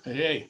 Hey.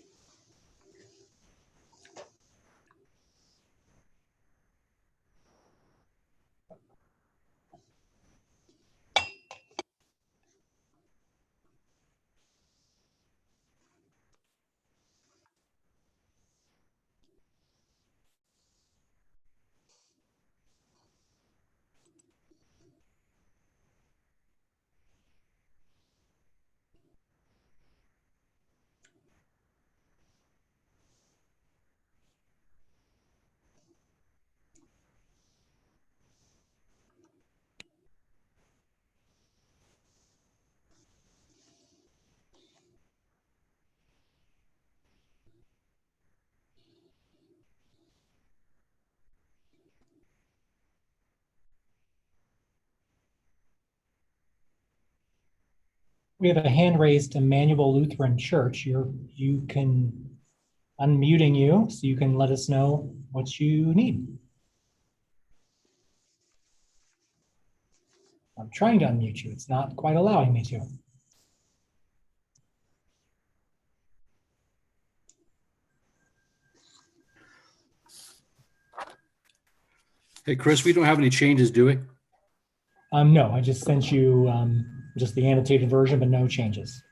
We have a hand raised Emmanuel Lutheran Church. You can unmuting you so you can let us know what you need. I'm trying to unmute you. It's not quite allowing me to. Hey, Chris, we don't have any changes, do we? No, I just sent you just the annotated version, but no changes.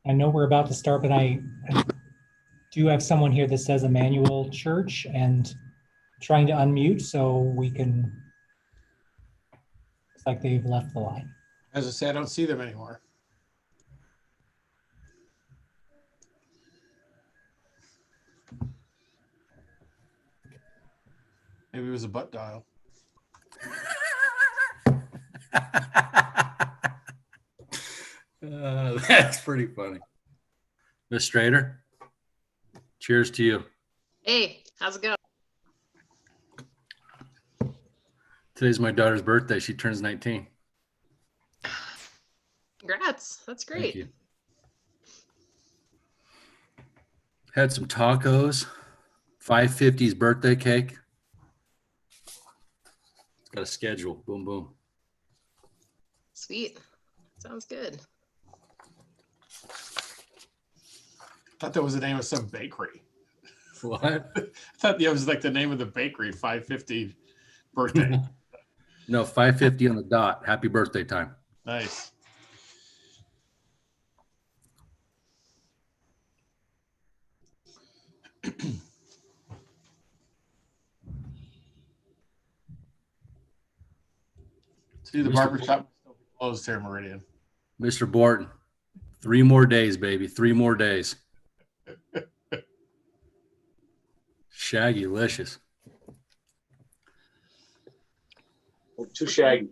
I know we're about to start, but I do have someone here that says Emmanuel Church and trying to unmute so we can, it's like they've left the line. As I say, I don't see them anymore. Maybe it was a butt dial. That's pretty funny. Miss Strader, cheers to you. Hey, how's it going? Today's my daughter's birthday. She turns 19. Congrats. That's great. Thank you. Had some tacos, 550's birthday cake. It's got a schedule. Boom, boom. Sweet. Sounds good. I thought that was the name of some bakery. What? I thought that was like the name of the bakery, 550 birthday. No, 550 on the dot. Happy birthday time. Nice. See, the barbershop is still closed here, Meridian. Mr. Borton, 3 more days, baby. 3 more days. Shaggy-licious. Oh, too shaggy.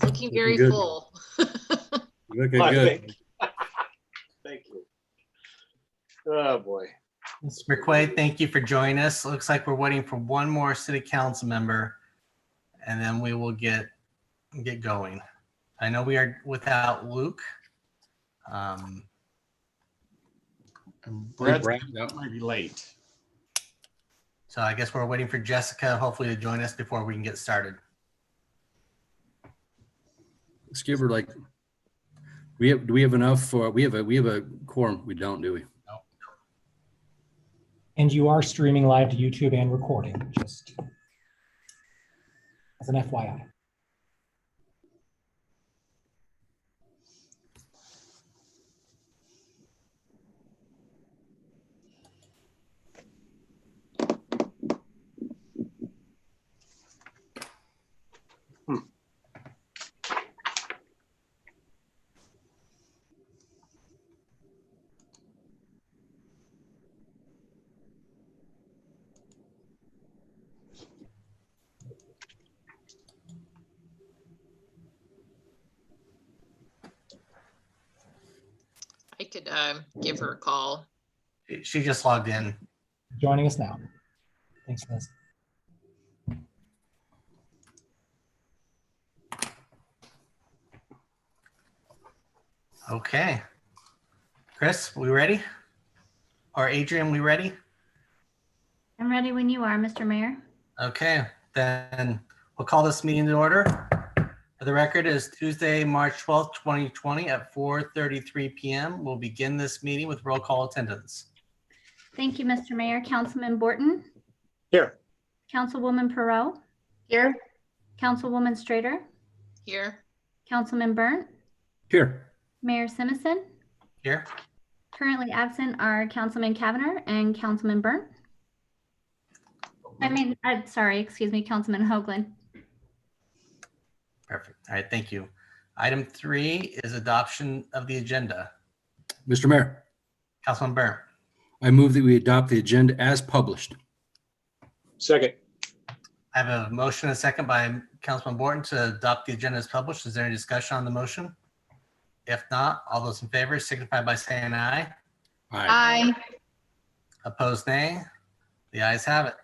Looking very good. full. Looking Oh, good. Thank you. Oh boy. Mr. McQuaid, thank you for joining us. Looks like we're waiting for one more city council member, and then we will get going. I know we are without Luke. And Brett Yep. might be late. So I guess we're waiting for Jessica, hopefully, to join us before we can get started. Let's give her like. Do we have enough for? We have a quorum. We don't, do we? No. And you are streaming live to YouTube and recording, just as an FYI. I could give her a call. She just logged in. Joining us now. Thanks, Liz. Okay. Chris, we ready? Or Adrian, we ready? I'm ready when you are, Mr. Mayor. Okay, then we'll call this meeting to order. For the record, it is Tuesday, March 12th, 2020 at 4:33 p.m. We'll begin this meeting with roll call attendance. Thank you, Mr. Mayor. Councilman Borton, Here. Councilwoman Perot, Here. Councilwoman Strader, Here. Councilman Burnt, Here. Mayor Simison. Here. Currently absent are Councilman Cavanagh and Councilman Burnt. Excuse me, Councilman Hoagland. Perfect. All right, thank you. Item 3 is adoption of the agenda. Mr. Mayor, Councilman Burnt. I move that we adopt the agenda as published. Second. I have a motion and a second by Councilman Borton to adopt the agenda as published. Is there any discussion on the motion? If not, all those in favor signify by saying aye. Aye. Opposed, nay. The ayes have it.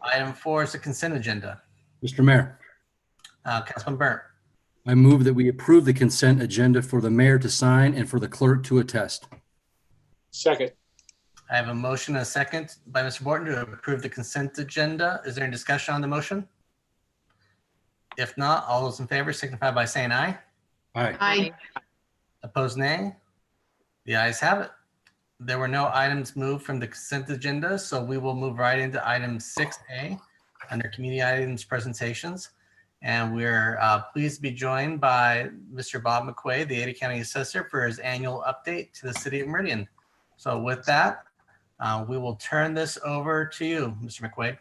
Item 4 is the consent agenda. Mr. Mayor, Councilman Burnt. I move that we approve the consent agenda for the mayor to sign and for the clerk to attest. Second. I have a motion and a second by Mr. Borton to approve the consent agenda. Is there any discussion on the motion? If not, all those in favor signify by saying aye. Aye. Aye. Opposed, nay. The ayes have it. There were no items moved from the consent agenda, so we will move right into item 6A under community items presentations. And we're pleased to be joined by Mr. Bob McQuaid, the Ada County Assessor, for his annual update to the city of Meridian. So with that, we will turn this over to you, Mr. McQuaid.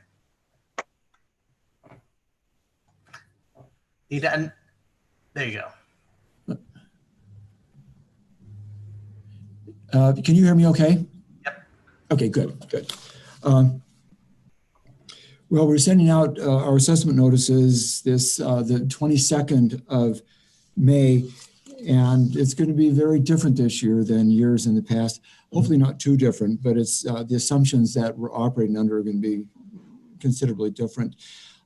There you go. Can you hear me okay? Yep. Okay, good. Well, we're sending out our assessment notices the 22nd of May, and it's going to be very different this year than years in the past. Hopefully not too different, but it's the assumptions that we're operating under are going to be considerably different.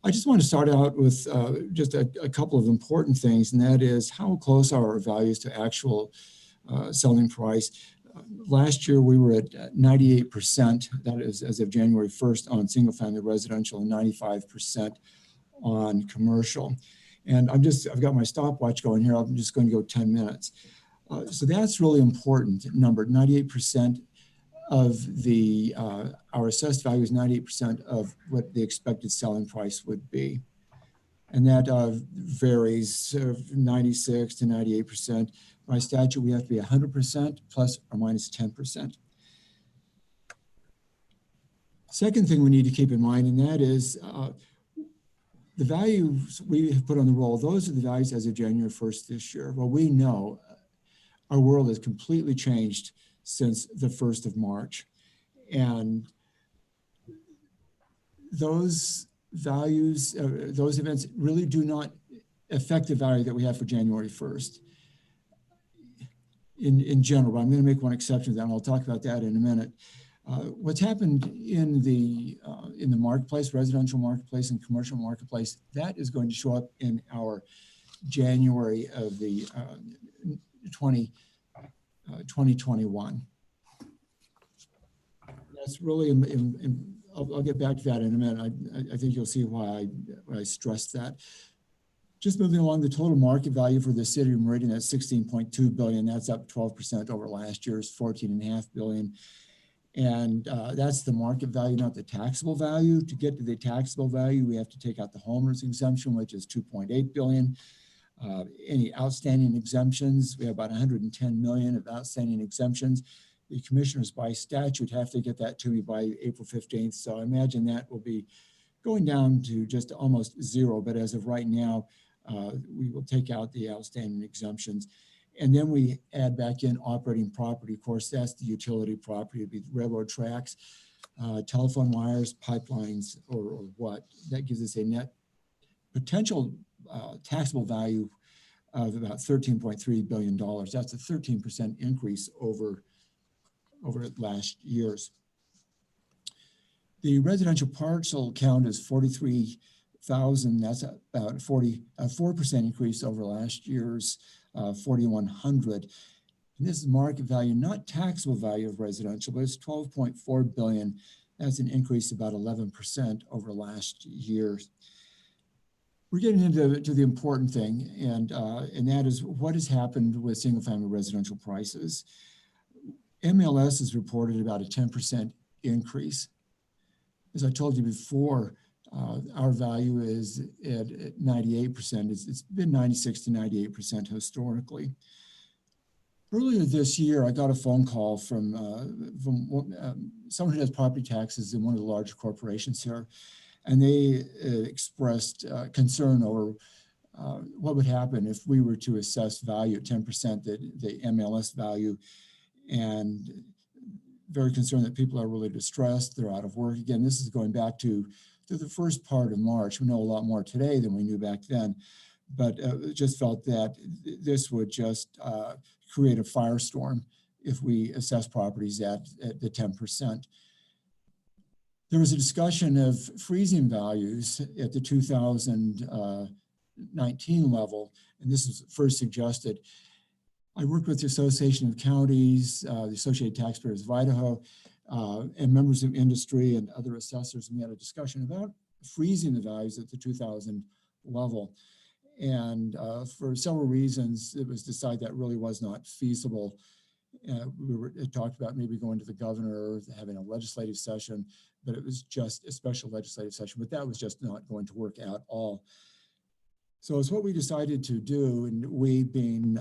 I just want to start out with just a couple of important things, and that is how close are our values to actual selling price. Last year, we were at 98%, that is as of January 1st on single family residential and 95% on commercial. And I've got my stopwatch going here. I'm just going to go 10 minutes. So that's really important number. 98% of our assessed value is 98% of what the expected selling price would be. And that varies 96 to 98%. By statute, we have to be 100% plus or minus 10%. Second thing we need to keep in mind, and that is the values we have put on the roll, those are the values as of January 1st this year. Well, we know our world has completely changed since the 1st of March. And those values, those events really do not affect the value that we have for January 1st. In general, but I'm going to make one exception to that, and I'll talk about that in a minute. What's happened in the marketplace, residential marketplace and commercial marketplace, that is going to show up in our January of the 2021. That's really, I'll get back to that in a minute. I think you'll see why I stressed that. Just moving along, the total market value for the city of Meridian, that's $16.2 billion. That's up 12% over last year's $14.5 billion. And that's the market value, not the taxable value. To get to the taxable value, we have to take out the homeowners exemption, which is $2.8 billion. Any outstanding exemptions, we have about 110 million of outstanding exemptions. The commissioners by statute have to get that to me by April 15th. So I imagine that will be going down to just almost zero. But as of right now, we will take out the outstanding exemptions. And then we add back in operating property. Of course, that's the utility property. It'd be railroad tracks, telephone wires, pipelines, or what. That gives us a net potential taxable value of about $13.3 billion. That's a 13% increase over last year's. The residential parcel count is 40,000. That's about 4% increase over last year's 4,100. And this is market value, not taxable value of residential, but it's 12.4 billion. That's an increase of about 11% over last year. We're getting into the important thing, and that is what has happened with single-family residential prices. MLS has reported about a 10% increase. As I told you before, our value is at 98%. It's been 96 to 98% historically. Earlier this year, I got a phone call from someone who does property taxes in one of the large corporations here, and they expressed concern over what would happen if we were to assess value at 10%, the MLS value, and very concerned that people are really distressed, they're out of work. Again, this is going back to the first part of March. We know a lot more today than we knew back then, but just felt that this would just create a firestorm if we assess properties at the 10%. There was a discussion of freezing values at the 2019 level, and this was first suggested. I worked with the Association of Counties, the Associated Taxpayers of Idaho, and members of industry and other assessors, and we had a discussion about freezing the values at the 2000 level. And for several reasons, it was decided that really was not feasible. It talked about maybe going to the governor, having a legislative session, but it was just a special legislative session, but that was just not going to work at all. So it's what we decided to do, and we being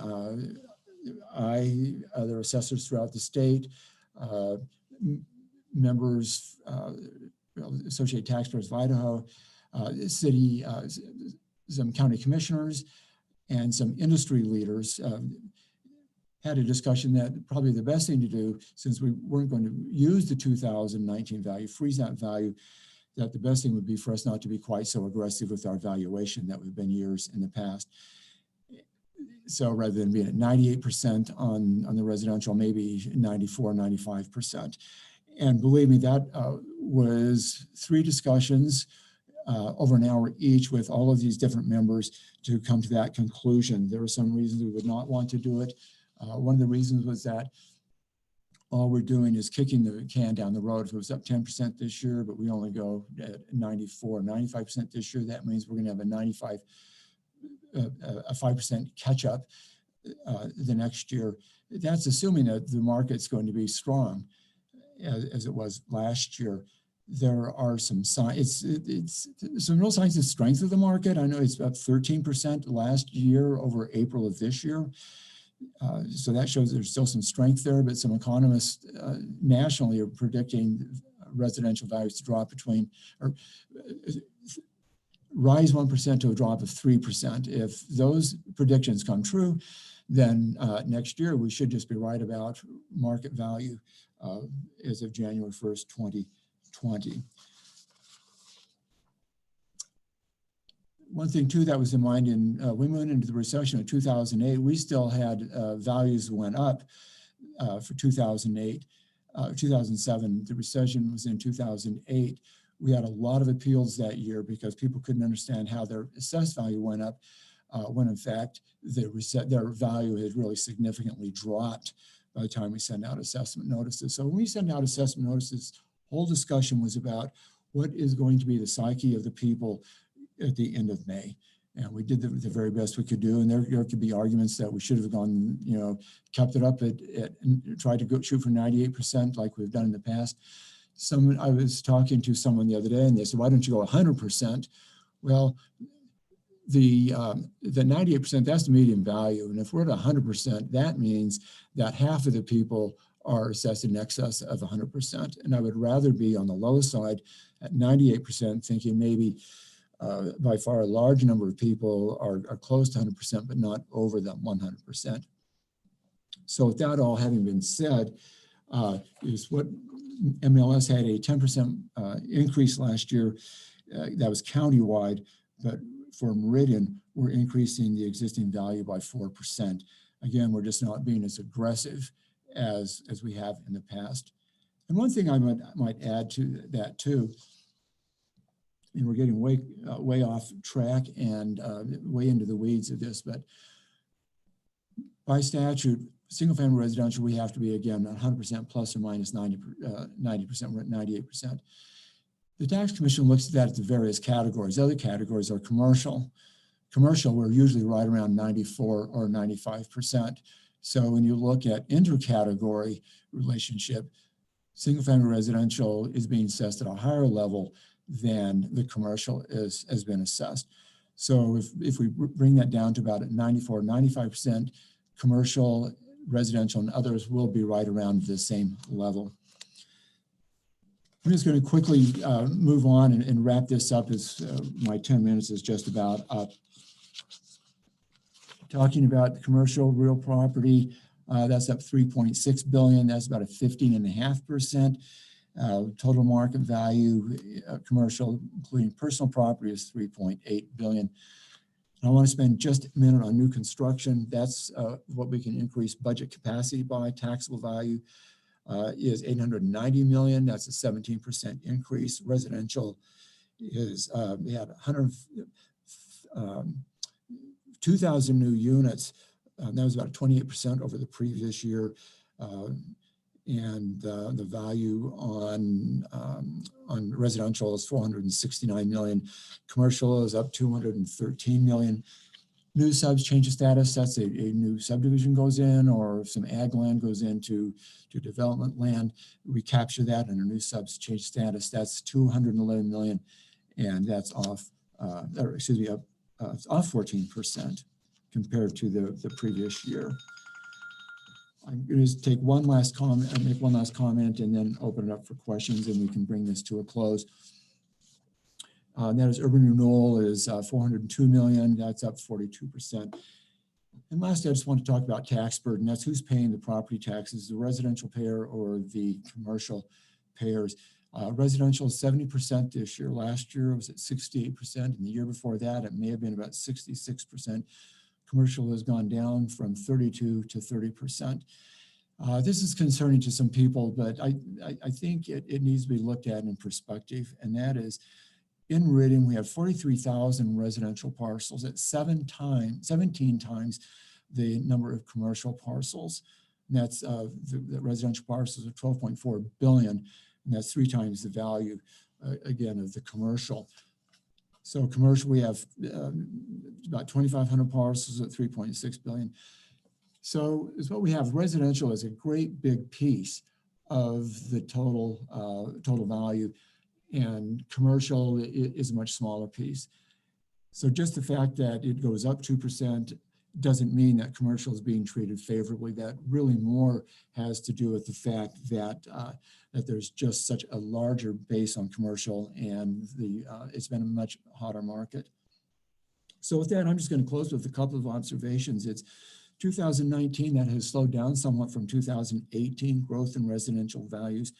other assessors throughout the state, members, Associated Taxpayers of Idaho, city, some county commissioners, and some industry leaders had a discussion that probably the best thing to do, since we weren't going to use the 2019 value, freeze that value, that the best thing would be for us not to be quite so aggressive with our valuation that we've been years in the past. So rather than being at 98% on the residential, maybe 94, 95%. And believe me, that was 3 discussions over an hour each with all of these different members to come to that conclusion. There were some reasons we would not want to do it. One of the reasons was that all we're doing is kicking the can down the road. If it was up 10% this year, but we only go at 94, 95% this year, that means we're going to have a 5% catch up the next year. That's assuming that the market's going to be strong as it was last year. There are some signs, it's some real signs of strength of the market. I know it's up 13% last year over April of this year. So that shows there's still some strength there, but some economists nationally are predicting residential values to drop rise 1% to a drop of 3%. If those predictions come true, then next year we should just be right about market value as of January 1st, 2020. One thing too that was in mind we went into the recession of 2008, we still had values went up for 2008, 2007. The recession was in 2008. We had a lot of appeals that year because people couldn't understand how their assessed value went up when in fact their value had really significantly dropped by the time we send out assessment notices. So when we send out assessment notices, whole discussion was about what is going to be the psyche of the people at the end of May. And we did the very best we could do. And there could be arguments that we should have gone, kept it up tried to shoot for 98% like we've done in the past. I was talking to someone the other day and they said, why don't you go 100%? Well, the 98%, that's the median value. And if we're at 100%, that means that half of the people are assessed in excess of 100%. And I would rather be on the low side at 98%, thinking maybe by far a large number of people are close to 100%, but not over that 100%. So with that all having been said, is what MLS had a 10% increase last year. That was countywide, but for Meridian, we're increasing the existing value by 4%. Again, we're just not being as aggressive as we have in the past. And one thing I might add to that too And we're getting way off track and way into the weeds of this, but by statute, single-family residential, we have to be, again, 100% plus or minus 90%. We're at 98%. The tax commission looks at that at the various categories. Other categories are commercial. Commercial, we're usually right around 94 or 95%. So when you look at intercategory relationship, single-family residential is being assessed at a higher level than the commercial has been assessed. So if we bring that down to about 94, 95%, commercial, residential, and others will be right around the same level. I'm just going to quickly move on and wrap this up as my 10 minutes is just about up. Talking about the commercial real property, that's up 3.6 billion. That's about a 15.5%. Total market value, commercial, including personal property, is 3.8 billion. I want to spend just a minute on new construction. That's what we can increase budget capacity by. Taxable value is 890 million. That's a 17% increase. Residential is, we had 2,000 new units. That was about 28% over the previous year. And the value on residential is 469 million. Commercial is up 213 million. New subs change of status. That's a new subdivision goes in, or if some ag land goes into development land, we capture that in a new subs change status. That's 211 million, and that's off. It's off 14% compared to the previous year. I'm going to take one last comment, make one last comment, and then open it up for questions, and we can bring this to a close. That is urban renewal is 402 million. That's up 42%. And lastly, I just want to talk about tax burden. That's who's paying the property taxes, the residential payer or the commercial payers. Residential is 70% this year. Last year it was at 68%, and the year before that it may have been about 66%. Commercial has gone down from 32 to 30%. This is concerning to some people, but I think it needs to be looked at in perspective, and that is, in Meridian, we have 43,000 residential parcels. That's 17 times the number of commercial parcels. And that's the residential parcels are 12.4 billion, and that's 3 times the value, again, of the commercial. So commercial, we have about 2,500 parcels at 3.6 billion. So is what we have. Residential is a great big piece of the total value, and commercial is a much smaller piece. So just the fact that it goes up 2% doesn't mean that commercial is being treated favorably. That really more has to do with the fact that that there's just such a larger base on commercial, and it's been a much hotter market. So with that, I'm just going to close with a couple of observations. It's 2019 that has slowed down somewhat from 2018. Growth in residential values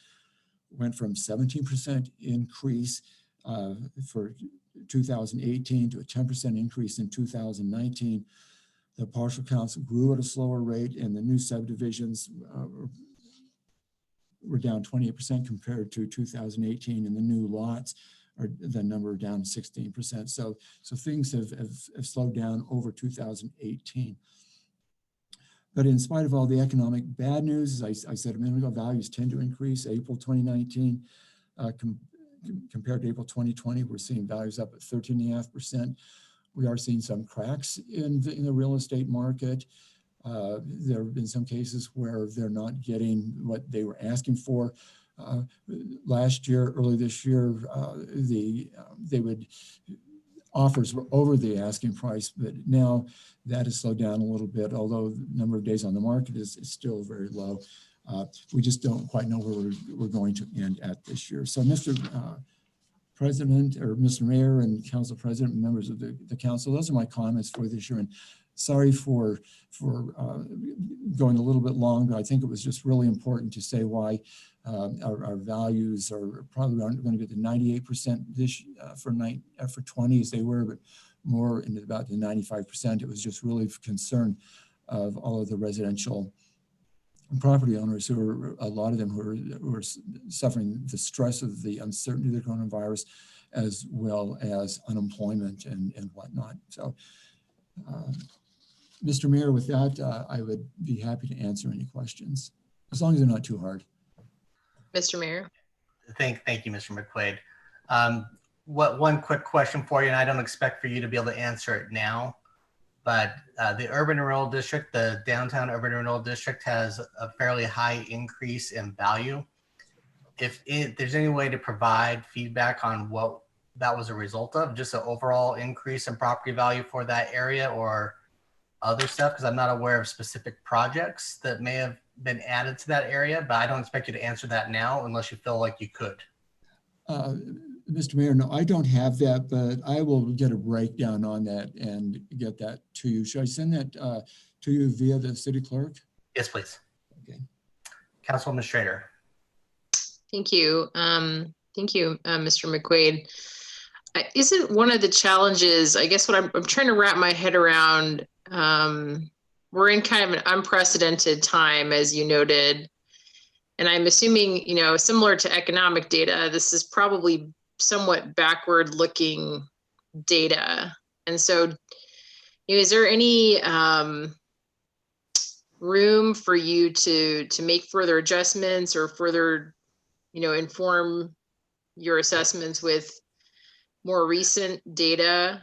went from 17% increase for 2018 to a 10% increase in 2019. The partial counts grew at a slower rate, and the new subdivisions were down 28% compared to 2018, and the new lots are the number down 16%. So things have slowed down over 2018. But in spite of all the economic bad news, as I said a minute ago, values tend to increase. April 2019 compared to April 2020, we're seeing values up at 13.5%. We are seeing some cracks in the real estate market. There have been some cases where they're not getting what they were asking for. Last year, early this year, offers were over the asking price, but now that has slowed down a little bit, although the number of days on the market is still very low. We just don't quite know where we're going to end at this year. So Mr. President, or Mr. Mayor and Council President and members of the council, those are my comments for this year. And sorry for going a little bit long, but I think it was just really important to say why our values probably aren't going to be the 98% this for 20 as they were, but more in about the 95%. It was just really concern of all of the residential property owners who are, a lot of them who are suffering the stress of the uncertainty of the coronavirus, as well as unemployment and whatnot. So, Mr. Mayor, with that, I would be happy to answer any questions, as long as they're not too hard. Mr. Mayor? Thank you, Mr. McQuaid. One quick question for you, and I don't expect for you to be able to answer it now, but the urban renewal district, the downtown urban renewal district, has a fairly high increase in value. If there's any way to provide feedback on what that was a result of, just an overall increase in property value for that area or other stuff, because I'm not aware of specific projects that may have been added to that area, but I don't expect you to answer that now unless you feel like you could. Mr. Mayor, no, I don't have that, but I will get a breakdown on that and get that to you. Should I send that to you via the city clerk? Yes, please. Okay. Councilwoman Schrader. Thank you. Thank you, Mr. McQuaid. Isn't one of the challenges, I guess what I'm trying to wrap my head around, we're in kind of an unprecedented time, as you noted. And I'm assuming, similar to economic data, this is probably somewhat backward looking data. And so, is there any room for you to make further adjustments or further, inform your assessments with more recent data?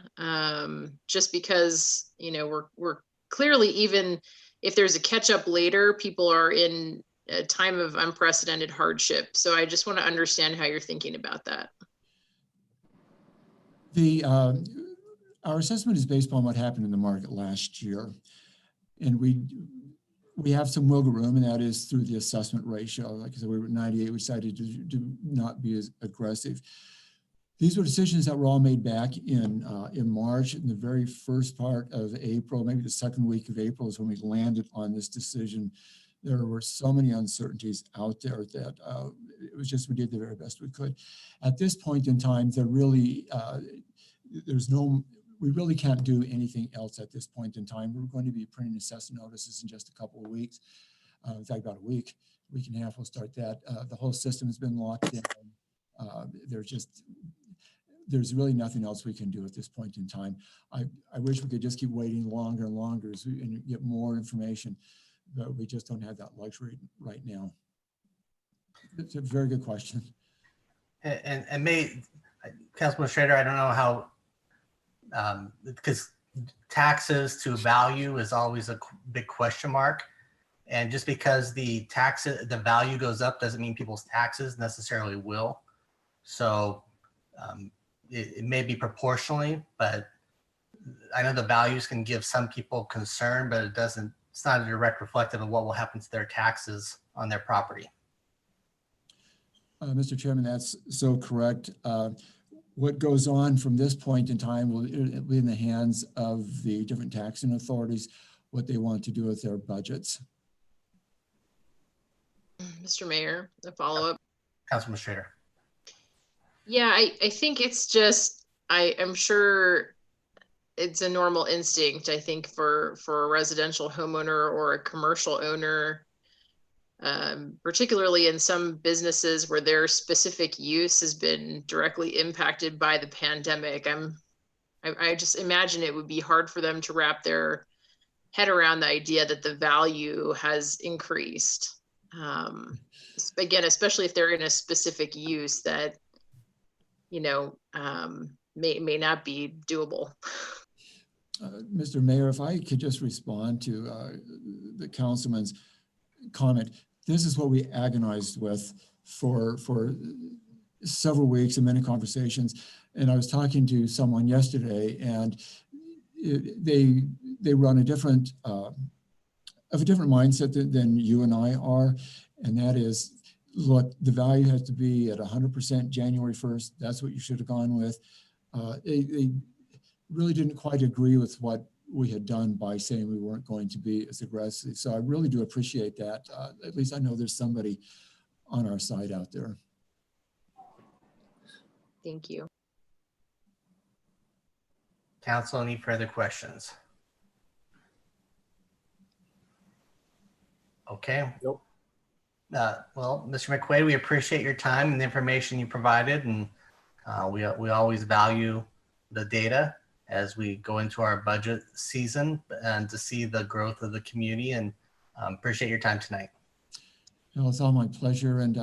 Just because, we're clearly, even if there's a catch up later, people are in a time of unprecedented hardship. So I just want to understand how you're thinking about that. Our assessment is based upon what happened in the market last year. And we have some wiggle room, and that is through the assessment ratio. Like I said, we were at 98, we decided to not be as aggressive. These were decisions that were all made back in March. In the very first part of April, maybe the second week of April is when we landed on this decision. There were so many uncertainties out there that it was just, we did the very best we could. At this point in time, we really can't do anything else at this point in time. We're going to be printing assessment notices in just a couple of weeks. In fact, about a week and a half, we'll start that. The whole system has been locked in. There's really nothing else we can do at this point in time. I wish we could just keep waiting longer and longer and get more information, but we just don't have that luxury right now. It's a very good question. And Councilman Schrader, I don't know how, because taxes to value is always a big question mark. And just because the value goes up doesn't mean people's taxes necessarily will. So it may be proportionally, but I know the values can give some people concern, but it's not a direct reflective of what will happen to their taxes on their property. Mr. Chairman, that's so correct. What goes on from this point in time will be in the hands of the different taxing authorities, what they want to do with their budgets. Mr. Mayor, a follow-up. Councilman Schrader. Yeah, I think it's just, I'm sure it's a normal instinct, I think, for a residential homeowner or a commercial owner, particularly in some businesses where their specific use has been directly impacted by the pandemic. I just imagine it would be hard for them to wrap their head around the idea that the value has increased. Again, especially if they're in a specific use that, may not be doable. Mr. Mayor, if I could just respond to the councilman's comment. This is what we agonized with for several weeks and many conversations. And I was talking to someone yesterday, and they run a different mindset than you and I are, and that is, look, the value has to be at 100% January 1st. That's what you should have gone with. They really didn't quite agree with what we had done by saying we weren't going to be as aggressive. So I really do appreciate that. At least I know there's somebody on our side out there. Thank you. Council, any further questions? Okay. Nope. Well, Mr. McQuaid, we appreciate your time and the information you provided, and we always value the data as we go into our budget season and to see the growth of the community, and appreciate your time tonight. Well, it's all my pleasure, and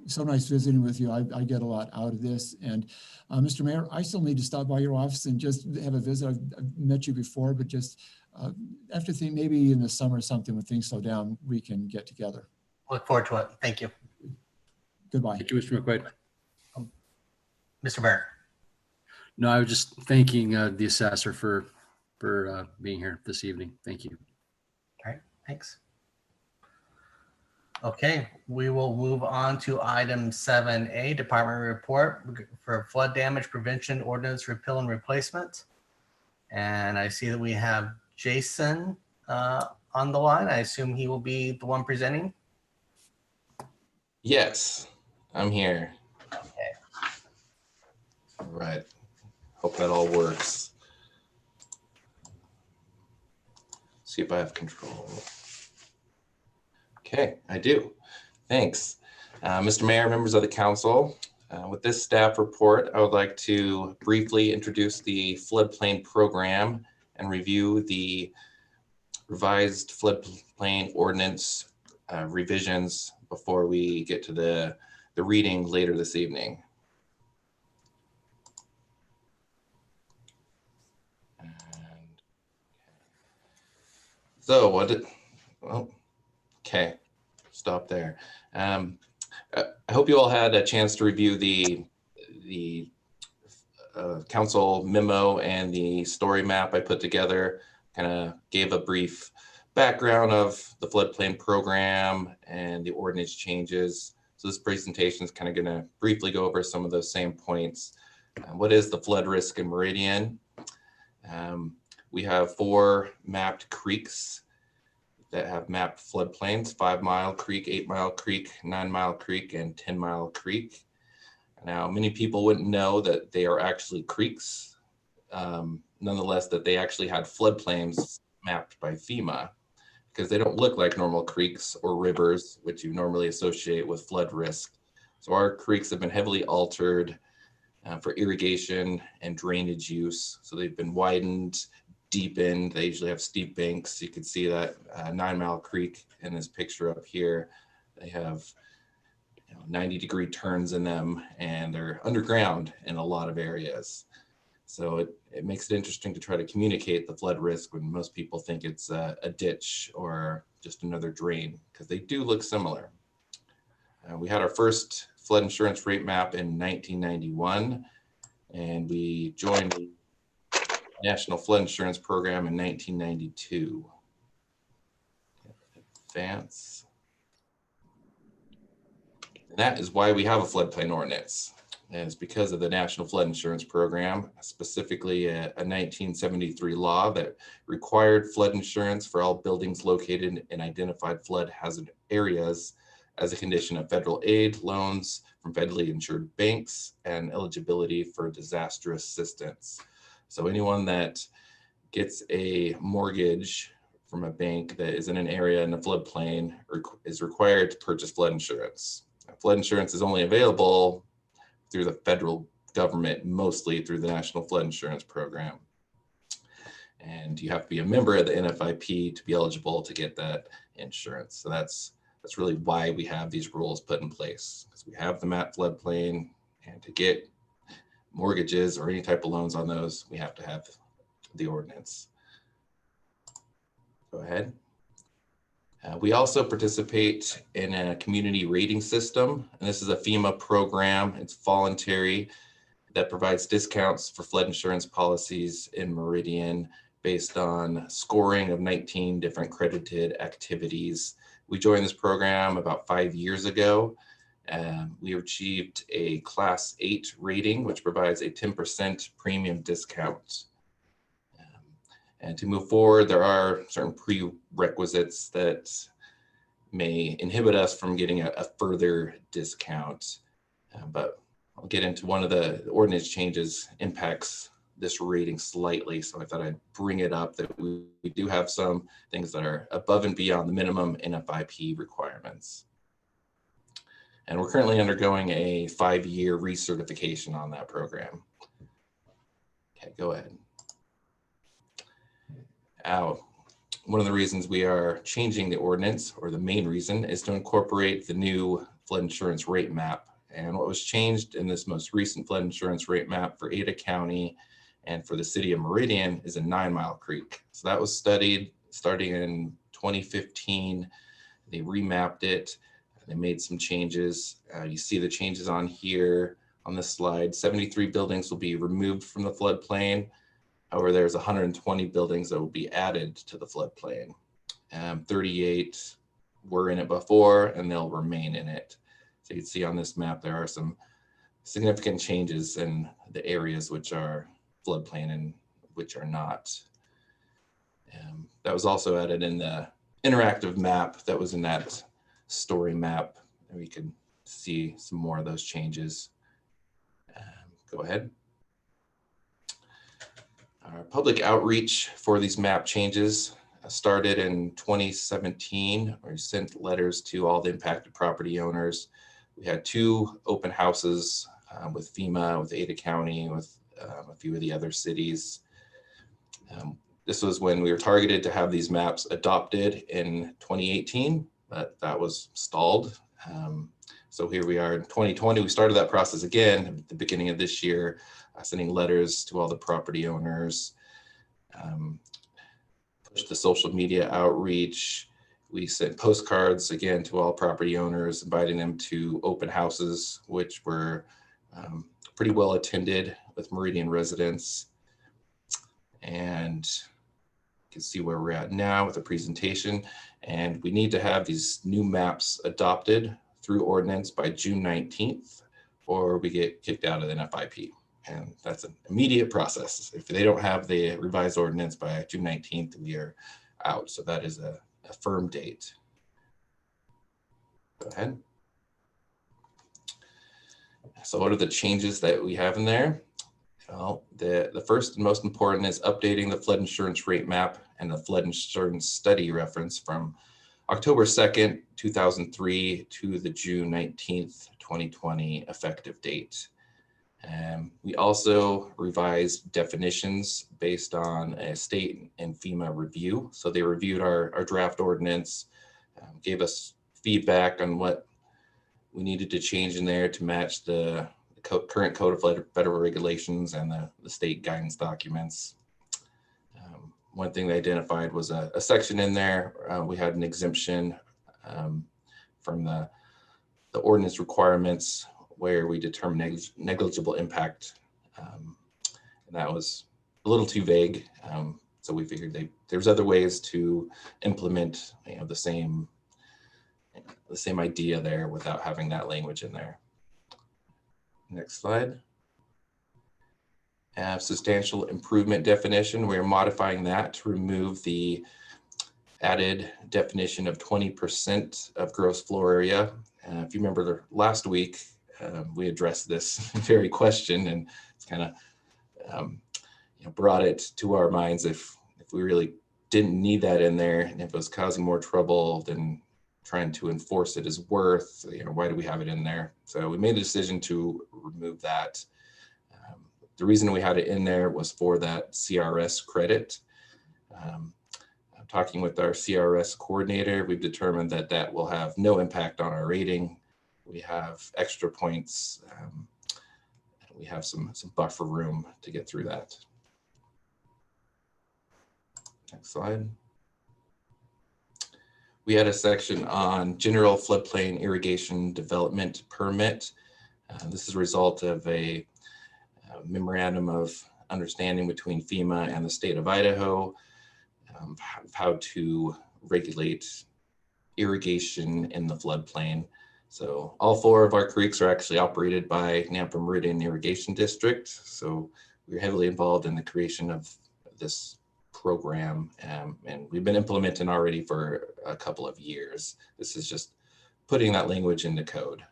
so nice visiting with you. I get a lot out of this. And Mr. Mayor, I still need to stop by your office and just have a visit. I've met you before, but just after maybe in the summer or something when things slow down, we can get together. Look forward to it. Thank you. Goodbye. Thank you, Mr. McQuaid. Mr. Barrett. No, I was just thanking the assessor for being here this evening. Thank you. All right, thanks. Okay, we will move on to item 7A, Department Report for Flood Damage Prevention Ordinance Repeal and Replacement. And I see that we have Jason on the line. I assume he will be the one presenting. Yes, I'm here. Okay. All right. Hope that all works. See if I have control. Okay, I do. Thanks. Mr. Mayor, members of the council, with this staff report, I would like to briefly introduce the floodplain program and review the revised floodplain ordinance revisions before we get to the reading later this evening. So okay, stop there. I hope you all had a chance to review the council memo and the story map I put together. Kind of gave a brief background of the floodplain program and the ordinance changes. So this presentation is kind of going to briefly go over some of those same points. What is the flood risk in Meridian? We have 4 mapped creeks that have mapped floodplains: 5 Mile Creek, 8 Mile Creek, 9 Mile Creek, and 10 Mile Creek. Now, many people wouldn't know that they are actually creeks. Nonetheless, that they actually had floodplains mapped by FEMA, because they don't look like normal creeks or rivers, which you normally associate with flood risk. So our creeks have been heavily altered for irrigation and drainage use. So they've been widened, deepened. They usually have steep banks. You can see that 9 Mile Creek in this picture up here. They have 90-degree turns in them, and they're underground in a lot of areas. So it makes it interesting to try to communicate the flood risk when most people think it's a ditch or just another drain, because they do look similar. We had our first flood insurance rate map in 1991, and we joined the National Flood Insurance Program in 1992. Advance. And that is why we have a floodplain ordinance. And it's because of the National Flood Insurance Program, specifically a 1973 law that required flood insurance for all buildings located in identified flood hazard areas as a condition of federal aid, loans from federally insured banks, and eligibility for disaster assistance. So anyone that gets a mortgage from a bank that is in an area in a floodplain is required to purchase flood insurance. Flood insurance is only available through the federal government, mostly through the National Flood Insurance Program. And you have to be a member of the NFIP to be eligible to get that insurance. So that's really why we have these rules put in place, because we have the map floodplain, and to get mortgages or any type of loans on those, we have to have the ordinance. Go ahead. We also participate in a community rating system, and this is a FEMA program. It's voluntary, that provides discounts for flood insurance policies in Meridian based on scoring of 19 different credited activities. We joined this program about 5 years ago. We achieved a Class 8 rating, which provides a 10% premium discount. And to move forward, there are certain prerequisites that may inhibit us from getting a further discount. But I'll get into one of the ordinance changes impacts this rating slightly. So I thought I'd bring it up that we do have some things that are above and beyond the minimum NFIP requirements. And we're currently undergoing a 5-year recertification on that program. Okay, go ahead. One of the reasons we are changing the ordinance, or the main reason, is to incorporate the new flood insurance rate map. And what was changed in this most recent flood insurance rate map for Ada County and for the city of Meridian is a 9 Mile Creek. So that was studied starting in 2015. They remapped it. They made some changes. You see the changes on here on this slide. 73 buildings will be removed from the floodplain. However, there's 120 buildings that will be added to the floodplain. 38 were in it before, and they'll remain in it. So you can see on this map, there are some significant changes in the areas which are floodplain and which are not. That was also added in the interactive map that was in that story map. And we can see some more of those changes. Go ahead. Our public outreach for these map changes started in 2017. We sent letters to all the impacted property owners. We had 2 open houses with FEMA, with Ada County, with a few of the other cities. This was when we were targeted to have these maps adopted in 2018, but that was stalled. So here we are in 2020. We started that process again at the beginning of this year, sending letters to all the property owners, pushed the social media outreach. We sent postcards again to all property owners, inviting them to open houses, which were pretty well attended with Meridian residents. And you can see where we're at now with the presentation. And we need to have these new maps adopted through ordinance by June 19th, or we get kicked out of the NFIP. And that's an immediate process. If they don't have the revised ordinance by June 19th, we are out. So that is a firm date. Go ahead. So what are the changes that we have in there? Well, the first and most important is updating the flood insurance rate map and the flood insurance study reference from October 2nd, 2003 to the June 19th, 2020 effective date. We also revised definitions based on a state and FEMA review. So they reviewed our draft ordinance, gave us feedback on what we needed to change in there to match the current Code of Federal Regulations and the state guidance documents. One thing they identified was a section in there. We had an exemption from the ordinance requirements where we determined negligible impact. And that was a little too vague. So we figured there's other ways to implement the same idea there without having that language in there. Next slide. Substantial improvement definition. We're modifying that to remove the added definition of 20% of gross floor area. If you remember last week, we addressed this very question, and it's kind of brought it to our minds if we really didn't need that in there, and if it was causing more trouble than trying to enforce it is worth, why do we have it in there? So we made a decision to remove that. The reason we had it in there was for that CRS credit. Talking with our CRS coordinator, we've determined that that will have no impact on our rating. We have extra points. We have some buffer room to get through that. Next slide. We had a section on general floodplain irrigation development permit. This is a result of a memorandum of understanding between FEMA and the state of Idaho, how to regulate irrigation in the floodplain. So all 4 of our creeks are actually operated by Nampa Meridian Irrigation District. So we're heavily involved in the creation of this program, and we've been implementing already for a couple of years. This is just putting that language into code.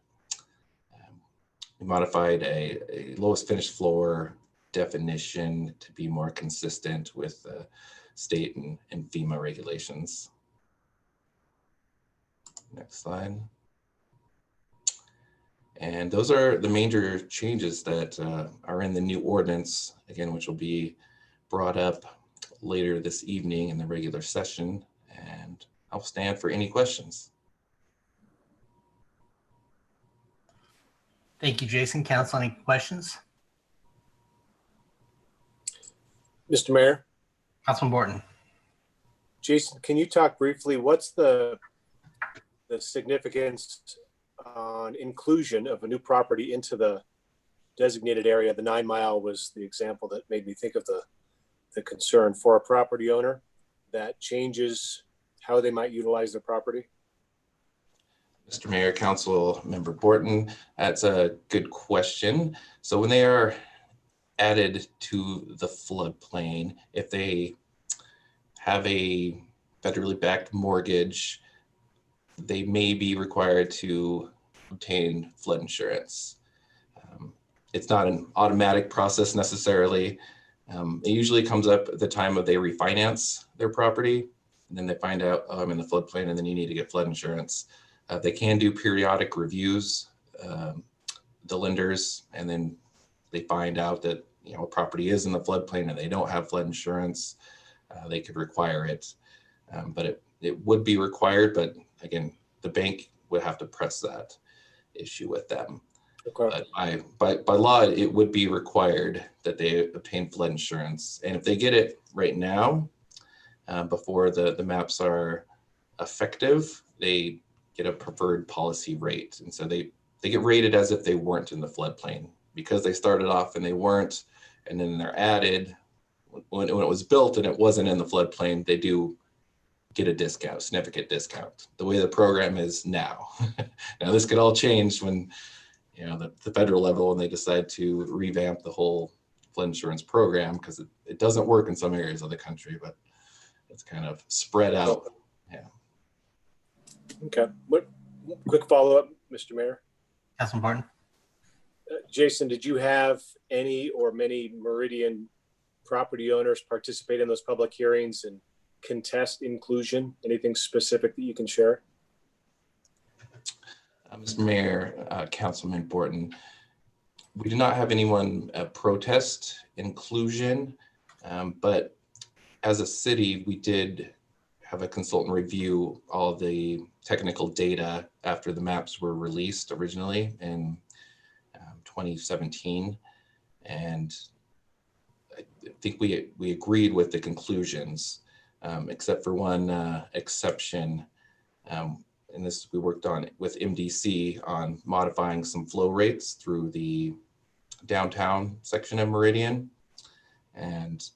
We modified a lowest finished floor definition to be more consistent with state and FEMA regulations. Next slide. And those are the major changes that are in the new ordinance, again, which will be brought up later this evening in the regular session. And I'll stand for any questions. Thank you, Jason. Council, any questions? Mr. Mayor, Councilman Borton. Jason, can you talk briefly, what's the significance on inclusion of a new property into the designated area? The 9 Mile was the example that made me think of the concern for a property owner that changes how they might utilize their property. Mr. Mayor, Council Member Borton, that's a good question. So when they are added to the floodplain, if they have a federally backed mortgage, they may be required to obtain flood insurance. It's not an automatic process necessarily. It usually comes up at the time of they refinance their property, and then they find out, oh, I'm in the floodplain, and then you need to get flood insurance. They can do periodic reviews, the lenders, and then they find out that a property is in the floodplain and they don't have flood insurance. They could require it, but it would be required. But again, the bank would have to press that issue with them. Okay. But by law, it would be required that they obtain flood insurance, and if they get it right now, before the maps are effective, they get a preferred policy rate. And so they get rated as if they weren't in the floodplain, because they started off and they weren't, and then they're added when it was built and it wasn't in the floodplain, they do get a discount, significant discount, the way the program is now. Now this could all change when, the federal level, when they decide to revamp the whole flood insurance program, because it doesn't work in some areas of the country, but it's kind of spread out. Yeah. Okay. What quick follow-up, Mr. Mayor? Councilman Barton. Jason, did you have any or many Meridian property owners participate in those public hearings and contest inclusion? Anything specific that you can share? Mr. Mayor, Councilman Borton, we do not have anyone protest inclusion, but as a city, we did have a consultant review all of the technical data after the maps were released originally in 2017. And I think we agreed with the conclusions, except for one exception. And this we worked on with MDC on modifying some flow rates through the downtown section of Meridian. And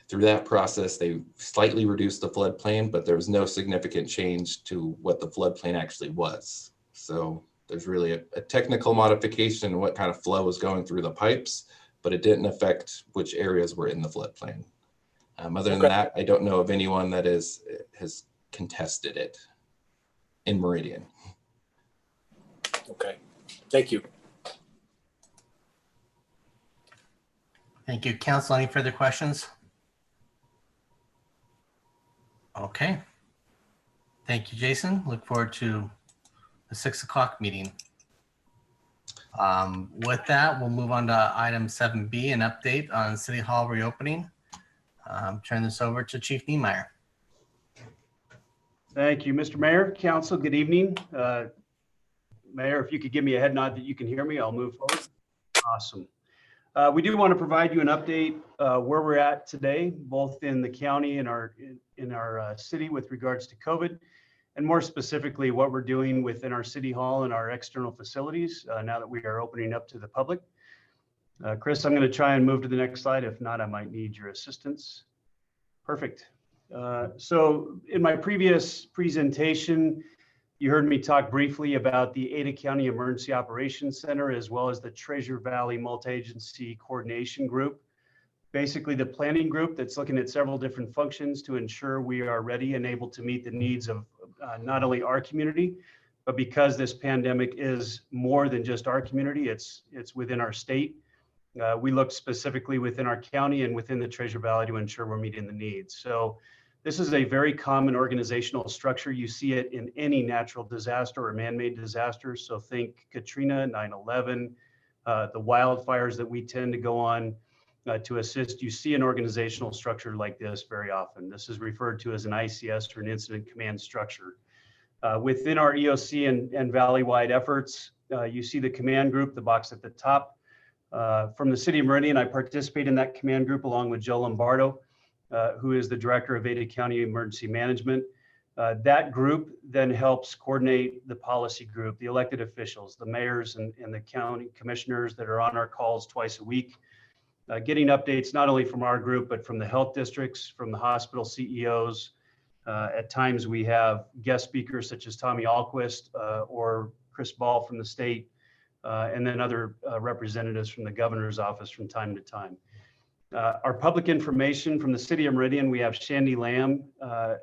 through that process, they slightly reduced the floodplain, but there was no significant change to what the floodplain actually was. So there's really a technical modification in what kind of flow was going through the pipes, but it didn't affect which areas were in the floodplain. Other than that, I don't know of anyone that has contested it in Meridian. Okay, thank you. Thank you. Council, any further questions? Okay. Thank you, Jason. Look forward to the 6 o'clock meeting. With that, we'll move on to item 7B, an update on City Hall reopening. Turn this over to Chief Niemeyer. Thank you, Mr. Mayor, Council, good evening. Mayor, if you could give me a head nod that you can hear me, I'll move forward. Awesome. We do want to provide you an update where we're at today, both in the county and in our city with regards to COVID, and more specifically what we're doing within our City Hall and our external facilities now that we are opening up to the public. Chris, I'm going to try and move to the next slide. If not, I might need your assistance. Perfect. So in my previous presentation, you heard me talk briefly about the Ada County Emergency Operations Center, as well as the Treasure Valley Multi-Agency Coordination Group. Basically the planning group that's looking at several different functions to ensure we are ready and able to meet the needs of not only our community, but because this pandemic is more than just our community, it's within our state. We looked specifically within our county and within the Treasure Valley to ensure we're meeting the needs. So this is a very common organizational structure. You see it in any natural disaster or man-made disaster. So think Katrina, 9/11, the wildfires that we tend to go on to assist. You see an organizational structure like this very often. This is referred to as an ICS or an incident command structure. Within our EOC and Valley-wide efforts, you see the command group, the box at the top. From the city of Meridian, I participate in that command group along with Joe Lombardo, who is the director of Ada County Emergency Management. That group then helps coordinate the policy group, the elected officials, the mayors and the county commissioners that are on our calls twice a week, getting updates not only from our group, but from the health districts, from the hospital CEOs. At times we have guest speakers such as Tommy Alquist or Chris Ball from the state, and then other representatives from the governor's office from time to time. Our public information from the city of Meridian, we have Shandy Lamb,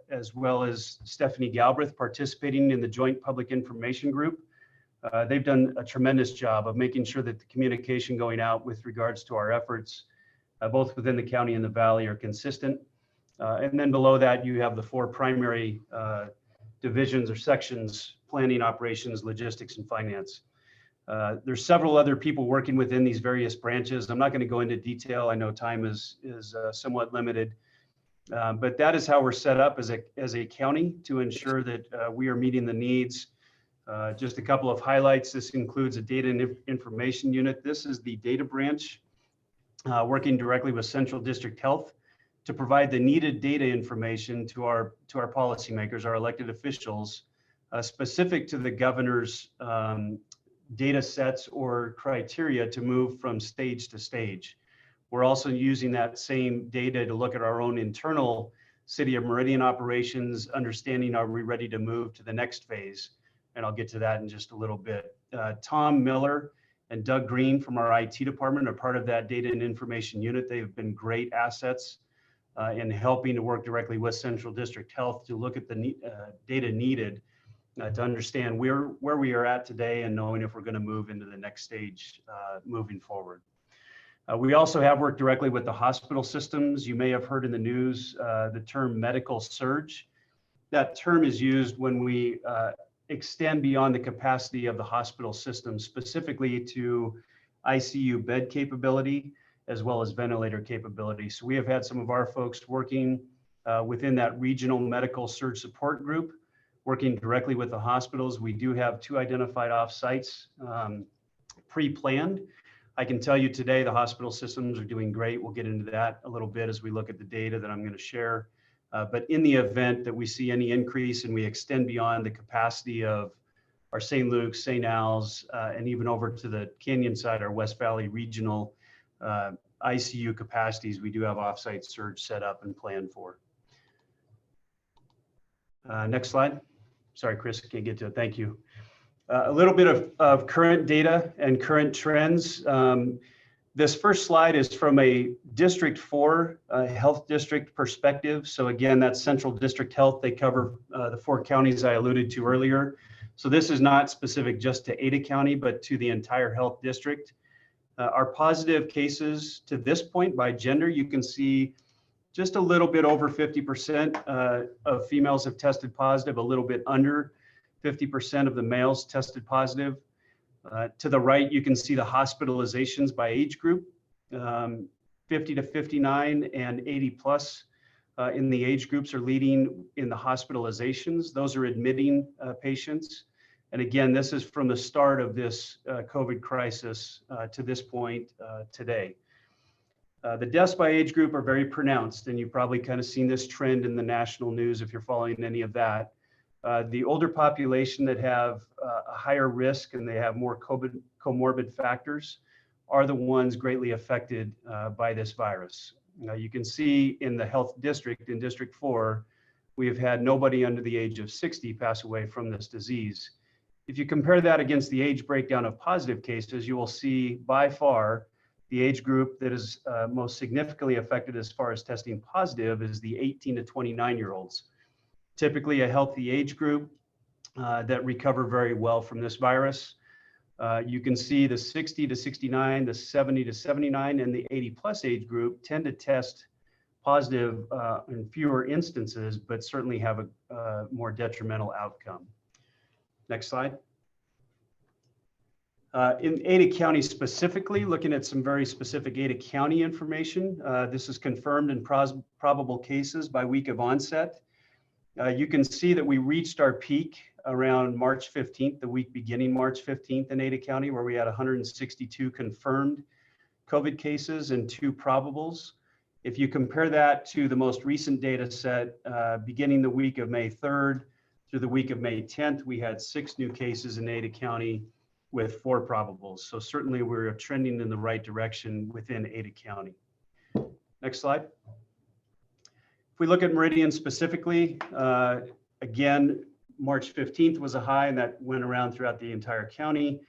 as well as Stephanie Galbraith participating in the joint public information group. They've done a tremendous job of making sure that the communication going out with regards to our efforts, both within the county and the valley, are consistent. And then below that, you have the four primary divisions or sections: planning, operations, logistics, and finance. There's several other people working within these various branches. I'm not going to go into detail. I know time is somewhat limited, but that is how we're set up as a county to ensure that we are meeting the needs. Just a couple of highlights. This includes a data and information unit. This is the data branch working directly with Central District Health to provide the needed data information to our policymakers, our elected officials, specific to the governor's data sets or criteria to move from stage to stage. We're also using that same data to look at our own internal City of Meridian operations, understanding are we ready to move to the next phase? And I'll get to that in just a little bit. Tom Miller and Doug Green from our IT department are part of that data and information unit. They've been great assets in helping to work directly with Central District Health to look at the data needed to understand where we are at today and knowing if we're going to move into the next stage moving forward. We also have worked directly with the hospital systems. You may have heard in the news the term medical surge. That term is used when we extend beyond the capacity of the hospital system, specifically to ICU bed capability as well as ventilator capability. So we have had some of our folks working within that regional medical surge support group, working directly with the hospitals. We do have 2 identified off-sites pre-planned. I can tell you today the hospital systems are doing great. We'll get into that a little bit as we look at the data that I'm going to share. But in the event that we see any increase and we extend beyond the capacity of our St. Luke's, St. Al's, and even over to the Canyon side, our West Valley regional ICU capacities, we do have off-site surge set up and planned for. Next slide. Sorry, Chris, I can't get to it. Thank you. A little bit of current data and current trends. This first slide is from a District 4 health district perspective. So again, that's Central District Health. They cover the 4 counties I alluded to earlier. So this is not specific just to Ada County, but to the entire health district. Our positive cases to this point by gender, you can see just a little bit over 50% of females have tested positive, a little bit under 50% of the males tested positive. To the right, you can see the hospitalizations by age group, 50 to 59 and 80 plus in the age groups are leading in the hospitalizations. Those are admitting patients. And again, this is from the start of this COVID crisis to this point today. The deaths by age group are very pronounced, and you've probably kind of seen this trend in the national news if you're following any of that. The older population that have a higher risk and they have more comorbid factors are the ones greatly affected by this virus. You can see in the health district, in District 4, we have had nobody under the age of 60 pass away from this disease. If you compare that against the age breakdown of positive cases, you will see by far the age group that is most significantly affected as far as testing positive is the 18 to 29-year-olds. Typically a healthy age group that recover very well from this virus. You can see the 60 to 69, the 70 to 79, and the 80 plus age group tend to test positive in fewer instances, but certainly have a more detrimental outcome. Next slide. In Ada County specifically, looking at some very specific Ada County information, this is confirmed in probable cases by week of onset. You can see that we reached our peak around March 15th, the week beginning March 15th in Ada County, where we had 162 confirmed COVID cases and 2 probables. If you compare that to the most recent data set, beginning the week of May 3rd through the week of May 10th, we had 6 new cases in Ada County with 4 probables. So certainly we're trending in the right direction within Ada County. Next slide. If we look at Meridian specifically, again, March 15th was a high, and that went around throughout the entire county.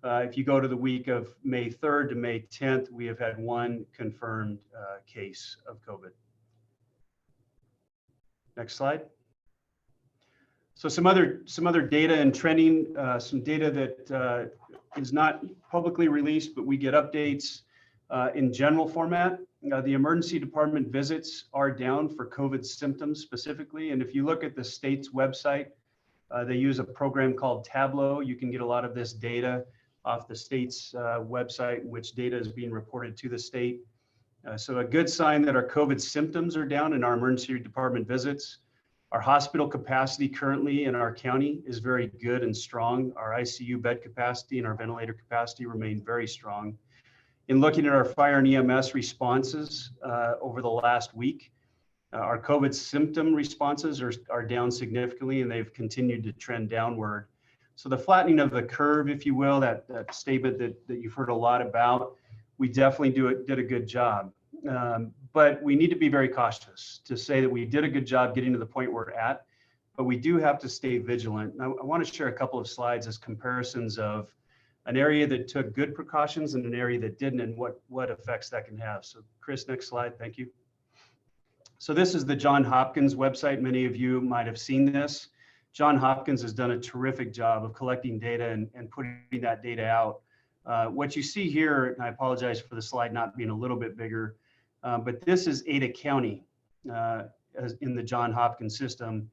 If you go to the week of May 3rd to May 10th, we have had 1 confirmed case of COVID. Next slide. So some other data and trending, some data that is not publicly released, but we get updates in general format. The emergency department visits are down for COVID symptoms specifically. And if you look at the state's website, they use a program called Tableau. You can get a lot of this data off the state's website, which data is being reported to the state. So a good sign that our COVID symptoms are down in our emergency department visits. Our hospital capacity currently in our county is very good and strong. Our ICU bed capacity and our ventilator capacity remain very strong. In looking at our fire and EMS responses over the last week, our COVID symptom responses are down significantly, and they've continued to trend downward. So the flattening of the curve, if you will, that statement that you've heard a lot about, we definitely did a good job. But we need to be very cautious to say that we did a good job getting to the point we're at, but we do have to stay vigilant. I want to share a couple of slides as comparisons of an area that took good precautions and an area that didn't, and what effects that can have. So Chris, next slide, thank you. So this is the Johns Hopkins website. Many of you might have seen this. Johns Hopkins has done a terrific job of collecting data and putting that data out. What you see here, and I apologize for the slide not being a little bit bigger, but this is Ada County in the Johns Hopkins system.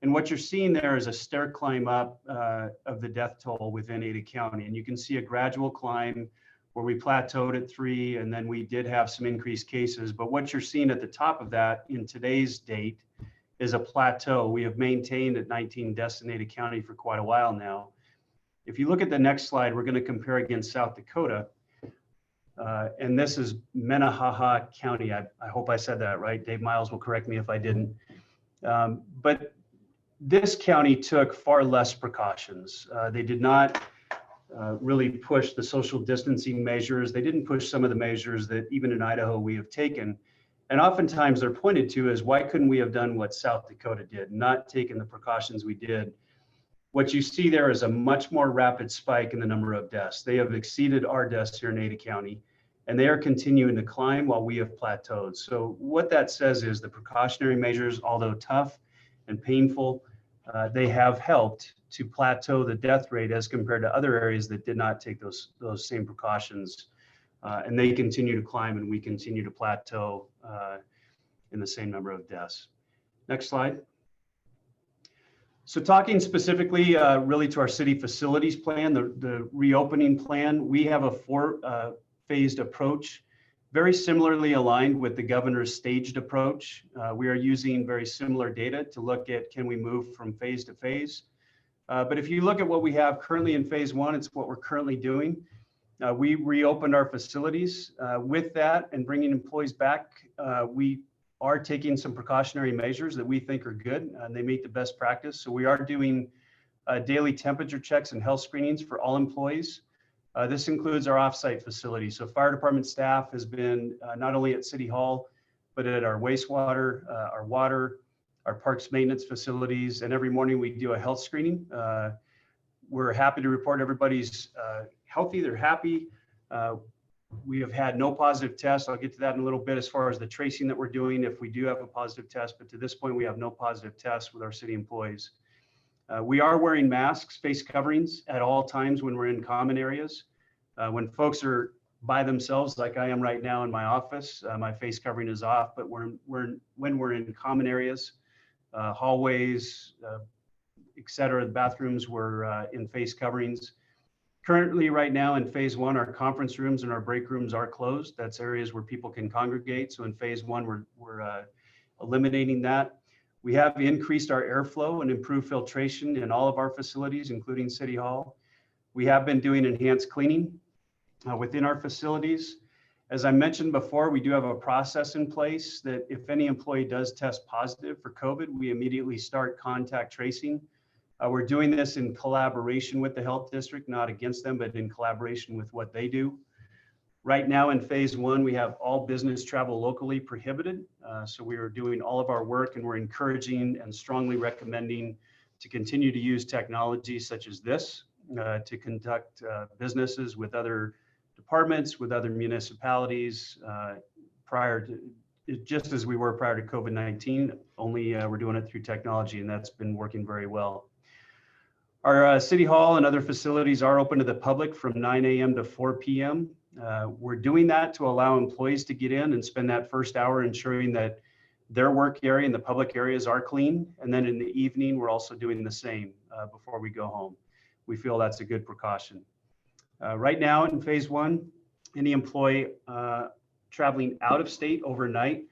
And what you're seeing there is a stair climb up of the death toll within Ada County. And you can see a gradual climb where we plateaued at 3, and then we did have some increased cases. But what you're seeing at the top of that in today's date is a plateau. We have maintained at 19 deaths in Ada County for quite a while now. If you look at the next slide, we're going to compare against South Dakota. And this is Minnehaha County. I hope I said that right. Dave Miles will correct me if I didn't. But this county took far less precautions. They did not really push the social distancing measures. They didn't push some of the measures that even in Idaho we have taken. And oftentimes they're pointed to as, why couldn't we have done what South Dakota did, not taken the precautions we did? What you see there is a much more rapid spike in the number of deaths. They have exceeded our deaths here in Ada County, and they are continuing to climb while we have plateaued. So what that says is the precautionary measures, although tough and painful, they have helped to plateau the death rate as compared to other areas that did not take those same precautions. And they continue to climb, and we continue to plateau in the same number of deaths. Next slide. So talking specifically really to our city facilities plan, the reopening plan, we have a 4-phased approach, very similarly aligned with the governor's staged approach. We are using very similar data to look at, can we move from phase to phase? But if you look at what we have currently in phase 1, it's what we're currently doing. We reopened our facilities. With that and bringing employees back, we are taking some precautionary measures that we think are good, and they meet the best practice. So we are doing daily temperature checks and health screenings for all employees. This includes our offsite facilities. So fire department staff has been not only at City Hall, but at our wastewater, our water, our parks maintenance facilities, and every morning we do a health screening. We're happy to report everybody's healthy, they're happy. We have had no positive tests. I'll get to that in a little bit as far as the tracing that we're doing if we do have a positive test, but to this point we have no positive tests with our city employees. We are wearing masks, face coverings at all times when we're in common areas. When folks are by themselves, like I am right now in my office, my face covering is off, but when we're in common areas, hallways, et cetera, the bathrooms, we're in face coverings. Currently, right now in phase one, our conference rooms and our break rooms are closed. That's areas where people can congregate. So in phase one, we're eliminating that. We have increased our airflow and improved filtration in all of our facilities, including City Hall. We have been doing enhanced cleaning within our facilities. As I mentioned before, we do have a process in place that if any employee does test positive for COVID, we immediately start contact tracing. We're doing this in collaboration with the health district, not against them, but in collaboration with what they do. Right now in phase one, we have all business travel locally prohibited. So we are doing all of our work, and we're encouraging and strongly recommending to continue to use technology such as this to conduct businesses with other departments, with other municipalities prior to, just as we were prior to COVID-19, only we're doing it through technology, and that's been working very well. Our City Hall and other facilities are open to the public from 9 a.m. to 4 p.m. We're doing that to allow employees to get in and spend that first hour ensuring that their work area and the public areas are clean. And then in the evening, we're also doing the same before we go home. We feel that's a good precaution. Right now in phase one, any employee traveling out of state overnight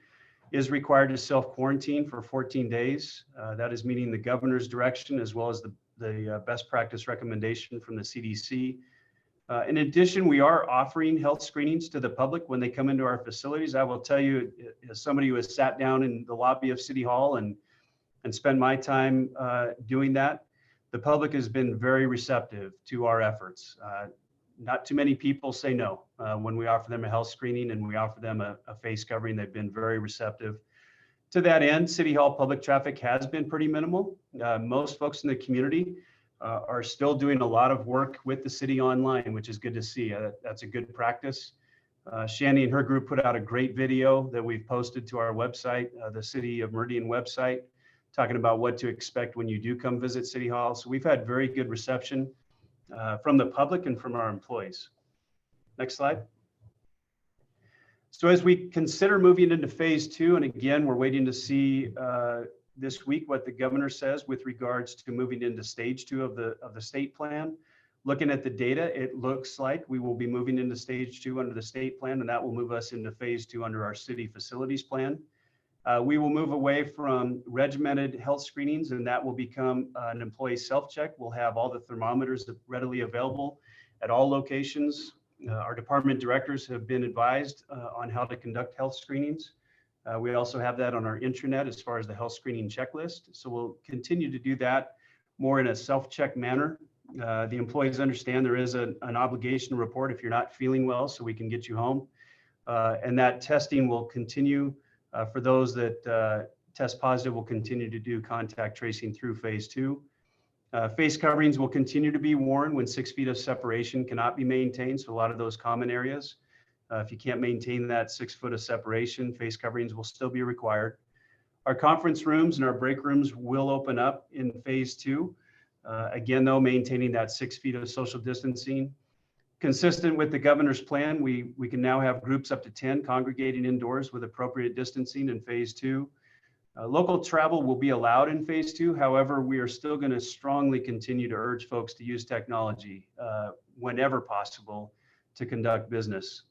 is required to self-quarantine for 14 days. That is meeting the governor's direction as well as the best practice recommendation from the CDC. In addition, we are offering health screenings to the public when they come into our facilities. I will tell you, as somebody who has sat down in the lobby of City Hall and spent my time doing that, the public has been very receptive to our efforts. Not too many people say no when we offer them a health screening and we offer them a face covering. They've been very receptive. To that end, City Hall public traffic has been pretty minimal. Most folks in the community are still doing a lot of work with the city online, which is good to see. That's a good practice. Shandy and her group put out a great video that we've posted to our website, the City of Meridian website, talking about what to expect when you do come visit City Hall. So we've had very good reception from the public and from our employees. Next slide. So as we consider moving into phase two, and again, we're waiting to see this week what the governor says with regards to moving into stage two of the state plan. Looking at the data, it looks like we will be moving into stage two under the state plan, and that will move us into phase two under our city facilities plan. We will move away from regimented health screenings, and that will become an employee self-check. We'll have all the thermometers readily available at all locations. Our department directors have been advised on how to conduct health screenings. We also have that on our intranet as far as the health screening checklist. So we'll continue to do that more in a self-check manner. The employees understand there is an obligation to report if you're not feeling well, so we can get you home. And that testing will continue for those that test positive. We'll continue to do contact tracing through phase two. Face coverings will continue to be worn when 6 feet of separation cannot be maintained. So a lot of those common areas, if you can't maintain that 6 foot of separation, face coverings will still be required. Our conference rooms and our break rooms will open up in phase two. Again, though, maintaining that 6 feet of social distancing. Consistent with the governor's plan, we can now have groups up to 10 congregating indoors with appropriate distancing in phase two. Local travel will be allowed in phase two. However, we are still going to strongly continue to urge folks to use technology whenever possible to conduct business.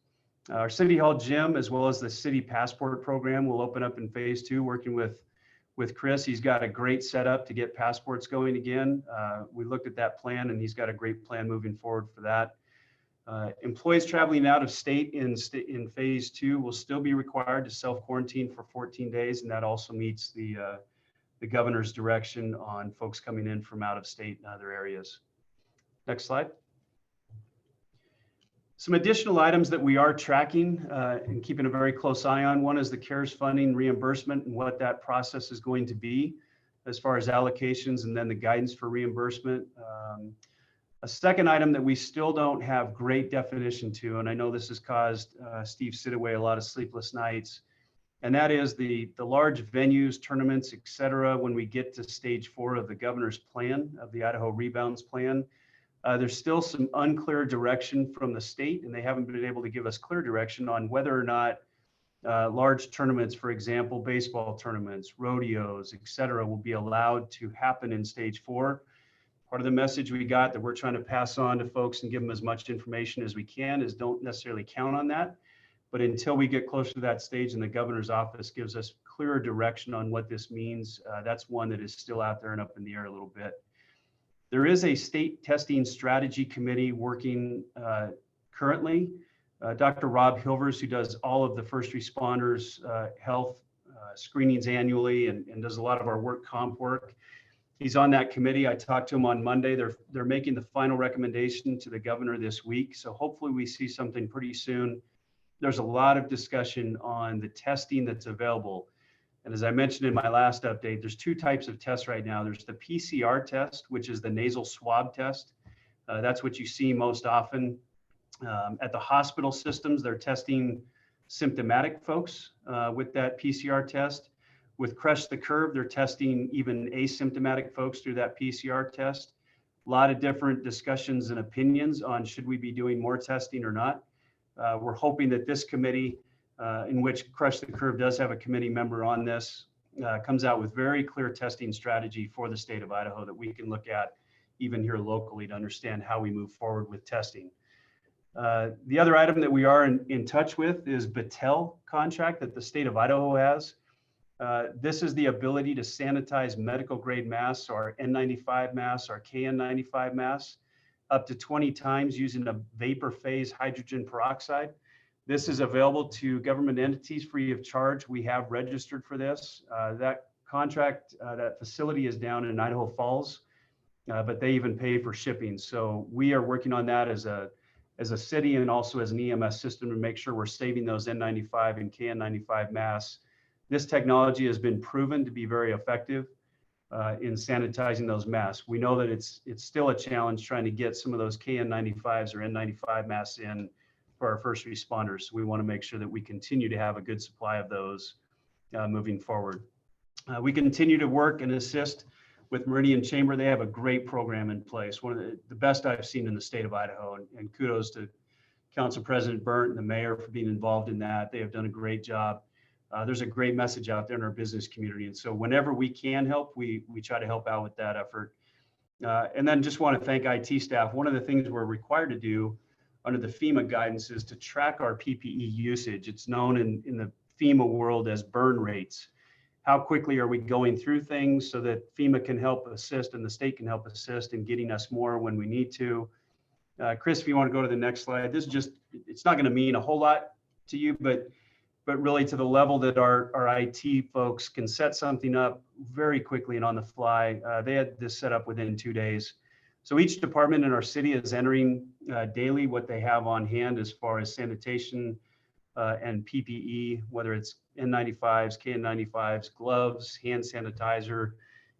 Our City Hall gym, as well as the City Passport program, will open up in phase two, working with Chris. He's got a great setup to get passports going again. We looked at that plan, and he's got a great plan moving forward for that. Employees traveling out of state in phase two will still be required to self-quarantine for 14 days, and that also meets the governor's direction on folks coming in from out of state and other areas. Next slide. Some additional items that we are tracking and keeping a very close eye on. One is the CARES funding reimbursement and what that process is going to be as far as allocations, and then the guidance for reimbursement. A second item that we still don't have great definition to, and I know this has caused Steve Sidaway a lot of sleepless nights, And that is the large venues, tournaments, et cetera. When we get to stage 4 of the governor's plan, of the Idaho Rebounds Plan, there's still some unclear direction from the state, and they haven't been able to give us clear direction on whether or not large tournaments, for example, baseball tournaments, rodeos, et cetera, will be allowed to happen in stage 4. Part of the message we got that we're trying to pass on to folks and give them as much information as we can is don't necessarily count on that. But until we get closer to that stage and the governor's office gives us clearer direction on what this means, that's one that is still out there and up in the air a little bit. There is a state testing strategy committee working currently. Dr. Rob Hilvers, who does all of the first responders health screenings annually and does a lot of our work comp work. He's on that committee. I talked to him on Monday. They're making the final recommendation to the governor this week. So hopefully we see something pretty soon. There's a lot of discussion on the testing that's available. And as I mentioned in my last update, there's 2 types of tests right now. There's the PCR test, which is the nasal swab test. That's what you see most often. At the hospital systems, they're testing symptomatic folks with that PCR test. With Crush the Curve, they're testing even asymptomatic folks through that PCR test. A lot of different discussions and opinions on should we be doing more testing or not. We're hoping that this committee, in which Crush the Curve does have a committee member on this, comes out with very clear testing strategy for the state of Idaho that we can look at even here locally to understand how we move forward with testing. The other item that we are in touch with is Battelle contract that the state of Idaho has. This is the ability to sanitize medical grade masks, our N95 masks, our KN95 masks, up to 20 times using a vapor phase hydrogen peroxide. This is available to government entities free of charge. We have registered for this. That contract, that facility is down in Idaho Falls, but they even pay for shipping. So we are working on that as a city and also as an EMS system to make sure we're saving those N95 and KN95 masks. This technology has been proven to be very effective in sanitizing those masks. We know that it's still a challenge trying to get some of those KN95s or N95 masks in for our first responders. We want to make sure that we continue to have a good supply of those moving forward. We continue to work and assist with Meridian Chamber. They have a great program in place, one of the best I've seen in the state of Idaho, and kudos to Council President Burnt and the mayor for being involved in that. They have done a great job. There's a great message out there in our business community. And so whenever we can help, we try to help out with that effort. And then just want to thank IT staff. One of the things we're required to do under the FEMA guidance is to track our PPE usage. It's known in the FEMA world as burn rates. How quickly are we going through things so that FEMA can help assist and the state can help assist in getting us more when we need to. Chris, if you want to go to the next slide, this is just, it's not going to mean a whole lot to you, but really to the level that our IT folks can set something up very quickly and on the fly. They had this set up within 2 days. So each department in our city is entering daily what they have on hand as far as sanitation and PPE, whether it's N95s, KN95s, gloves, hand sanitizer,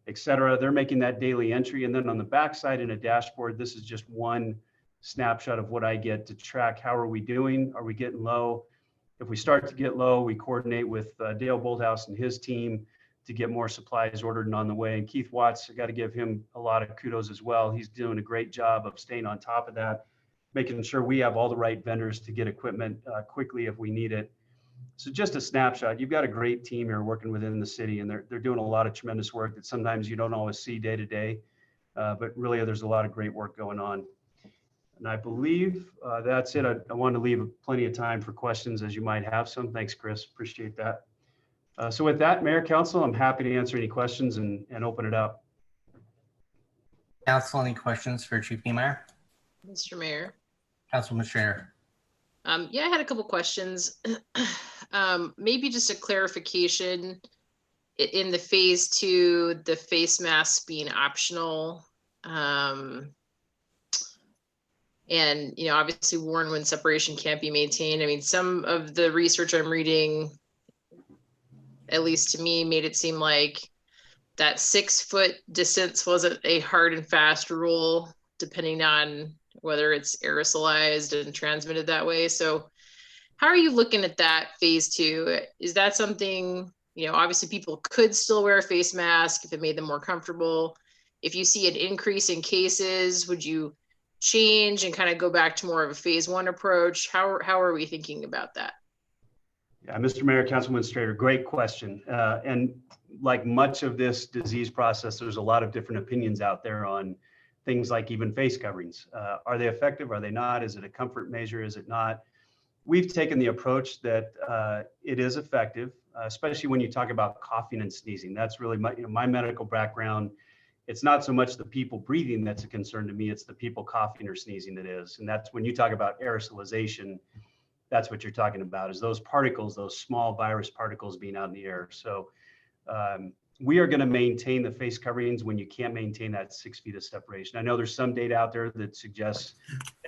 et cetera. They're making that daily entry. And then on the backside in a dashboard, this is just one snapshot of what I get to track. How are we doing? Are we getting low? If we start to get low, we coordinate with Dale Bolthouse and his team to get more supplies ordered and on the way. And Keith Watts, I got to give him a lot of kudos as well. He's doing a great job of staying on top of that, making sure we have all the right vendors to get equipment quickly if we need it. So just a snapshot. You've got a great team here working within the city, and they're doing a lot of tremendous work that sometimes you don't always see day to day, but really there's a lot of great work going on. And I believe that's it. I want to leave plenty of time for questions as you might have some. Thanks, Chris. Appreciate that. So with that, Mayor, Council, I'm happy to answer any questions and open it up. Council, any questions for Chief Niemeyer? Mr. Mayor. Councilman Strayer. Yeah, I had a couple questions. Maybe just a clarification in the phase 2, the face masks being optional. And, you know, obviously worn when separation can't be maintained. I mean, some of the research I'm reading, at least to me, made it seem like that 6-foot distance wasn't a hard and fast rule, depending on whether it's aerosolized and transmitted that way. So how are you looking at that phase 2? Is that something, obviously people could still wear a face mask if it made them more comfortable. If you see an increase in cases, would you change and kind of go back to more of a phase 1 approach? How are we thinking about that? Yeah, Mr. Mayor, Council Administrator, great question. And like much of this disease process, there's a lot of different opinions out there on things like even face coverings. Are they effective? Are they not? Is it a comfort measure? Is it not? We've taken the approach that it is effective, especially when you talk about coughing and sneezing. That's really my medical background. It's not so much the people breathing that's a concern to me, it's the people coughing or sneezing that is. And that's when you talk about aerosolization, that's what you're talking about, is those particles, those small virus particles being out in the air. So we are going to maintain the face coverings when you can't maintain that 6 feet of separation. I know there's some data out there that suggests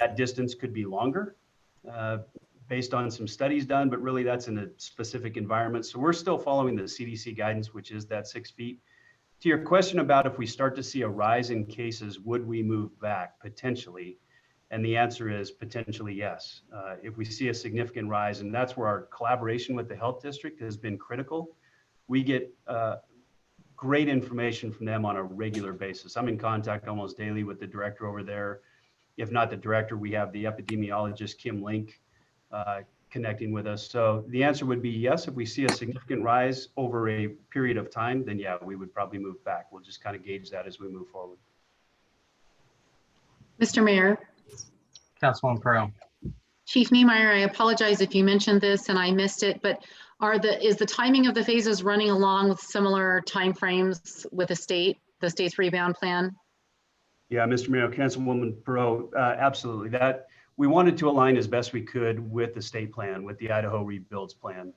that distance could be longer based on some studies done, but really that's in a specific environment. So we're still following the CDC guidance, which is that 6 feet. To your question about if we start to see a rise in cases, would we move back potentially? And the answer is potentially yes. If we see a significant rise, and that's where our collaboration with the health district has been critical. We get great information from them on a regular basis. I'm in contact almost daily with the director over there. If not the director, we have the epidemiologist, Kim Link, connecting with us. So the answer would be yes. If we see a significant rise over a period of time, then yeah, we would probably move back. We'll just kind of gauge that as we move forward. Mr. Mayor. Councilwoman Pearl. Chief Niemeyer, I apologize if you mentioned this and I missed it, but is the timing of the phases running along with similar timeframes with the state's rebound plan? Yeah, Mr. Mayor, Councilwoman Pearl, absolutely. That we wanted to align as best we could with the state plan, with the Idaho Rebuilds plan.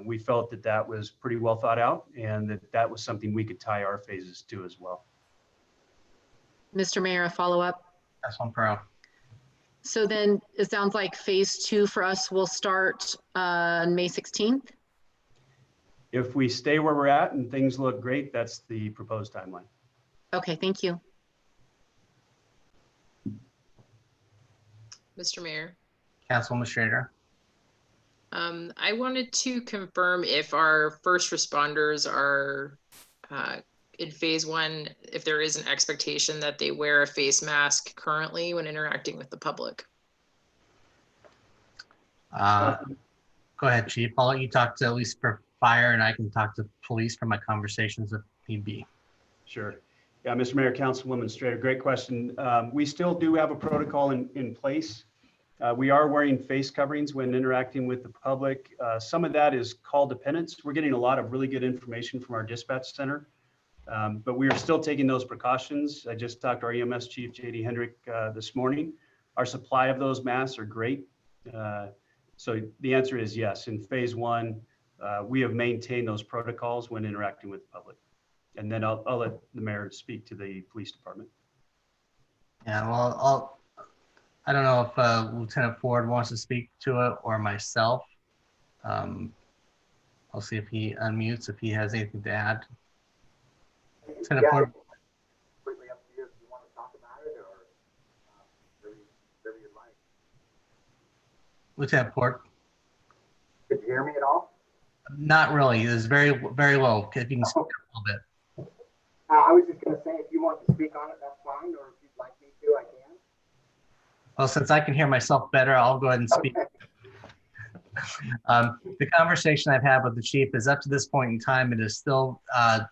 We felt that that was pretty well thought out and that was something we could tie our phases to as well. Mr. Mayor, a follow-up. Councilwoman Pearl. So then it sounds like phase 2 for us will start on May 16th. If we stay where we're at and things look great, that's the proposed timeline. Okay, thank you. Mr. Mayor. Councilwoman Schrader. I wanted to confirm if our first responders are in phase 1, if there is an expectation that they wear a face mask currently when interacting with the public. Go ahead, Chief. I'll let you talk to at least for fire and I can talk to police for my conversations if need be. Sure. Yeah, Mr. Mayor, Councilwoman Strader, great question. We still do have a protocol in place. We are wearing face coverings when interacting with the public. Some of that is call dependence. We're getting a lot of really good information from our dispatch center, but we are still taking those precautions. I just talked to our EMS Chief, J.D. Hendrick, this morning. Our supply of those masks are great. So the answer is yes. In phase 1, we have maintained those protocols when interacting with the public. And then I'll let the mayor speak to the police department. Yeah, well, I don't know if Lieutenant Ford wants to speak to it or myself. I'll see if he unmutes, if he has anything to add. Lieutenant Ford. Completely up to you if you want to talk about it or whatever you'd like. Lieutenant Ford. Could you hear me at all? Not really. It's very, very low. If you can speak up a little bit. I was just going to say, if you want to speak on it, that's fine. Or if you'd like me to, I can. Well, since I can hear myself better, I'll go ahead and speak. Okay. The conversation I've had with the chief is up to this point in time, it is still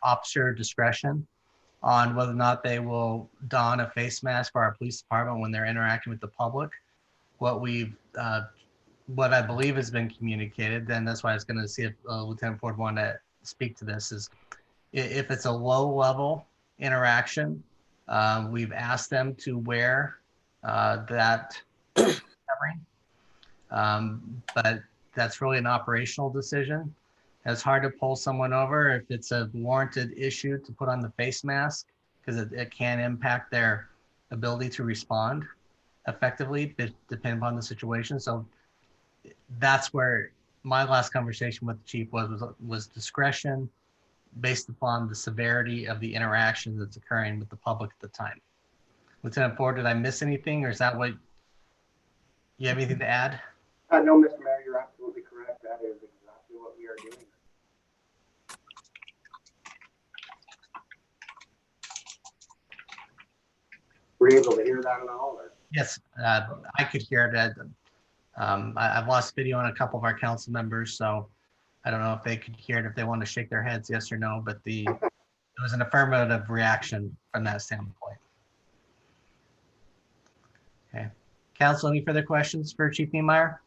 officer discretion on whether or not they will don a face mask for our police department when they're interacting with the public. What I believe has been communicated, then that's why I was going to see if Lieutenant Ford wanted to speak to this, is if it's a low level interaction, we've asked them to wear that covering, but that's really an operational decision. It's hard to pull someone over if it's a warranted issue to put on the face mask because it can impact their ability to respond effectively, depending upon the situation. So that's where my last conversation with the chief was discretion based upon the severity of the interaction that's occurring with the public at the time. Lieutenant Ford, did I miss anything, or is that what you have anything to add? No, Mr. Mayor, you're absolutely correct. That is exactly what we are doing. Were you able to hear that at all? Or? Yes, I could hear it. I've lost video on a couple of our council members, so I don't know if they could hear it, if they want to shake their heads, yes or no, but it was an affirmative reaction from that standpoint. Okay. Council, any further questions for Chief Niemeyer?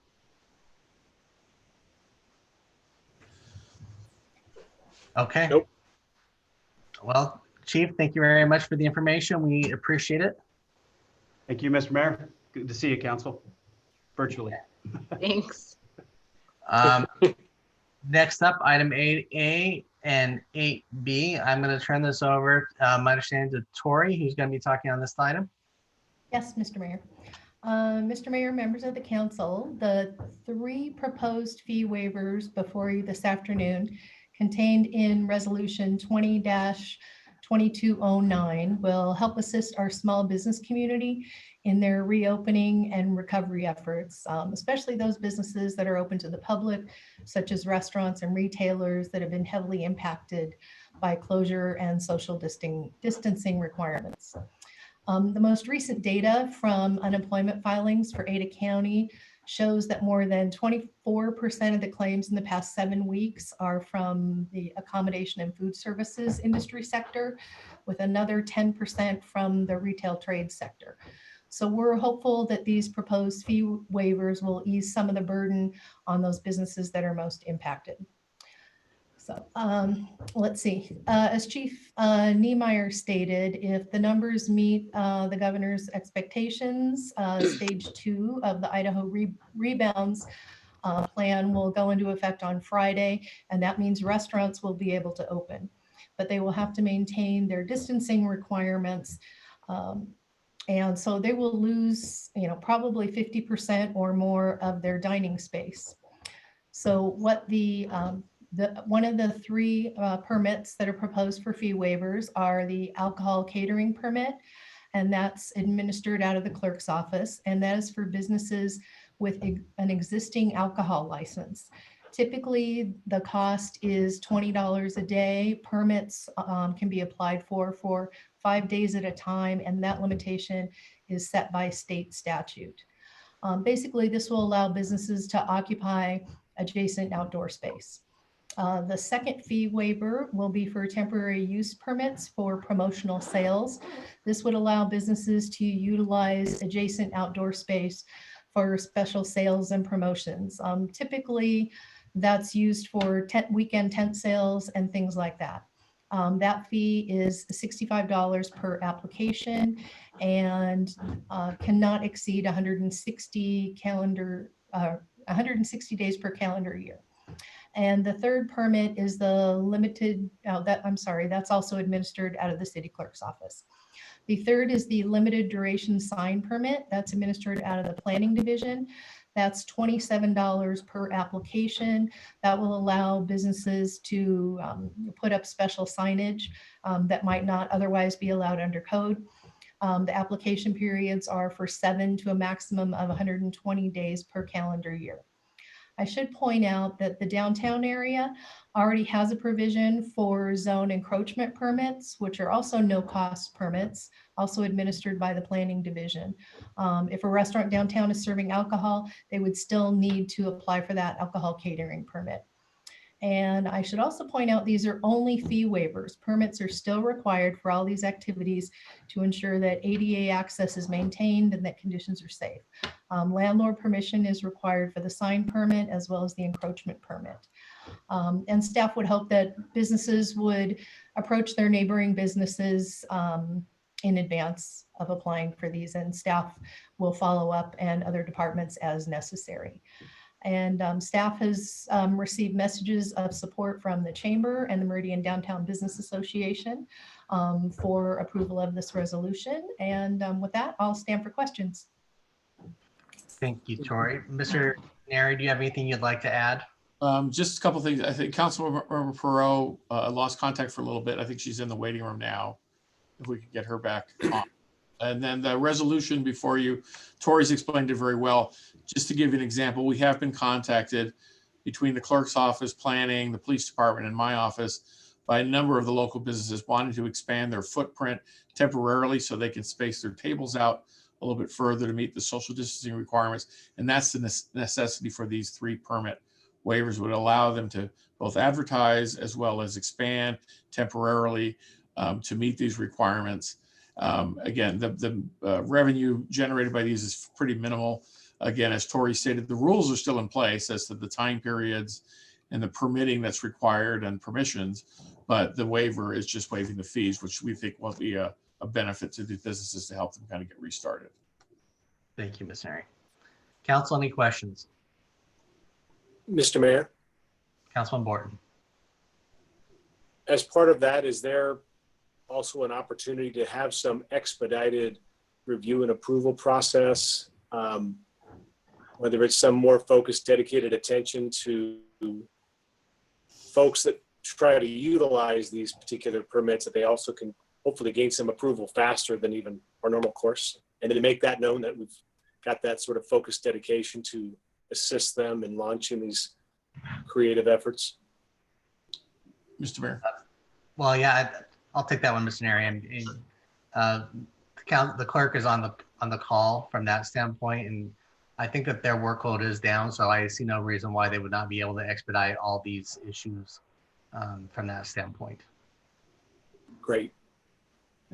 Okay. Nope. Well, Chief, thank you very much for the information. We appreciate it. Thank you, Mr. Mayor. Good to see you, council, virtually. Thanks. Next up, item 8A and 8B. I'm going to turn this over, my understanding, to Tori, who's going to be talking on this item. Yes, Mr. Mayor. Mr. Mayor, members of the council, the 3 proposed fee waivers before you this afternoon contained in resolution 20-2209 will help assist our small business community in their reopening and recovery efforts, especially those businesses that are open to the public, such as restaurants and retailers that have been heavily impacted by closure and social distancing requirements. The most recent data from unemployment filings for Ada County shows that more than 24% of the claims in the past 7 weeks are from the accommodation and food services industry sector, with another 10% from the retail trade sector. So we're hopeful that these proposed fee waivers will ease some of the burden on those businesses that are most impacted. So let's see. As Chief Niemeyer stated, if the numbers meet the governor's expectations, stage 2 of the Idaho Rebounds plan will go into effect on Friday, and that means restaurants will be able to open, but they will have to maintain their distancing requirements. And so they will lose, probably 50% or more of their dining space. So what one of the 3 permits that are proposed for fee waivers are the alcohol catering permit, and that's administered out of the clerk's office, and that is for businesses with an existing alcohol license. Typically, the cost is $20 a day. Permits can be applied for 5 days at a time, and that limitation is set by state statute. Basically, this will allow businesses to occupy adjacent outdoor space. The second fee waiver will be for temporary use permits for promotional sales. This would allow businesses to utilize adjacent outdoor space for special sales and promotions. Typically, that's used for weekend tent sales and things like that. That fee is $65 per application and cannot exceed 160 days per calendar year. And the third permit is the limited, that's also administered out of the city clerk's office. The third is the limited duration sign permit. That's administered out of the planning division. That's $27 per application. That will allow businesses to put up special signage that might not otherwise be allowed under code. The application periods are for 7 to a maximum of 120 days per calendar year. I should point out that the downtown area already has a provision for zone encroachment permits, which are also no-cost permits, also administered by the planning division. If a restaurant downtown is serving alcohol, they would still need to apply for that alcohol catering permit. And I should also point out these are only fee waivers. Permits are still required for all these activities to ensure that ADA access is maintained and that conditions are safe. Landlord permission is required for the sign permit as well as the encroachment permit. And staff would hope that businesses would approach their neighboring businesses in advance of applying for these, and staff will follow up and other departments as necessary. And staff has received messages of support from the Chamber and the Meridian Downtown Business Association for approval of this resolution. And with that, I'll stand for questions. Thank you, Tori. Mr. Neri, do you have anything you'd like to add? Just a couple things. I think Councilmember Perot lost contact for a little bit. I think she's in the waiting room now. If we could get her back on. And then the resolution before you, Tori's explained it very well. Just to give you an example, we have been contacted between the clerk's office, planning, the police department, and my office by a number of the local businesses wanting to expand their footprint temporarily so they can space their tables out a little bit further to meet the social distancing requirements. And that's the necessity for these 3 permit waivers, would allow them to both advertise as well as expand temporarily to meet these requirements. Again, the revenue generated by these is pretty minimal. Again, as Tori stated, the rules are still in place as to the time periods and the permitting that's required and permissions, but the waiver is just waiving the fees, which we think will be a benefit to the businesses to help them kind of get restarted. Thank you, Ms. Neri. Council, any questions? Mr. Mayor, Councilman Borton. as part of that, is there also an opportunity to have some expedited review and approval process? Whether it's some more focused, dedicated attention to folks that try to utilize these particular permits, that they also can hopefully gain some approval faster than even our normal course. And then to make that known that we've got that sort of focused dedication to assist them in launching these creative efforts. Mr. Mayor. Well, yeah, I'll take that one, Mr. Neri. The clerk is on the call from that standpoint, and I think that their workload is down, so I see no reason why they would not be able to expedite all these issues from that standpoint. Great.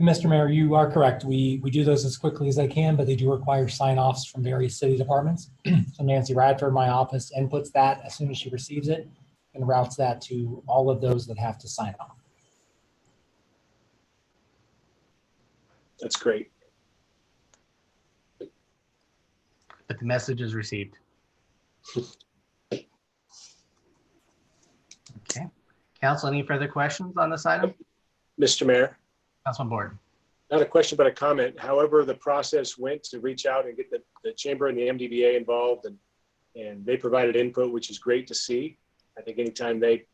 Mr. Mayor, you are correct. We do those as quickly as they can, but they do require sign-offs from various city departments. So Nancy Radford, my office, inputs that as soon as she receives it and routes that to all of those that have to sign off. That's great. But the message is received. Okay. Council, any further questions on this item? Mr. Mayor. Councilman Borton. Not a question, but a comment. However, the process went to reach out and get the chamber and the MDBA involved, and they provided input, which is great to see. I think anytime they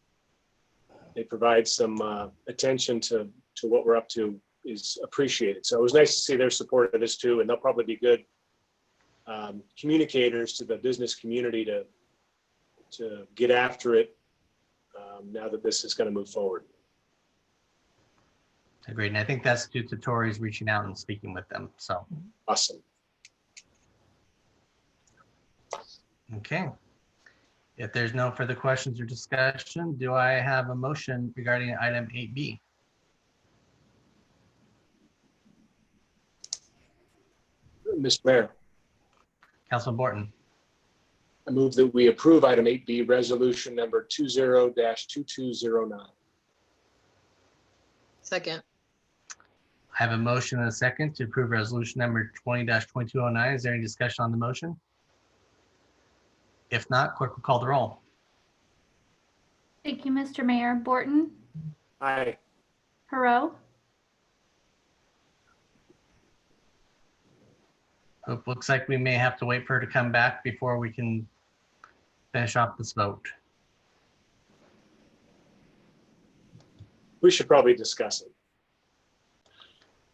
provide some attention to what we're up to is appreciated. So it was nice to see their support of this too, and they'll probably be good communicators to the business community to get after it now that this is going to move forward. Agreed. And I think that's due to Tori's reaching out and speaking with them. So awesome. Okay. If there's no further questions or discussion, do I have a motion regarding item 8B? Mr. Mayor. Councilman Borton. I move that we approve item 8B, resolution number 20-2209. Second. I have a motion and a second to approve resolution number 20-2209. Is there any discussion on the motion? If not, clerk will call the roll. Thank you, Mr. Mayor. Borton, Aye. Perot, Looks like we may have to wait for her to come back before we can finish off this vote. We should probably discuss it.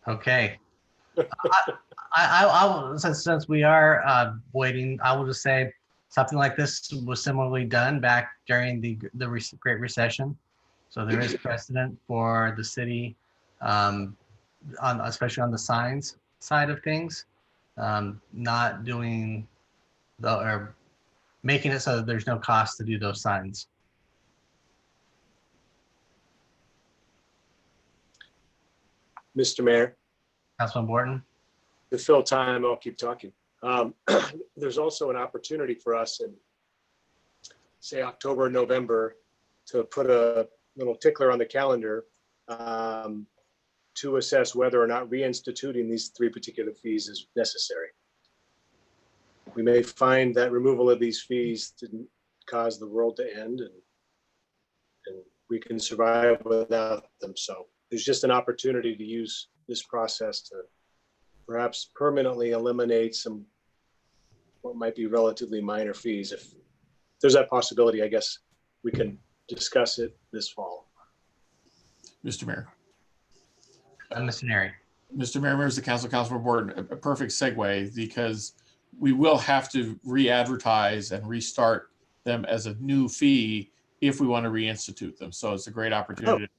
Okay. I will, since we are waiting, I will just say something like this was similarly done back during the Great Recession. So there is precedent for the city, especially on the signs side of things, not doing or making it so that there's no cost to do those signs. Mr. Mayor. Councilman Borton. To fill time, I'll keep talking. There's also an opportunity for us in, say, October, November, to put a little tickler on the calendar to assess whether or not reinstituting these 3 particular fees is necessary. We may find that removal of these fees didn't cause the world to end, and we can survive without them. So there's just an opportunity to use this process to perhaps permanently eliminate some what might be relatively minor fees. If there's that possibility, I guess we can discuss it this fall. Mr. Mayor. Mr. Neri. Mr. Mayor, members of the council board, a perfect segue, because we will have to re-advertise and restart them as a new fee if we want to reinstitute them. So it's a great opportunity to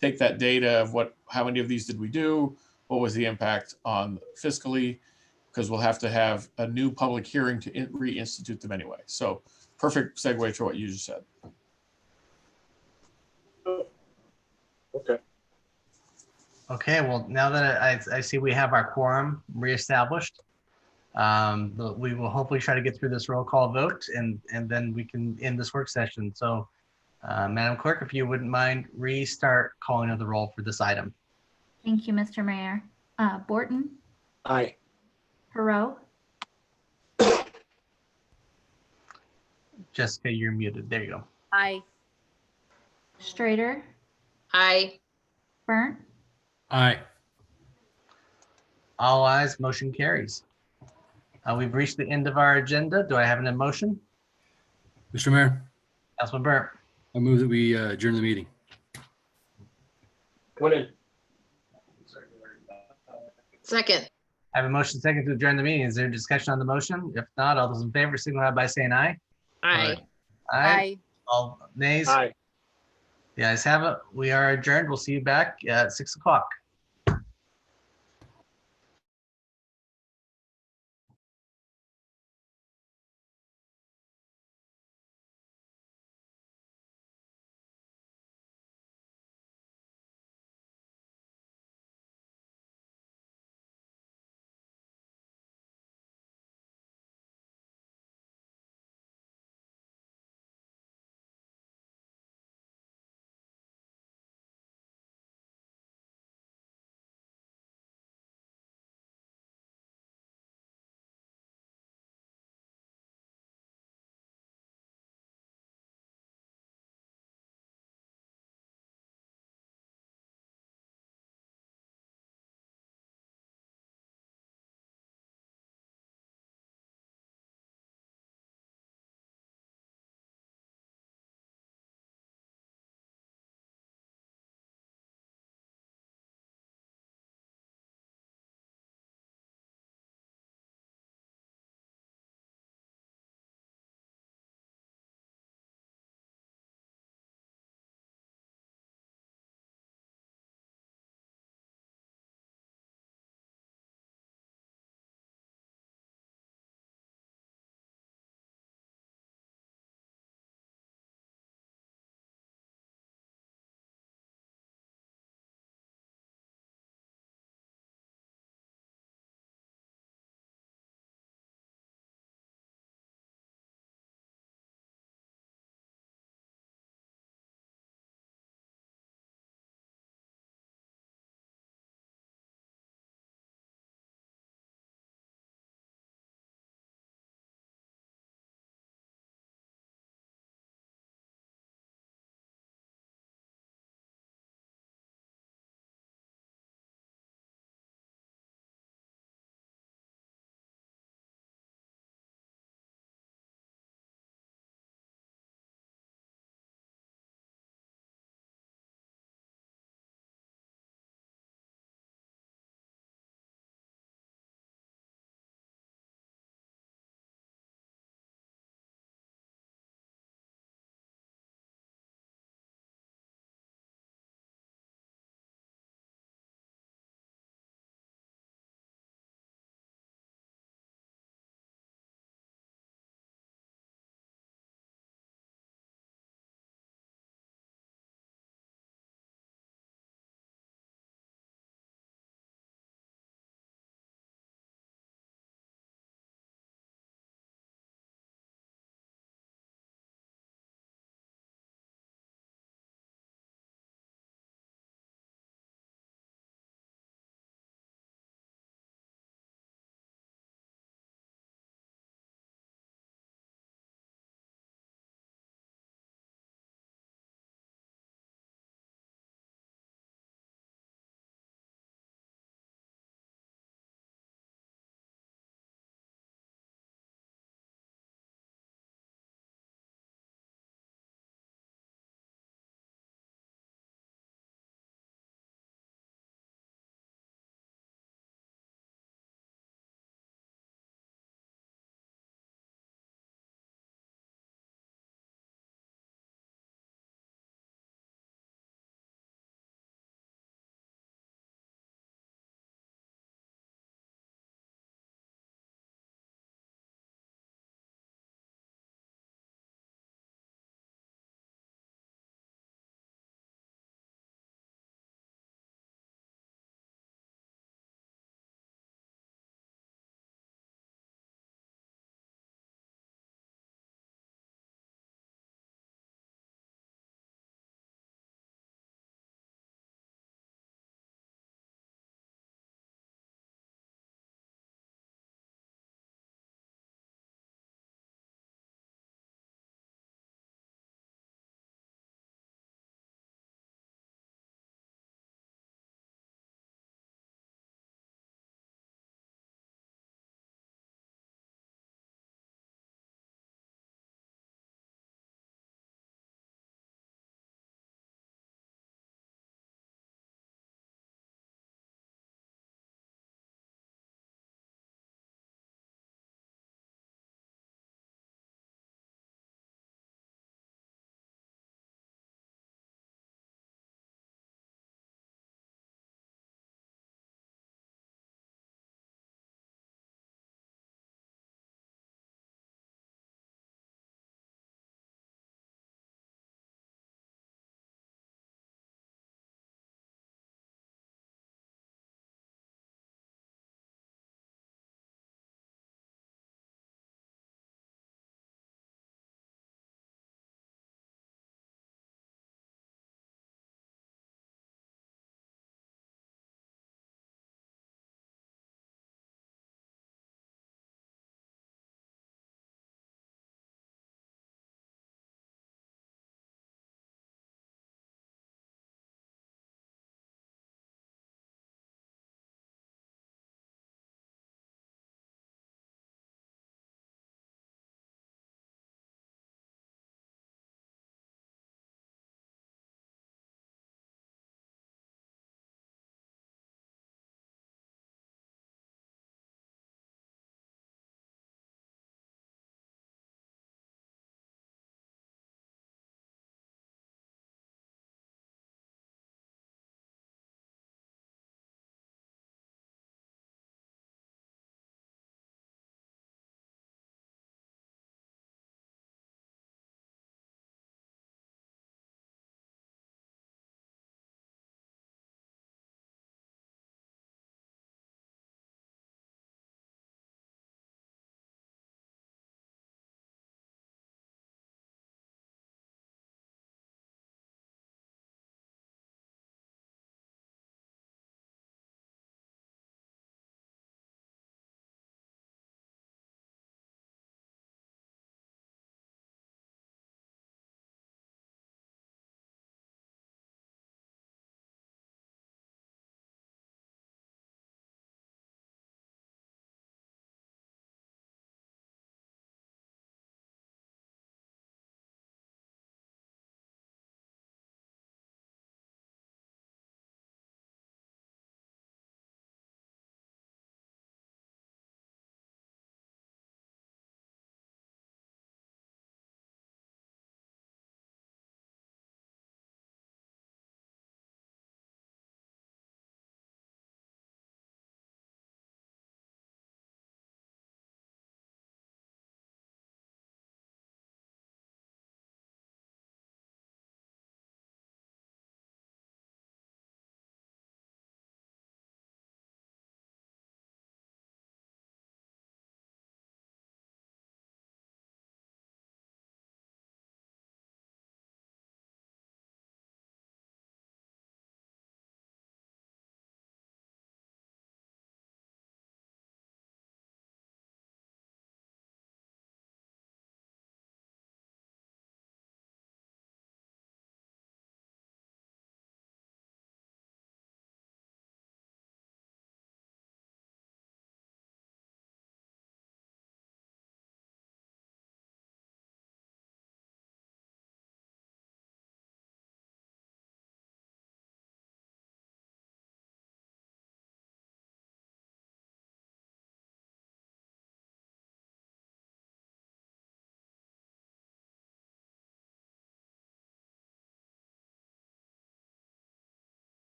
take that data of how many of these did we do? What was the impact on fiscally? Because we'll have to have a new public hearing to reinstitute them anyway. So perfect segue to what you just said. Okay. Okay, well, now that I see we have our quorum reestablished, we will hopefully try to get through this roll call vote and then we can end this work session. So, Madam Clerk, if you wouldn't mind, restart calling of the roll for this item. Thank you, Mr. Mayor. Borton, Aye. Perot, Jessica, you're muted. There you go. Aye. Strader, Aye. Burnt, Aye. All ayes, motion carries. We've reached the end of our agenda. Do I have an motion? Mr. Mayor, Councilman Burnt. I move that we adjourn the meeting. Second. I have a motion second to adjourn the meeting. Is there discussion on the motion? If not, all those in favor signify by saying aye. Aye. Aye. All nays? Aye. The ayes have it. We are adjourned. We'll see you back at 6 o'clock.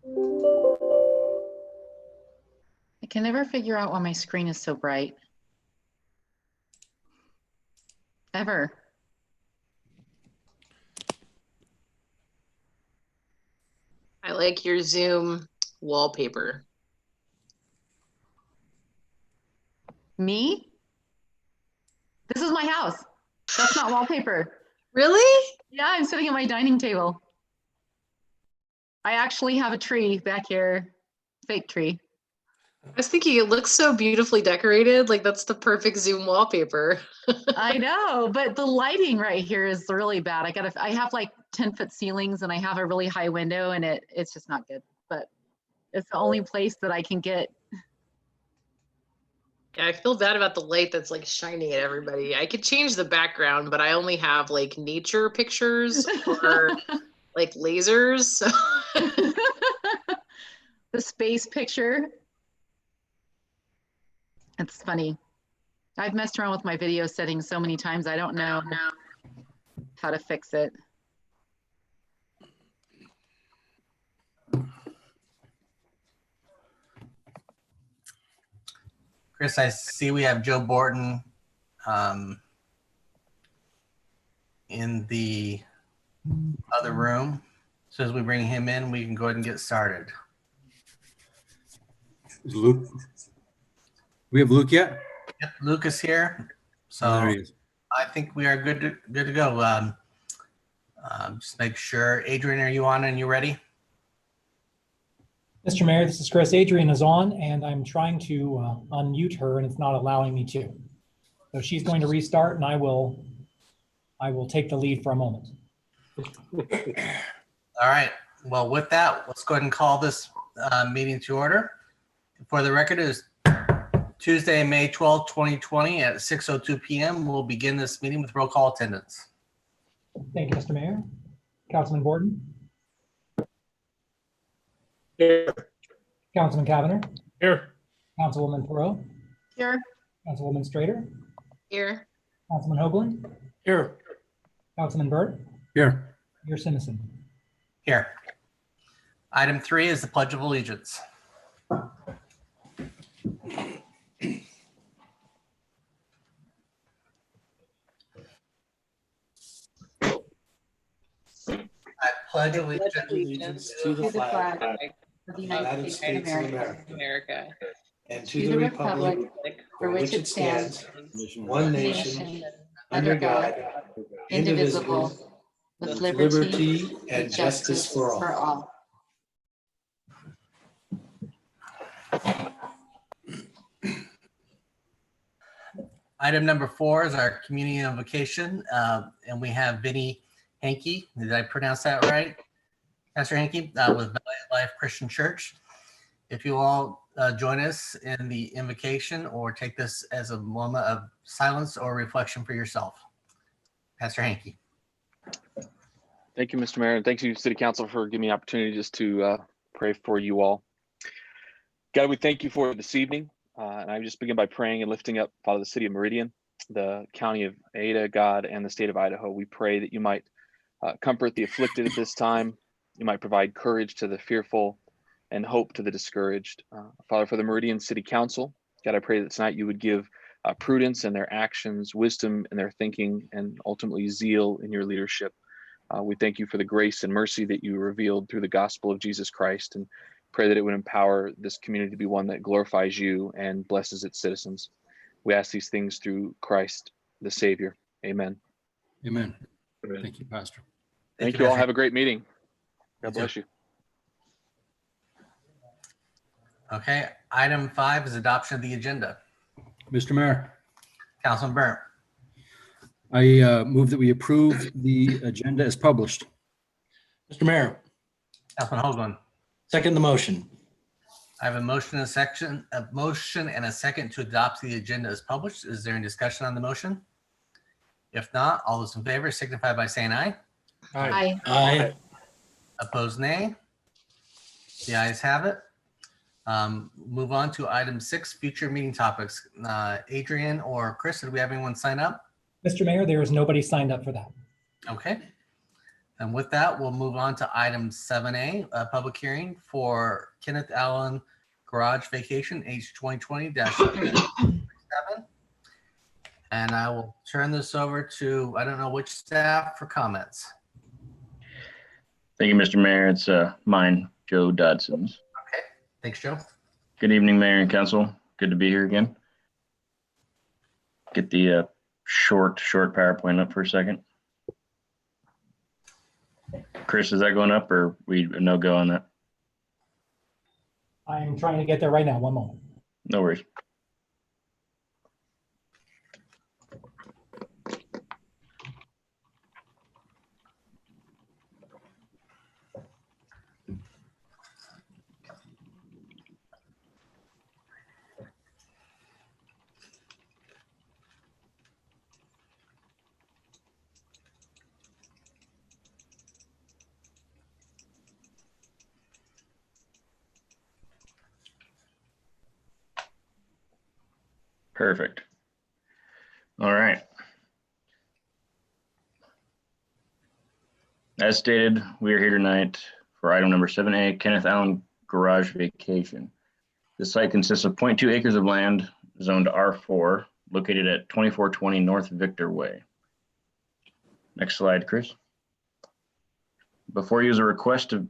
I can never figure out why my screen is so bright. Ever. I like your Zoom wallpaper. Me? This is my house. That's not wallpaper. Really? Yeah, I'm sitting at my dining table. I actually have a tree back here, fake tree. I was thinking it looks so beautifully decorated. Like that's the perfect Zoom wallpaper. I know, but the lighting right here is really bad. I have like 10-foot ceilings and I have a really high window and it's just not good, but it's the only place that I can get. Yeah, I feel bad about the light that's like shining at everybody. I could change the background, but I only have like nature pictures or like lasers. So. The space picture. It's funny. I've messed around with my video settings so many times. I don't know how to fix it. Chris, I see we have Joe Borton in the other room. So as we bring him in, we can go ahead and get started. Is Luke? We have Luke yet? Yep, Luke is here. So Oh, there he is. I think we are good to go. Just make sure. Adrian, are you on and you ready? Mr. Mayor, this is Chris. Adrian is on, and I'm trying to unmute her, and it's not allowing me to. So she's going to restart, and I will take the lead for a moment. All right. Well, with that, let's go ahead and call this meeting to order. For the record, it is Tuesday, May 12, 2020 at 6:02 p.m. We'll begin this meeting with roll call attendance. Thank you, Mr. Mayor. Councilman Borton? Here. Councilman Cavanagh? Here. Councilwoman Perot? Here. Councilwoman Strader? Here. Councilman Hoagland? Here. Councilman Burt? Here. Mayor Simison? Here. Item 3 is the Pledge of Allegiance. I pledge allegiance to the flag of the United States of America. and to the republic for which it stands, one nation, under God, indivisible, with liberty and justice for all. Item number 4 is our community invocation, and we have Vinny Hankey. Did I pronounce that right? Pastor Hankey with Valley Life Christian Church. If you all join us in the invocation or take this as a moment of silence or reflection for yourself. Pastor Hankey. Thank you, Mr. Mayor, and thank you, City Council, for giving me an opportunity just to pray for you all. God, we thank you for this evening. And I just begin by praying and lifting up, Father, the city of Meridian, the county of Ada, God, and the state of Idaho. We pray that you might comfort the afflicted at this time. You might provide courage to the fearful and hope to the discouraged. Father, for the Meridian City Council, God, I pray that tonight you would give prudence in their actions, wisdom in their thinking, and ultimately zeal in your leadership. We thank you for the grace and mercy that you revealed through the gospel of Jesus Christ, and pray that it would empower this community to be one that glorifies you and blesses its citizens. We ask these things through Christ, the Savior. Amen. Amen. Thank you, Pastor. Thank you all. Have a great meeting. God bless you. Okay, item 5 is adoption of the agenda. Mr. Mayor, Councilman Burnt. I move that we approve the agenda as published. Mr. Mayor, Councilman Hoagland. second the motion. I have a motion and a second to adopt the agenda as published. Is there any discussion on the motion? If not, all those in favor signify by saying aye. Aye. Aye. Opposed, nay. The ayes have it. Move on to item 6, future meeting topics. Adrian or Chris, did we have anyone sign up? Mr. Mayor, there is nobody signed up for that. Okay. And with that, we'll move on to item 7A, a public hearing for Kenneth Allen Garage Vacation, H 2020-7. And I will turn this over to, I don't know which staff for comments. Thank you, Mr. Mayor. It's mine, Joe Dodson's. Okay, thanks, Joe. Good evening, Mayor and Council. Good to be here again. Get the short PowerPoint up for a second. Chris, is that going up or we no go on that? I'm trying to get there right now. One moment. No worries. Perfect. All right. As stated, we are here tonight for item number 7A, Kenneth Allen Garage Vacation. The site consists of 0.2 acres of land zoned R4, located at 2420 North Victor Way. Next slide, Chris. Before you is a request to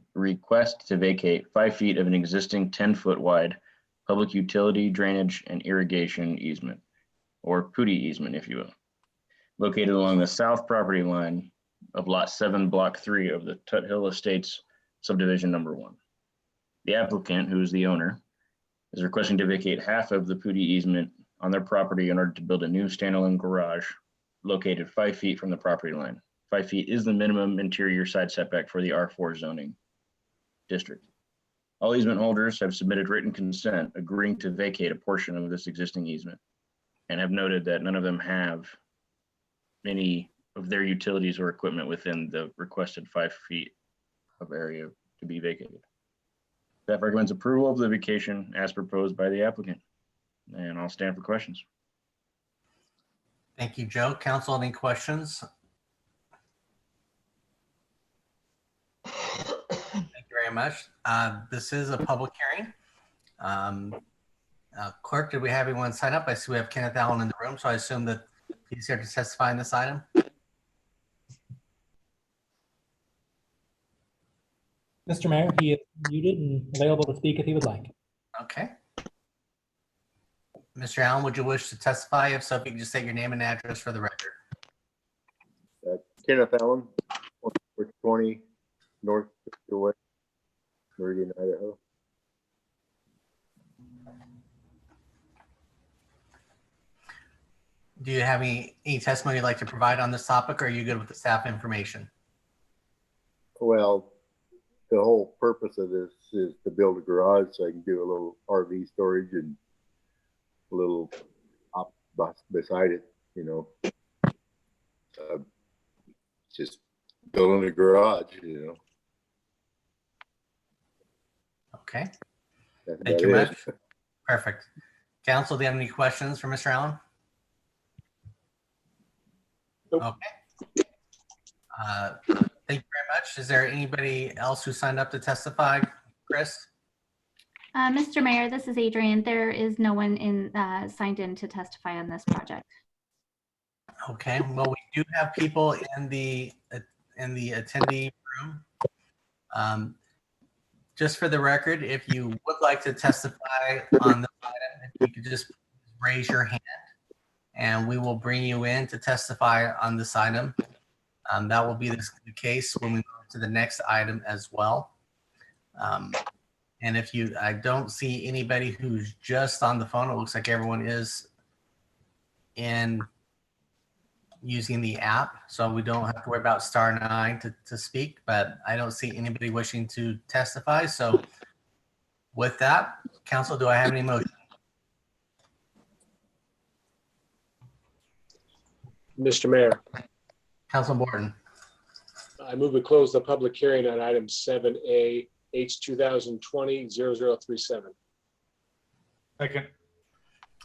vacate 5 feet of an existing 10-foot wide public utility, drainage, and irrigation easement, or PUDI easement, if you will, located along the south property line of Lot 7, Block 3 of the Tut Hill Estates Subdivision Number 1. The applicant, who is the owner, is requesting to vacate half of the PUDI easement on their property in order to build a new standalone garage located 5 feet from the property line. 5 feet is the minimum interior side setback for the R4 zoning district. All easement holders have submitted written consent agreeing to vacate a portion of this existing easement and have noted that none of them have any of their utilities or equipment within the requested 5 feet of area to be vacated. Staff recommends approval of the vacation as proposed by the applicant. And I'll stand for questions. Thank you, Joe. Council, any questions? Thank you very much. This is a public hearing. Clerk, did we have anyone sign up? I see we have Kenneth Allen in the room, so I assume that he's here to testify in this item. Mr. Mayor, he is muted and available to speak if he would like. Okay. Mr. Allen, would you wish to testify? If so, if you can just state your name and address for the record. Kenneth Allen, 20 North Victor Way, Meridian, Idaho. Do you have any testimony you'd like to provide on this topic, or are you good with the staff information? Well, the whole purpose of this is to build a garage so I can do a little RV storage and a little up beside it, you know. Just building a garage, you know. Okay. That's Thank you about much. Perfect. Council, do you have any questions for Mr. Allen? Nope. Okay. Thank you very much. Is there anybody else who signed up to testify? Chris? Mr. Mayor, this is Adrian. There is no one signed in to testify on this project. Okay. Well, we do have people in the attendee room. Just for the record, if you would like to testify on this item, if you could just raise your hand and we will bring you in to testify on this item. That will be the case when we move to the next item as well. And I don't see anybody who's just on the phone. It looks like everyone is using the app, so we don't have to worry about *9 to speak, but I don't see anybody wishing to testify. So with that, council, do I have any motion? Mr. Mayor, Council Borton. I move to close the public hearing on item 7A, H 2020-0037. Second.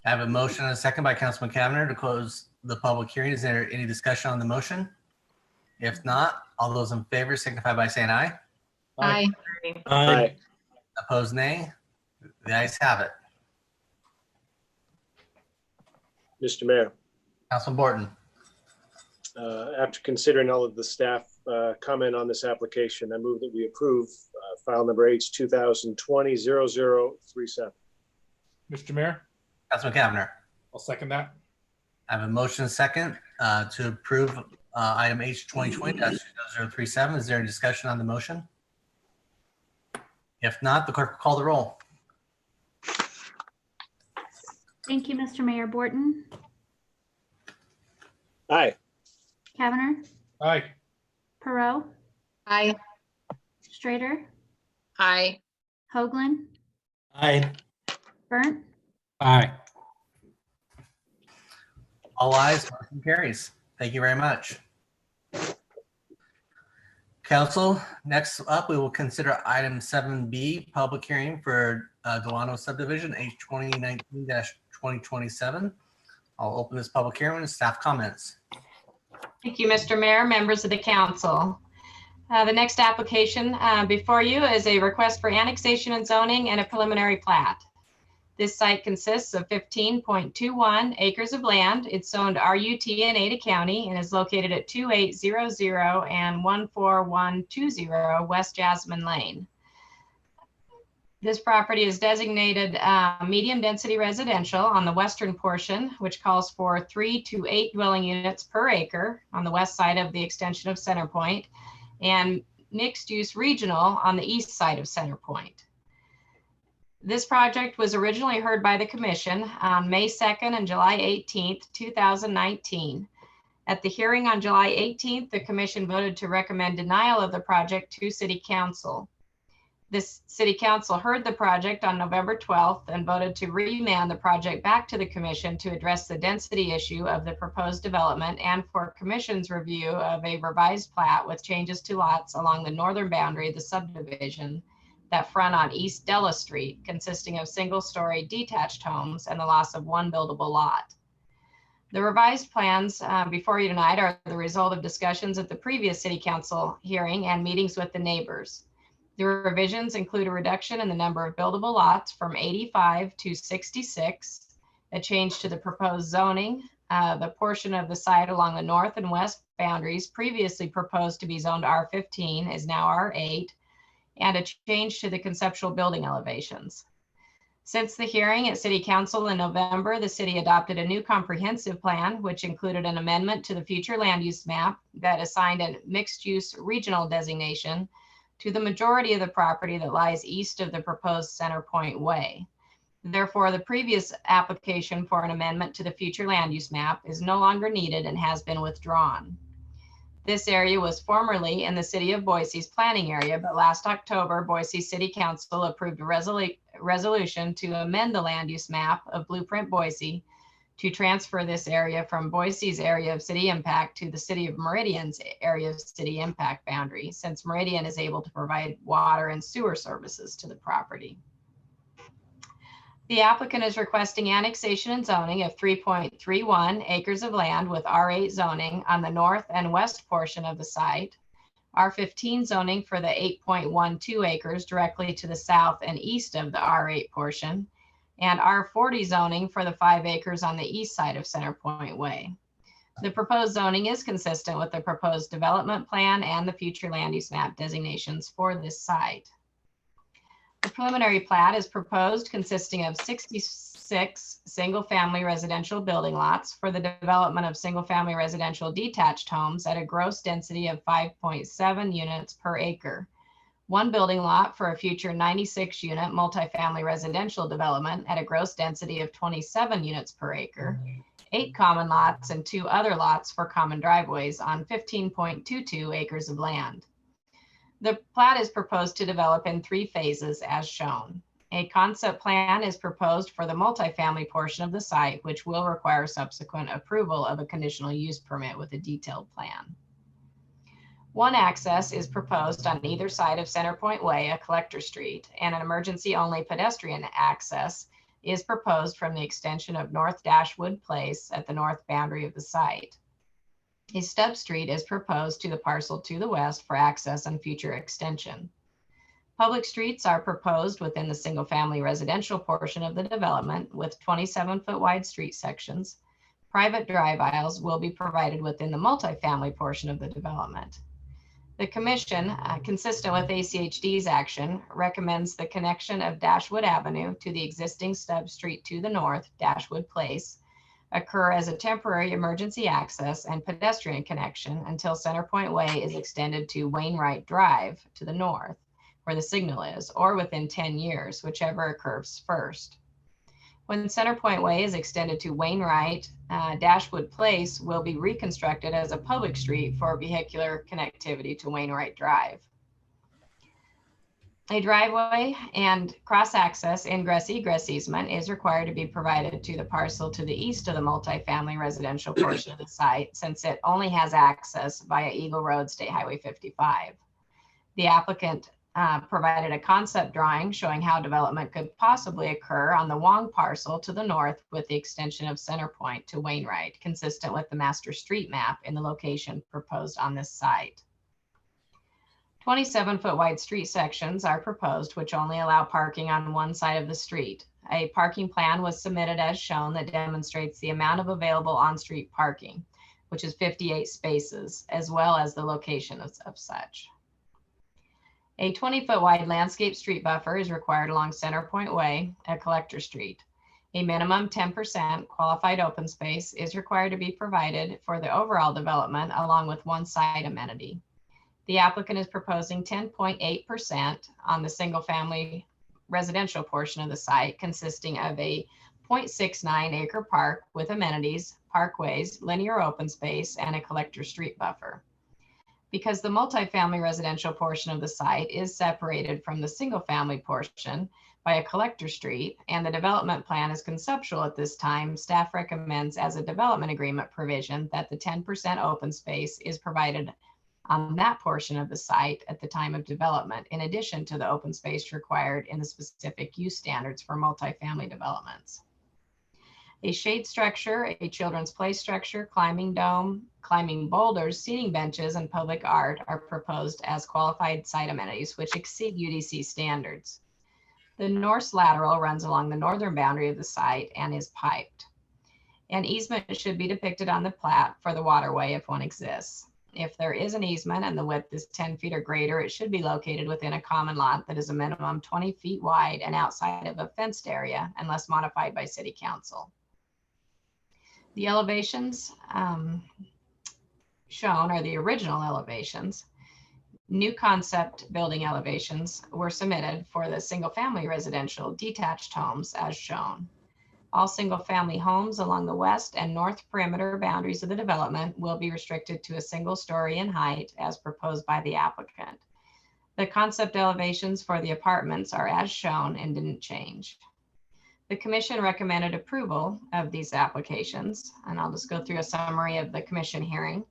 I have a motion and a second by Councilman Cavanagh to close the public hearing. Is there any discussion on the motion? If not, all those in favor signify by saying aye. Aye. Aye. Opposed, nay. The ayes have it. Mr. Mayor, Councilman Borton. after considering all of the staff comment on this application, I move that we approve file number H 2020-0037. Mr. Mayor, Councilman Kavner. I'll second that. I have a motion and a second to approve item H 2020-0037. Is there a discussion on the motion? If not, the clerk will call the roll. Thank you, Mr. Mayor. Borton, Aye. Cavanagh, Aye. Perot, Aye. Strader, Aye. Hoagland, Aye. Burnt, Aye. All ayes, motion carries. Thank you very much. Council, next up, we will consider item 7B, public hearing for Delano subdivision, H 2019-2027. I'll open this public hearing and staff comments. Thank you, Mr. Mayor, members of the council. The next application before you is a request for annexation and zoning and a preliminary plat. This site consists of 15.21 acres of land. It's zoned RUT in Ada County and is located at 2800 and 14120 West Jasmine Lane. This property is designated medium density residential on the western portion, which calls for 3 to 8 dwelling units per acre on the west side of the extension of Centerpoint, and mixed use regional on the east side of Centerpoint. This project was originally heard by the Commission on May 2nd and July 18th, 2019. At the hearing on July 18th, the Commission voted to recommend denial of the project to City Council. This City Council heard the project on November 12th and voted to remand the project back to the Commission to address the density issue of the proposed development and for Commission's review of a revised plat with changes to lots along the northern boundary of the subdivision that front on East Della Street, consisting of single-story detached homes and the loss of one buildable lot. The revised plans before you tonight are the result of discussions at the previous City Council hearing and meetings with the neighbors. The revisions include a reduction in the number of buildable lots from 85 to 66, a change to the proposed zoning, the portion of the site along the north and west boundaries previously proposed to be zoned R15 is now R8, and a change to the conceptual building elevations. Since the hearing at City Council in November, the city adopted a new comprehensive plan, which included an amendment to the future land use map that assigned a mixed-use regional designation to the majority of the property that lies east of the proposed Centerpoint Way. Therefore, the previous application for an amendment to the future land use map is no longer needed and has been withdrawn. This area was formerly in the city of Boise's planning area, but last October, Boise City Council approved a resolution to amend the land use map of Blueprint Boise to transfer this area from Boise's area of city impact to the city of Meridian's area of city impact boundary, since Meridian is able to provide water and sewer services to the property. The applicant is requesting annexation and zoning of 3.31 acres of land with R8 zoning on the north and west portion of the site, R15 zoning for the 8.12 acres directly to the south and east of the R8 portion, and R40 zoning for the 5 acres on the east side of Centerpoint Way. The proposed zoning is consistent with the proposed development plan and the future land use map designations for this site. The preliminary plat is proposed consisting of 66 single-family residential building lots for the development of single-family residential detached homes at a gross density of 5.7 units per acre. One building lot for a future 96-unit multifamily residential development at a gross density of 27 units per acre. 8 common lots and 2 other lots for common driveways on 15.22 acres of land. The plat is proposed to develop in 3 phases as shown. A concept plan is proposed for the multifamily portion of the site, which will require subsequent approval of a conditional use permit with a detailed plan. One access is proposed on either side of Centerpoint Way, a collector street, and an emergency-only pedestrian access is proposed from the extension of North Dashwood Place at the north boundary of the site. A stub street is proposed to the parcel to the west for access and future extension. Public streets are proposed within the single-family residential portion of the development with 27-foot wide street sections. Private drive aisles will be provided within the multifamily portion of the development. The commission, consistent with ACHD's action, recommends the connection of Dashwood Avenue to the existing stub street to the north, Dashwood Place, occur as a temporary emergency access and pedestrian connection until Centerpoint Way is extended to Wainwright Drive to the north, where the signal is, or within 10 years, whichever occurs first. When Centerpoint Way is extended to Wainwright, Dashwood Place will be reconstructed as a public street for vehicular connectivity to Wainwright Drive. A driveway and cross-access ingress-egress easement is required to be provided to the parcel to the east of the multifamily residential portion of the site, since it only has access via Eagle Road, State Highway 55. The applicant provided a concept drawing showing how development could possibly occur on the Wong parcel to the north with the extension of Centerpoint to Wainwright, consistent with the master street map in the location proposed on this site. 27-foot wide street sections are proposed, which only allow parking on one side of the street. A parking plan was submitted as shown that demonstrates the amount of available on-street parking, which is 58 spaces, as well as the location of such. A 20-foot wide landscape street buffer is required along Centerpoint Way at Collector Street. A minimum 10% qualified open space is required to be provided for the overall development along with one side amenity. The applicant is proposing 10.8% on the single family residential portion of the site, consisting of a 0.69 acre park with amenities, parkways, linear open space, and a collector street buffer. Because the multifamily residential portion of the site is separated from the single family portion by a collector street and the development plan is conceptual at this time, staff recommends as a development agreement provision that the 10% open space is provided on that portion of the site at the time of development, in addition to the open space required in the specific use standards for multifamily developments. A shade structure, a children's play structure, climbing dome, climbing boulders, seating benches, and public art are proposed as qualified site amenities, which exceed UDC standards. The Norse lateral runs along the northern boundary of the site and is piped. An easement should be depicted on the plat for the waterway if one exists. If there is an easement and the width is 10 feet or greater, it should be located within a common lot that is a minimum 20 feet wide and outside of a fenced area unless modified by City Council. The elevations shown are the original elevations. New concept building elevations were submitted for the single family residential detached homes as shown. All single-family homes along the west and north perimeter boundaries of the development will be restricted to a single story in height as proposed by the applicant. The concept elevations for the apartments are as shown and didn't change. The commission recommended approval of these applications, and I'll just go through a summary of the commission hearing.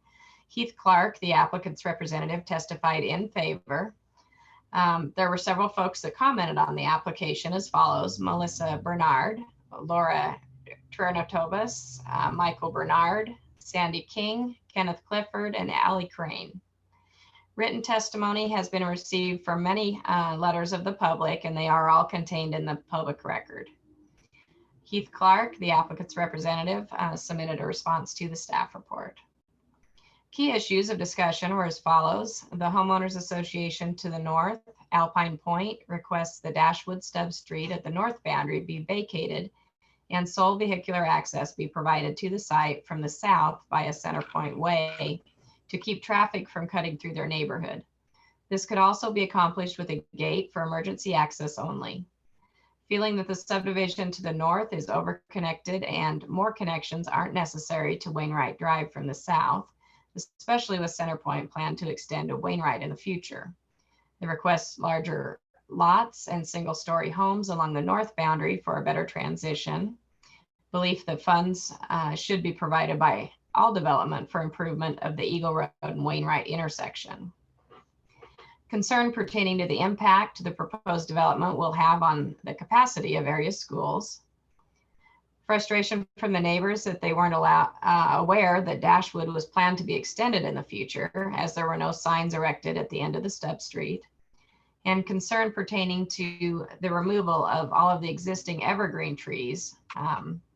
Heath Clark, the applicant's representative, testified in favor. There were several folks that commented on the application as follows: Melissa Bernard, Laura Turnotobas, Michael Bernard, Sandy King, Kenneth Clifford, and Allie Crane. Written testimony has been received from many letters of the public, and they are all contained in the public record. Heath Clark, the applicant's representative, submitted a response to the staff report. Key issues of discussion were as follows. The Homeowners Association to the north, Alpine Point, requests the Dashwood Stub Street at the north boundary be vacated and sole vehicular access be provided to the site from the south via Centerpoint Way to keep traffic from cutting through their neighborhood. This could also be accomplished with a gate for emergency access only. Feeling that the subdivision to the north is overconnected and more connections aren't necessary to Wainwright Drive from the south, especially with Centerpoint plan to extend to Wainwright in the future. They request larger lots and single-story homes along the north boundary for a better transition. Belief that funds should be provided by all development for improvement of the Eagle Road and Wainwright intersection. Concern pertaining to the impact the proposed development will have on the capacity of various schools. Frustration from the neighbors that they weren't aware that Dashwood was planned to be extended in the future, as there were no signs erected at the end of the stub street. And concern pertaining to the removal of all of the existing evergreen trees,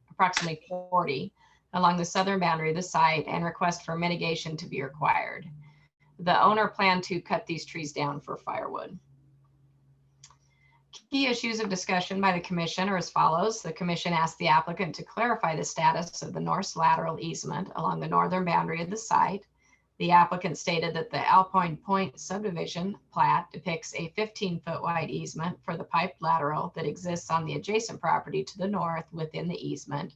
approximately 40, along the southern boundary of the site, and request for mitigation to be required. The owner planned to cut these trees down for firewood. Key issues of discussion by the commission are as follows. The commission asked the applicant to clarify the status of the north lateral easement along the northern boundary of the site. The applicant stated that the Alpine Point subdivision plat depicts a 15-foot wide easement for the piped lateral that exists on the adjacent property to the north within the easement.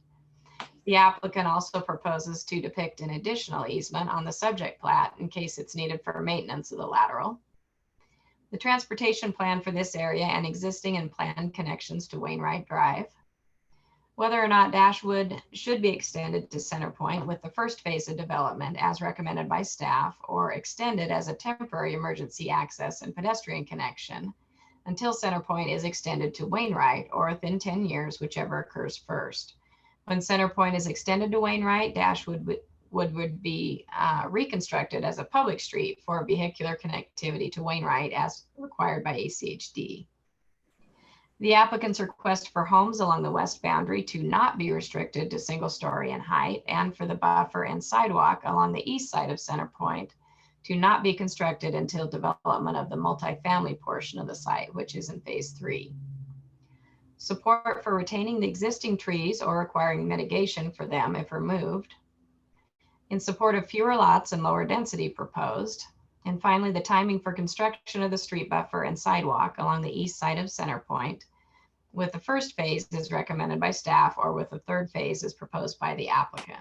The applicant also proposes to depict an additional easement on the subject plat in case it's needed for maintenance of the lateral. The transportation plan for this area and existing and planned connections to Wainwright Drive. Whether or not Dashwood should be extended to Center Point with the first phase of development as recommended by staff, or extended as a temporary emergency access and pedestrian connection until Center Point is extended to Wainwright, or within 10 years, whichever occurs first. When Center Point is extended to Wainwright, Dashwood would be reconstructed as a public street for vehicular connectivity to Wainwright as required by ACHD. The applicant's request for homes along the west boundary to not be restricted to single story in height, and for the buffer and sidewalk along the east side of Center Point to not be constructed until development of the multifamily portion of the site, which is in phase 3. Support for retaining the existing trees or requiring mitigation for them if removed. In support of fewer lots and lower density proposed. And finally, the timing for construction of the street buffer and sidewalk along the east side of Center Point, with the first phase as recommended by staff, or with the third phase as proposed by the applicant.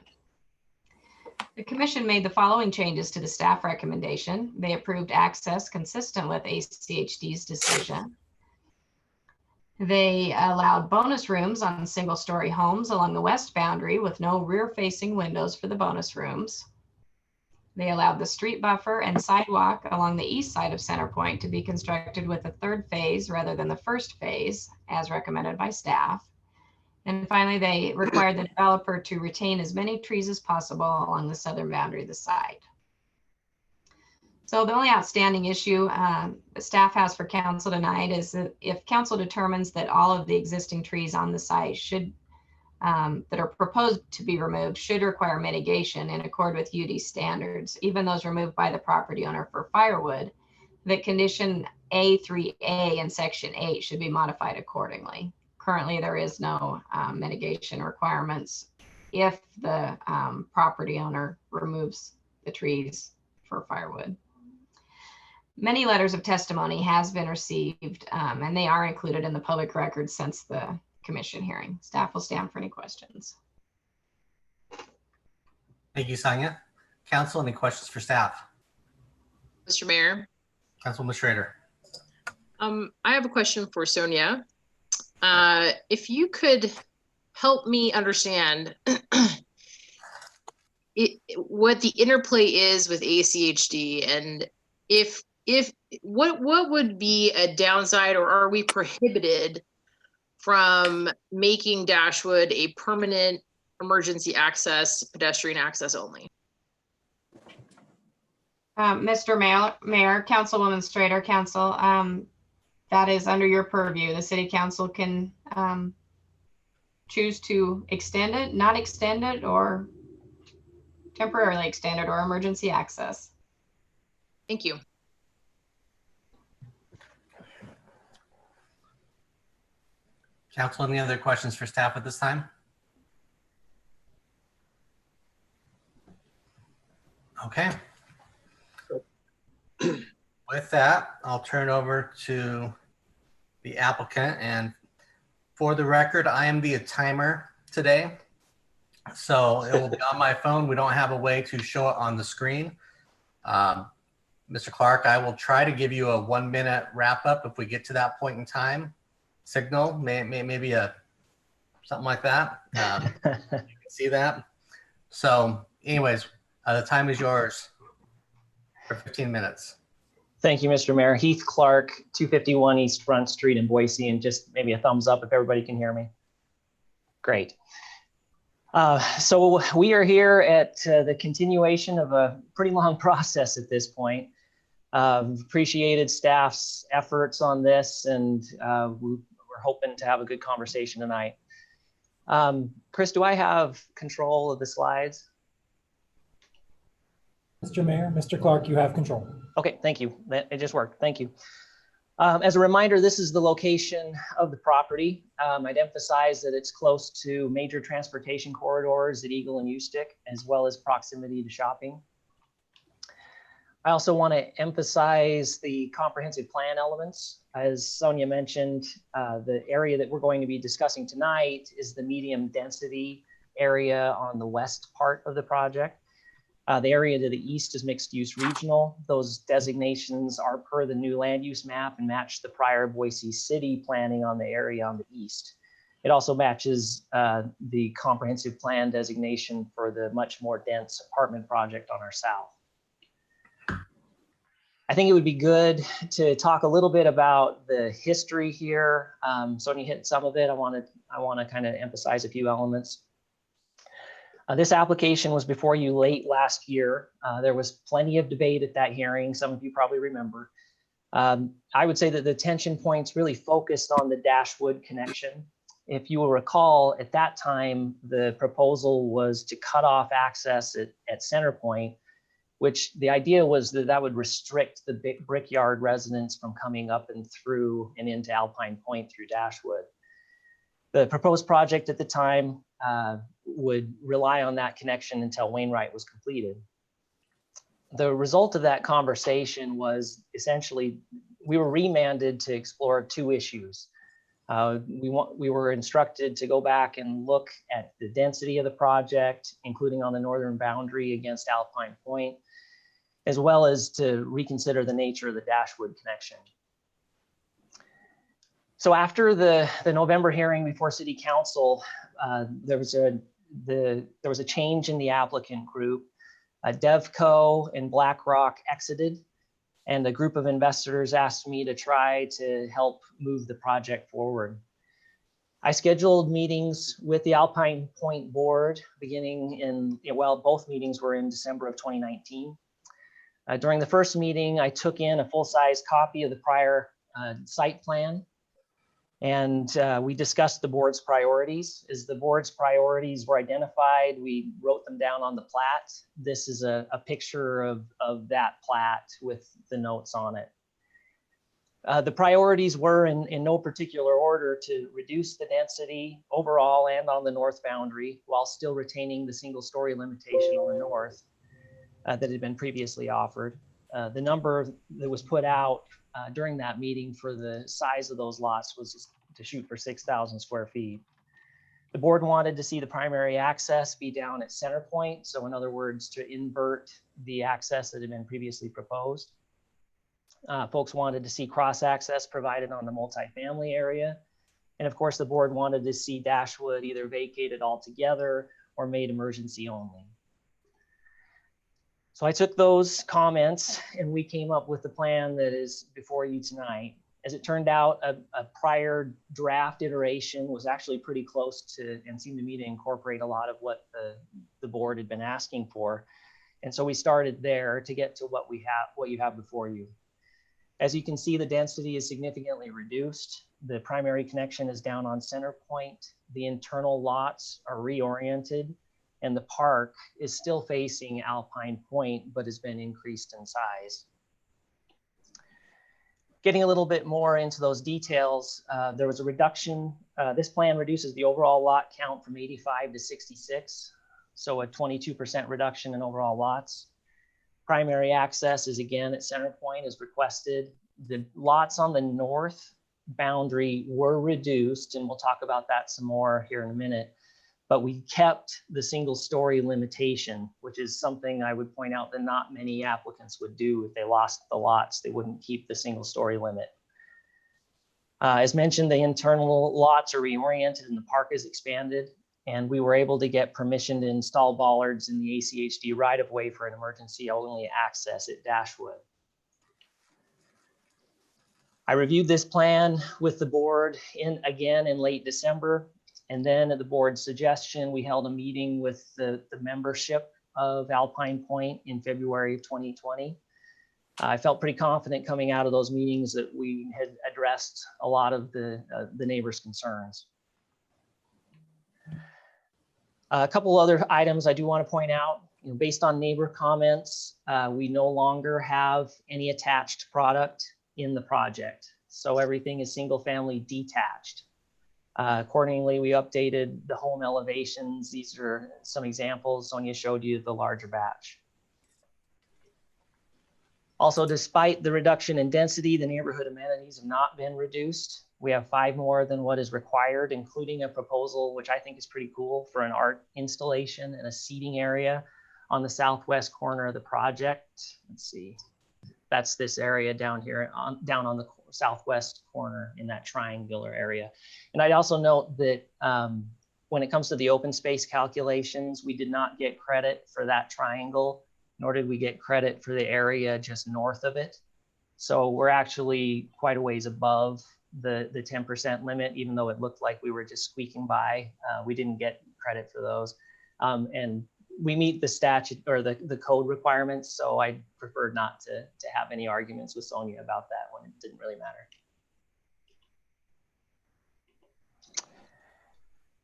The commission made the following changes to the staff recommendation. They approved access consistent with ACHD's decision. They allowed bonus rooms on single-story homes along the west boundary with no rear-facing windows for the bonus rooms. They allowed the street buffer and sidewalk along the east side of Center Point to be constructed with a third phase rather than the first phase, as recommended by staff. And finally, they required the developer to retain as many trees as possible along the southern boundary of the site. So the only outstanding issue the staff has for council tonight is that if council determines that all of the existing trees on the site should, that are proposed to be removed, should require mitigation in accord with UD standards, even those removed by the property owner for firewood, that condition A3A in section 8 should be modified accordingly. Currently, there is no mitigation requirements if the property owner removes the trees for firewood. Many letters of testimony has been received, and they are included in the public record since the commission hearing. Staff will stand for any questions. Thank you, Sonia. Council, any questions for staff? Mr. Mayor. Councilwoman Schrader. I have a question for Sonia. If you could help me understand what the interplay is with ACHD, and if what would be a downside, or are we prohibited from making Dashwood a permanent emergency access, pedestrian access only? Mr. Mayor, Councilwoman Strader, Council, that is under your purview. The City Council can choose to extend it, not extend it, or temporarily extend it, or emergency access. Thank you. Council, any other questions for staff at this time? Okay. With that, I'll turn over to the applicant. And for the record, I am the timer today. So it will be on my phone. We don't have a way to show it on the screen. Mr. Clark, I will try to give you a 1-minute wrap up if we get to that point in time. Signal, maybe something like that. You can see that. So anyways, the time is yours for 15 minutes. Thank you, Mr. Mayor. Heath Clark, 251 East Front Street in Boise, and just maybe a thumbs up if everybody can hear me. Great. So we are here at the continuation of a pretty long process at this point. Appreciated staff's efforts on this, and we're hoping to have a good conversation tonight. Chris, do I have control of the slides? Mr. Mayor, Mr. Clark, you have control. Okay, thank you. It just worked. Thank you. As a reminder, this is the location of the property. I'd emphasize that it's close to major transportation corridors at Eagle and Ustick, as well as proximity to shopping. I also want to emphasize the comprehensive plan elements. As Sonia mentioned, the area that we're going to be discussing tonight is the medium density area on the west part of the project. The area to the east is mixed use regional. Those designations are per the new land use map and match the prior Boise City planning on the area on the east. It also matches the comprehensive plan designation for the much more dense apartment project on our south. I think it would be good to talk a little bit about the history here. Sonia hit some of it. I want to kind of emphasize a few elements. This application was before you late last year. There was plenty of debate at that hearing. Some of you probably remember. I would say that the tension points really focused on the Dashwood connection. If you will recall, at that time, the proposal was to cut off access at Centerpoint, which the idea was that that would restrict the big Brickyard residents from coming up and through and into Alpine Point through Dashwood. The proposed project at the time would rely on that connection until Wainwright was completed. The result of that conversation was essentially we were remanded to explore two issues. We were instructed to go back and look at the density of the project, including on the northern boundary against Alpine Point, as well as to reconsider the nature of the Dashwood connection. So after the November hearing before City Council, there was a change in the applicant group. DevCo and BlackRock exited, and a group of investors asked me to try to help move the project forward. I scheduled meetings with the Alpine Point board beginning in, well, both meetings were in December of 2019. During the first meeting, I took in a full-size copy of the prior site plan, and we discussed the board's priorities. As the board's priorities were identified, we wrote them down on the plat. This is a picture of that plat with the notes on it. The priorities were in no particular order to reduce the density overall and on the north boundary while still retaining the single-story limitation on the north that had been previously offered. The number that was put out during that meeting for the size of those lots was to shoot for 6,000 square feet. The board wanted to see the primary access be down at Centerpoint. So in other words, to invert the access that had been previously proposed. Folks wanted to see cross access provided on the multifamily area. And of course, the board wanted to see Dashwood either vacated altogether or made emergency only. So I took those comments and we came up with the plan that is before you tonight. As it turned out, a prior draft iteration was actually pretty close to and seemed to me to incorporate a lot of what the board had been asking for. And so we started there to get to what you have before you. As you can see, the density is significantly reduced. The primary connection is down on Centerpoint. The internal lots are reoriented, and the park is still facing Alpine Point, but has been increased in size. Getting a little bit more into those details, there was a reduction. This plan reduces the overall lot count from 85 to 66, so a 22% reduction in overall lots. Primary access is again at Centerpoint as requested. The lots on the north boundary were reduced, and we'll talk about that some more here in a minute. But we kept the single story limitation, which is something I would point out that not many applicants would do if they lost the lots. They wouldn't keep the single story limit. As mentioned, the internal lots are reoriented and the park is expanded. And we were able to get permission to install bollards in the ACHD right-of-way for an emergency only access at Dashwood. I reviewed this plan with the board again in late December. And then at the board's suggestion, we held a meeting with the membership of Alpine Point in February of 2020. I felt pretty confident coming out of those meetings that we had addressed a lot of the neighbors' concerns. A couple other items I do want to point out. Based on neighbor comments, we no longer have any attached product in the project. So everything is single family detached. Accordingly, we updated the home elevations. These are some examples. Sonia showed you the larger batch. Also, despite the reduction in density, the neighborhood amenities have not been reduced. We have 5 more than what is required, including a proposal, which I think is pretty cool, for an art installation and a seating area on the southwest corner of the project. Let's see, that's this area down here, down on the southwest corner in that triangular area. And I'd also note that when it comes to the open space calculations, we did not get credit for that triangle, nor did we get credit for the area just north of it. So we're actually quite a ways above the 10% limit, even though it looked like we were just squeaking by. We didn't get credit for those. And we meet the statute or the code requirements, so I preferred not to have any arguments with Sonia about that when it didn't really matter.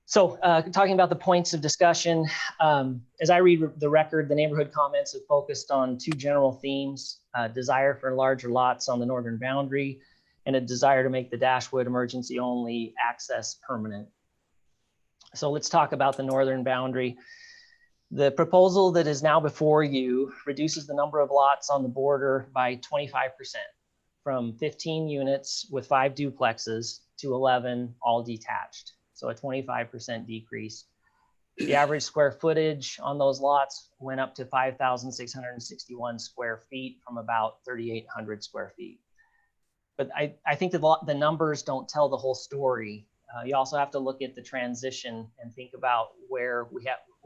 So talking about the points of discussion, as I read the record, the neighborhood comments have focused on 2 general themes: desire for larger lots on the northern boundary and a desire to make the Dashwood emergency only access permanent. So let's talk about the northern boundary. The proposal that is now before you reduces the number of lots on the border by 25%, from 15 units with 5 duplexes to 11 all detached. So a 25% decrease. The average square footage on those lots went up to 5,661 square feet from about 3,800 square feet. But I think the numbers don't tell the whole story. You also have to look at the transition and think about where we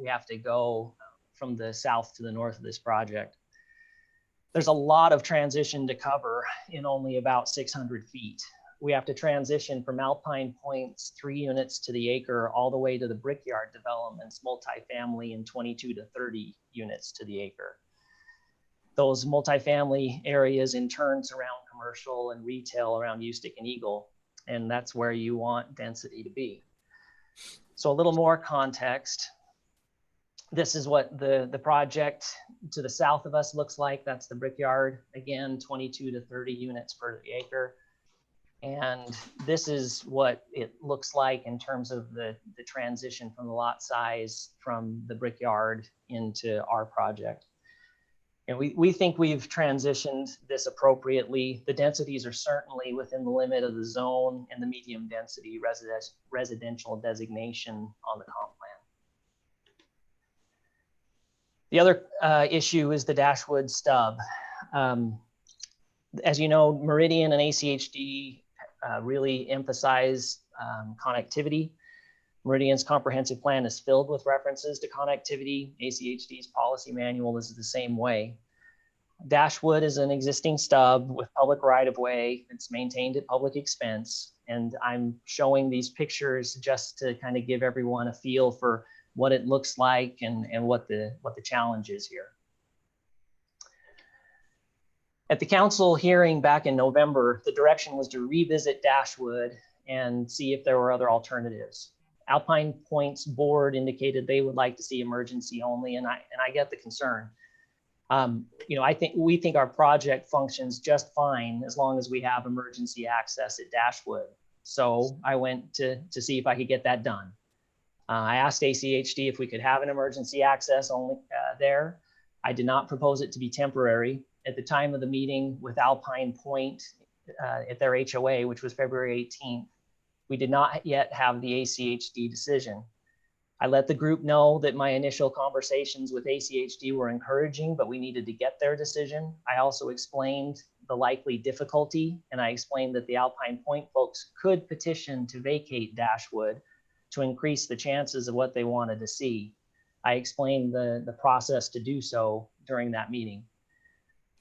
have to go from the south to the north of this project. There's a lot of transition to cover in only about 600 feet. We have to transition from Alpine Point's 3 units to the acre all the way to the Brickyard developments, multifamily, and 22 to 30 units to the acre. Those multifamily areas in turn surround commercial and retail around Ustick and Eagle, and that's where you want density to be. So a little more context. This is what the project to the south of us looks like. That's the Brickyard. Again, 22 to 30 units per acre. And this is what it looks like in terms of the transition from the lot size from the Brickyard into our project. And we think we've transitioned this appropriately. The densities are certainly within the limit of the zone and the medium density residential designation on the comp plan. The other issue is the Dashwood stub. As you know, Meridian and ACHD really emphasize connectivity. Meridian's comprehensive plan is filled with references to connectivity. ACHD's policy manual is the same way. Dashwood is an existing stub with public right-of-way. It's maintained at public expense. And I'm showing these pictures just to kind of give everyone a feel for what it looks like and what the challenge is here. At the council hearing back in November, the direction was to revisit Dashwood and see if there were other alternatives. Alpine Point's board indicated they would like to see emergency only, and I get the concern. We think our project functions just fine as long as we have emergency access at Dashwood. So I went to see if I could get that done. I asked ACHD if we could have an emergency access only there. I did not propose it to be temporary. At the time of the meeting with Alpine Point at their HOA, which was February 18th, we did not yet have the ACHD decision. I let the group know that my initial conversations with ACHD were encouraging, but we needed to get their decision. I also explained the likely difficulty, and I explained that the Alpine Point folks could petition to vacate Dashwood to increase the chances of what they wanted to see. I explained the process to do so during that meeting.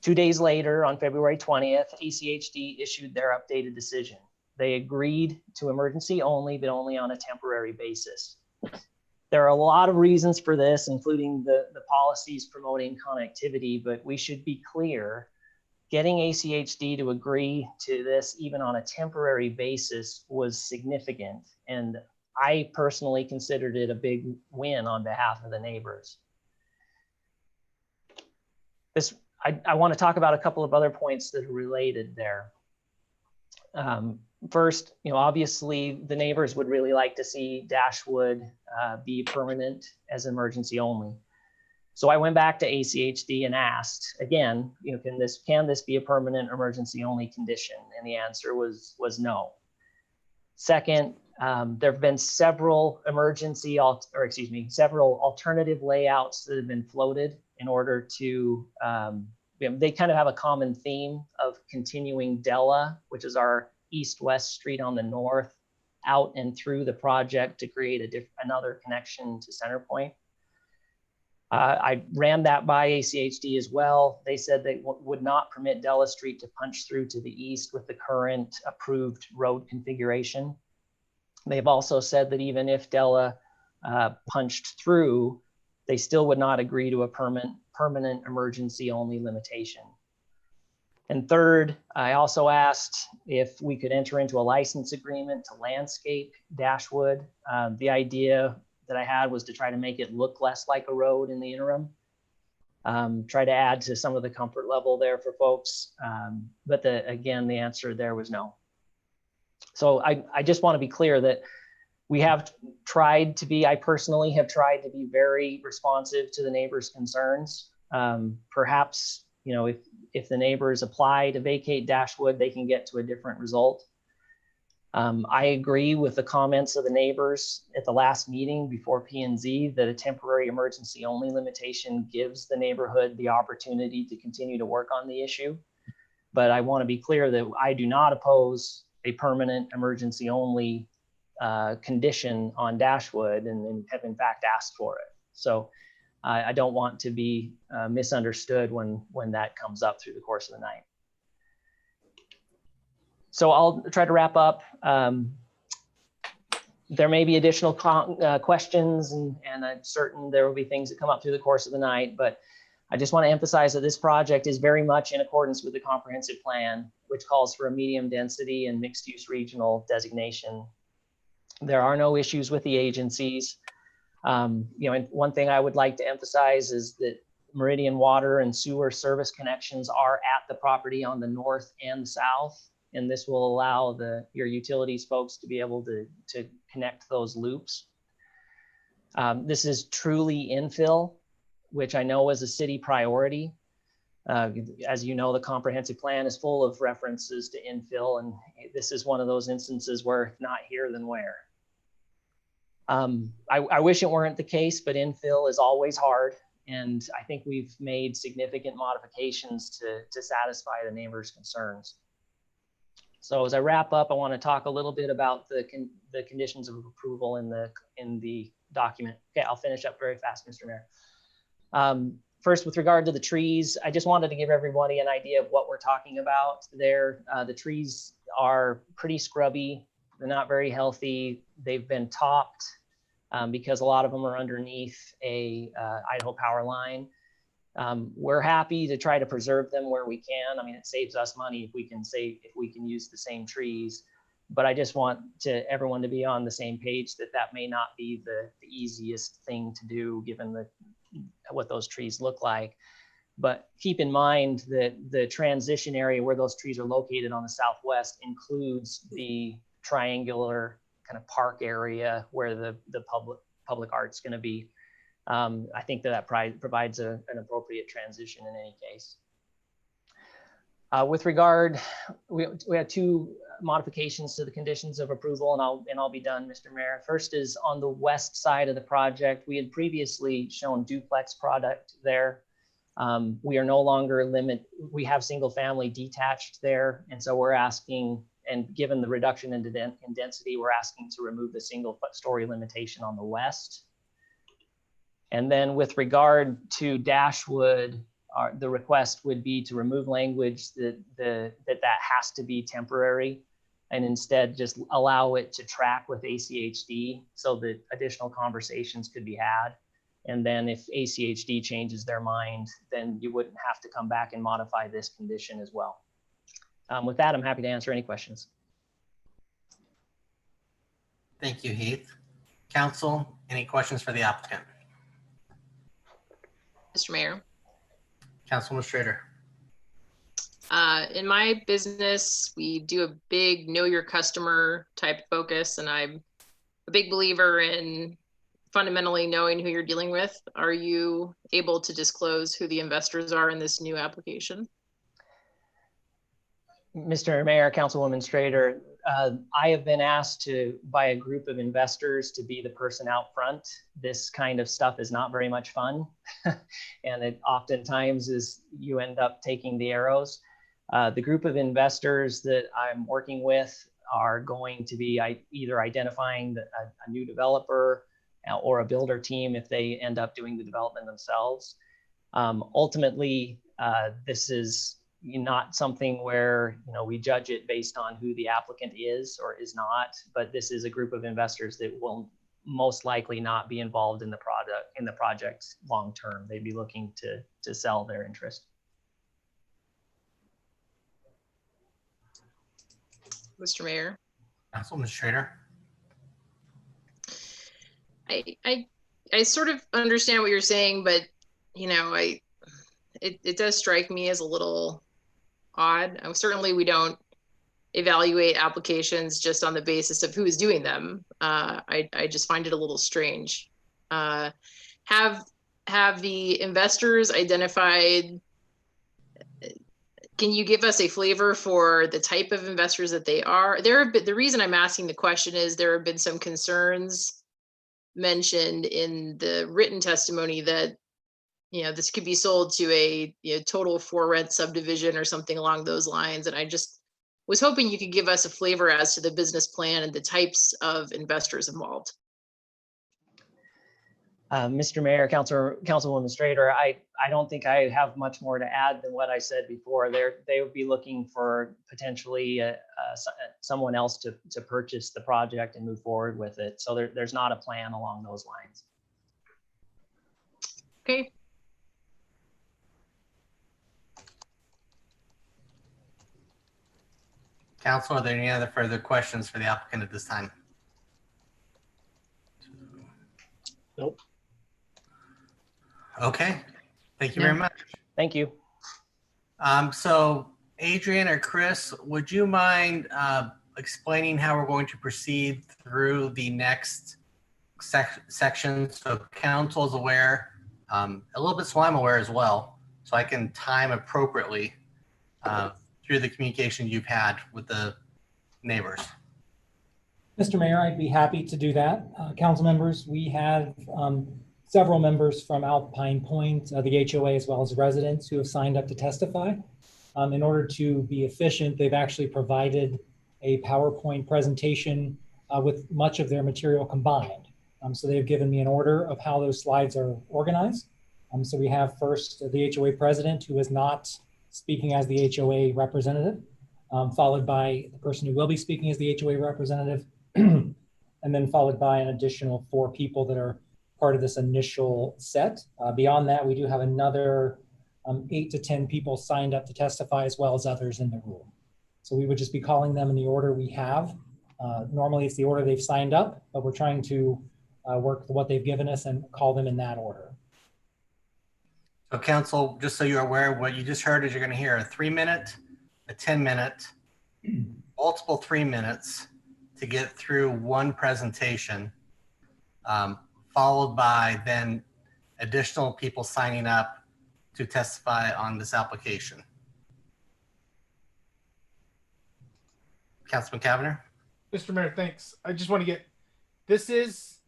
2 days later, on February 20th, ACHD issued their updated decision. They agreed to emergency only, but only on a temporary basis. There are a lot of reasons for this, including the policies promoting connectivity, but we should be clear, getting ACHD to agree to this even on a temporary basis was significant. And I personally considered it a big win on behalf of the neighbors. I want to talk about a couple of other points that are related there. First, obviously the neighbors would really like to see Dashwood be permanent as emergency only. So I went back to ACHD and asked again, can this be a permanent emergency only condition? And the answer was no. Second, there have been several several alternative layouts that have been floated in order to, they kind of have a common theme of continuing Della, which is our east-west street on the north, out and through the project to create another connection to Centerpoint. I ran that by ACHD as well. They said they would not permit Della Street to punch through to the east with the current approved road configuration. They've also said that even if Della punched through, they still would not agree to a permanent emergency only limitation. And third, I also asked if we could enter into a license agreement to landscape Dashwood. The idea that I had was to try to make it look less like a road in the interim, try to add to some of the comfort level there for folks. But again, the answer there was no. So I just want to be clear that we have tried to be, I personally have tried to be very responsive to the neighbors' concerns. Perhaps, if the neighbors apply to vacate Dashwood, they can get to a different result. I agree with the comments of the neighbors at the last meeting before P&Z that a temporary emergency only limitation gives the neighborhood the opportunity to continue to work on the issue. But I want to be clear that I do not oppose a permanent emergency only condition on Dashwood and have in fact asked for it. So I don't want to be misunderstood when that comes up through the course of the night. So I'll try to wrap up. There may be additional questions and I'm certain there will be things that come up through the course of the night, but I just want to emphasize that this project is very much in accordance with the comprehensive plan, which calls for a medium density and mixed use regional designation. There are no issues with the agencies. And one thing I would like to emphasize is that Meridian water and sewer service connections are at the property on the north and the south. And this will allow your utilities folks to be able to connect those loops. This is truly infill, which I know is a city priority. As you know, the comprehensive plan is full of references to infill, and this is one of those instances where if not here, then where? I wish it weren't the case, but infill is always hard. And I think we've made significant modifications to satisfy the neighbors' concerns. So as I wrap up, I want to talk a little bit about the conditions of approval in the document. Okay, I'll finish up very fast, Mr. Mayor. First, with regard to the trees, I just wanted to give everybody an idea of what we're talking about there. The trees are pretty scrubby. They're not very healthy. They've been topped because a lot of them are underneath a Idaho power line. We're happy to try to preserve them where we can. I mean, it saves us money if we can use the same trees. But I just want everyone to be on the same page that may not be the easiest thing to do given what those trees look like. But keep in mind that the transition area where those trees are located on the southwest includes the triangular kind of park area where the public art's going to be. I think that provides an appropriate transition in any case. With regard, we had two modifications to the conditions of approval, and I'll be done, Mr. Mayor. First is on the west side of the project. We had previously shown duplex product there. We are no longer we have single family detached there, and so we're asking, and given the reduction in density, we're asking to remove the single story limitation on the west. And then with regard to Dashwood, the request would be to remove language that has to be temporary. and instead just allow it to track with ACHD so that additional conversations could be had. And then if ACHD changes their mind, then you wouldn't have to come back and modify this condition as well. With that, I'm happy to answer any questions. Thank you, Heath. Council, any questions for the applicant? Mr. Mayor. Councilman Schrader. In my business, we do a big know your customer type focus, and I'm a big believer in fundamentally knowing who you're dealing with. Are you able to disclose who the investors are in this new application? Mr. Mayor, Councilwoman Schrader, I have been asked by a group of investors to be the person out front. This kind of stuff is not very much fun. And it oftentimes is you end up taking the arrows. The group of investors that I'm working with are going to be either identifying a new developer or a builder team if they end up doing the development themselves. Ultimately, this is not something where we judge it based on who the applicant is or is not, but this is a group of investors that will most likely not be involved in the project long term. They'd be looking to sell their interest. Mr. Mayor. Councilman Schrader. I sort of understand what you're saying, but it does strike me as a little odd. Certainly we don't evaluate applications just on the basis of who is doing them. I just find it a little strange. Have the investors identified, can you give us a flavor for the type of investors that they are? The reason I'm asking the question is there have been some concerns mentioned in the written testimony that this could be sold to a total for rent subdivision or something along those lines. And I just was hoping you could give us a flavor as to the business plan and the types of investors involved. Mr. Mayor, Councilwoman Schrader, I don't think I have much more to add than what I said before. They would be looking for potentially someone else to purchase the project and move forward with it. So there's not a plan along those lines. Okay. Council, are there any other further questions for the applicant at this time? Nope. Okay, thank you very much. Thank you. So Adrian or Chris, would you mind explaining how we're going to proceed through the next section so council is aware, a little bit so I'm aware as well, so I can time appropriately through the communication you've had with the neighbors? Mr. Mayor, I'd be happy to do that. Council members, we have several members from Alpine Point, the HOA, as well as residents who have signed up to testify. In order to be efficient, they've actually provided a PowerPoint presentation with much of their material combined. So they've given me an order of how those slides are organized. So we have first the HOA president, who is not speaking as the HOA representative, followed by the person who will be speaking as the HOA representative, and then followed by an additional 4 people that are part of this initial set. Beyond that, we do have another 8 to 10 people signed up to testify, as well as others in the room. So we would just be calling them in the order we have. Normally it's the order they've signed up, but we're trying to work with what they've given us and call them in that order. So council, just so you're aware, what you just heard is you're going to hear a 3-minute, a 10-minute, multiple 3 minutes to get through one presentation, followed by then additional people signing up to testify on this application. Councilman Cavanagh? Mr. Mayor, thanks. I just want to get, this is,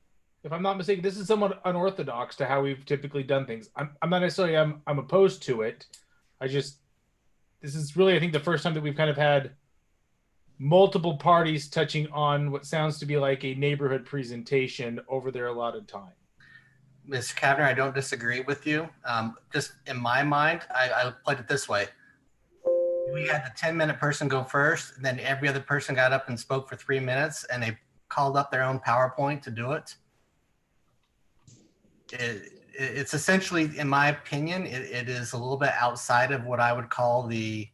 if I'm not mistaken, this is somewhat unorthodox to how we've typically done things. I'm not necessarily, I'm opposed to it. This is really, I think, the first time that we've kind of had multiple parties touching on what sounds to be like a neighborhood presentation over their allotted time. Mr. Cavanagh, I don't disagree with you. Just in my mind, I played it this way. we had the 10-minute person go first, and then every other person got up and spoke for 3 minutes, and they called up their own PowerPoint to do it. It's essentially, in my opinion, it is a little bit outside of what I would call the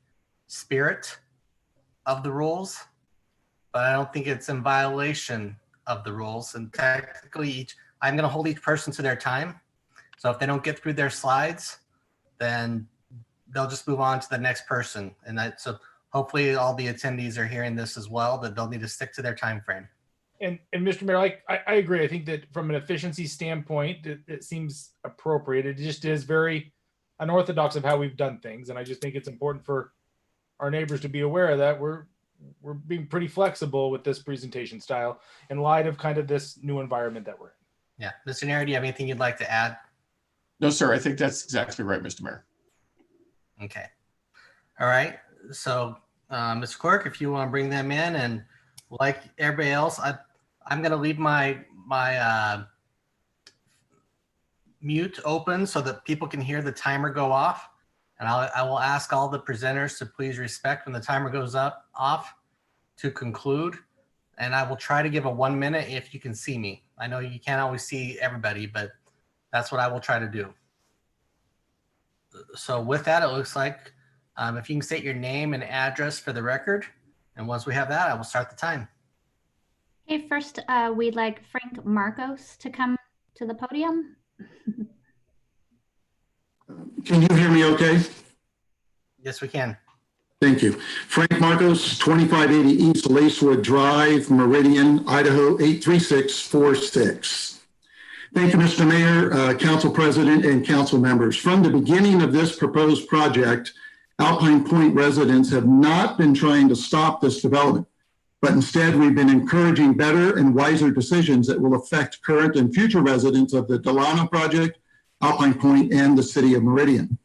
spirit of the rules, but I don't think it's in violation of the rules. And technically, I'm going to hold each person to their time. So if they don't get through their slides, then they'll just move on to the next person. And so hopefully all the attendees are hearing this as well, that they'll need to stick to their time frame. And Mr. Mayor, I agree. I think that from an efficiency standpoint, it seems appropriate. It just is very unorthodox of how we've done things. And I just think it's important for our neighbors to be aware of that. We're being pretty flexible with this presentation style in light of kind of this new environment that we're in. Yeah. Mr. Neri, do you have anything you'd like to add? No, sir. I think that's exactly right, Mr. Mayor. Okay. All right. So, Mr. Clerk, if you want to bring them in, and like everybody else, I'm going to leave my mute open so that people can hear the timer go off. And I will ask all the presenters to please respect when the timer goes off to conclude. And I will try to give a 1 minute if you can see me. I know you can't always see everybody, but that's what I will try to do. So with that, it looks like if you can state your name and address for the record. And once we have that, I will start the time. Okay, first, we'd like Frank Marcos to come to the podium. Can you hear me okay? Yes, we can. Thank you. Frank Marcos, 2580 East Lacewood Drive, Meridian, Idaho, 83646. Thank you, Mr. Mayor, Council President, and council members. From the beginning of this proposed project, Alpine Point residents have not been trying to stop this development, but instead we've been encouraging better and wiser decisions that will affect current and future residents of the Delano project, Alpine Point, and the city of Meridian.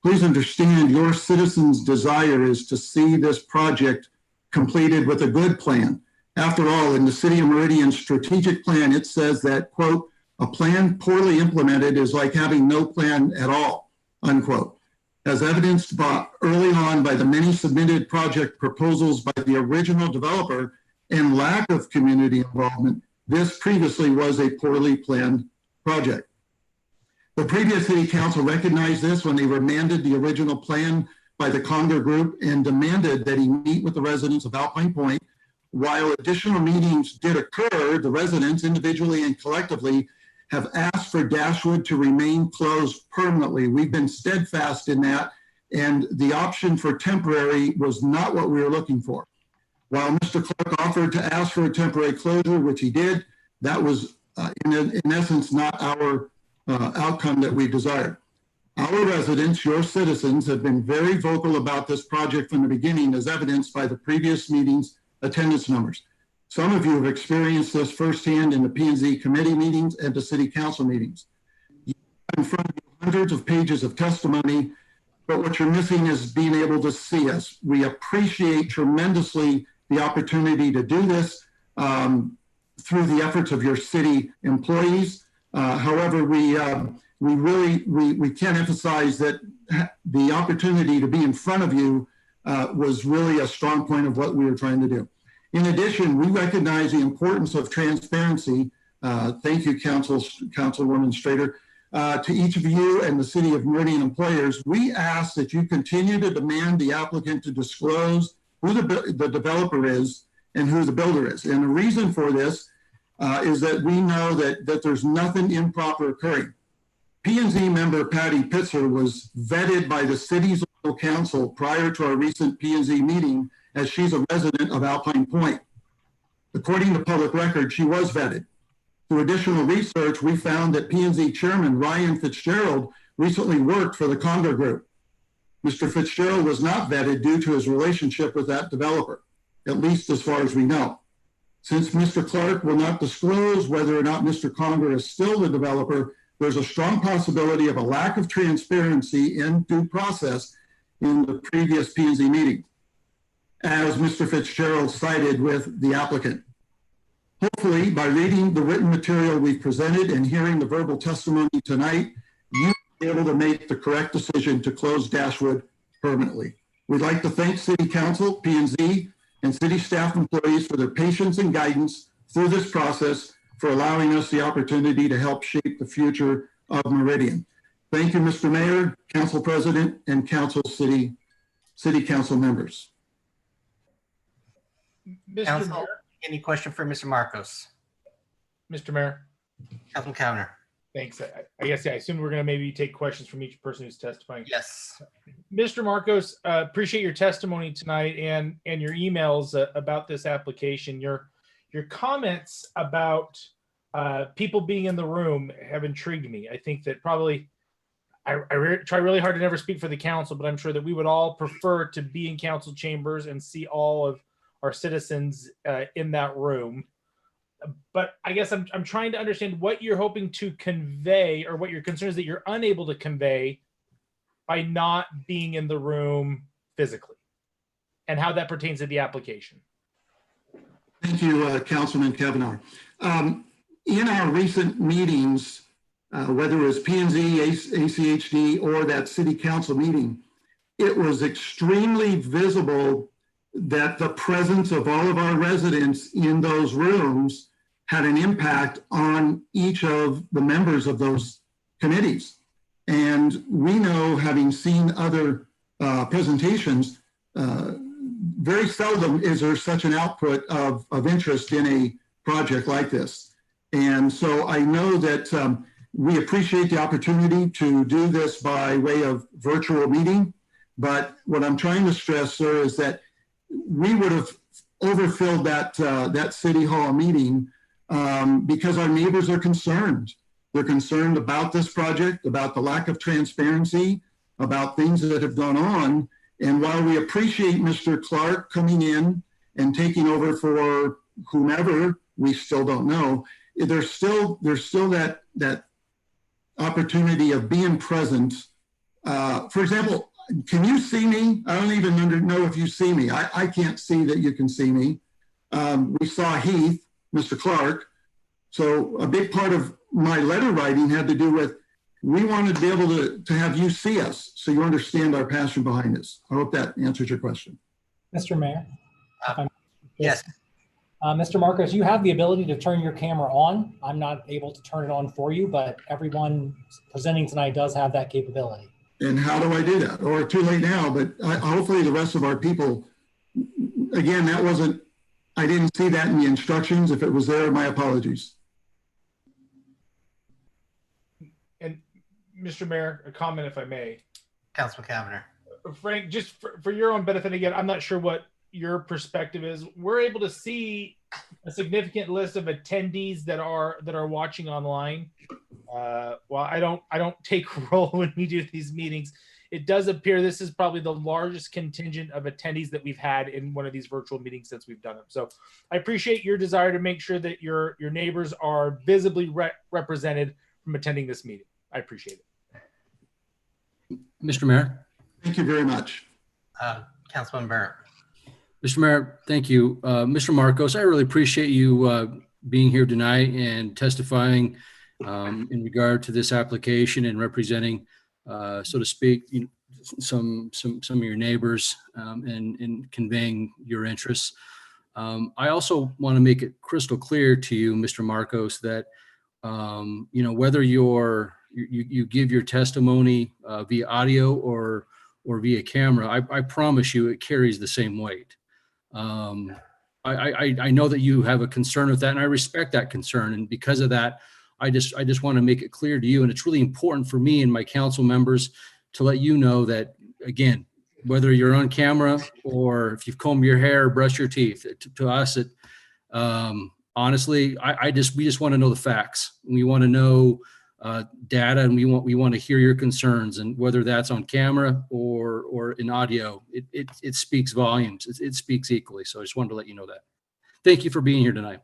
Please understand your citizens' desire is to see this project completed with a good plan. After all, in the city of Meridian's strategic plan, it says that, quote, a plan poorly implemented is like having no plan at all, unquote. As evidenced early on by the many submitted project proposals by the original developer and lack of community involvement, this previously was a poorly planned project. The previous city council recognized this when they remanded the original plan by the Conger Group and demanded that he meet with the residents of Alpine Point. While additional meetings did occur, the residents individually and collectively have asked for Dashwood to remain closed permanently. We've been steadfast in that, and the option for temporary was not what we were looking for. While Mr. Clark offered to ask for a temporary closure, which he did, that was in essence not our outcome that we desired. Our residents, your citizens, have been very vocal about this project from the beginning, as evidenced by the previous meetings' attendance numbers. Some of you have experienced this firsthand in the P&Z committee meetings and the city council meetings. You have in front of you hundreds of pages of testimony, but what you're missing is being able to see us. We appreciate tremendously the opportunity to do this through the efforts of your city employees. However, we can't emphasize that the opportunity to be in front of you was really a strong point of what we were trying to do. In addition, we recognize the importance of transparency. Thank you, Councilwoman Strader. To each of you and the City of Meridian employers, we ask that you continue to demand the applicant to disclose who the developer is and who the builder is. And the reason for this is that we know that there's nothing improper occurring. P&Z member Patty Pitzer was vetted by the city's local council prior to our recent P&Z meeting, as she's a resident of Alpine Point. According to public record, she was vetted. Through additional research, we found that P&Z chairman Ryan Fitzgerald recently worked for the Conger Group. Mr. Fitzgerald was not vetted due to his relationship with that developer, at least as far as we know. Since Mr. Clark will not disclose whether or not Mr. Conger is still the developer, there's a strong possibility of a lack of transparency in due process in the previous P&Z meeting, as Mr. Fitzgerald cited with the applicant. Hopefully, by reading the written material we've presented and hearing the verbal testimony tonight, you'll be able to make the correct decision to close Dashwood permanently. We'd like to thank City Council, P&Z, and city staff employees for their patience and guidance through this process, for allowing us the opportunity to help shape the future of Meridian. Thank you, Mr. Mayor, Council President, and City Council members. Council, any question for Mr. Marcos? Mr. Mayor. Councilman Cavanaugh. Thanks. I guess, yeah, I assume we're going to maybe take questions from each person who's testifying. Yes. Mr. Marcos, appreciate your testimony tonight and your emails about this application. Your comments about people being in the room have intrigued me. I think that probably I try really hard to never speak for the council, but I'm sure that we would all prefer to be in council chambers and see all of our citizens in that room. But I guess I'm trying to understand what you're hoping to convey, or what your concern is that you're unable to convey by not being in the room physically, and how that pertains to the application. Thank you, Councilman Kavanaugh. In our recent meetings, whether it was P&Z, ACHD, or that city council meeting, it was extremely visible that the presence of all of our residents in those rooms had an impact on each of the members of those committees. And we know, having seen other presentations, very seldom is there such an output of interest in a project like this. And so I know that we appreciate the opportunity to do this by way of virtual meeting. But what I'm trying to stress, sir, is that we would have overfilled that city hall meeting because our neighbors are concerned. They're concerned about this project, about the lack of transparency, about things that have gone on. And while we appreciate Mr. Clark coming in and taking over for whomever, we still don't know, there's still that opportunity of being present. For example, can you see me? I don't even know if you see me. I can't see that you can see me. We saw Heath, Mr. Clark. So a big part of my letter writing had to do with, we wanted to be able to have you see us so you understand our passion behind this. I hope that answers your question. Mr. Mayor? Yes. Mr. Marcos, you have the ability to turn your camera on. I'm not able to turn it on for you, but everyone presenting tonight does have that capability. And how do I do that? Or too late now, but hopefully the rest of our people, again, I didn't see that in the instructions. If it was there, my apologies. And Mr. Mayor, a comment if I may. Councilman Kavanaugh. Frank, just for your own benefit, again, I'm not sure what your perspective is. We're able to see a significant list of attendees that are watching online. While I don't take role when we do these meetings, it does appear this is probably the largest contingent of attendees that we've had in one of these virtual meetings since we've done them. So I appreciate your desire to make sure that your neighbors are visibly represented from attending this meeting. I appreciate it. Mr. Mayor. Thank you very much. Councilman Barrett. Mr. Mayor, thank you. Mr. Marcos, I really appreciate you being here tonight and testifying in regard to this application and representing, so to speak, some of your neighbors and conveying your interests. I also want to make it crystal clear to you, Mr. Marcos, that whether you give your testimony via audio or via camera, I promise you it carries the same weight. I know that you have a concern with that, and I respect that concern. And because of that, I just want to make it clear to you, and it's really important for me and my council members to let you know that, again, whether you're on camera or if you've combed your hair or brushed your teeth, to us, honestly, we just want to know the facts. We want to know data, and we want to hear your concerns, and whether that's on camera or in audio, it speaks volumes. It speaks equally. So I just wanted to let you know that. Thank you for being here tonight.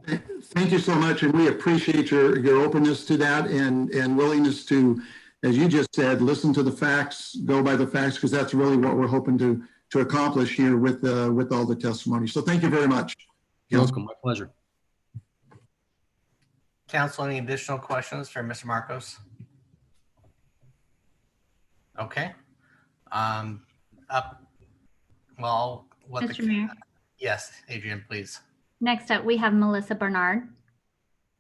Thank you so much, and we appreciate your openness to that and willingness to, as you just said, listen to the facts, go by the facts, because that's really what we're hoping to accomplish here with all the testimony. So thank you very much. You're welcome. My pleasure. Council, any additional questions for Mr. Marcos? Okay. up, well, what Mr. Mayor, yes, Adrian, please. next up, we have Melissa Bernard.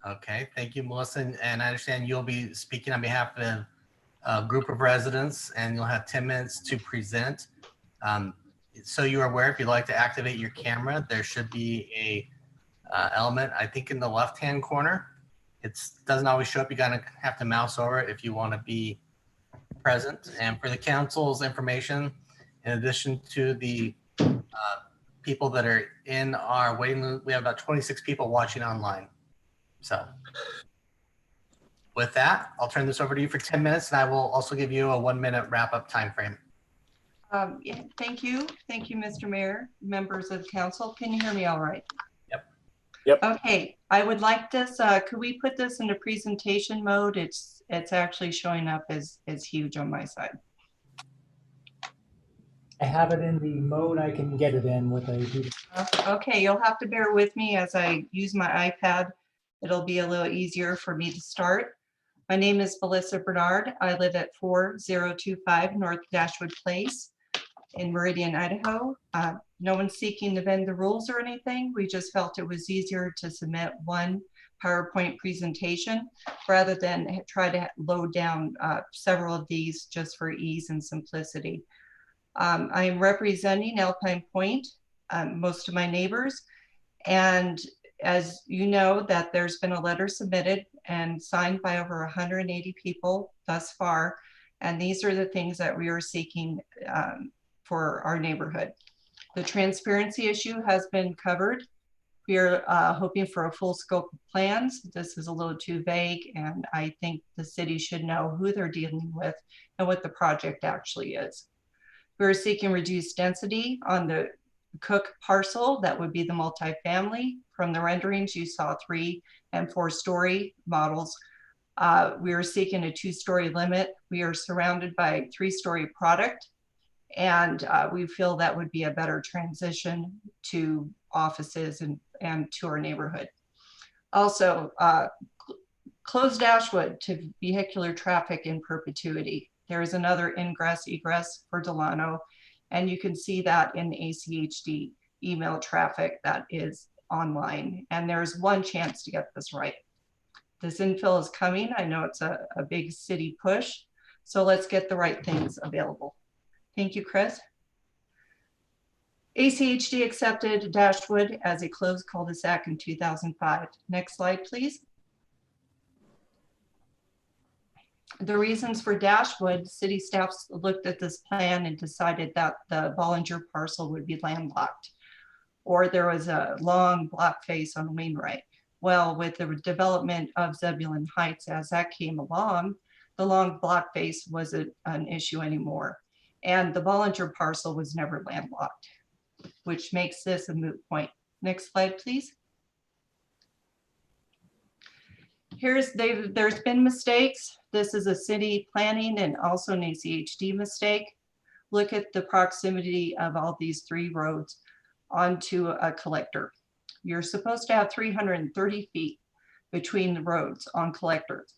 Okay, thank you, Melissa. And I understand you'll be speaking on behalf of a group of residents, and you'll have 10 minutes to present. So you're aware, if you'd like to activate your camera, there should be a element, I think, in the left-hand corner. It doesn't always show up. You gotta have to mouse over it if you want to be present. And for the council's information, in addition to the people that are in our waiting room, we have about 26 people watching online. So with that, I'll turn this over to you for 10 minutes, and I will also give you a 1-minute wrap-up time frame. Yeah, thank you. Thank you, Mr. Mayor, members of council. Can you hear me all right? Yep. Okay, I would like this, could we put this into presentation mode? It's actually showing up as huge on my side. I have it in the mode I can get it in with a. Okay, you'll have to bear with me as I use my iPad. It'll be a little easier for me to start. My name is Melissa Bernard. I live at 4025 North Dashwood Place in Meridian, Idaho. No one's seeking to bend the rules or anything. We just felt it was easier to submit one PowerPoint presentation rather than try to load down several of these just for ease and simplicity. I am representing Alpine Point, most of my neighbors, and as you know, that there's been a letter submitted and signed by over 180 people thus far, and these are the things that we are seeking for our neighborhood. The transparency issue has been covered. We are hoping for a full scope of plans. This is a little too vague, and I think the city should know who they're dealing with and what the project actually is. We're seeking reduced density on the Cook parcel. That would be the multifamily. From the renderings, you saw 3- and 4-story models. We are seeking a 2-story limit. We are surrounded by 3-story product, and we feel that would be a better transition to offices and to our neighborhood. Also, close Dashwood to vehicular traffic in perpetuity. There is another ingress egress for Delano, and you can see that in the ACHD email traffic that is online. And there's one chance to get this right. This infill is coming. I know it's a big city push, so let's get the right things available. Thank you, Chris. ACHD accepted Dashwood as a closed cul-de-sac in 2005. Next slide, please. The reasons for Dashwood, city staff looked at this plan and decided that the Bollinger parcel would be landlocked, or there was a long block face on Wainwright. Well, with the development of Zebulon Heights, as that came along, the long block face wasn't an issue anymore. And the Bollinger parcel was never landlocked, which makes this a moot point. Next slide, please. There's been mistakes. This is a city planning and also an ACHD mistake. Look at the proximity of all these 3 roads onto a collector. You're supposed to have 330 feet between the roads on collectors.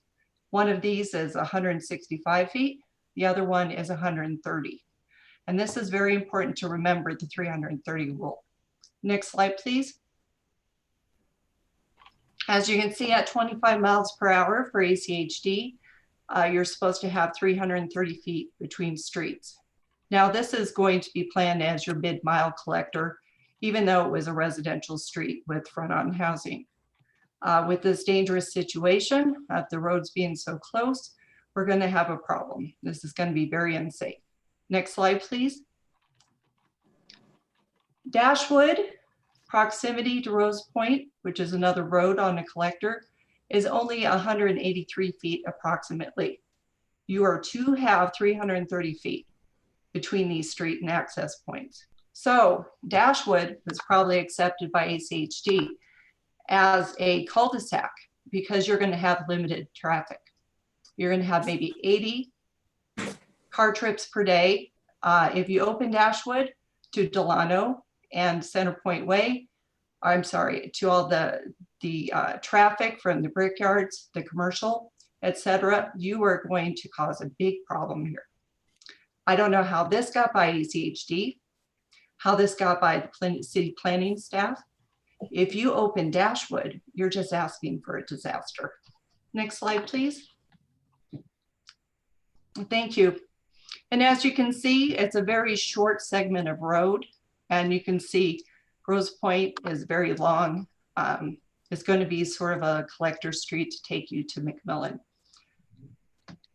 One of these is 165 feet. The other one is 130. And this is very important to remember, the 330 rule. Next slide, please. As you can see, at 25 miles per hour for ACHD, you're supposed to have 330 feet between streets. Now, this is going to be planned as your mid-mile collector, even though it was a residential street with front-on housing. With this dangerous situation of the roads being so close, we're going to have a problem. This is going to be very unsafe. Next slide, please. Dashwood, proximity to Rose Point, which is another road on a collector, is only 183 feet approximately. You are to have 330 feet between these street and access points. So Dashwood was probably accepted by ACHD as a cul-de-sac because you're going to have limited traffic. You're going to have maybe 80 car trips per day. If you open Dashwood to Delano and Center Point Way, I'm sorry, to all the traffic from the brickyards, the commercial, etc., you are going to cause a big problem here. I don't know how this got by ACHD, how this got by the city planning staff. If you open Dashwood, you're just asking for a disaster. Next slide, please. Thank you. And as you can see, it's a very short segment of road. And you can see Rose Point is very long. It's going to be sort of a collector street to take you to McMillan.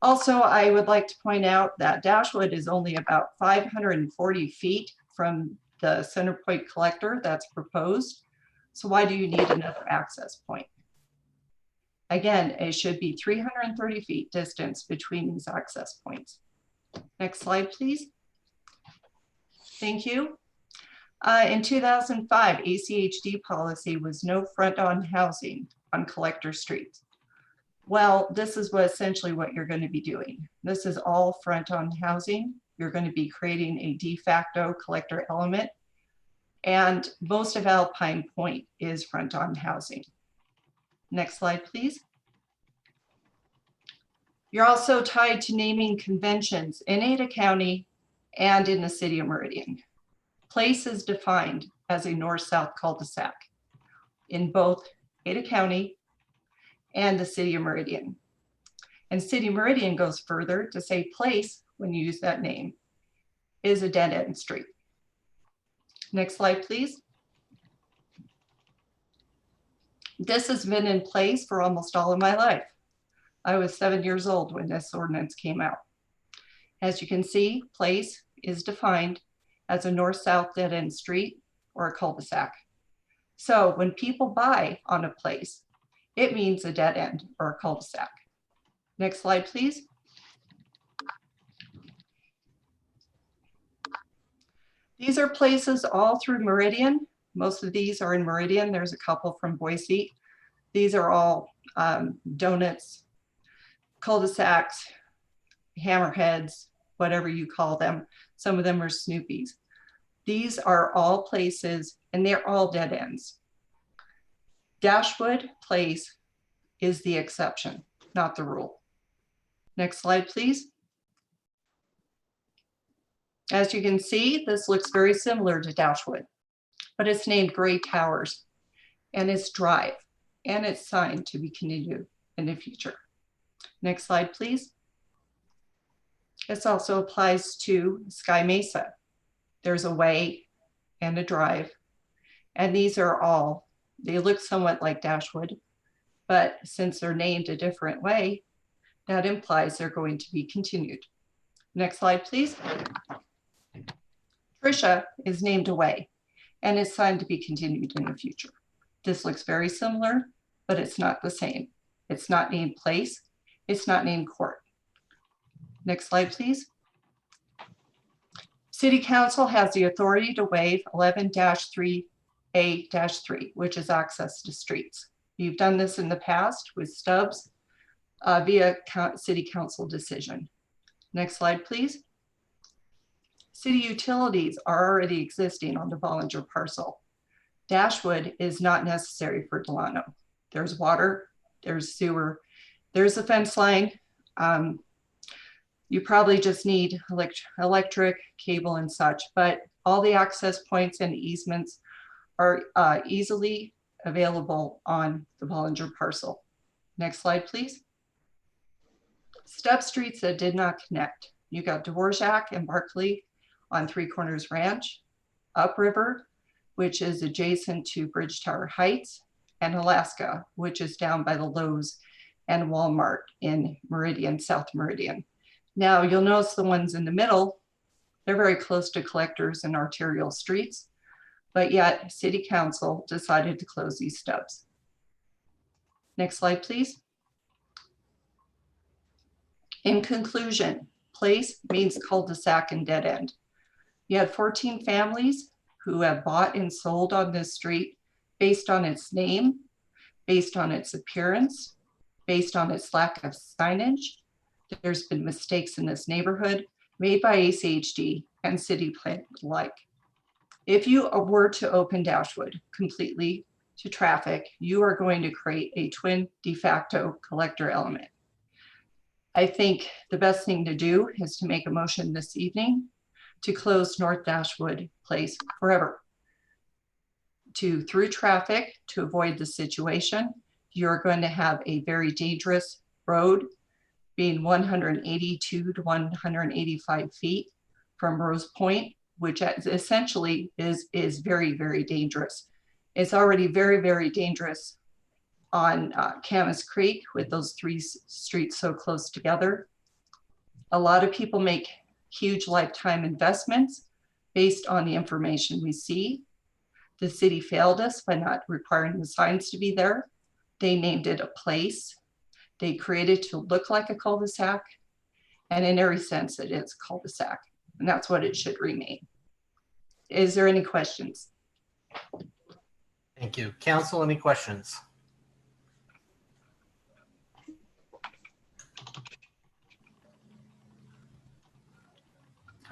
Also, I would like to point out that Dashwood is only about 540 feet from the center point collector that's proposed. So why do you need another access point? Again, it should be 330 feet distance between these access points. Next slide, please. Thank you. In 2005, ACHD policy was no front-on housing on collector streets. Well, this is essentially what you're going to be doing. This is all front-on housing. You're going to be creating a de facto collector element. And most of Alpine Point is front-on housing. Next slide, please. You're also tied to naming conventions in Ada County and in the city of Meridian. Place is defined as a north-south cul-de-sac in both Ada County and the city of Meridian. And city Meridian goes further to say place, when you use that name, is a dead-end street. Next slide, please. This has been in place for almost all of my life. I was 7 years old when this ordinance came out. As you can see, place is defined as a north-south dead-end street or a cul-de-sac. So when people buy on a place, it means a dead end or a cul-de-sac. Next slide, please. These are places all through Meridian. Most of these are in Meridian. There's a couple from Boise. These are all donuts, cul-de-sacs, hammerheads, whatever you call them. Some of them are Snoopies. These are all places, and they're all dead ends. Dashwood Place is the exception, not the rule. Next slide, please. As you can see, this looks very similar to Dashwood, but it's named Gray Towers, and it's Drive, and it's signed to be continued in the future. Next slide, please. This also applies to Sky Mesa. There's a way and a drive, and these are all, they look somewhat like Dashwood, but since they're named a different way, that implies they're going to be continued. Next slide, please. Tricia is named Away and is signed to be continued in the future. This looks very similar, but it's not the same. It's not named Place. It's not named Court. Next slide, please. City Council has the authority to waive 11-3A-3, which is access to streets. You've done this in the past with stubs via City Council decision. Next slide, please. City utilities are already existing on the Bollinger parcel. Dashwood is not necessary for Delano. There's water, there's sewer, there's a fence line. You probably just need electric, cable, and such, but all the access points and easements are easily available on the Bollinger parcel. Next slide, please. Step streets that did not connect. You got Dvorak and Barkley on Three Corners Ranch, Upriver, which is adjacent to Bridge Tower Heights, and Alaska, which is down by the Lowe's and Walmart in Meridian, South Meridian. Now you'll notice the ones in the middle, they're very close to collectors and arterial streets, but yet City Council decided to close these stubs. Next slide, please. In conclusion, place means cul-de-sac and dead end. You had 14 families who have bought and sold on this street based on its name, based on its appearance, based on its lack of signage. There's been mistakes in this neighborhood made by ACHD and city plan alike. If you were to open Dashwood completely to traffic, you are going to create a twin de facto collector element. I think the best thing to do is to make a motion this evening to close North Dashwood Place forever. Through traffic, to avoid the situation, you're going to have a very dangerous road being 182 to 185 feet from Rose Point, which essentially is very, very dangerous. It's already very, very dangerous on Camas Creek with those three streets so close together. A lot of people make huge lifetime investments based on the information we see. The city failed us by not requiring the signs to be there. They named it a place. They created it to look like a cul-de-sac. And in every sense, it is a cul-de-sac. And that's what it should remain. Is there any questions? Thank you. Council, any questions?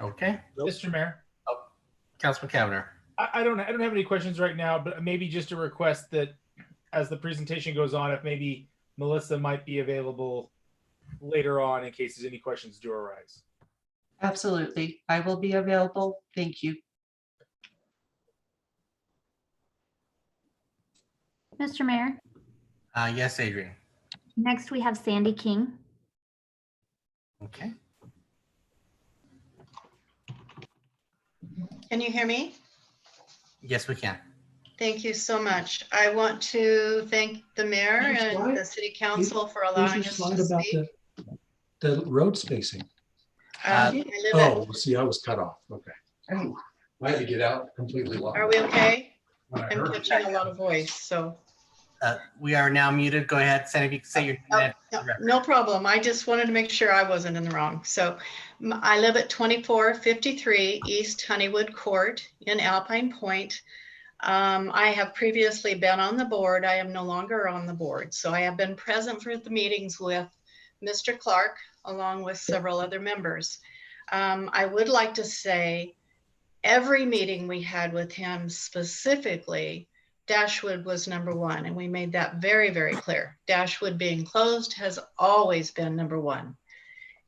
Okay. Mr. Mayor. Oh, Councilman Cavanagh. I don't have any questions right now, but maybe just a request that as the presentation goes on, if maybe Melissa might be available later on in case any questions do arise. Absolutely. I will be available. Thank you. Mr. Mayor, Yes, Adrian. next we have Sandy King. Okay. Can you hear me? Yes, we can. Thank you so much. I want to thank the mayor and the city council for allowing us to speak. The road spacing. I live Oh, see, I was cut off. Okay. I had to get out completely. Are we okay? I'm catching a lot of voice, so. We are now muted. Go ahead, Sandy, if you can say your name. No problem. I just wanted to make sure I wasn't in the wrong. So I live at 2453 East Honeywood Court in Alpine Point. I have previously been on the board. I am no longer on the board. So I have been present for the meetings with Mr. Clark, along with several other members. I would like to say every meeting we had with him specifically, Dashwood was number one, and we made that very, very clear. Dashwood being closed has always been number one.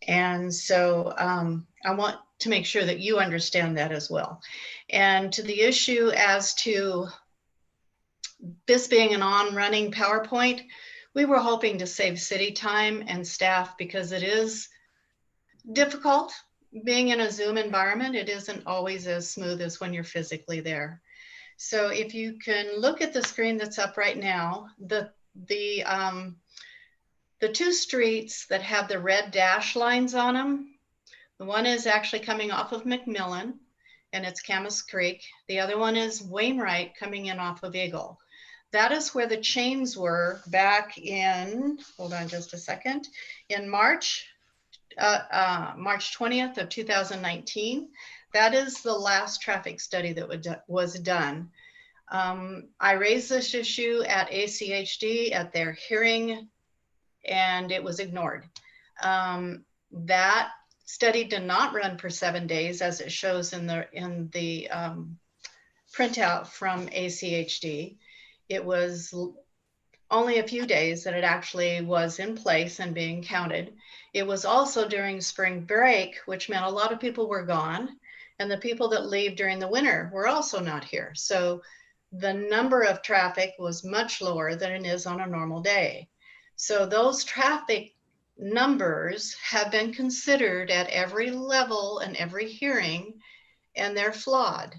And so I want to make sure that you understand that as well. And to the issue as to this being an on-running PowerPoint, we were hoping to save city time and staff because it is difficult being in a Zoom environment. It isn't always as smooth as when you're physically there. So if you can look at the screen that's up right now, the two streets that have the red dash lines on them, the one is actually coming off of McMillan, and it's Camas Creek. The other one is Wainwright coming in off of Eagle. That is where the chains were back in, hold on just a second, in March 20th of 2019. That is the last traffic study that was done. I raised this issue at ACHD at their hearing, and it was ignored. That study did not run for 7 days, as it shows in the printout from ACHD. It was only a few days that it actually was in place and being counted. It was also during spring break, which meant a lot of people were gone, and the people that leave during the winter were also not here. So the number of traffic was much lower than it is on a normal day. So those traffic numbers have been considered at every level and every hearing, and they're flawed.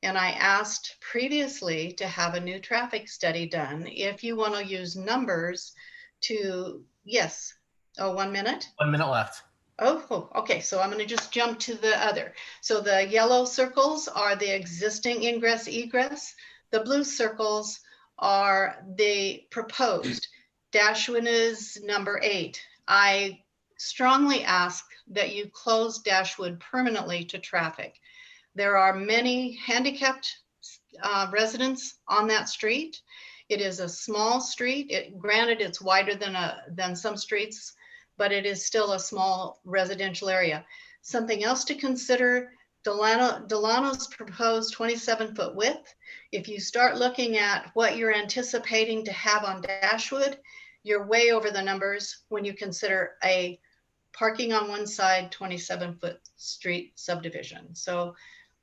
And I asked previously to have a new traffic study done. If you want to use numbers to, yes. Oh, 1 minute? 1 minute left. Oh, okay. So I'm going to just jump to the other. So the yellow circles are the existing ingress egress. The blue circles are the proposed. Dashwood is number 8. I strongly ask that you close Dashwood permanently to traffic. There are many handicapped residents on that street. It is a small street. Granted, it's wider than some streets, but it is still a small residential area. Something else to consider, Delano's proposed 27-foot width. If you start looking at what you're anticipating to have on Dashwood, you're way over the numbers when you consider a parking on one side, 27-foot street subdivision. So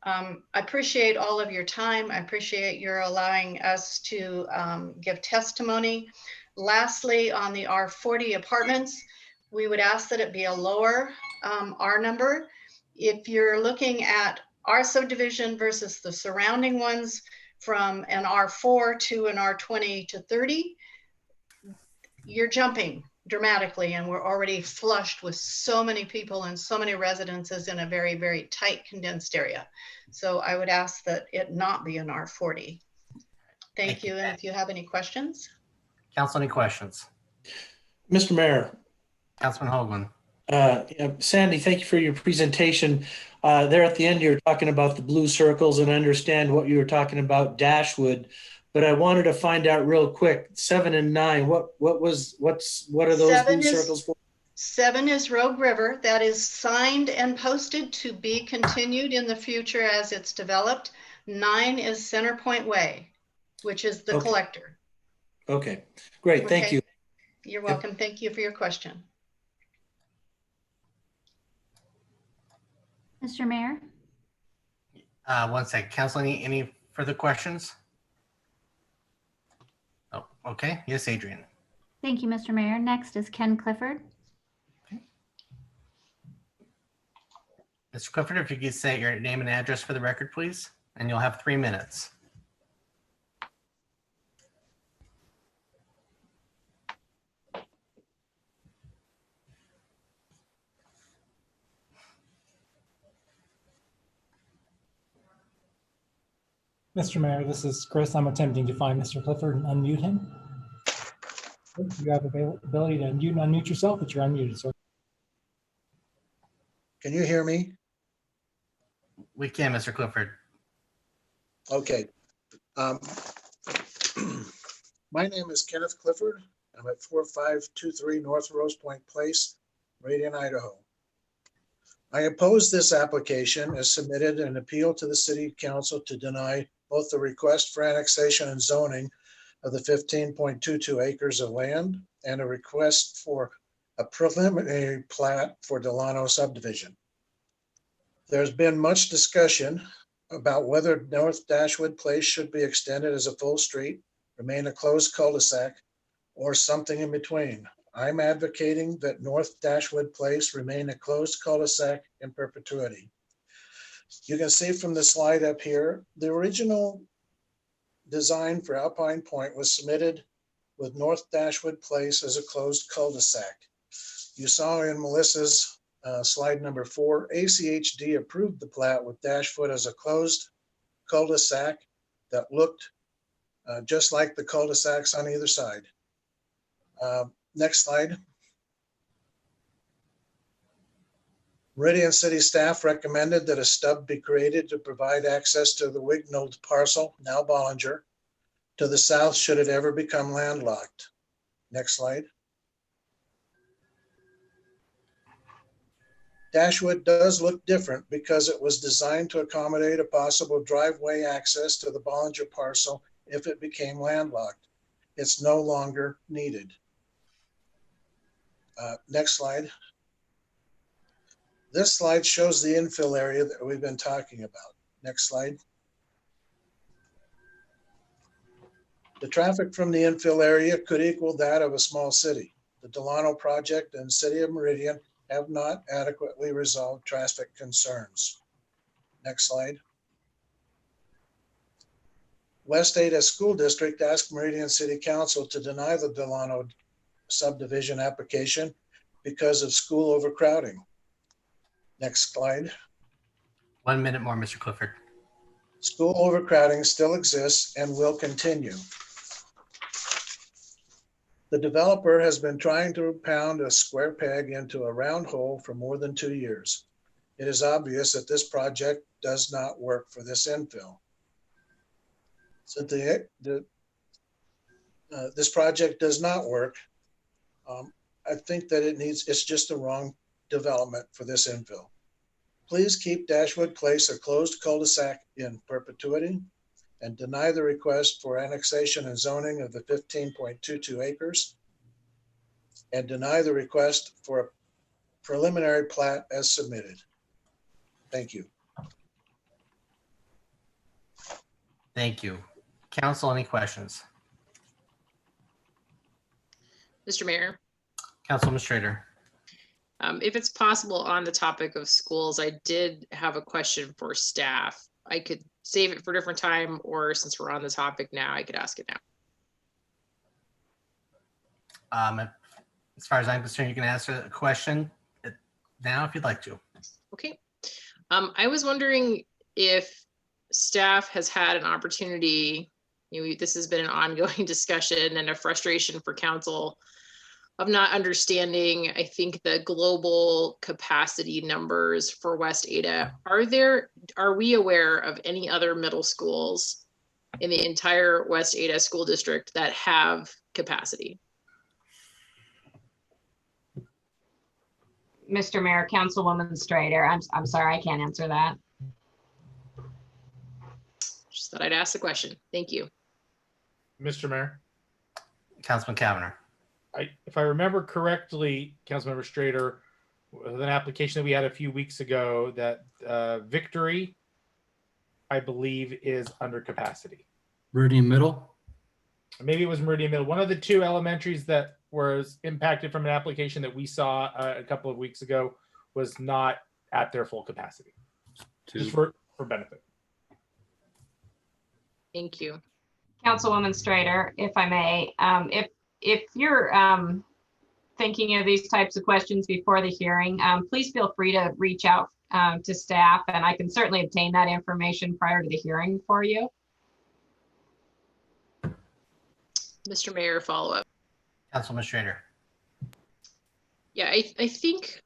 I appreciate all of your time. I appreciate your allowing us to give testimony. Lastly, on the R40 apartments, we would ask that it be a lower R number. If you're looking at our subdivision versus the surrounding ones, from an R4 to an R20 to 30, you're jumping dramatically, and we're already flushed with so many people and so many residences in a very, very tight condensed area. So I would ask that it not be an R40. Thank you. And if you have any questions. Council, any questions? Mr. Mayor. Councilman Hoagland. Sandy, thank you for your presentation. There at the end, you're talking about the blue circles, and I understand what you were talking about, Dashwood. But I wanted to find out real quick, 7 and 9. What are those blue circles for? 7 is Rogue River. That is signed and posted to be continued in the future as it's developed. 9 is Centerpoint Way, which is the collector. Okay, great. Thank you. You're welcome. Thank you for your question. Mr. Mayor? 1 second. Council, any further questions? Oh, okay. Yes, Adrian. Thank you, Mr. Mayor. Next is Ken Clifford. Mr. Clifford, if you could say your name and address for the record, please, and you'll have 3 minutes. Mr. Mayor, this is Chris. I'm attempting to find Mr. Clifford and unmute him. You have ability to unmute yourself, but you're unmuted, sir. Can you hear me? We can, Mr. Clifford. Okay. My name is Kenneth Clifford. I'm at 4523 North Rose Point Place, Meridian, Idaho. I oppose this application as submitted an appeal to the City Council to deny both the request for annexation and zoning of the 15.22 acres of land and a request for a preliminary plat for Delano subdivision. There's been much discussion about whether North Dashwood Place should be extended as a full street, remain a closed cul-de-sac, or something in between. I'm advocating that North Dashwood Place remain a closed cul-de-sac in perpetuity. You can see from the slide up here, the original design for Alpine Point was submitted with North Dashwood Place as a closed cul-de-sac. You saw in Melissa's slide number 4, ACHD approved the plat with Dashwood as a closed cul-de-sac that looked just like the cul-de-sacs on either side. Next slide. Meridian City staff recommended that a stub be created to provide access to the Wignold parcel, now Bollinger, to the south should it ever become landlocked. Next slide. Dashwood does look different because it was designed to accommodate a possible driveway access to the Bollinger parcel if it became landlocked. It's no longer needed. Next slide. This slide shows the infill area that we've been talking about. Next slide. The traffic from the infill area could equal that of a small city. The Delano project and City of Meridian have not adequately resolved traffic concerns. Next slide. West Ada School District asked Meridian City Council to deny the Delano subdivision application because of school overcrowding. Next slide. 1 minute more, Mr. Clifford. School overcrowding still exists and will continue. The developer has been trying to pound a square peg into a round hole for more than 2 years. It is obvious that this project does not work for this infill. So this project does not work. I think that it's just the wrong development for this infill. Please keep Dashwood Place a closed cul-de-sac in perpetuity and deny the request for annexation and zoning of the 15.22 acres and deny the request for a preliminary plat as submitted. Thank you. Thank you. Council, any questions? Mr. Mayor, Council Administrator. if it's possible on the topic of schools, I did have a question for staff. I could save it for a different time, or since we're on the topic now, I could ask it now. As far as I'm concerned, you can answer the question now if you'd like to. Okay. I was wondering if staff has had an opportunity, this has been an ongoing discussion and a frustration for council of not understanding, I think, the global capacity numbers for West Ada. Are we aware of any other middle schools in the entire West Ada school district that have capacity? Mr. Mayor, Councilwoman Strader, I'm sorry, I can't answer that. Just thought I'd ask the question. Thank you. Mr. Mayor. Councilman Kavanagh. If I remember correctly, Councilmember Strader, with an application that we had a few weeks ago, that Victory, I believe, is under capacity. Meridian Middle? Maybe it was Meridian Middle. One of the two elementaries that was impacted from an application that we saw a couple of weeks ago was not at their full capacity. Just for benefit. Thank you. Councilwoman Strader, if I may, if you're thinking of these types of questions before the hearing, please feel free to reach out to staff, and I can certainly obtain that information prior to the hearing for you. Mr. Mayor, follow up. Councilman Strader. Yeah, I think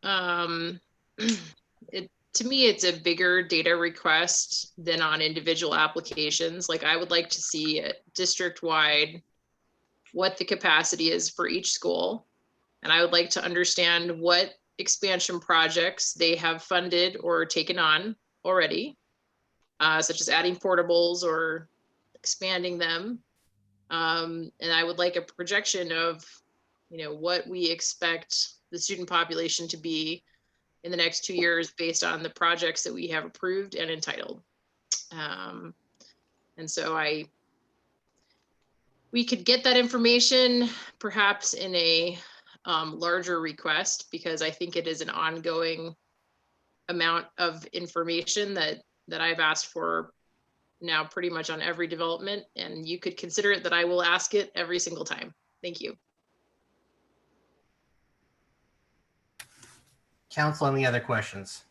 to me, it's a bigger data request than on individual applications. Like, I would like to see it district-wide what the capacity is for each school. And I would like to understand what expansion projects they have funded or taken on already, such as adding portables or expanding them. And I would like a projection of, what we expect the student population to be in the next 2 years based on the projects that we have approved and entitled. And so we could get that information perhaps in a larger request, because I think it is an ongoing amount of information that I've asked for now pretty much on every development, and you could consider it that I will ask it every single time. Thank you. Council, any other questions?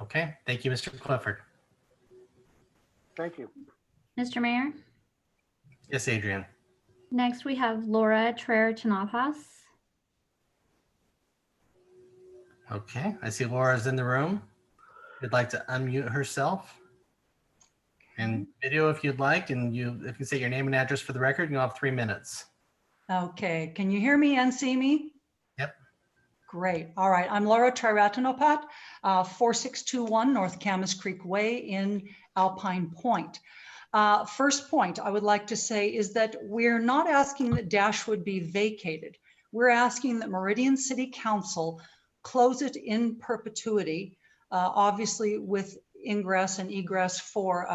Okay, thank you, Mr. Clifford. Thank you. Mr. Mayor, Yes, Adrian. next we have Laura Trerer-Tanapas. Okay, I see Laura's in the room. You'd like to unmute herself. And video if you'd like, and if you say your name and address for the record, you'll have 3 minutes. Okay, can you hear me and see me? Yep. Great. All right, I'm Laura Trerer-Tanapas, 4621 North Camas Creek Way in Alpine Point. First point I would like to say is that we're not asking that Dashwood be vacated. We're asking that Meridian City Council close it in perpetuity, obviously with ingress and egress for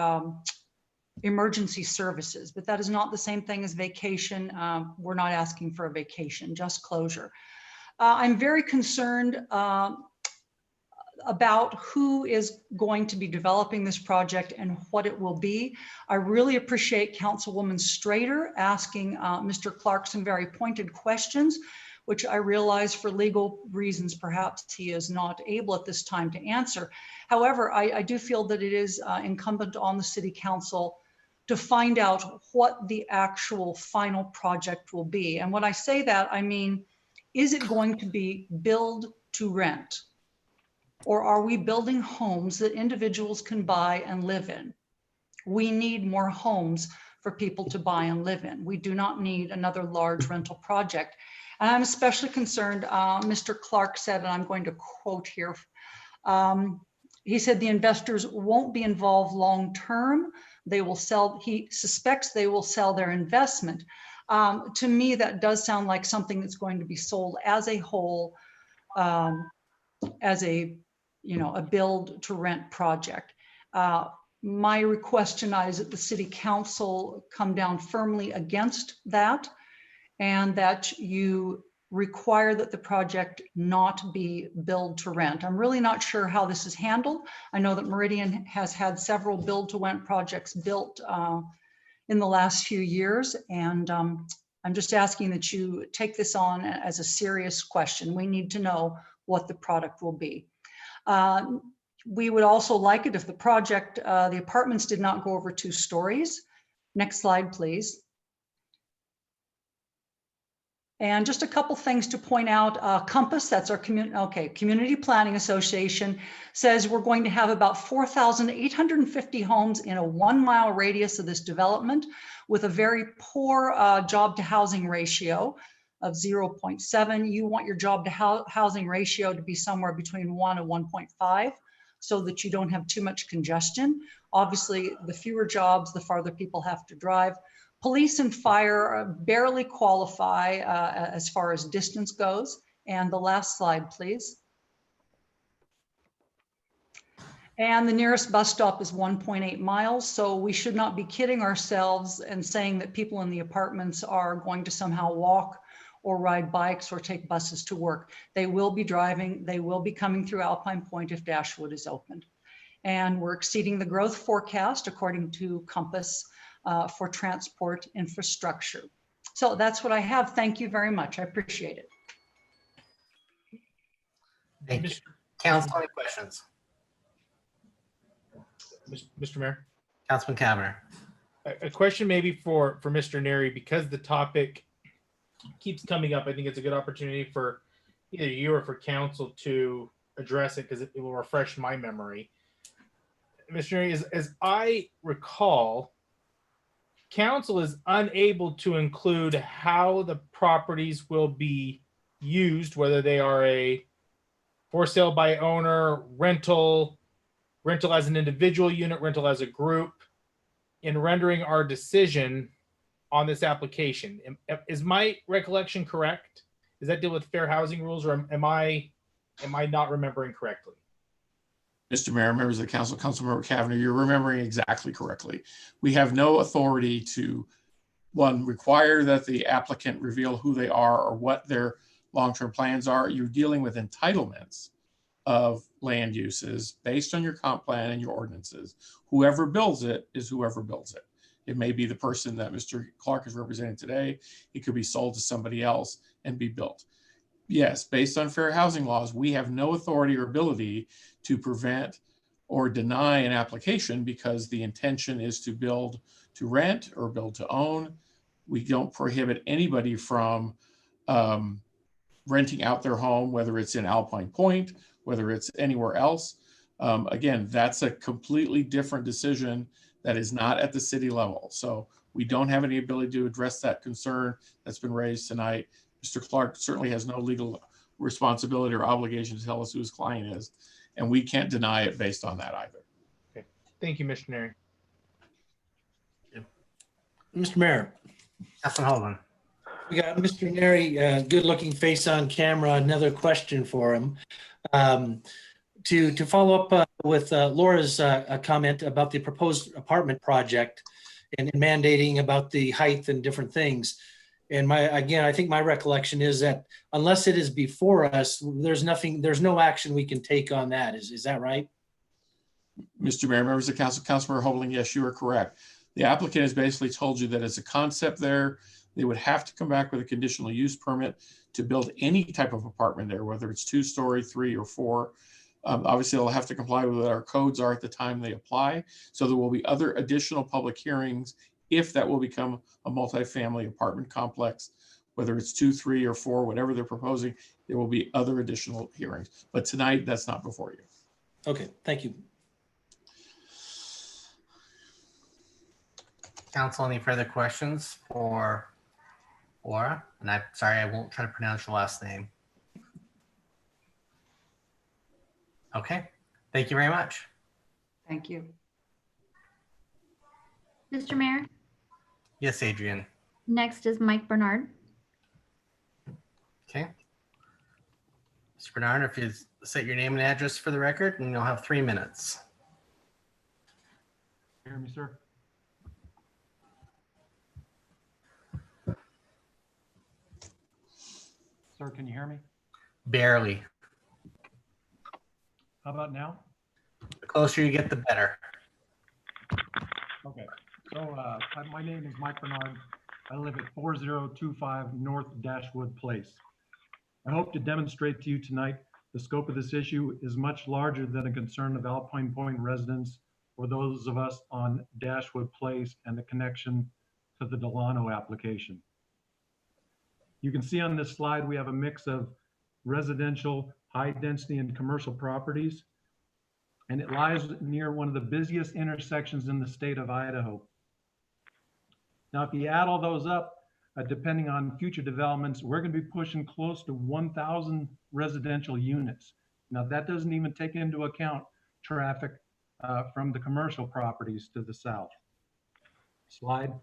emergency services, but that is not the same thing as vacation. We're not asking for a vacation, just closure. I'm very concerned about who is going to be developing this project and what it will be. I really appreciate Councilwoman Strader asking Mr. Clark some very pointed questions, which I realize for legal reasons, perhaps he is not able at this time to answer. However, I do feel that it is incumbent on the City Council to find out what the actual final project will be. And when I say that, I mean, is it going to be build to rent? Or are we building homes that individuals can buy and live in? We need more homes for people to buy and live in. We do not need another large rental project. And I'm especially concerned, Mr. Clark said, and I'm going to quote here, he said the investors won't be involved long-term. They will sell, he suspects they will sell their investment. To me, that does sound like something that's going to be sold as a whole, as a, a build to rent project. My request tonight is that the city council come down firmly against that, and that you require that the project not be build to rent. I'm really not sure how this is handled. I know that Meridian has had several build to rent projects built in the last few years, and I'm just asking that you take this on as a serious question. We need to know what the product will be. We would also like it if the project, the apartments did not go over 2 stories. Next slide, please. And just a couple things to point out. Compass, that's our Community Planning Association, says we're going to have about 4,850 homes in a 1-mile radius of this development, with a very poor job to housing ratio of 0.7. You want your job to housing ratio to be somewhere between 1 and 1.5, so that you don't have too much congestion. Obviously, the fewer jobs, the farther people have to drive. Police and fire barely qualify as far as distance goes. And the last slide, please. And the nearest bus stop is 1.8 miles. So we should not be kidding ourselves and saying that people in the apartments are going to somehow walk or ride bikes or take buses to work. They will be driving, they will be coming through Alpine Point if Dashwood is opened. And we're exceeding the growth forecast according to Compass for transport infrastructure. So that's what I have. Thank you very much. I appreciate it. Thank you. Council, any questions? Mr. Mayor? Councilman Cavanagh. A question maybe for Mr. Neri, because the topic keeps coming up. I think it's a good opportunity for either you or for council to address it, because it will refresh my memory. Mr. Neri, as I recall, council is unable to include how the properties will be used, whether they are a for sale by owner, rental as an individual unit, rental as a group, in rendering our decision on this application. Is my recollection correct? Does that deal with fair housing rules, or am I not remembering correctly? Mr. Mayor, members of the council, Councilmember Cavanagh, you're remembering exactly correctly. We have no authority to, one, require that the applicant reveal who they are or what their long-term plans are. You're dealing with entitlements of land uses based on your comp plan and your ordinances. Whoever builds it is whoever builds it. It may be the person that Mr. Clark is representing today. It could be sold to somebody else and be built. Yes, based on fair housing laws, we have no authority or ability to prevent or deny an application because the intention is to build to rent or build to own. We don't prohibit anybody from renting out their home, whether it's in Alpine Point, whether it's anywhere else. Again, that's a completely different decision that is not at the city level. So we don't have any ability to address that concern that's been raised tonight. Mr. Clark certainly has no legal responsibility or obligation to tell us who his client is, and we can't deny it based on that either. Okay. Thank you, Mr. Neri. Mr. Mayor. Councilman Holman. We got Mr. Neri, good looking face on camera. Another question for him. To follow up with Laura's comment about the proposed apartment project and mandating about the height and different things. And I think my recollection is that unless it is before us, there's no action we can take on that. Is that right? Mr. Mayor, members of council, Councilmember Hoebling, yes, you are correct. The applicant has basically told you that it's a concept there. They would have to come back with a conditional use permit to build any type of apartment there, whether it's 2-story, 3 or 4. Obviously, they'll have to comply with what our codes are at the time they apply. So there will be other additional public hearings if that will become a multifamily apartment complex, whether it's 2, 3 or 4, whatever they're proposing, there will be other additional hearings. But tonight, that's not before you. Okay, thank you. Council, any further questions for Laura? And I'm sorry, I won't try to pronounce your last name. Okay, thank you very much. Thank you. Mr. Mayor, Yes, Adrian. Next is Mike Bernard. Okay. Mr. Bernard, if you state your name and address for the record, and you'll have 3 minutes. Hear me, sir? Sir, can you hear me? Barely. How about now? The closer you get, the better. Okay, so my name is Mike Bernard. I live at 4025 North Dashwood Place. I hope to demonstrate to you tonight the scope of this issue is much larger than a concern of Alpine Point residents or those of us on Dashwood Place and the connection to the Delano application. You can see on this slide we have a mix of residential, high density, and commercial properties, and it lies near one of the busiest intersections in the state of Idaho. Now, if you add all those up, depending on future developments, we're going to be pushing close to 1,000 residential units. Now, that doesn't even take into account traffic from the commercial properties to the south. Slide.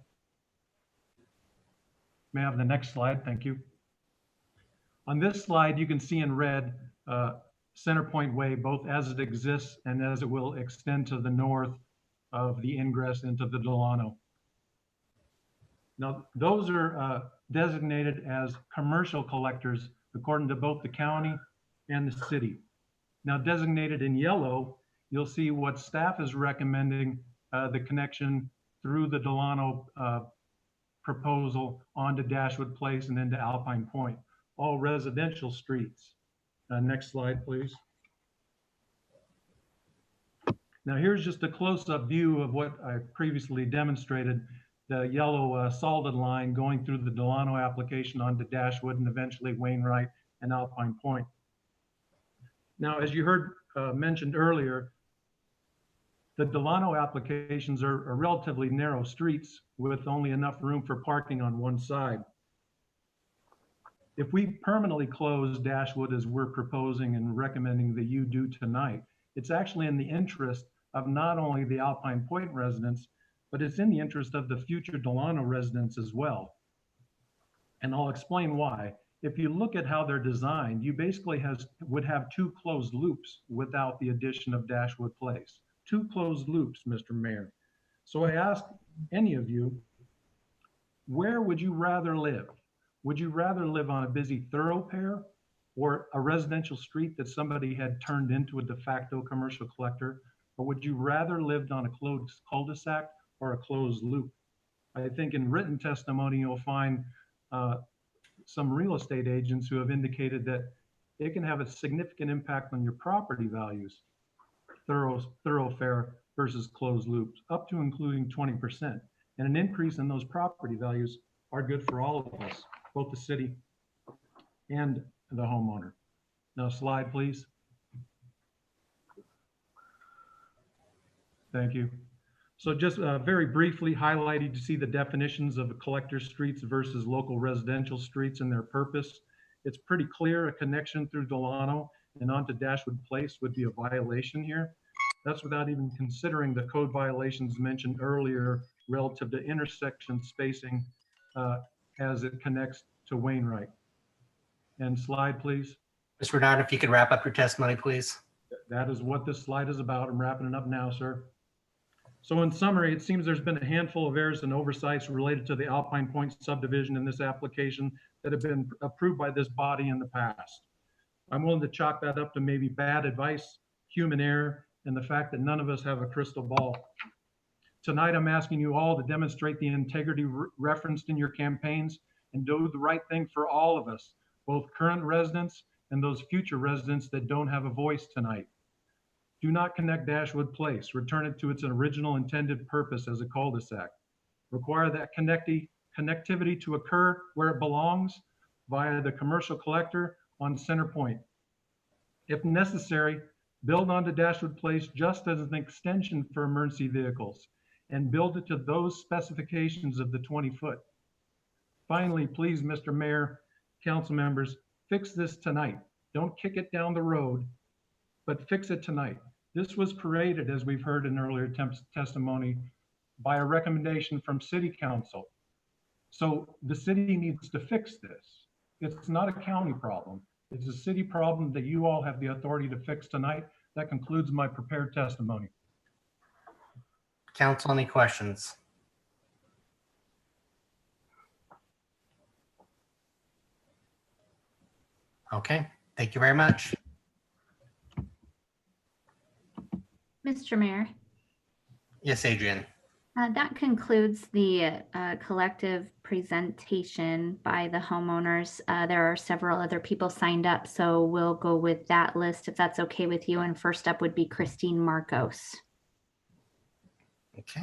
May I have the next slide? Thank you. On this slide, you can see in red Centerpoint Way, both as it exists and as it will extend to the north of the ingress into the Delano. Now, those are designated as commercial collectors according to both the county and the city. Now, designated in yellow, you'll see what staff is recommending the connection through the Delano proposal onto Dashwood Place and into Alpine Point, all residential streets. Next slide, please. Now, here's just a close-up view of what I previously demonstrated, the yellow solid line going through the Delano application onto Dashwood and eventually Wainwright and Alpine Point. Now, as you heard mentioned earlier, the Delano applications are relatively narrow streets with only enough room for parking on one side. If we permanently close Dashwood as we're proposing and recommending that you do tonight, it's actually in the interest of not only the Alpine Point residents, but it's in the interest of the future Delano residents as well. And I'll explain why. If you look at how they're designed, you basically would have two closed loops without the addition of Dashwood Place. Two closed loops, Mr. Mayor. So I ask any of you, where would you rather live? Would you rather live on a busy thoroughfare or a residential street that somebody had turned into a de facto commercial collector? Or would you rather live on a closed cul-de-sac or a closed loop? I think in written testimony, you'll find some real estate agents who have indicated that it can have a significant impact on your property values, thoroughfare versus closed loops, up to including 20%. And an increase in those property values are good for all of us, both the city and the homeowner. Now, slide, please. Thank you. So just very briefly highlighted to see the definitions of collector streets versus local residential streets and their purpose. It's pretty clear a connection through Delano and onto Dashwood Place would be a violation here. That's without even considering the code violations mentioned earlier relative to intersection spacing as it connects to Wainwright. And slide, please. Mr. Bernard, if you could wrap up your testimony, please. That is what this slide is about. I'm wrapping it up now, sir. So in summary, it seems there's been a handful of errors and oversights related to the Alpine Point subdivision in this application that have been approved by this body in the past. I'm willing to chalk that up to maybe bad advice, human error, and the fact that none of us have a crystal ball. Tonight, I'm asking you all to demonstrate the integrity referenced in your campaigns and do the right thing for all of us, both current residents and those future residents that don't have a voice tonight. Do not connect Dashwood Place. Return it to its original intended purpose as a cul-de-sac. Require that connectivity to occur where it belongs via the commercial collector on Centerpoint. If necessary, build onto Dashwood Place just as an extension for emergency vehicles and build it to those specifications of the 20-foot. Finally, please, Mr. Mayor, council members, fix this tonight. Don't kick it down the road, but fix it tonight. This was created, as we've heard in earlier testimony, by a recommendation from City Council. So the city needs to fix this. It's not a county problem. It's a city problem that you all have the authority to fix tonight. That concludes my prepared testimony. Council, any questions? Okay, thank you very much. Mr. Mayor, Yes, Adrian. that concludes the collective presentation by the homeowners. There are several other people signed up, so we'll go with that list if that's okay with you. And first up would be Christine Marcos. Okay.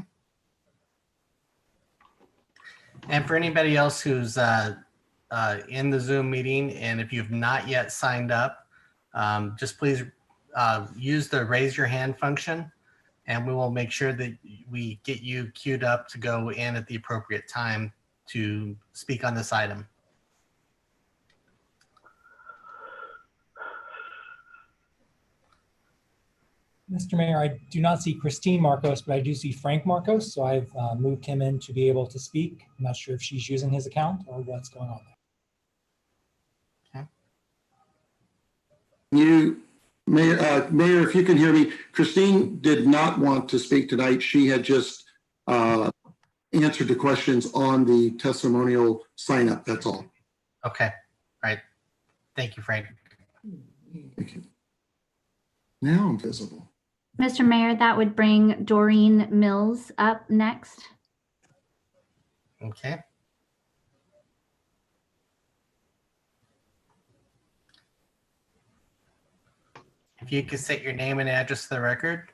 And for anybody else who's in the Zoom meeting, and if you've not yet signed up, just please use the raise your hand function, and we will make sure that we get you queued up to go in at the appropriate time to speak on this item. Mr. Mayor, I do not see Christine Marcos, but I do see Frank Marcos, so I've moved him in to be able to speak. I'm not sure if she's using his account or what's going on there. You, Mayor, if you can hear me, Christine did not want to speak tonight. She had just answered the questions on the testimonial sign up. That's all. Okay, all right. Thank you, Frank. Thank you. Now I'm visible. Mr. Mayor, that would bring Doreen Mills up next. Okay. If you could state your name and address to the record,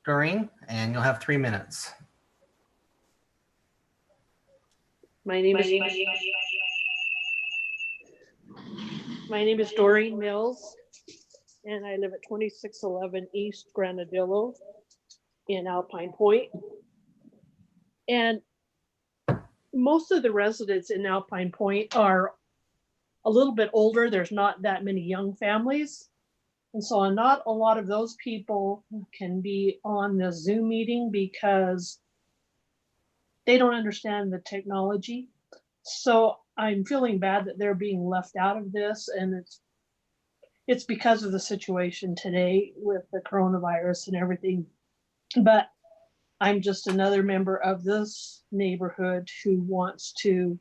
Doreen, and you'll have 3 minutes. My name is Doreen Mills, and I live at 2611 East Granadillo in Alpine Point. And most of the residents in Alpine Point are a little bit older. There's not that many young families. And so not a lot of those people can be on the Zoom meeting because they don't understand the technology. So I'm feeling bad that they're being left out of this, and it's because of the situation today with the coronavirus and everything. But I'm just another member of this neighborhood who wants to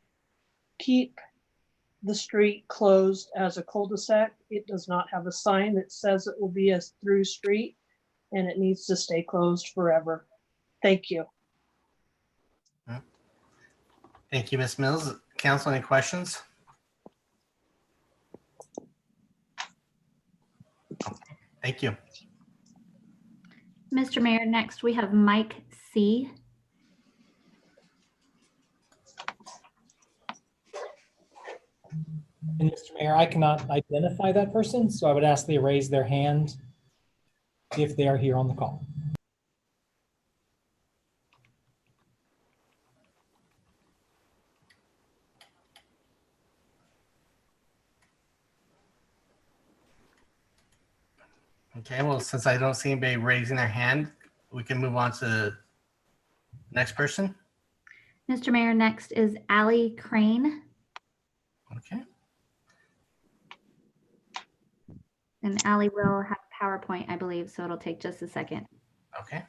keep the street closed as a cul-de-sac. It does not have a sign that says it will be a through street, and it needs to stay closed forever. Thank you. Thank you, Ms. Mills. Council, any questions? Thank you. Mr. Mayor, next we have Mike C. And Mr. Mayor, I cannot identify that person, so I would ask they raise their hand if they are here on the call. Okay, well, since I don't see anybody raising their hand, we can move on to the next person. Mr. Mayor, next is Allie Crane. Okay. And Allie will have PowerPoint, I believe, so it'll take just a second. Okay.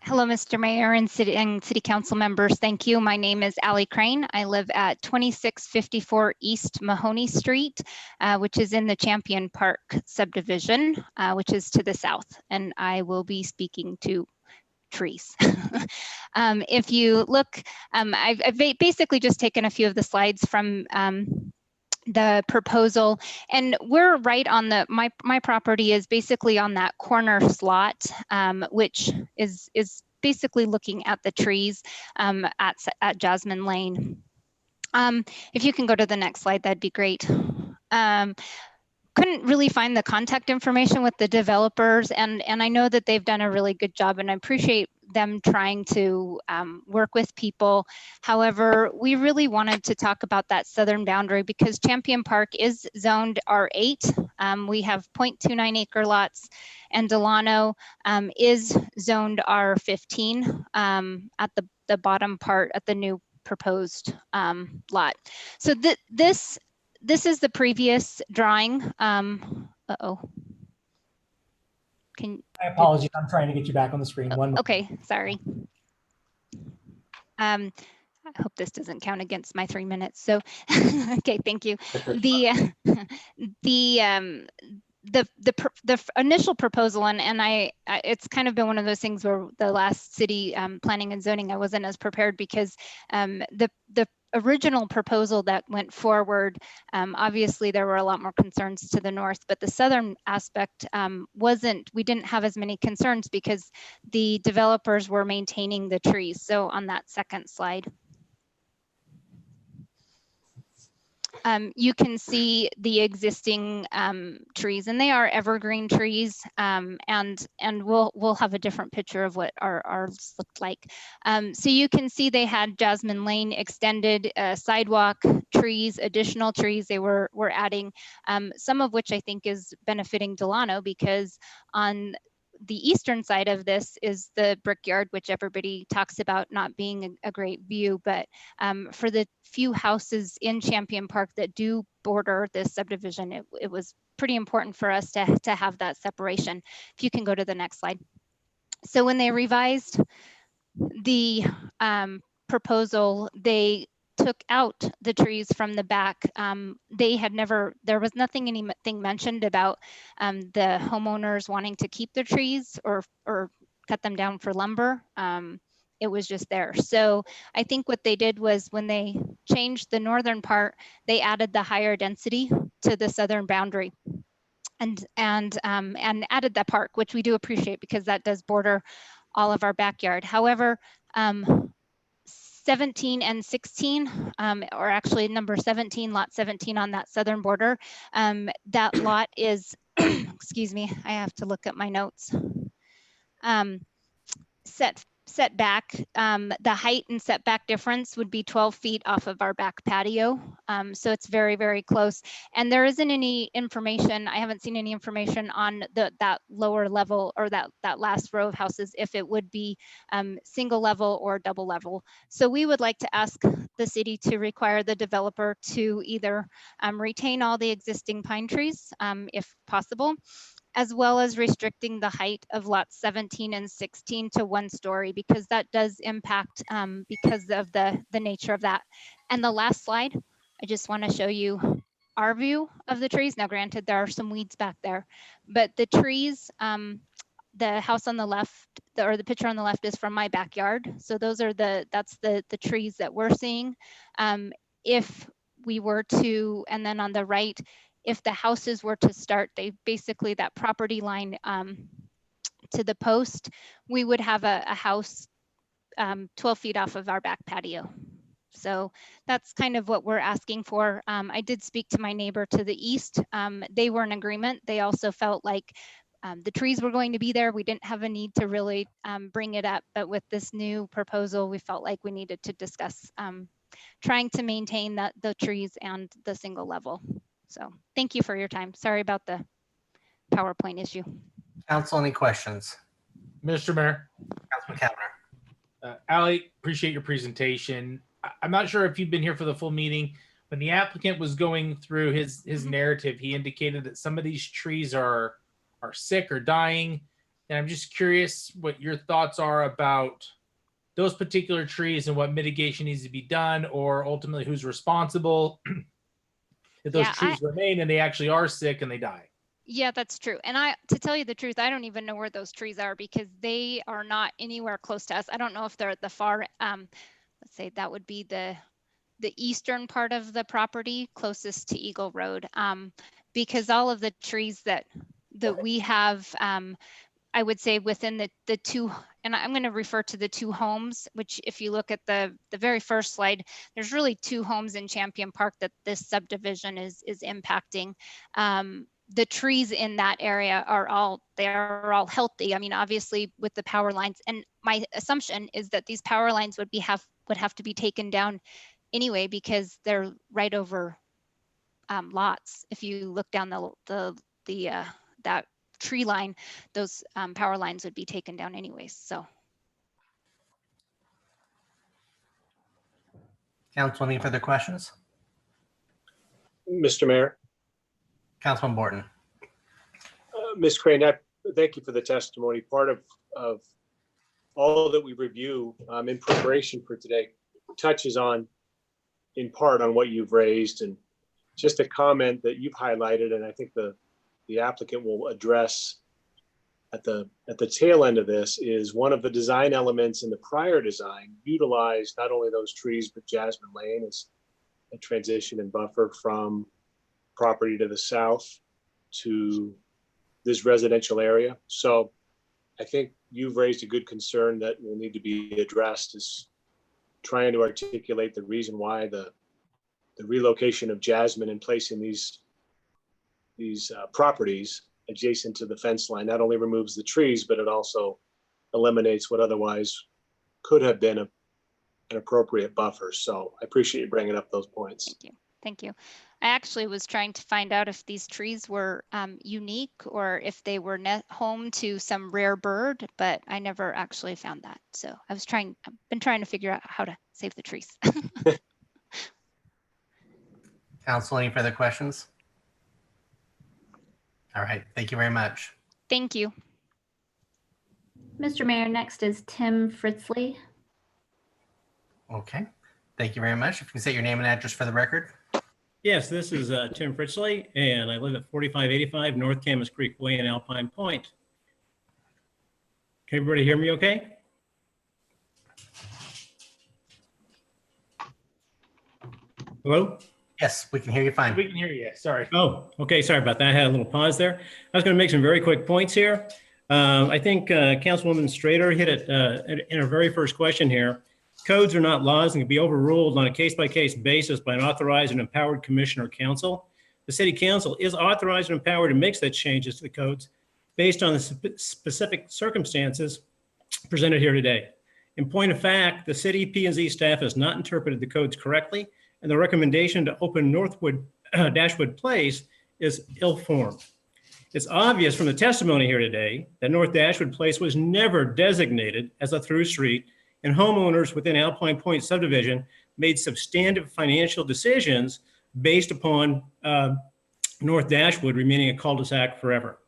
Hello, Mr. Mayor and City Council members. Thank you. My name is Allie Crane. I live at 2654 East Mahoney Street, which is in the Champion Park subdivision, which is to the south. And I will be speaking to trees. If you look, I've basically just taken a few of the slides from the proposal, and we're right on the my property is basically on that corner slot, which is basically looking at the trees at Jasmine Lane. If you can go to the next slide, that'd be great. Couldn't really find the contact information with the developers, and I know that they've done a really good job, and I appreciate them trying to work with people. However, we really wanted to talk about that southern boundary because Champion Park is zoned R8. We have 0.29 acre lots, and Delano is zoned R15 at the bottom part, at the new proposed lot. So this is the previous drawing. Uh-oh. I apologize. I'm trying to get you back on the screen. One moment. Okay, sorry. I hope this doesn't count against my 3 minutes. So, okay, thank you. The initial proposal, and it's kind of been one of those things where the last city planning and zoning, I wasn't as prepared because the original proposal that went forward, obviously there were a lot more concerns to the north, but the southern aspect we didn't have as many concerns because the developers were maintaining the trees. So on that second slide, you can see the existing trees, and they are evergreen trees, and we'll have a different picture of what ours looked like. So you can see they had Jasmine Lane extended, sidewalk trees, additional trees they were adding, some of which I think is benefiting Delano, because on the eastern side of this is the Brickyard, which everybody talks about not being a great view, but for the few houses in Champion Park that do border this subdivision, it was pretty important for us to have that separation. If you can go to the next slide. So when they revised the proposal, they took out the trees from the back. There was anything mentioned about the homeowners wanting to keep the trees or cut them down for lumber. It was just there. So I think what they did was when they changed the northern part, they added the higher density to the southern boundary and added that park, which we do appreciate because that does border all of our backyard. However, 17 and 16, or actually number 17, lot 17 on that southern border, that lot is, excuse me, I have to look at my notes, set back. The height and setback difference would be 12 feet off of our back patio. So it's very, very close. And there isn't any information, I haven't seen any information on that lower level or that last row of houses, if it would be single level or double level. So we would like to ask the city to require the developer to either retain all the existing pine trees, if possible, as well as restricting the height of lots 17 and 16 to 1 story, because that does impact because of the nature of that. And the last slide, I just want to show you our view of the trees. Now, granted, there are some weeds back there, but the trees, the house on the left, or the picture on the left, is from my backyard. So those are that's the trees that we're seeing. If we were to, and then on the right, if the houses were to start, they basically that property line to the post, we would have a house 12 feet off of our back patio. So that's kind of what we're asking for. I did speak to my neighbor to the east. They were in agreement. They also felt like the trees were going to be there. We didn't have a need to really bring it up, but with this new proposal, we felt like we needed to discuss trying to maintain the trees and the single level. So thank you for your time. Sorry about the PowerPoint issue. Council, any questions? Mr. Mayor. Councilman Kavner. Ali, appreciate your presentation. I'm not sure if you've been here for the full meeting. When the applicant was going through his narrative, he indicated that some of these trees are sick or dying. And I'm just curious what your thoughts are about those particular trees and what mitigation needs to be done, or ultimately who's responsible if those trees remain and they actually are sick and they die. Yeah, that's true. And to tell you the truth, I don't even know where those trees are because they are not anywhere close to us. I don't know if they're at the far, let's say that would be the eastern part of the property closest to Eagle Road, because all of the trees that we have, I would say within the two, and I'm going to refer to the 2 homes, which if you look at the very first slide, there's really 2 homes in Champion Park that this subdivision is impacting. The trees in that area are all healthy. I mean, obviously with the power lines, and my assumption is that these power lines would have to be taken down anyway, because they're right over lots. If you look down that tree line, those power lines would be taken down anyways. So Council, any further questions? Mr. Mayor, Councilman Borton. Ms. Crane, thank you for the testimony. Part of all that we review in preparation for today touches on, in part, on what you've raised, and just a comment that you've highlighted, and I think the applicant will address at the tail end of this, is one of the design elements in the prior design utilized not only those trees, but Jasmine Lane as a transition and buffer from property to the south to this residential area. So I think you've raised a good concern that will need to be addressed, is trying to articulate the reason why the relocation of Jasmine and placing these properties adjacent to the fence line not only removes the trees, but it also eliminates what otherwise could have been an appropriate buffer. So I appreciate you bringing up those points. Thank you. Thank you. I actually was trying to find out if these trees were unique or if they were home to some rare bird, but I never actually found that. So I've been trying to figure out how to save the trees. Council, any further questions? All right, thank you very much. Thank you. Mr. Mayor, next is Tim Fritzley. Okay, thank you very much. If you can say your name and address for the record. Yes, this is Tim Fritzley, and I live at 4585 North Camas Creek Way in Alpine Point. Can everybody hear me okay? Hello? Yes, we can hear you fine. We can hear you. Sorry. Oh, okay. Sorry about that. I had a little pause there. I was going to make some very quick points here. I think Councilwoman Strader hit it in her very first question here. Codes are not laws and can be overruled on a case-by-case basis by an authorized and empowered commission or council. The city council is authorized and empowered to make such changes to the codes based on the specific circumstances presented here today. In point of fact, the city P&Z staff has not interpreted the codes correctly, and the recommendation to open Dashwood Place is ill-formed. It's obvious from the testimony here today that North Dashwood Place was never designated as a through street, and homeowners within Alpine Point subdivision made substantive financial decisions based upon North Dashwood remaining a cul-de-sac forever.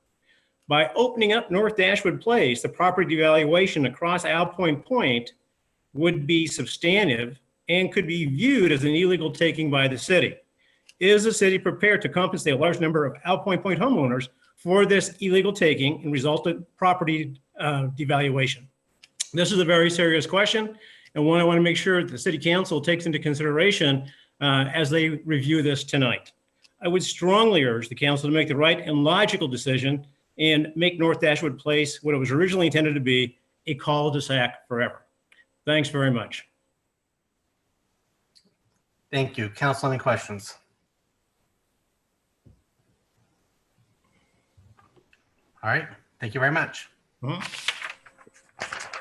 By opening up North Dashwood Place, the property devaluation across Alpine Point would be substantive and could be viewed as an illegal taking by the city. Is the city prepared to compensate a large number of Alpine Point homeowners for this illegal taking and resultant property devaluation? This is a very serious question, and one I want to make sure that the city council takes into consideration as they review this tonight. I would strongly urge the council to make the right and logical decision and make North Dashwood Place what it was originally intended to be, a cul-de-sac forever. Thanks very much. Thank you. Council, any questions? All right, thank you very much.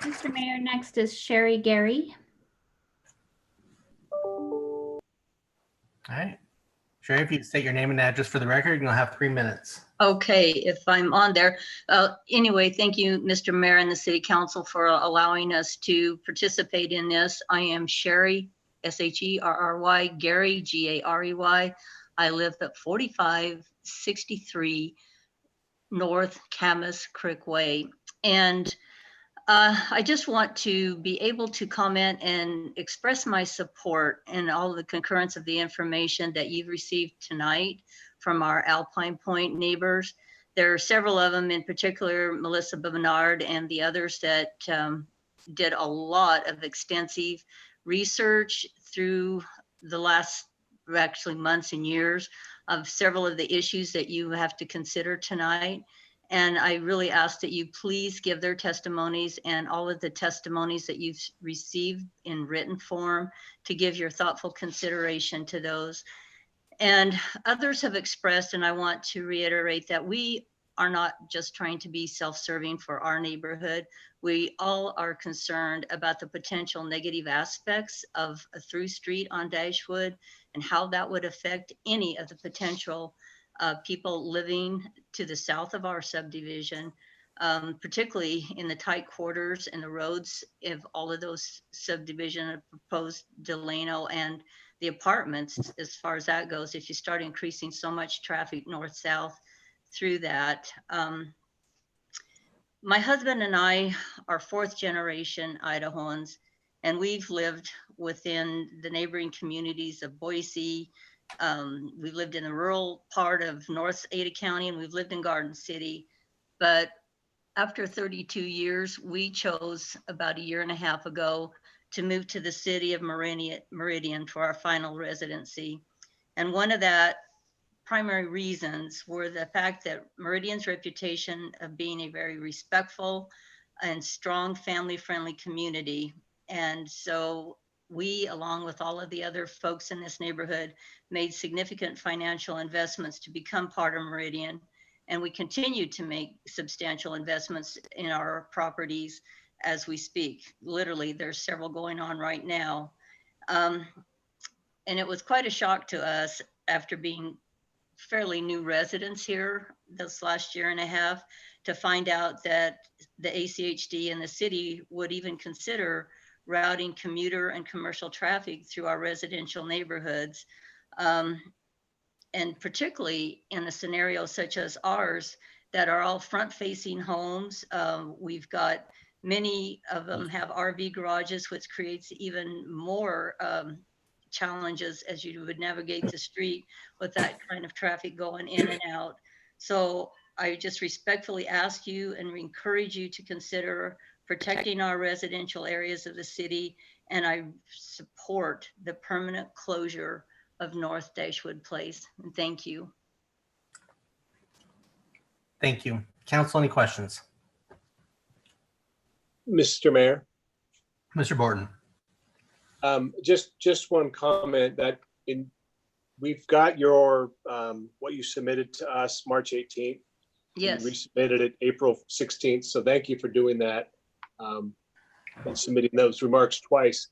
Mr. Mayor, next is Sherry Gary. All right. Sherry, if you state your name and address for the record, you'll have 3 minutes. Okay, if I'm on there. Anyway, thank you, Mr. Mayor and the City Council for allowing us to participate in this. I am Sherry, S-H-E-R-R-Y, Gary, G-A-R-E-Y. I live at 4563 North Camas Creek Way. And I just want to be able to comment and express my support and all of the concurrence of the information that you've received tonight from our Alpine Point neighbors. There are several of them, in particular, Melissa Bernard and the others that did a lot of extensive research through the last actually months and years of several of the issues that you have to consider tonight. And I really ask that you please give their testimonies and all of the testimonies that you've received in written form to give your thoughtful consideration to those. And others have expressed, and I want to reiterate, that we are not just trying to be self-serving for our neighborhood. We all are concerned about the potential negative aspects of a through street on Dashwood and how that would affect any of the potential people living to the south of our subdivision. particularly in the tight quarters and the roads of all of those subdivision proposed Delano and the apartments, as far as that goes, if you start increasing so much traffic north-south through that. My husband and I are fourth generation Idahoans, and we've lived within the neighboring communities of Boise. We've lived in the rural part of North Ada County, and we've lived in Garden City. But after 32 years, we chose about a year and a half ago to move to the city of Meridian for our final residency. And one of that primary reasons were the fact that Meridian's reputation of being a very respectful and strong family-friendly community. And so we, along with all of the other folks in this neighborhood, made significant financial investments to become part of Meridian. And we continue to make substantial investments in our properties as we speak. Literally, there's several going on right now. And it was quite a shock to us after being fairly new residents here this last year and a half to find out that the ACHD and the city would even consider routing commuter and commercial traffic through our residential neighborhoods. And particularly in a scenario such as ours that are all front-facing homes. We've got many of them have RV garages, which creates even more challenges as you would navigate the street with that kind of traffic going in and out. So I just respectfully ask you and encourage you to consider protecting our residential areas of the city. And I support the permanent closure of North Dashwood Place. And thank you. Thank you. Council, any questions? Mr. Mayor, Mr. Borton. Just one comment that we've got your what you submitted to us March 18th. Yes. We submitted it April 16th. So thank you for doing that and submitting those remarks twice.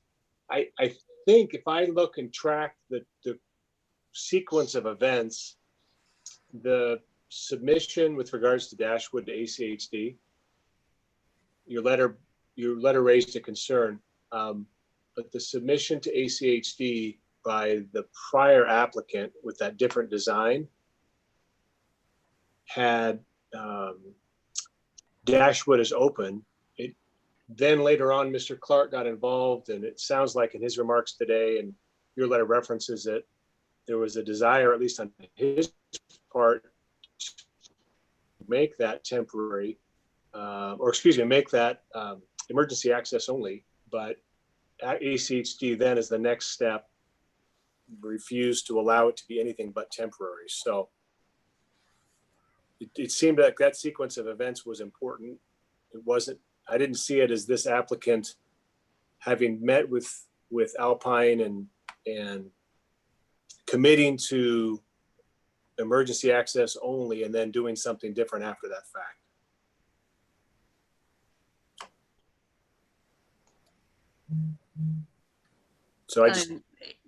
I think if I look and track the sequence of events, the submission with regards to Dashwood to ACHD, your letter raised a concern, but the submission to ACHD by the prior applicant with that different design had Dashwood as open. Then later on, Mr. Clark got involved, and it sounds like in his remarks today, and your letter references it, there was a desire, at least on his part, to make that temporary, make that emergency access only, but ACHD then as the next step refused to allow it to be anything but temporary. So it seemed like that sequence of events was important. It wasn't, I didn't see it as this applicant having met with Alpine and committing to emergency access only and then doing something different after that fact. So I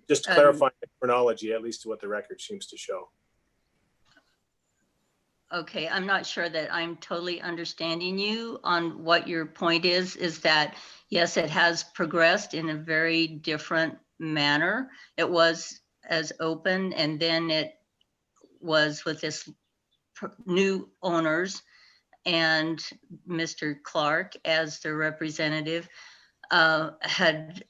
just clarifying the chronology, at least to what the record seems to show. Okay, I'm not sure that I'm totally understanding you on what your point is that, yes, it has progressed in a very different manner. It was as open, and then it was with this new owners and Mr. Clark as the representative had,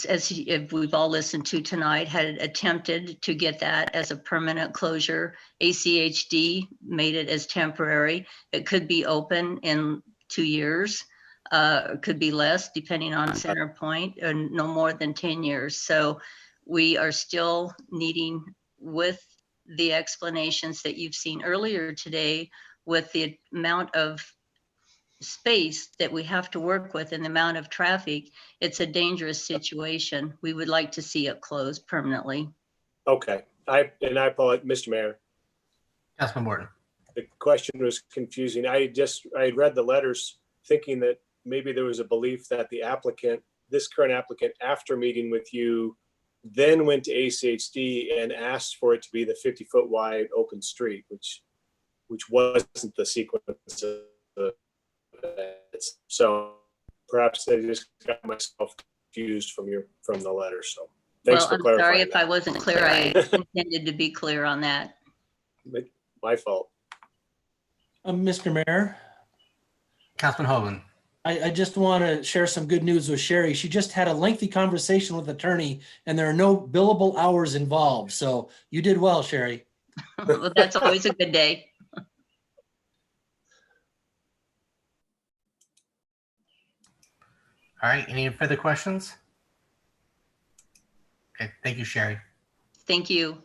as we've all listened to tonight, had attempted to get that as a permanent closure. ACHD made it as temporary. It could be open in 2 years. It could be less depending on center point, and no more than 10 years. So we are still needing, with the explanations that you've seen earlier today, with the amount of space that we have to work with and the amount of traffic, it's a dangerous situation. We would like to see it closed permanently. Okay, I apologize, Mr. Mayor. Councilman Morton. The question was confusing. I had read the letters thinking that maybe there was a belief that the applicant, this current applicant, after meeting with you, then went to ACHD and asked for it to be the 50-foot wide open street, which wasn't the sequence of So perhaps I just got myself confused from the letter. So thanks Well, for I'm clarifying. sorry if I wasn't clear. I intended to be clear on that. My fault. Mr. Mayor, Councilman Hogan. I just want to share some good news with Sherry. She just had a lengthy conversation with attorney and there are no billable hours involved. So you did well, Sherry. Well, that's always a good day. All right, any further questions? Okay, thank you, Sherry. Thank you.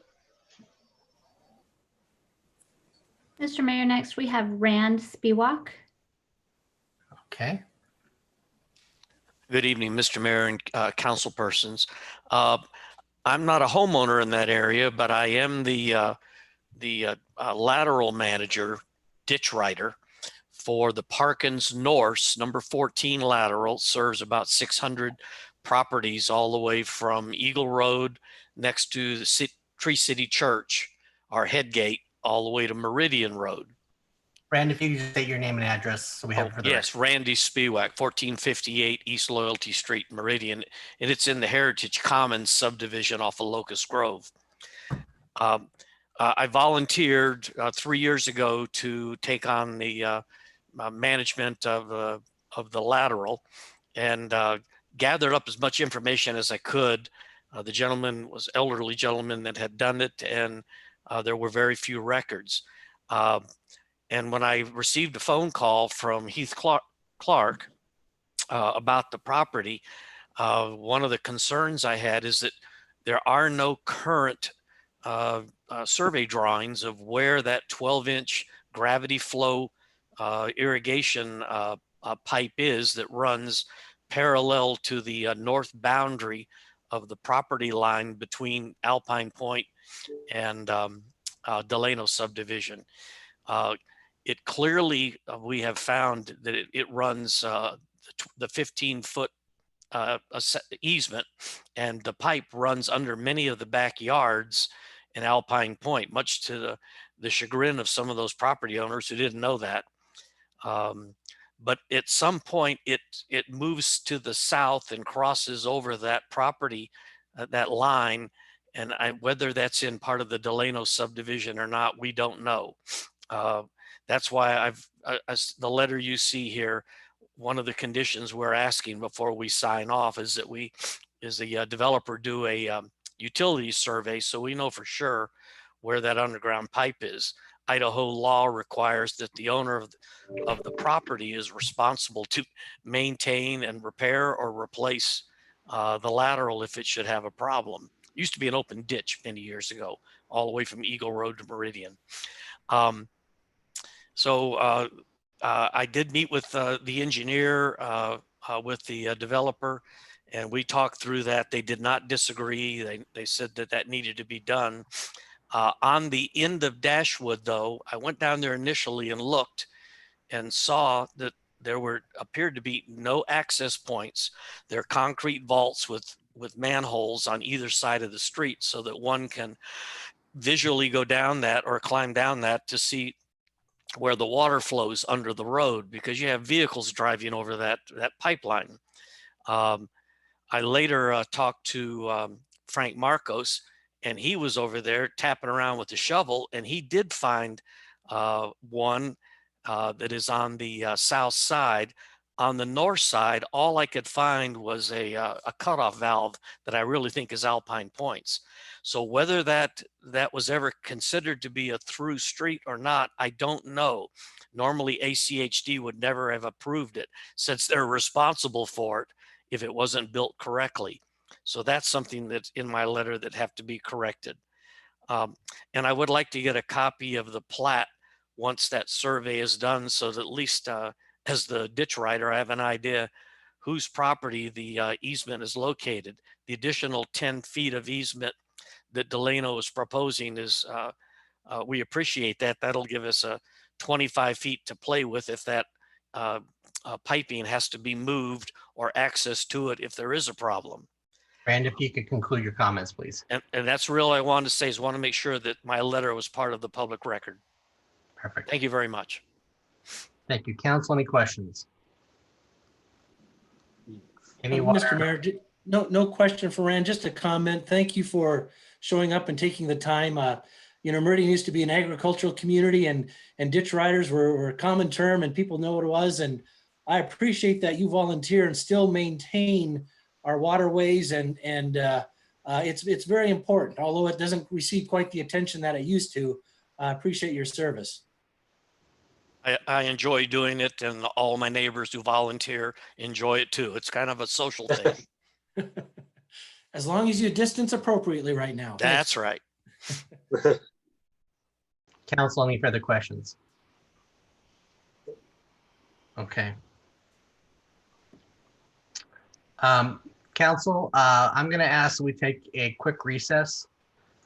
Mr. Mayor, next we have Rand Spiewak. Okay. Good evening, Mr. Mayor and council persons. I'm not a homeowner in that area, but I am the lateral manager, ditch writer for the Parkins Norse number 14 lateral. Serves about 600 properties all the way from Eagle Road next to the Tree City Church, our head gate, all the way to Meridian Road. Brand, if you could just state your name and address so we have it for the Yes, Randy Spiewak, 1458 East Loyalty Street, Meridian, and it's in the Heritage Commons subdivision off of Locust Grove. I volunteered 3 years ago to take on the management of the lateral and gathered up as much information as I could. The gentleman was elderly gentleman that had done it, and there were very few records. And when I received a phone call from Heath Clark about the property, one of the concerns I had is that there are no current survey drawings of where that 12-inch gravity flow irrigation pipe is that runs parallel to the north boundary of the property line between Alpine Point and Delano subdivision. It clearly, we have found that it runs the 15-foot easement, and the pipe runs under many of the backyards in Alpine Point, much to the chagrin of some of those property owners who didn't know that. But at some point, it moves to the south and crosses over that property, that line, and whether that's in part of the Delano subdivision or not, we don't know. That's why the letter you see here, one of the conditions we're asking before we sign off is that the developer do a utility survey so we know for sure where that underground pipe is. Idaho law requires that the owner of the property is responsible to maintain and repair or replace the lateral if it should have a problem. It used to be an open ditch many years ago, all the way from Eagle Road to Meridian. So I did meet with the engineer, with the developer, and we talked through that. They did not disagree. They said that needed to be done. On the end of Dashwood, though, I went down there initially and looked and saw that there appeared to be no access points. There are concrete vaults with manholes on either side of the street so that one can visually go down that or climb down that to see where the water flows under the road, because you have vehicles driving over that pipeline. I later talked to Frank Marcos, and he was over there tapping around with the shovel, and he did find one that is on the south side. On the north side, all I could find was a cutoff valve that I really think is Alpine Point's. So whether that was ever considered to be a through street or not, I don't know. Normally ACHD would never have approved it since they're responsible for it if it wasn't built correctly. So that's something that's in my letter that have to be corrected. And I would like to get a copy of the plat once that survey is done, so that at least as the ditch writer, I have an idea whose property the easement is located. The additional 10 feet of easement that Delano is proposing is, we appreciate that. That'll give us 25 feet to play with if that piping has to be moved or access to it if there is a problem. Brand, if you could conclude your comments, please. And that's real I wanted to say is want to make sure that my letter was part of the public record. Perfect. Thank you very much. Thank you. Council, any questions? Any water? Mr. Mayor, no question for Rand, just a comment. Thank you for showing up and taking the time. Meridian used to be an agricultural community, and ditch riders were a common term, and people know what it was. And I appreciate that you volunteer and still maintain our waterways, and it's very important, although it doesn't receive quite the attention that it used to. I appreciate your service. I enjoy doing it, and all my neighbors who volunteer enjoy it too. It's kind of a social thing. As long as you distance appropriately right now. That's right. Council, any further questions? Okay. Council, I'm going to ask that we take a quick recess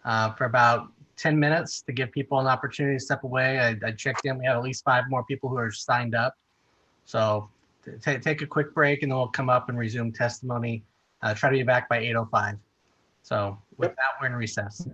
for about 10 minutes to give people an opportunity to step away. I checked in, we have at least 5 more people who are signed up. So take a quick break, and then we'll come up and resume testimony. Try to be back by 8:05. So with that, we're in recess.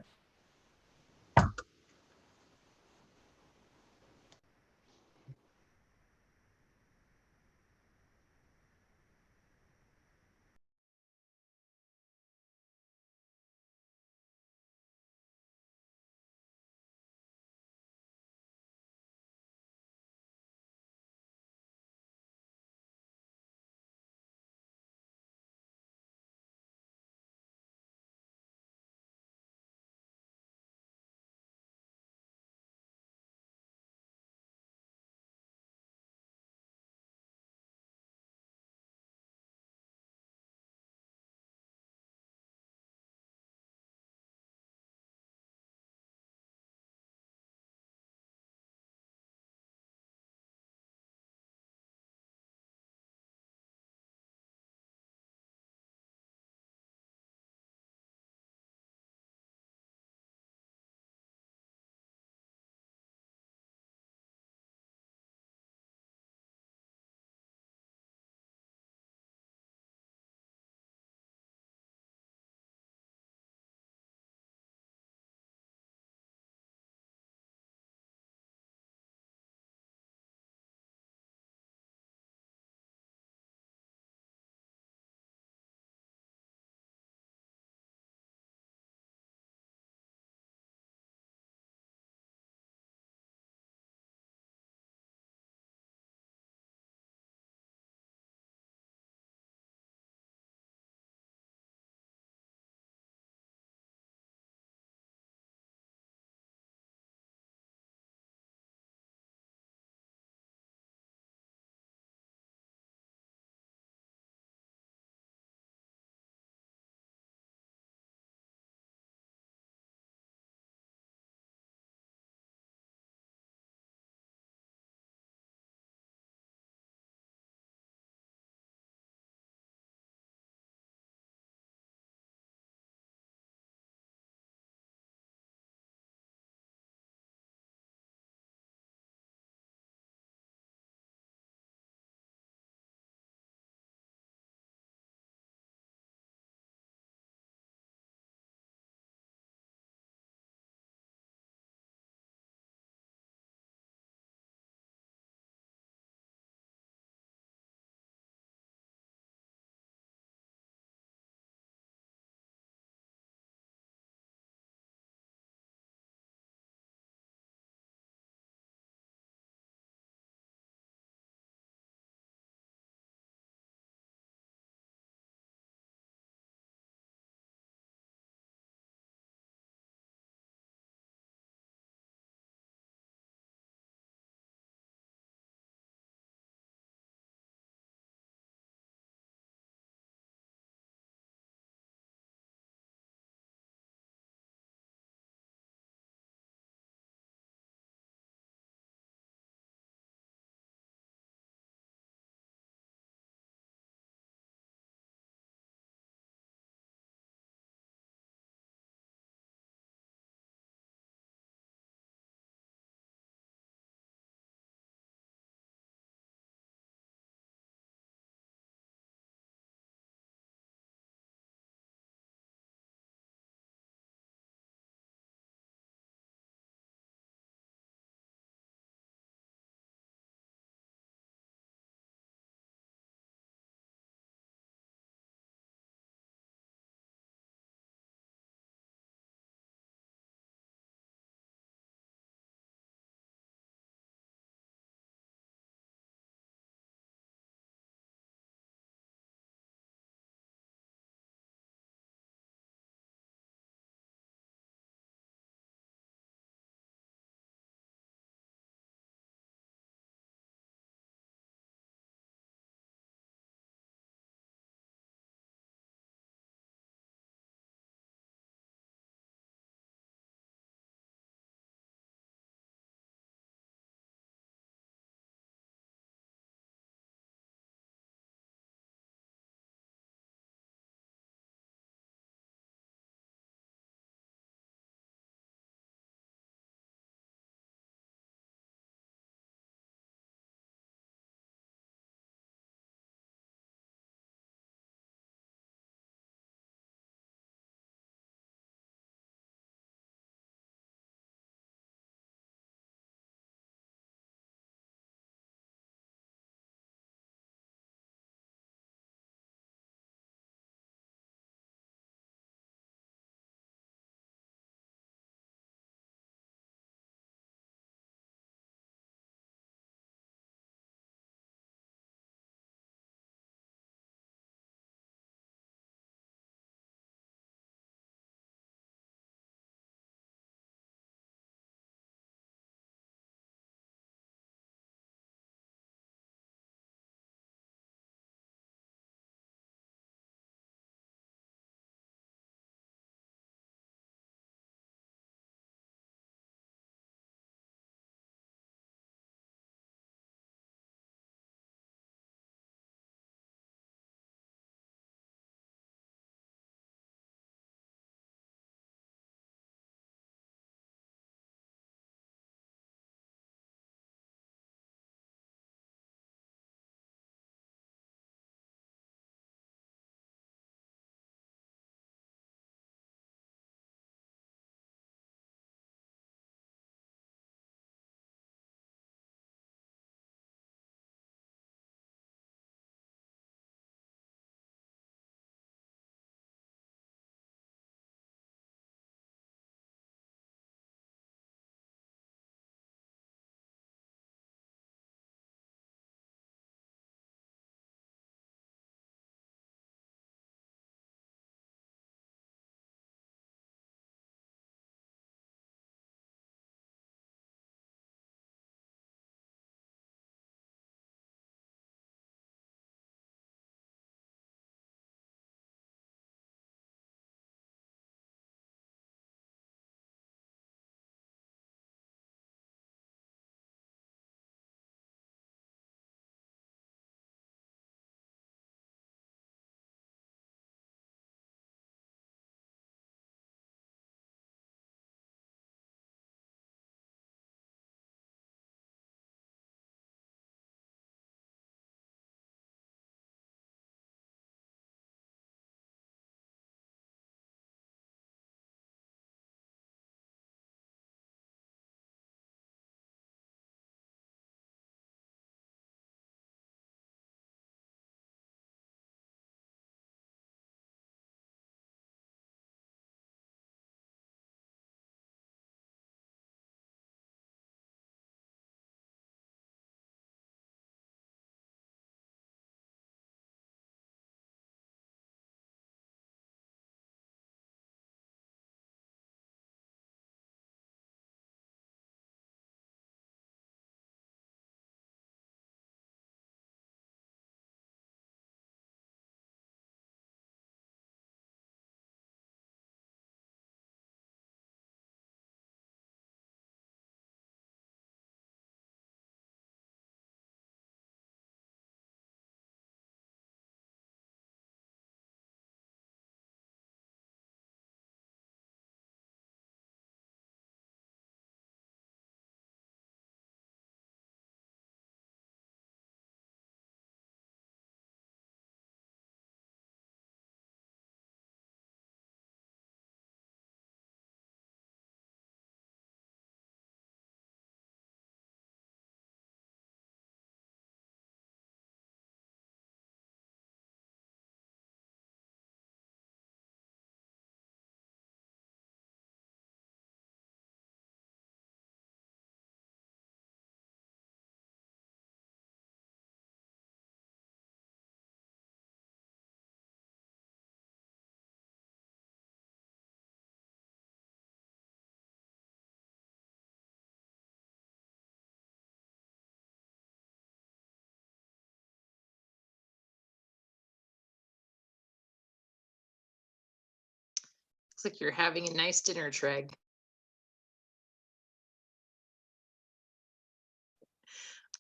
Looks like you're having a nice dinner, Treg.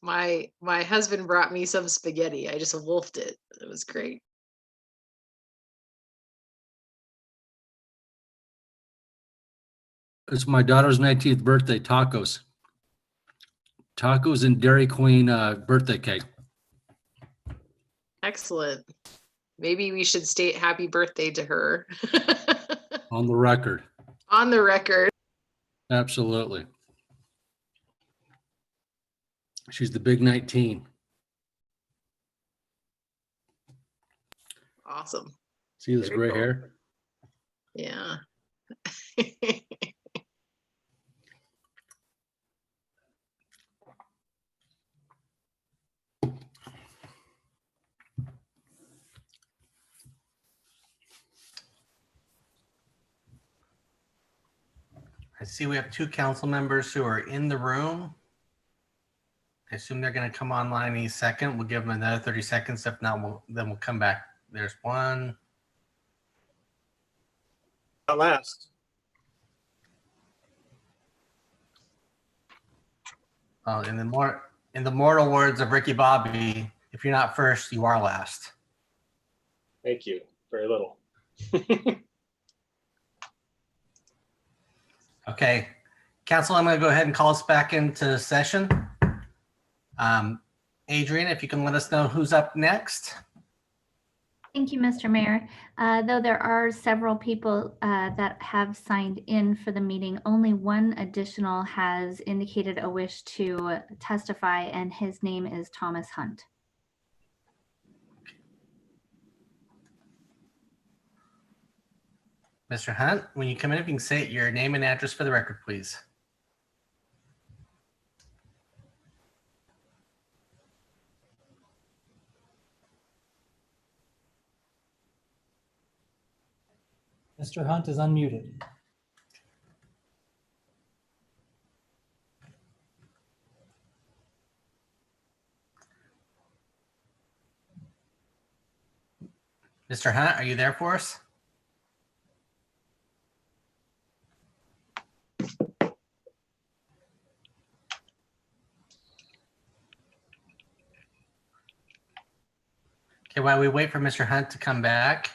My husband brought me some spaghetti. I just wolfed it. It was great. It's my daughter's 19th birthday, tacos. Tacos and Dairy Queen birthday cake. Excellent. Maybe we should state happy birthday to her. On the record. On the record. Absolutely. She's the big 19. Awesome. See this gray hair? Yeah. I see we have 2 council members who are in the room. I assume they're going to come online any second. We'll give them another 30 seconds. If not, then we'll come back. There's one. At last. Oh, in the mortal words of Ricky Bobby, if you're not first, you are last. Thank you. Very little. Okay, council, I'm going to go ahead and call us back into session. Adrian, if you can let us know who's up next. Thank you, Mr. Mayor. Though there are several people that have signed in for the meeting, only one additional has indicated a wish to testify, and his name is Thomas Hunt. Mr. Hunt, when you come in, if you can say your name and address for the record, please. Mr. Hunt is unmuted. Mr. Hunt, are you there for us? Okay, while we wait for Mr. Hunt to come back,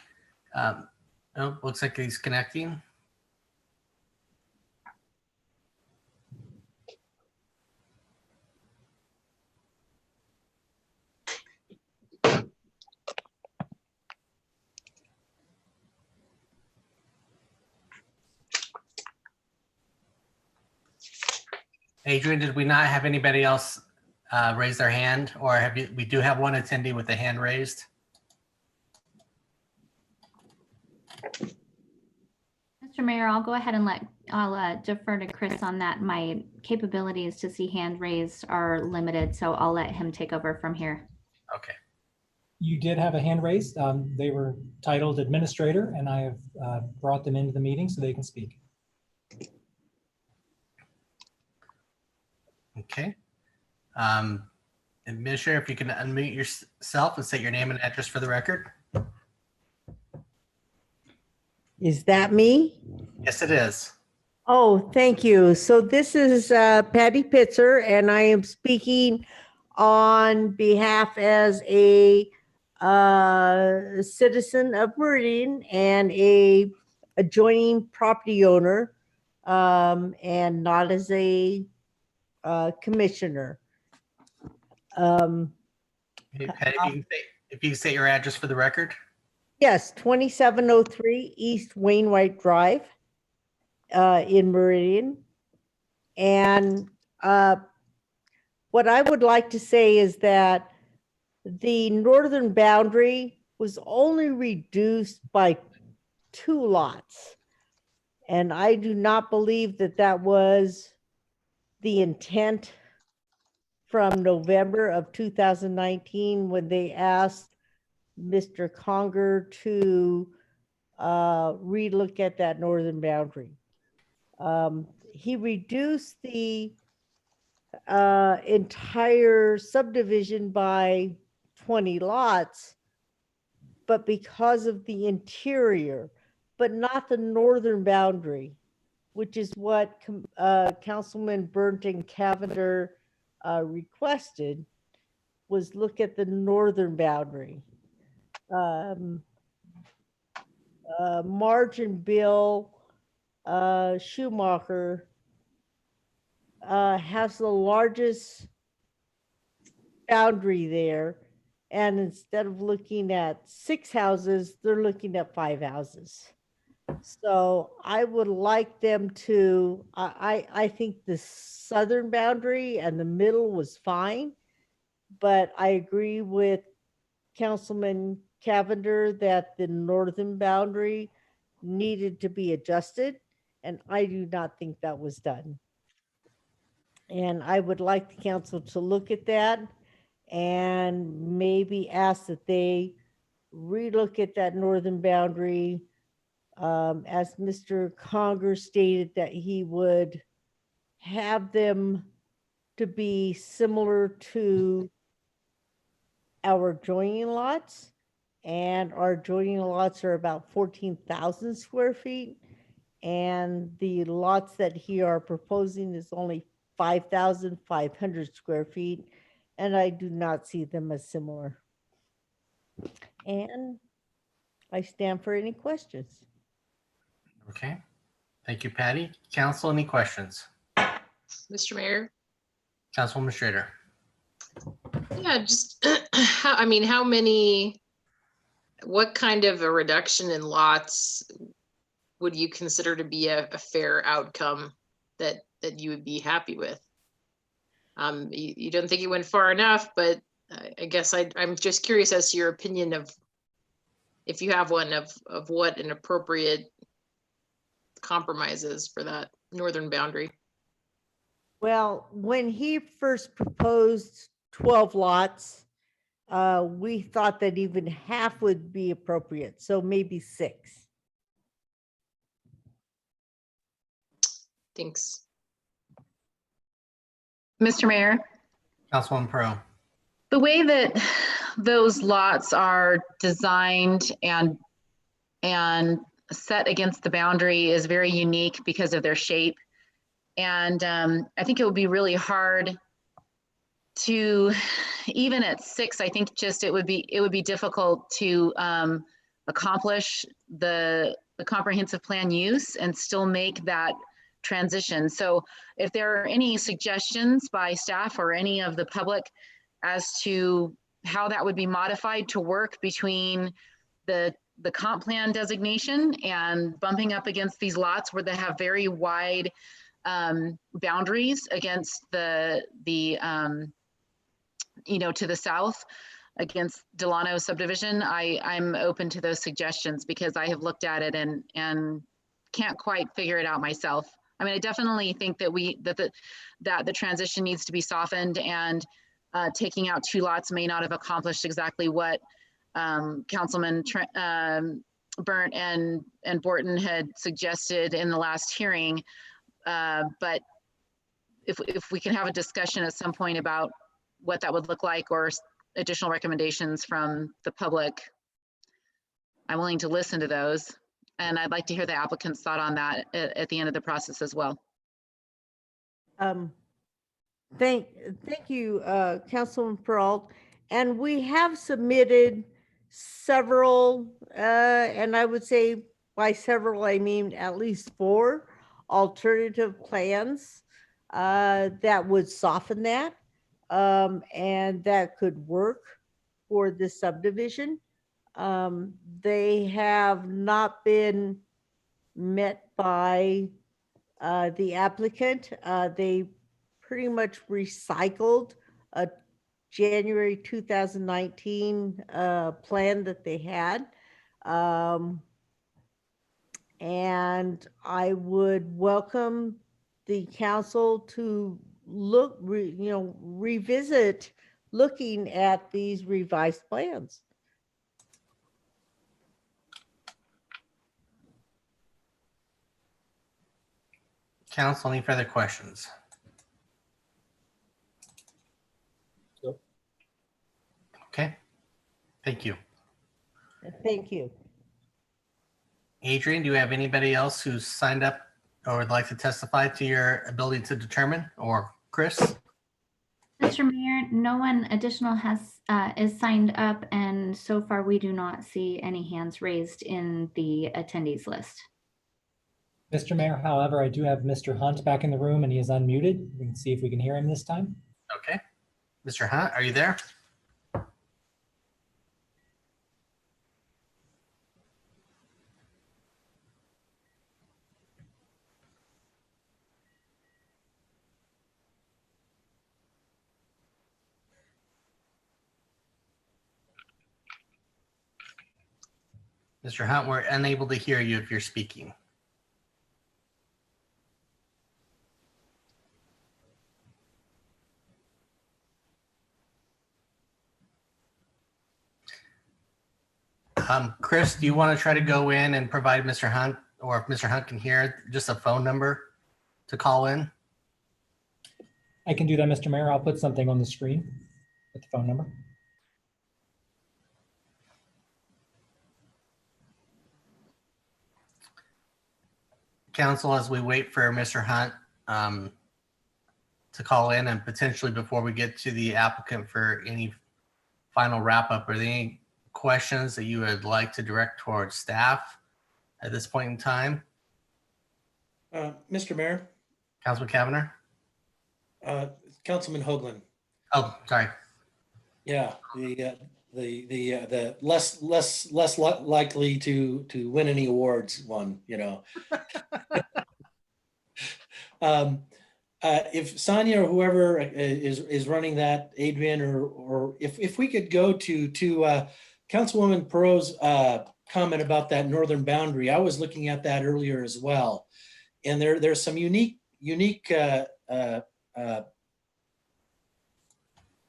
oh, looks like he's connecting. Adrian, did we not have anybody else raise their hand, or have you? We do have one attendee with the hand raised. Mr. Mayor, I'll go ahead and I'll defer to Chris on that. My capabilities to see hand raised are limited, so I'll let him take over from here. Okay. You did have a hand raised. They were titled administrator, and I have brought them into the meeting so they can speak. Okay. Administrator, if you can unmute yourself and state your name and address for the record. Is that me? Yes, it is. Oh, thank you. So this is Patty Pitzer, and I am speaking on behalf as a citizen of Meridian and a adjoining property owner, and not as a commissioner. Hey, Patty, if you can state your address for the record. Yes, 2703 East Wainwright Drive in Meridian. And what I would like to say is that the northern boundary was only reduced by 2 lots. And I do not believe that that was the intent from November of 2019 when they asked Mr. Conger to relook at that northern boundary. He reduced the entire subdivision by 20 lots, but because of the interior, but not the northern boundary, which is what Councilman Burnt and Cavender requested, was look at the northern boundary. Marge and Bill Schumacher has the largest boundary there. And instead of looking at 6 houses, they're looking at 5 houses. So I would like them to, I think the southern boundary and the middle was fine, but I agree with Councilman Cavender that the northern boundary needed to be adjusted, and I do not think that was done. And I would like the council to look at that and maybe ask that they relook at that northern boundary. As Mr. Conger stated, that he would have them to be similar to our adjoining lots, and our adjoining lots are about 14,000 square feet, and the lots that he are proposing is only 5,500 square feet, and I do not see them as similar. And I stand for any questions. Okay. Thank you, Patty. Council, any questions? Mr. Mayor? Councilwoman Schrader. Yeah, just, what kind of a reduction in lots would you consider to be a fair outcome that you would be happy with? You don't think it went far enough, but I guess I'm just curious as to your opinion of, if you have one, of what an appropriate compromise is for that northern boundary. Well, when he first proposed 12 lots, we thought that even half would be appropriate, so maybe 6. Thanks. Mr. Mayor, Councilwoman Pro. the way that those lots are designed and set against the boundary is very unique because of their shape. And I think it would be really hard to, even at 6, I think just it would be difficult to accomplish the comprehensive plan use and still make that transition. So if there are any suggestions by staff or any of the public as to how that would be modified to work between the comp plan designation and bumping up against these lots where they have very wide boundaries against the to the south against Delano subdivision, I'm open to those suggestions because I have looked at it and can't quite figure it out myself. I mean, I definitely think that the transition needs to be softened, and taking out 2 lots may not have accomplished exactly what Councilman Burnt and Borton had suggested in the last hearing. But if we can have a discussion at some point about what that would look like or additional recommendations from the public, I'm willing to listen to those. And I'd like to hear the applicant's thought on that at the end of the process as well. Thank you, Councilman Peralt. And we have submitted several, and I would say by several, I mean at least 4 alternative plans that would soften that and that could work for this subdivision. They have not been met by the applicant. They pretty much recycled a January 2019 plan that they had. And I would welcome the council to revisit looking at these revised plans. Council, any further questions? Nope. Okay, thank you. Thank you. Adrian, do you have anybody else who's signed up or would like to testify to your ability to determine, or Chris? Mr. Mayor, no one additional is signed up, and so far we do not see any hands raised in the attendees list. Mr. Mayor, however, I do have Mr. Hunt back in the room and he is unmuted. We can see if we can hear him this time. Okay. Mr. Hunt, are you there? Mr. Hunt, we're unable to hear you if you're speaking. Chris, do you want to try to go in and provide Mr. Hunt, or if Mr. Hunt can hear, just a phone number to call in? I can do that, Mr. Mayor. I'll put something on the screen with the phone number. Council, as we wait for Mr. Hunt to call in, and potentially before we get to the applicant for any final wrap up, are there any questions that you would like to direct towards staff at this point in time? Mr. Mayor, Councilman Kavanagh? Councilman Hoagland. Oh, sorry. Yeah, the less likely to win any awards one, you know. If Sonia or whoever is running that, Adrian, or if we could go to Councilwoman Perot's comment about that northern boundary, I was looking at that earlier as well, and there's some unique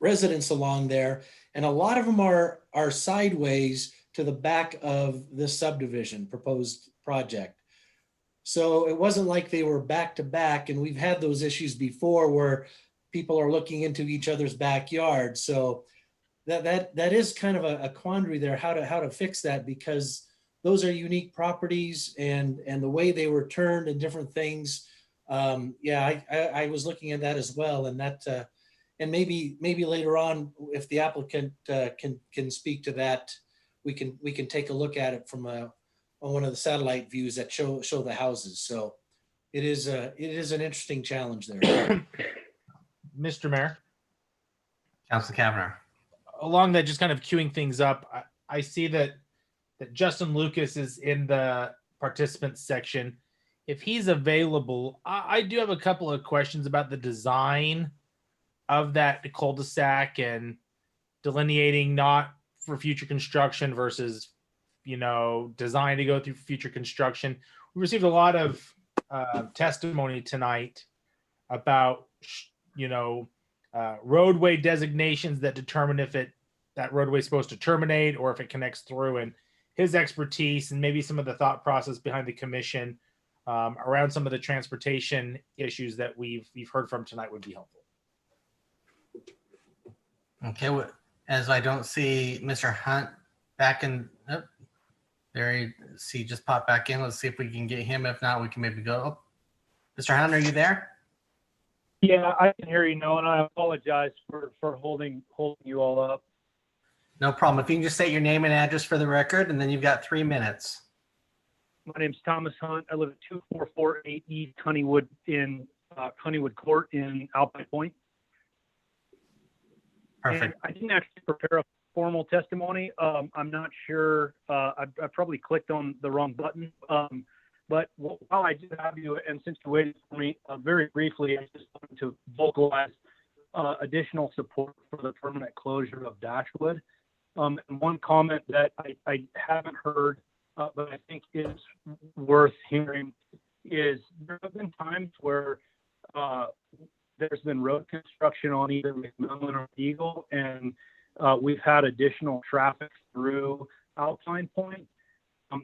residents along there, and a lot of them are sideways to the back of this subdivision proposed project. So it wasn't like they were back to back, and we've had those issues before where people are looking into each other's backyard. So that is kind of a quandary there, how to fix that, because those are unique properties, and the way they were turned and different things. Yeah, I was looking at that as well, and that and maybe later on, if the applicant can speak to that, we can take a look at it from on one of the satellite views that show the houses. So it is an interesting challenge there. Mr. Mayor. Councilman Kavanagh. Along that, just kind of queuing things up, I see that Justin Lucas is in the participants section. If he's available, I do have a couple of questions about the design of that cul-de-sac and delineating not for future construction versus, design to go through future construction. We received a lot of testimony tonight about, roadway designations that determine if that roadway is supposed to terminate or if it connects through, and his expertise and maybe some of the thought process behind the commission around some of the transportation issues that we've heard from tonight would be helpful. Okay, as I don't see Mr. Hunt back in, there he just popped back in. Let's see if we can get him. If not, we can maybe go. Mr. Hunt, are you there? Yeah, I can hear you now, and I apologize for holding you all up. No problem. If you can just state your name and address for the record, and then you've got 3 minutes. My name's Thomas Hunt. I live at 2448 East Honeywood in Honeywood Court in Alpine Point. Perfect. And I didn't actually prepare a formal testimony. I'm not sure. I probably clicked on the wrong button. But while I do have you, and since you waited for me, very briefly, I just wanted to vocalize additional support for the permanent closure of Dashwood. And one comment that I haven't heard, but I think is worth hearing, is there have been times where there's been road construction on either McMillan or Eagle, and we've had additional traffic through Alpine Point.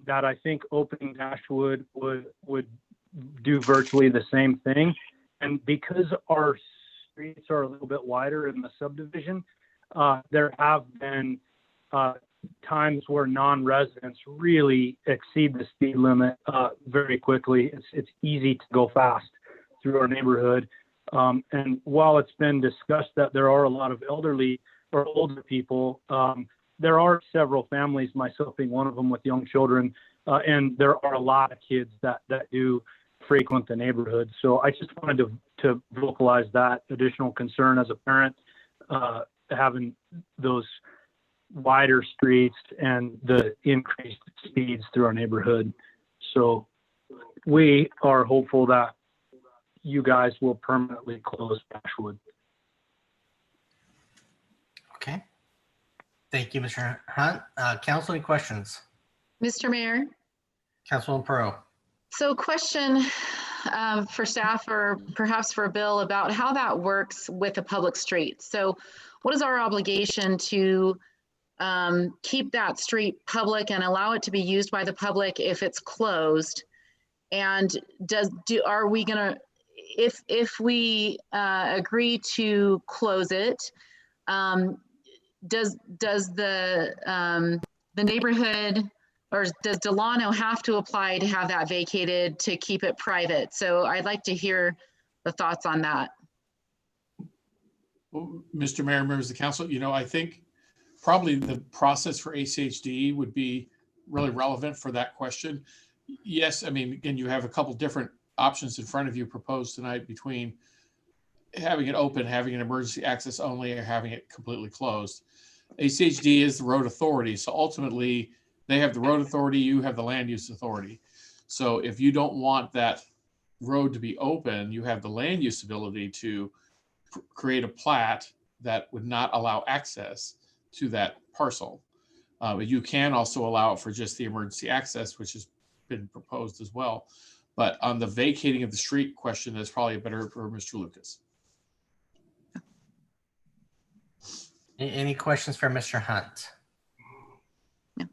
That I think opening Dashwood would do virtually the same thing. And because our streets are a little bit wider in the subdivision, there have been times where non-residents really exceed the speed limit very quickly. It's easy to go fast through our neighborhood. And while it's been discussed that there are a lot of elderly or older people, there are several families, myself being one of them, with young children, and there are a lot of kids that do frequent the neighborhood. So I just wanted to vocalize that additional concern as a parent, having those wider streets and the increased speeds through our neighborhood. So we are hopeful that you guys will permanently close Dashwood. Okay. Thank you, Mr. Hunt. Council, any questions? Mr. Mayor. Councilwoman Pearl. So question for staff or perhaps for Bill about how that works with a public street. So what is our obligation to keep that street public and allow it to be used by the public if it's closed? And are we gonna, if we agree to close it, does the neighborhood, or does Delano have to apply to have that vacated to keep it private? So I'd like to hear the thoughts on that. Well, Mr. Mayor, members of the council, I think probably the process for ACHD would be really relevant for that question. Yes, I mean, again, you have a couple different options in front of you proposed tonight between having it open, having an emergency access only, or having it completely closed. ACHD is the road authority. So ultimately, they have the road authority, you have the land use authority. So if you don't want that road to be open, you have the land use ability to create a plat that would not allow access to that parcel. But you can also allow it for just the emergency access, which has been proposed as well. But on the vacating of the street question, that's probably better for Mr. Lucas. Any questions for Mr. Hunt? No.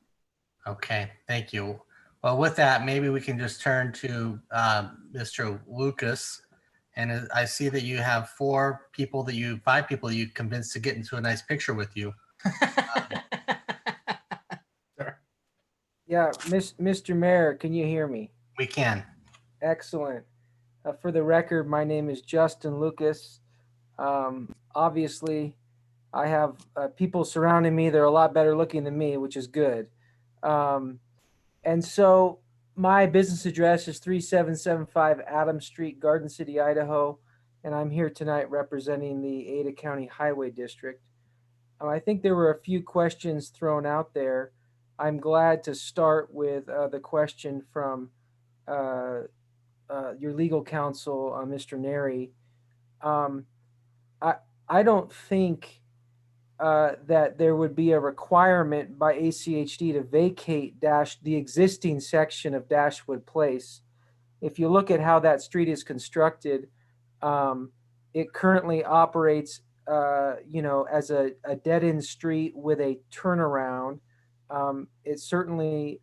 Okay, thank you. Well, with that, maybe we can just turn to Mr. Lucas. And I see that you have five people that you convinced to get into a nice picture with you. Yeah, Mr. Mayor, can you hear me? We can. Excellent. For the record, my name is Justin Lucas. Obviously, I have people surrounding me. They're a lot better looking than me, which is good. And so my business address is 3775 Adams Street, Garden City, Idaho. And I'm here tonight representing the Ada County Highway District. I think there were a few questions thrown out there. I'm glad to start with the question from your legal counsel, Mr. Neri. I don't think that there would be a requirement by ACHD to vacate the existing section of Dashwood Place. If you look at how that street is constructed, it currently operates, as a dead-end street with a turnaround. It certainly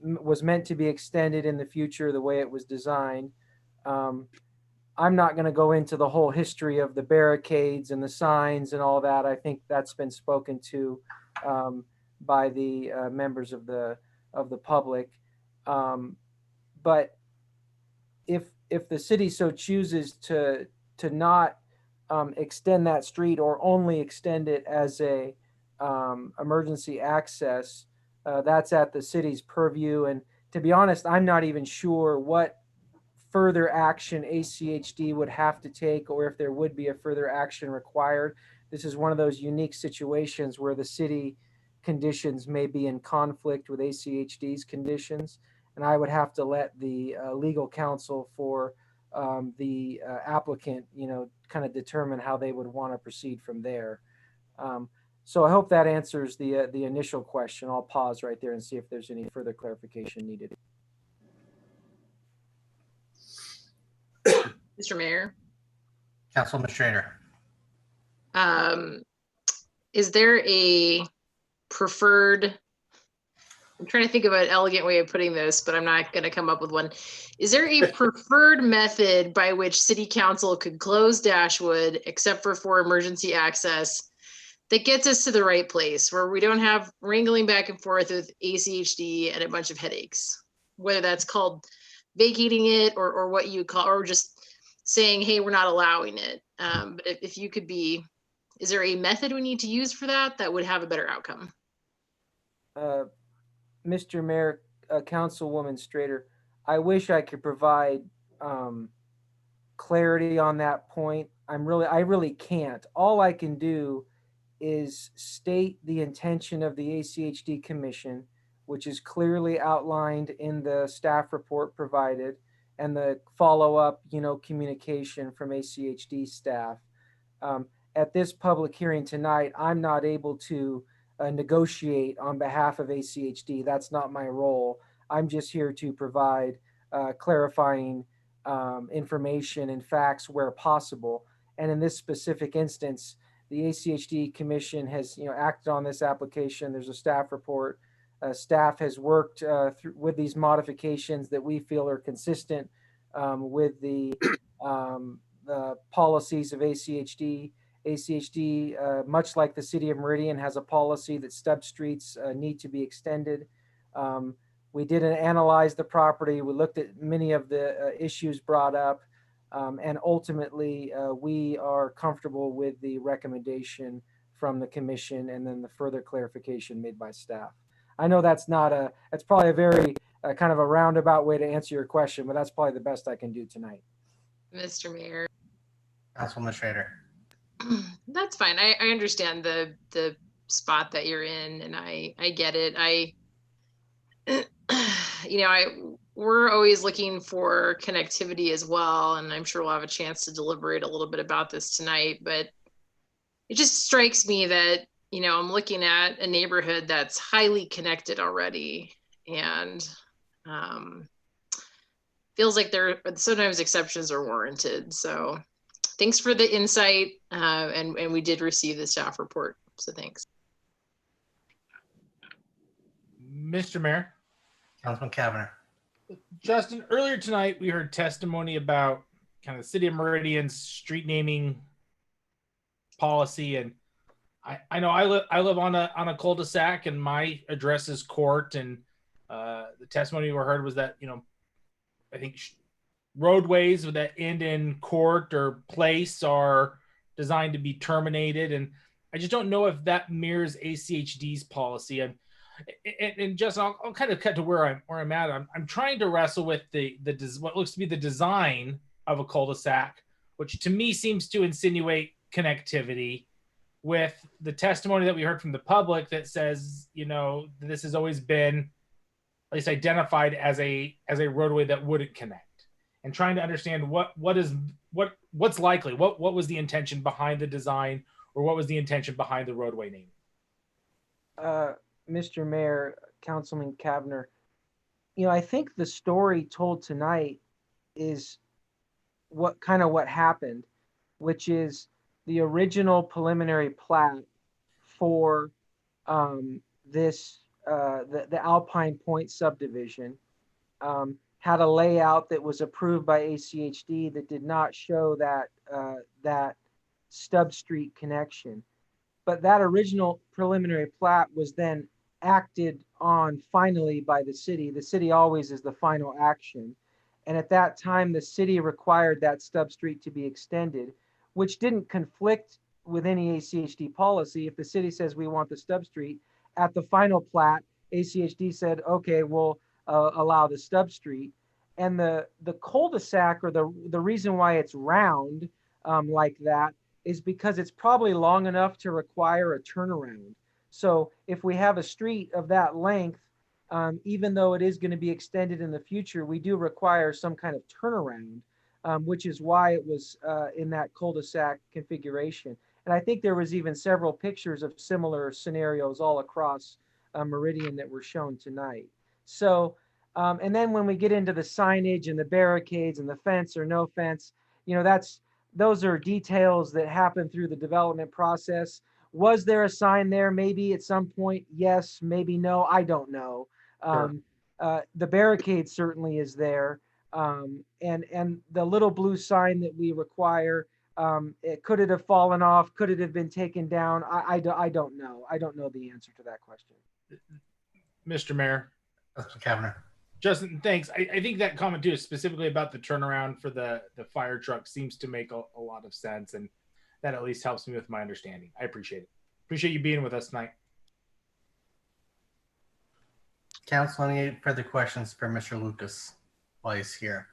was meant to be extended in the future the way it was designed. I'm not going to go into the whole history of the barricades and the signs and all that. I think that's been spoken to by the members of the public. But if the city so chooses to not extend that street or only extend it as a emergency access, that's at the city's purview. And to be honest, I'm not even sure what further action ACHD would have to take, or if there would be a further action required. This is one of those unique situations where the city conditions may be in conflict with ACHD's conditions, and I would have to let the legal counsel for the applicant, kind of determine how they would want to proceed from there. So I hope that answers the initial question. I'll pause right there and see if there's any further clarification needed. Mr. Mayor. Councilman Schrader. Is there a preferred, I'm trying to think of an elegant way of putting this, but I'm not going to come up with one. Is there a preferred method by which city council could close Dashwood except for emergency access that gets us to the right place where we don't have wrangling back and forth with ACHD and a bunch of headaches, whether that's called vacating it or what you call, or just saying, hey, we're not allowing it. But if you could be, is there a method we need to use for that that would have a better outcome? Mr. Mayor, Councilwoman Strader, I wish I could provide clarity on that point. I really can't. All I can do is state the intention of the ACHD Commission, which is clearly outlined in the staff report provided, and the follow-up, communication from ACHD staff. At this public hearing tonight, I'm not able to negotiate on behalf of ACHD. That's not my role. I'm just here to provide clarifying information and facts where possible. And in this specific instance, the ACHD Commission has, acted on this application. There's a staff report. Staff has worked with these modifications that we feel are consistent with the policies of ACHD. ACHD, much like the city of Meridian, has a policy that stub streets need to be extended. We did analyze the property. We looked at many of the issues brought up. And ultimately, we are comfortable with the recommendation from the commission and then the further clarification made by staff. I know that's probably a very kind of a roundabout way to answer your question, but that's probably the best I can do tonight. Mr. Mayor. Councilwoman Schrader. That's fine. I understand the spot that you're in, and I get it. We're always looking for connectivity as well, and I'm sure we'll have a chance to deliberate a little bit about this tonight, but it just strikes me that, I'm looking at a neighborhood that's highly connected already, and feels like sometimes exceptions are warranted. So thanks for the insight, and we did receive the staff report, so thanks. Mr. Mayor. Councilman Cavanagh. Justin, earlier tonight we heard testimony about kind of the city of Meridian's street naming policy, and I know I live on a cul-de-sac, and my address is Court, and the testimony we heard was that I think roadways that end in Court or Place are designed to be terminated, and I just don't know if that mirrors ACHD's policy. And Justin, I'll kind of cut to where I'm at. I'm trying to wrestle with what looks to be the design of a cul-de-sac, which to me seems to insinuate connectivity, with the testimony that we heard from the public that says, this has always been at least identified as a roadway that wouldn't connect, and trying to understand what's likely, what was the intention behind the design, or what was the intention behind the roadway name. Mr. Mayor, Councilman Cavanagh, I think the story told tonight is what happened, which is the original preliminary plat for the Alpine Point subdivision had a layout that was approved by ACHD that did not show that stub street connection. But that original preliminary plat was then acted on finally by the city. The city always is the final action. And at that time, the city required that stub street to be extended, which didn't conflict with any ACHD policy. If the city says we want the stub street, at the final plat, ACHD said, okay, we'll allow the stub street. And the cul-de-sac, or the reason why it's round like that, is because it's probably long enough to require a turnaround. So if we have a street of that length, even though it is going to be extended in the future, we do require some kind of turnaround, which is why it was in that cul-de-sac configuration. And I think there was even several pictures of similar scenarios all across Meridian that were shown tonight. So, and then when we get into the signage and the barricades and the fence or no fence, those are details that happen through the development process. Was there a sign there? Maybe at some point, yes, maybe no, I don't know. Sure. The barricade certainly is there. And the little blue sign that we require, Could it have fallen off? Could it have been taken down? I don't know. I don't know the answer to that question. Mr. Mayor. Mr. Kavner. Justin, thanks. I think that comment too, specifically about the turnaround for the fire truck, seems to make a lot of sense, and that at least helps me with my understanding. I appreciate it. Appreciate you being with us tonight. Council, any further questions for Mr. Lucas while he's here?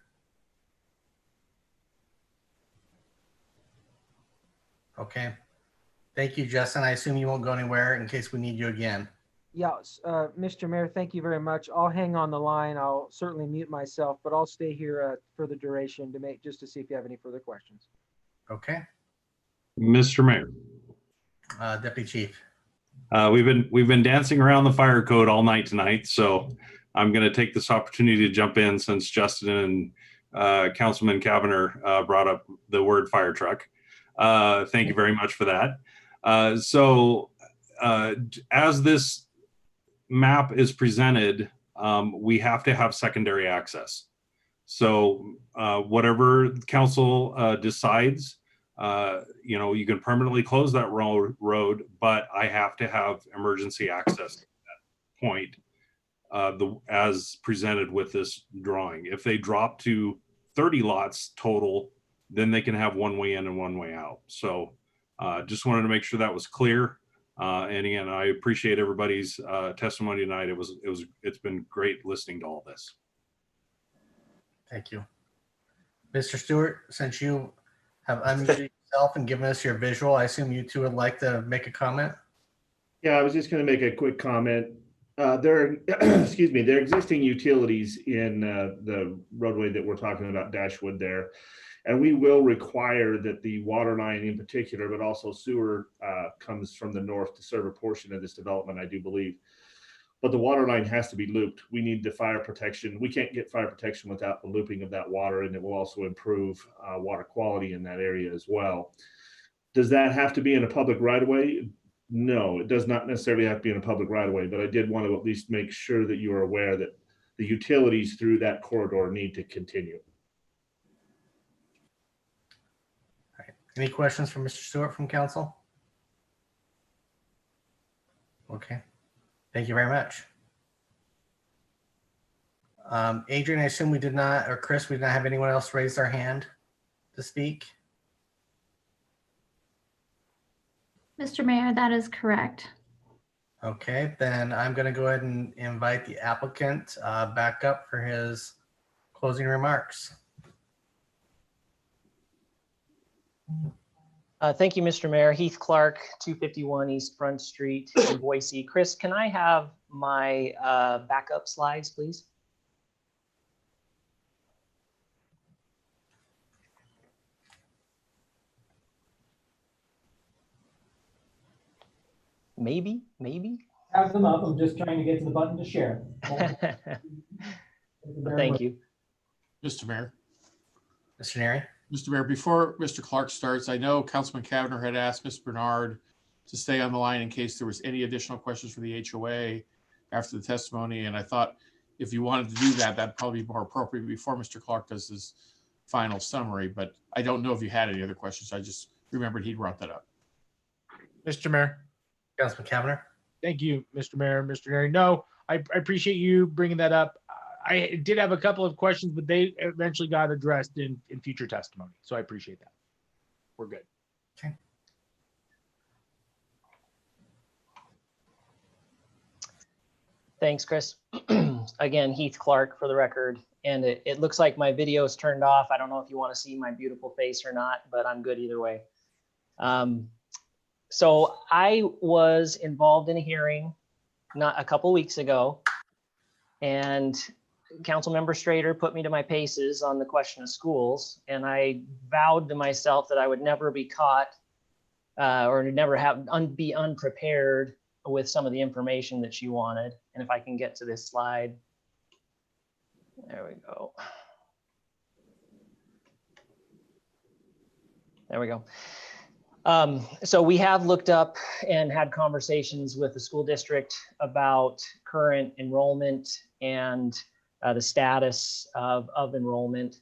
Okay. Thank you, Justin. I assume you won't go anywhere in case we need you again. Yes, Mr. Mayor, thank you very much. I'll hang on the line. I'll certainly mute myself, but I'll stay here for the duration just to see if you have any further questions. Okay. Mr. Mayor. Deputy Chief. We've been dancing around the fire code all night tonight, so I'm going to take this opportunity to jump in since Justin and Councilman Kavner brought up the word fire truck. Thank you very much for that. As this map is presented, we have to have secondary access. So whatever council decides, you can permanently close that road, but I have to have emergency access at that point, as presented with this drawing. If they drop to 30 lots total, then they can have one way in and one way out. So just wanted to make sure that was clear. And again, I appreciate everybody's testimony tonight. It's been great listening to all this. Thank you. Mr. Stewart, since you have unmuted yourself and given us your visual, I assume you two would like to make a comment? Yeah, I was just going to make a quick comment. There are existing utilities in the roadway that we're talking about, Dashwood there. And we will require that the water line in particular, but also sewer comes from the north to serve a portion of this development, I do believe. But the water line has to be looped. We need the fire protection. We can't get fire protection without the looping of that water, and it will also improve water quality in that area as well. Does that have to be in a public right-of-way? No, it does not necessarily have to be in a public right-of-way, but I did want to at least make sure that you are aware that the utilities through that corridor need to continue. Any questions for Mr. Stewart from council? Okay, thank you very much. Adrian, I assume we did not, or Chris, we did not have anyone else raise their hand to speak? Mr. Mayor, that is correct. Okay, then I'm going to go ahead and invite the applicant back up for his closing remarks. Thank you, Mr. Mayor. Heath Clark, 251 East Front Street in Boise. Chris, can I have my backup slides, please? Maybe. Have them up. I'm just trying to get to the button to share. Thank you. Mr. Mayor. Mr. Neri. Mr. Mayor, before Mr. Clark starts, I know Councilman Kavner had asked Ms. Bernard to stay on the line in case there was any additional questions for the HOA after the testimony. And I thought if you wanted to do that, that'd probably be more appropriate before Mr. Clark does his final summary. But I don't know if you had any other questions. I just remembered he brought that up. Mr. Mayor. Councilman Kavner. Thank you, Mr. Mayor. Mr. Neri. No, I appreciate you bringing that up. I did have a couple of questions, but they eventually got addressed in future testimony. So I appreciate that. We're good. Okay. Thanks, Chris. Again, Heath Clark for the record. And it looks like my video is turned off. I don't know if you want to see my beautiful face or not, but I'm good either way. So I was involved in a hearing not a couple weeks ago, and Councilmember Strader put me to my paces on the question of schools, and I vowed to myself that I would never be caught or never be unprepared with some of the information that she wanted. And if I can get to this slide, there we go. There we go. So we have looked up and had conversations with the school district about current enrollment and the status of enrollment.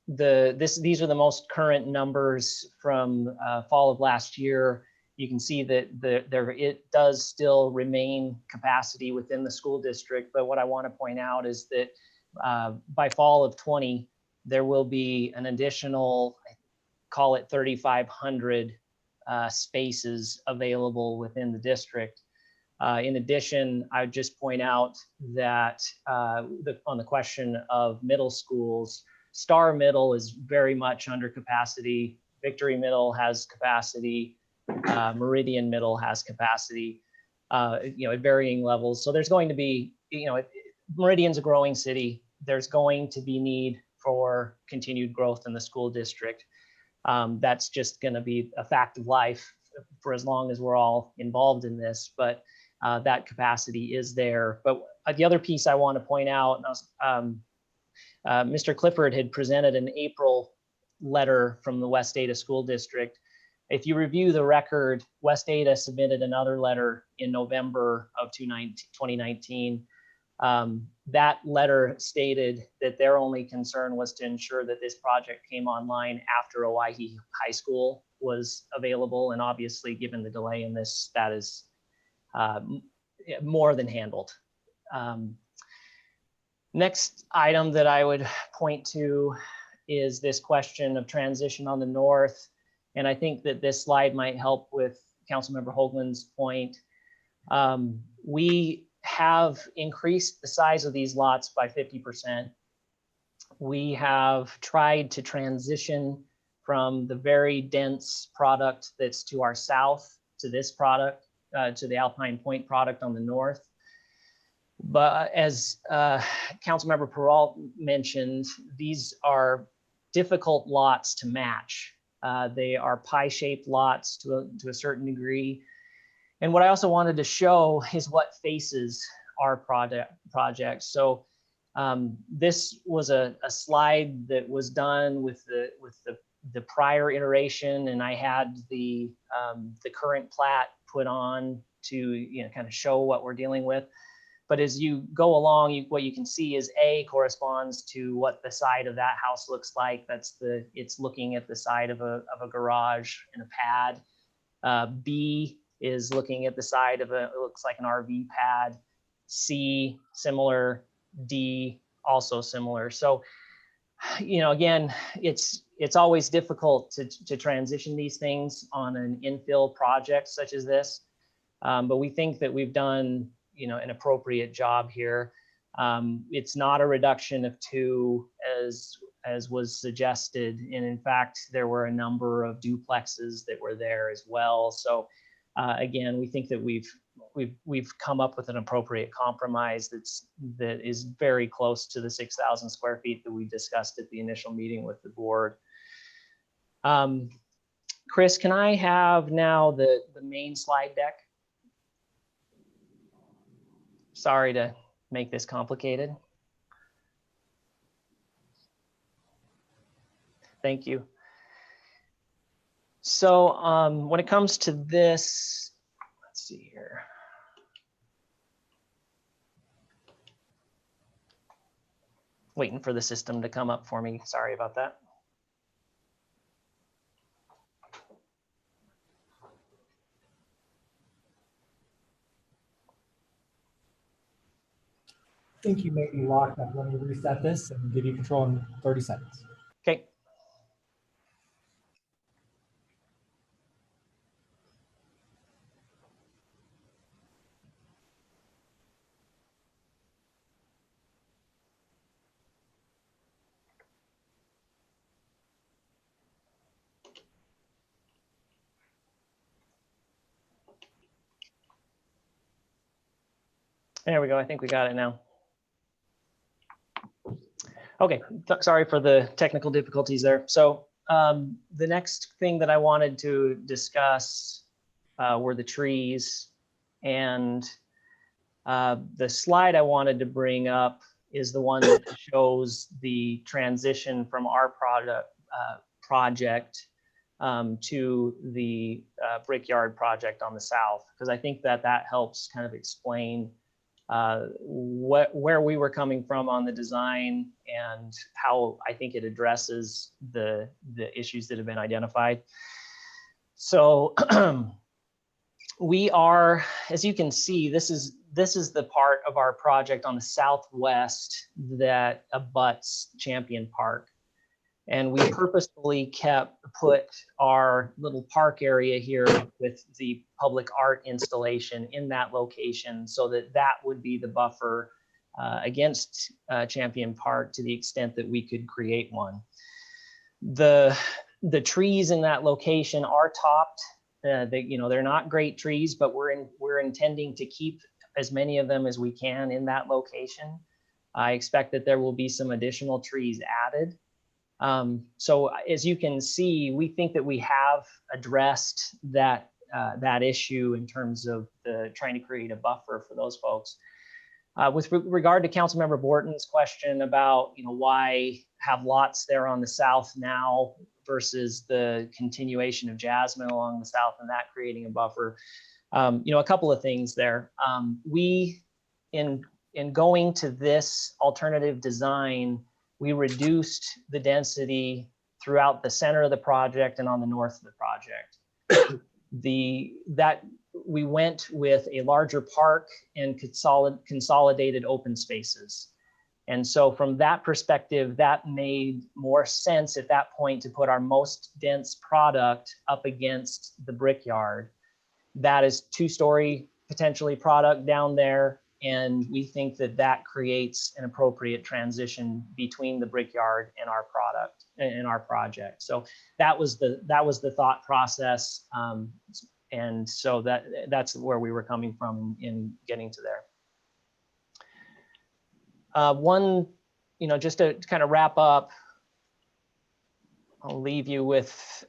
these are the most current numbers from fall of last year. You can see that it does still remain capacity within the school district. But what I want to point out is that by fall of 20, there will be an additional, call it 3,500 spaces available within the district. In addition, I would just point out that on the question of middle schools, Star Middle is very much under capacity. Victory Middle has capacity. Meridian Middle has capacity, at varying levels. So there's going to be, Meridian's a growing city. There's going to be need for continued growth in the school district. That's just going to be a fact of life for as long as we're all involved in this. But that capacity is there. But the other piece I want to point out, Mr. Clifford had presented an April letter from the West Ada School District. If you review the record, West Ada submitted another letter in November of 2019. That letter stated that their only concern was to ensure that this project came online after Owyhee High School was available. And obviously, given the delay in this, that is more than handled. Next item that I would point to is this question of transition on the north. And I think that this slide might help with Councilmember Hoagland's point. We have increased the size of these lots by 50%. We have tried to transition from the very dense product that's to our south to this product, to the Alpine Point product on the north. But as Councilmember Peralt mentioned, these are difficult lots to match. They are pie-shaped lots to a certain degree. And what I also wanted to show is what faces our project. So this was a slide that was done with the prior iteration, and I had the current plat put on to kind of show what we're dealing with. But as you go along, what you can see is A corresponds to what the side of that house looks like. It's looking at the side of a garage and a pad. B is looking at the side of it looks like an RV pad. C, similar. D, also similar. So, again, it's always difficult to transition these things on an infill project such as this. But we think that we've done an appropriate job here. It's not a reduction of two as was suggested. And in fact, there were a number of duplexes that were there as well. So again, we think that we've come up with an appropriate compromise that is very close to the 6,000 square feet that we discussed at the initial meeting with the board. Chris, can I have now the main slide deck? Sorry to make this complicated. Thank you. So when it comes to this, let's see here. Waiting for the system to come up for me. Sorry about that. I think you may be locked up. Let me reset this and give you control in 30 seconds. Okay. There we go. I think we got it now. Okay, sorry for the technical difficulties there. So the next thing that I wanted to discuss were the trees. And the slide I wanted to bring up is the one that shows the transition from our project to the Brickyard project on the south, because I think that helps kind of explain where we were coming from on the design and how I think it addresses the issues that have been identified. So we are, as you can see, this is the part of our project on the southwest that abuts Champion Park. And we purposefully put our little park area here with the public art installation in that location so that that would be the buffer against Champion Park to the extent that we could create one. The trees in that location are topped. They're not great trees, but we're intending to keep as many of them as we can in that location. I expect that there will be some additional trees added. So as you can see, we think that we have addressed that issue in terms of trying to create a buffer for those folks. With regard to Councilmember Borton's question about, why have lots there on the south now versus the continuation of Jasmine along the south and that creating a buffer, a couple of things there. We, in going to this alternative design, we reduced the density throughout the center of the project and on the north of the project. We went with a larger park and consolidated open spaces. And so from that perspective, that made more sense at that point to put our most dense product up against the Brickyard. That is two-story potentially product down there. And we think that that creates an appropriate transition between the Brickyard and our product and our project. So that was the thought process. And so that's where we were coming from in getting to there. Just to kind of wrap up, I'll leave you with,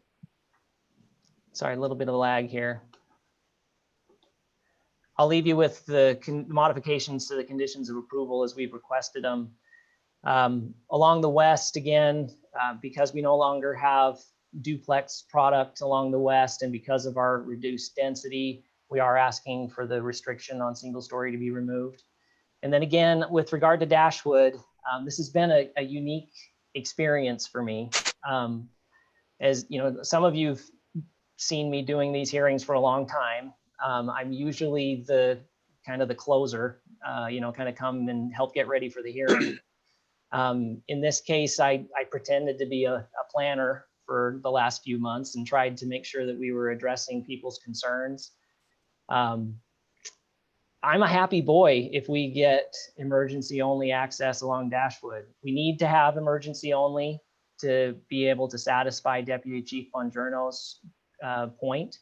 sorry, a little bit of lag here. I'll leave you with the modifications to the conditions of approval as we've requested them. Along the west, again, because we no longer have duplex product along the west and because of our reduced density, we are asking for the restriction on single story to be removed. And then again, with regard to Dashwood, this has been a unique experience for me. As some of you've seen me doing these hearings for a long time. I'm usually the closer, kind of come and help get ready for the hearing. In this case, I pretended to be a planner for the last few months and tried to make sure that we were addressing people's concerns. I'm a happy boy if we get emergency only access along Dashwood. We need to have emergency only to be able to satisfy Deputy Chief Bongiorno's point.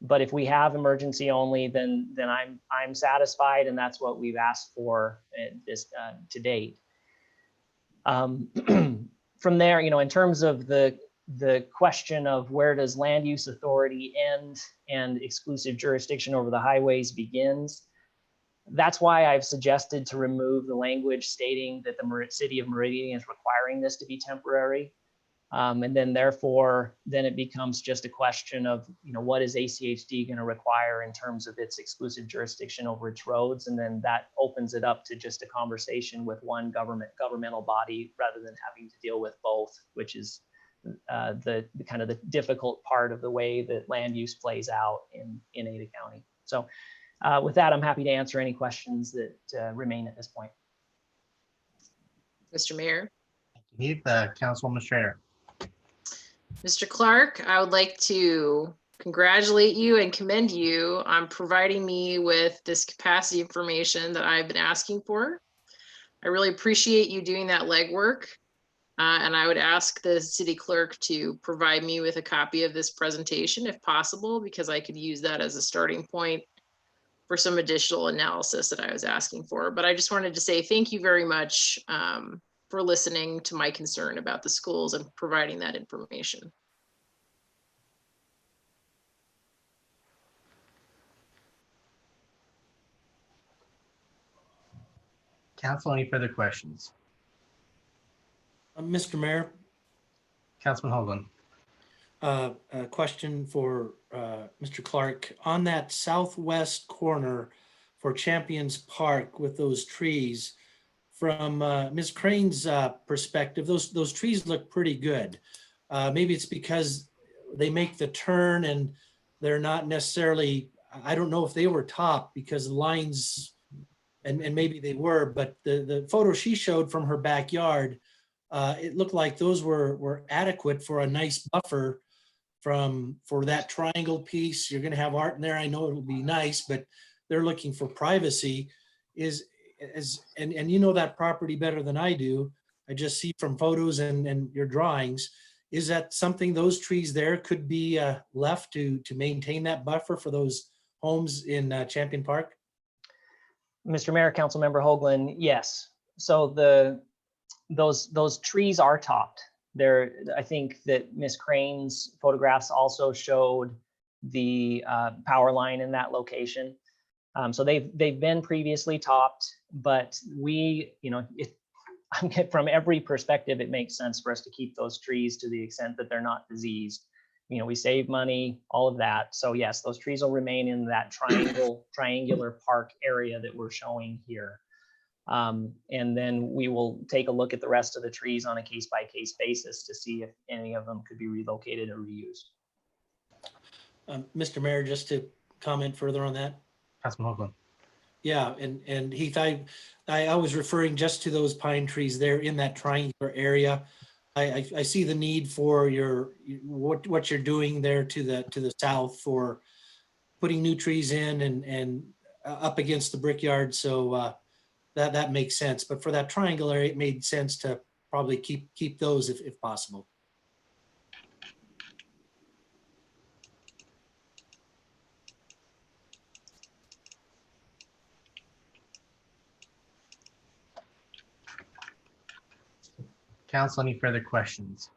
But if we have emergency only, then I'm satisfied, and that's what we've asked for to date. From there, in terms of the question of where does land use authority end and exclusive jurisdiction over the highways begins, that's why I've suggested to remove the language stating that the city of Meridian is requiring this to be temporary. And then therefore, then it becomes just a question of, what is ACHD going to require in terms of its exclusive jurisdiction over its roads? And then that opens it up to just a conversation with one governmental body rather than having to deal with both, which is the kind of the difficult part of the way that land use plays out in Ada County. So with that, I'm happy to answer any questions that remain at this point. Mr. Mayor. Meet the Councilwoman Schrader. Mr. Clark, I would like to congratulate you and commend you on providing me with this capacity information that I've been asking for. I really appreciate you doing that legwork. And I would ask the city clerk to provide me with a copy of this presentation if possible, because I could use that as a starting point for some additional analysis that I was asking for. But I just wanted to say thank you very much for listening to my concern about the schools and providing that information. Council, any further questions? Mr. Mayor, Councilman Hoagland. a question for Mr. Clark. On that southwest corner for Champions Park with those trees. From Ms. Crane's perspective, those trees look pretty good. Maybe it's because they make the turn and they're not necessarily, I don't know if they were topped because the lines, and maybe they were, but the photo she showed from her backyard, it looked like those were adequate for a nice buffer for that triangle piece. You're going to have art in there. I know it'll be nice, but they're looking for privacy. And you know that property better than I do. I just see from photos and your drawings. Is that something, those trees there could be left to maintain that buffer for those homes in Champion Park? Mr. Mayor, Councilmember Hoagland, yes. So those trees are topped. I think that Ms. Crane's photographs also showed the power line in that location. So they've been previously topped, but from every perspective, it makes sense for us to keep those trees to the extent that they're not diseased. We save money, all of that. So yes, those trees will remain in that triangular park area that we're showing here. And then we will take a look at the rest of the trees on a case-by-case basis to see if any of them could be relocated or reused. Mr. Mayor, just to comment further on that. Councilman Hoagland. Yeah, and Heath, I was referring just to those pine trees there in that triangular area. I see the need for what you're doing there to the south for putting new trees in and up against the brickyard. So that makes sense. But for that triangle area, it made sense to probably keep those if possible. Council, any further questions?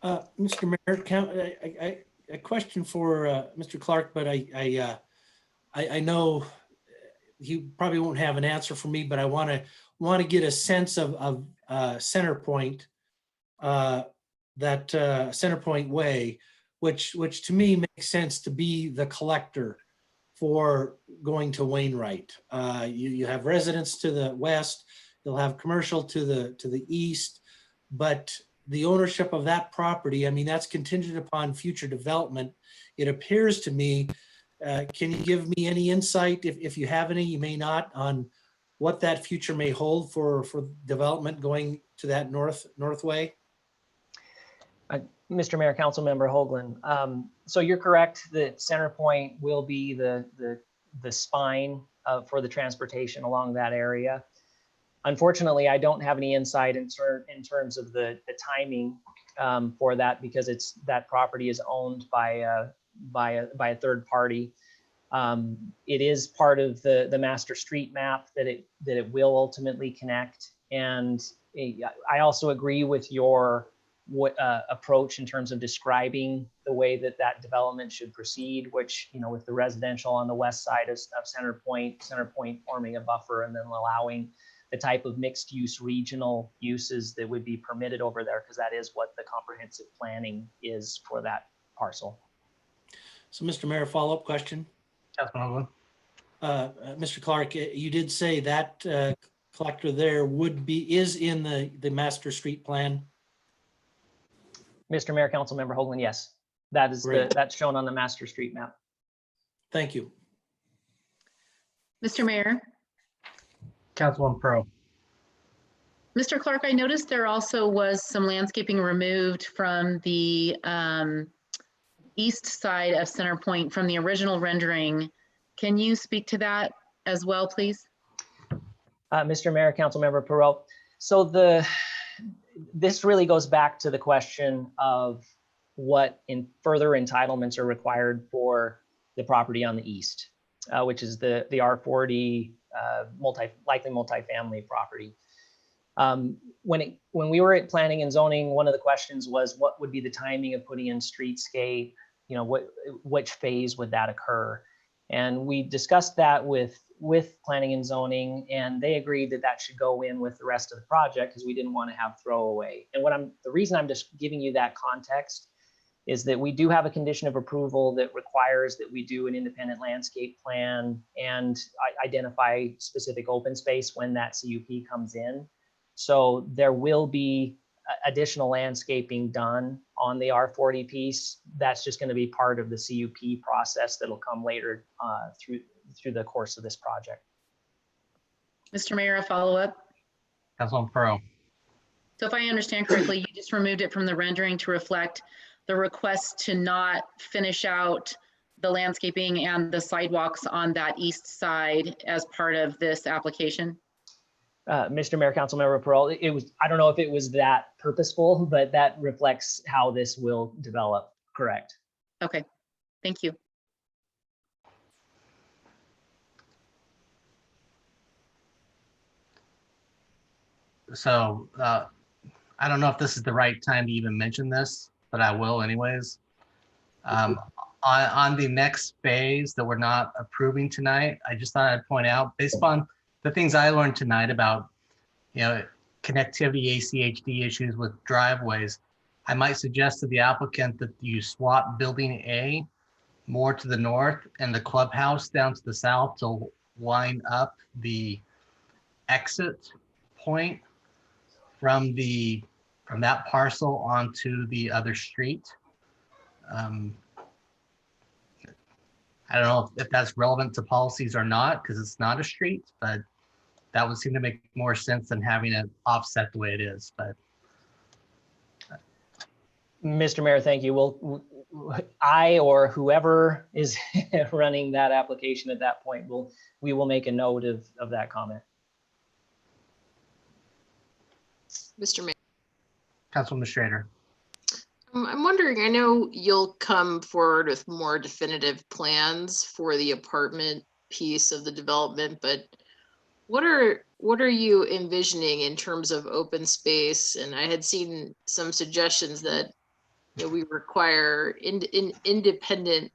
Mr. Mayor, a question for Mr. Clark, but I know he probably won't have an answer for me, but I want to get a sense of Center Point, that Center Point Way, which to me makes sense to be the collector for going to Wainwright. You have residents to the west, you'll have commercial to the east, but the ownership of that property, I mean, that's contingent upon future development. It appears to me, can you give me any insight, if you have any, you may not, on what that future may hold for development going to that north way? Mr. Mayor, Councilmember Hoagland. So you're correct that Center Point will be the spine for the transportation along that area. Unfortunately, I don't have any insight in terms of the timing for that, because that property is owned by a third party. It is part of the master street map that it will ultimately connect. And I also agree with your approach in terms of describing the way that development should proceed, which, with the residential on the west side of Center Point forming a buffer, and then allowing the type of mixed use regional uses that would be permitted over there, because that is what the comprehensive planning is for that parcel. So, Mr. Mayor, follow-up question. Mr. Clark, you did say that collector there is in the master street plan. Mr. Mayor, Councilmember Hoagland, yes, that's shown on the master street map. Thank you. Mr. Mayor. Councilwoman Pro. Mr. Clark, I noticed there also was some landscaping removed from the east side of Center Point from the original rendering. Can you speak to that as well, please? Mr. Mayor, Councilmember Perot. So this really goes back to the question of what further entitlements are required for the property on the east, which is the R40 likely multifamily property. When we were at planning and zoning, one of the questions was what would be the timing of putting in streetscape, which phase would that occur? And we discussed that with planning and zoning, and they agreed that should go in with the rest of the project, because we didn't want to have throwaway. And the reason I'm just giving you that context is that we do have a condition of approval that requires that we do an independent landscape plan and identify specific open space when that CUP comes in. So there will be additional landscaping done on the R40 piece. That's just going to be part of the CUP process that'll come later through the course of this project. Mr. Mayor, a follow-up. Councilman Pro. So if I understand correctly, you just removed it from the rendering to reflect the request to not finish out the landscaping and the sidewalks on that east side as part of this application? Mr. Mayor, Councilmember Peralta, I don't know if it was that purposeful, but that reflects how this will develop, correct? Okay, thank you. So I don't know if this is the right time to even mention this, but I will anyways. On the next phase that we're not approving tonight, I just thought I'd point out, based upon the things I learned tonight about, connectivity, ACHD issues with driveways, I might suggest to the applicant that you swap building A more to the north and the clubhouse down to the south to line up the exit point from that parcel onto the other street. I don't know if that's relevant to policies or not, because it's not a street, but that would seem to make more sense than having it offset the way it is. But Mr. Mayor, thank you. I or whoever is running that application at that point, we will make a note of that comment. Mr. Mayor. Councilman Schrader. I'm wondering, I know you'll come forward with more definitive plans for the apartment piece of the development, but what are you envisioning in terms of open space? And I had seen some suggestions that we require independent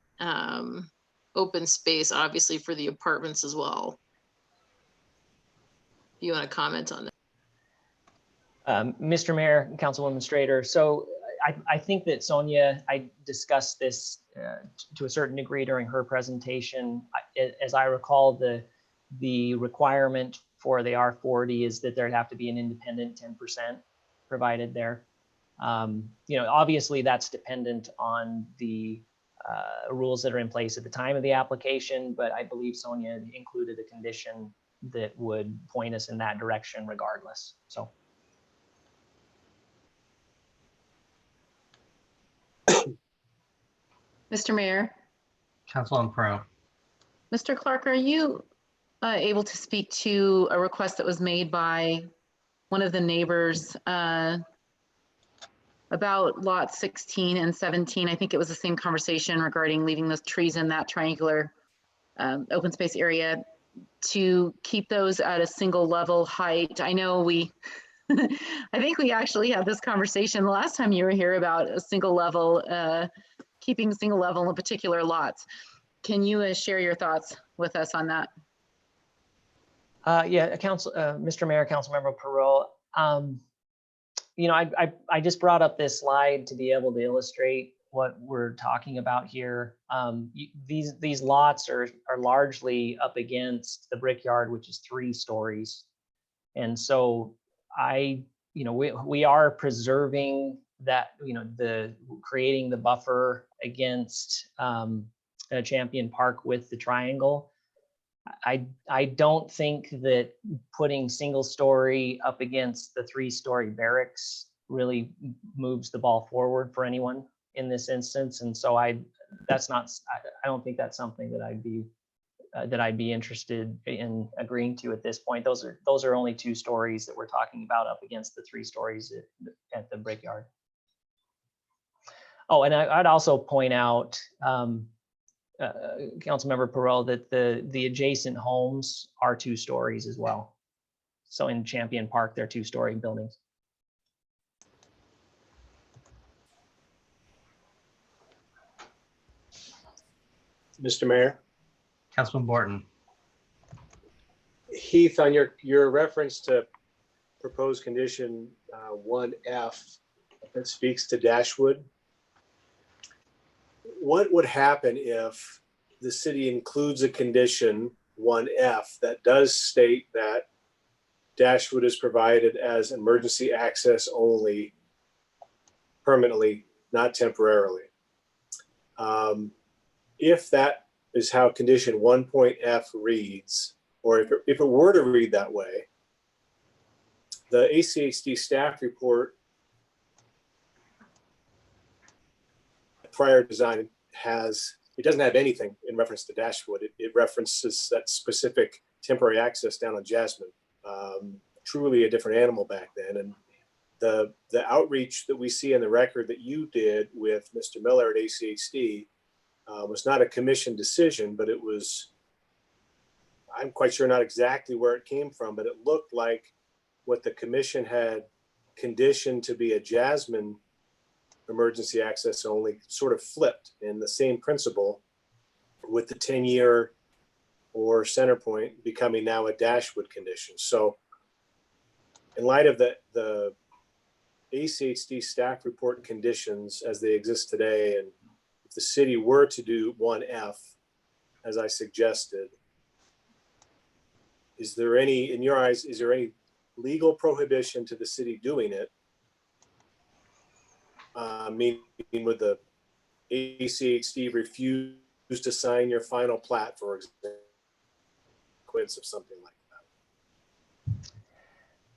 open space, obviously, for the apartments as well. If you want to comment on that. Mr. Mayor, Councilwoman Strader, so I think that Sonia, I discussed this to a certain degree during her presentation. As I recall, the requirement for the R40 is that there'd have to be an independent 10% provided there. Obviously that's dependent on the rules that are in place at the time of the application, but I believe Sonia included a condition that would point us in that direction regardless. So. Mr. Mayor. Councilman Pro. Mr. Clark, are you able to speak to a request that was made by one of the neighbors about lots 16 and 17? I think it was the same conversation regarding leaving those trees in that triangular open space area to keep those at a single level height. I know I think we actually had this conversation the last time you were here about a single level, keeping single level in particular lots. Can you share your thoughts with us on that? Yeah, Mr. Mayor, Councilmember Perot. I just brought up this slide to be able to illustrate what we're talking about here. These lots are largely up against the Brickyard, which is 3 stories, and so we are preserving that, creating the buffer against Champion Park with the triangle. I don't think that putting single story up against the 3-story barracks really moves the ball forward for anyone in this instance. And so I don't think that's something that I'd be interested in agreeing to at this point. Those are only 2 stories that we're talking about up against the 3 stories at the Brickyard. Oh, and I'd also point out, Councilmember Perot, that the adjacent homes are 2 stories as well. So in Champion Park, they're 2-story buildings. Mr. Mayor. Councilman Borton. Heath, on your reference to proposed condition 1F that speaks to Dashwood, what would happen if the city includes a condition 1F that does state that Dashwood is provided as emergency access only permanently, not temporarily? If that is how condition 1.F reads, or if it were to read that way, the ACHD staff report prior design it doesn't have anything in reference to Dashwood. It references that specific temporary access down on Jasmine. Truly a different animal back then. And the outreach that we see in the record that you did with Mr. Miller at ACHD was not a commission decision, but it was, I'm quite sure not exactly where it came from, but it looked like what the commission had conditioned to be a Jasmine emergency access only sort of flipped in the same principle, with the 10-year or center point becoming now a Dashwood condition. So in light of the ACHD staff report conditions as they exist today, and if the city were to do 1F, as I suggested, is there any, in your eyes, is there any legal prohibition to the city doing it? Meaning would the ACHD refuse to sign your final plat, for example, of something like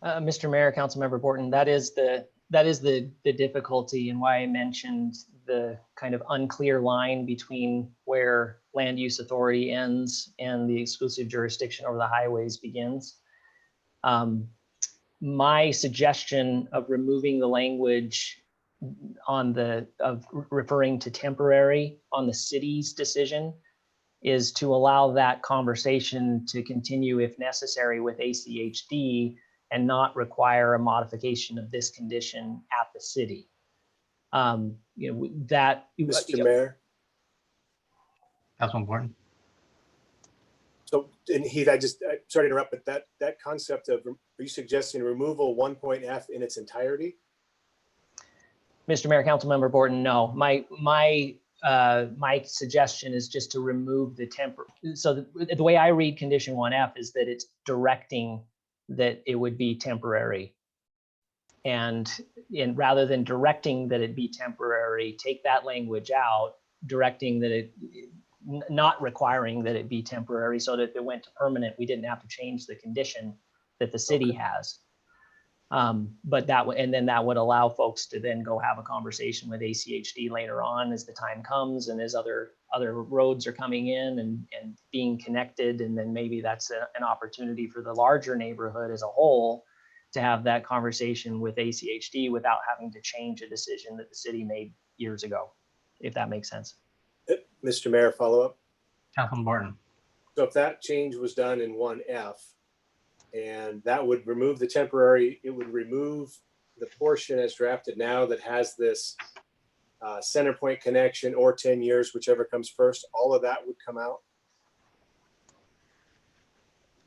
that? Mr. Mayor, Councilmember Borton, that is the difficulty, and why I mentioned the kind of unclear line between where land use authority ends and the exclusive jurisdiction over the highways begins. My suggestion of removing the language of referring to temporary on the city's decision is to allow that conversation to continue if necessary with ACHD and not require a modification of this condition at the city. Mr. Mayor? Councilman Borton. So, and Heath, sorry to interrupt, but that concept of, are you suggesting removal 1.F in its entirety? Mr. Mayor, Councilmember Borton, no. My suggestion is just to remove the so the way I read condition 1F is that it's directing that it would be temporary. And rather than directing that it be temporary, take that language out, directing that it, not requiring that it be temporary, so that if it went to permanent, we didn't have to change the condition that the city has. But that would, and then that would allow folks to then go have a conversation with ACHD later on as the time comes and as other roads are coming in and being connected. And then maybe that's an opportunity for the larger neighborhood as a whole to have that conversation with ACHD without having to change a decision that the city made years ago, if that makes sense. Mr. Mayor, follow up. Councilman Borton. So if that change was done in 1F, and that would remove the temporary, it would remove the portion as drafted now that has this center point connection or 10 years, whichever comes first, all of that would come out?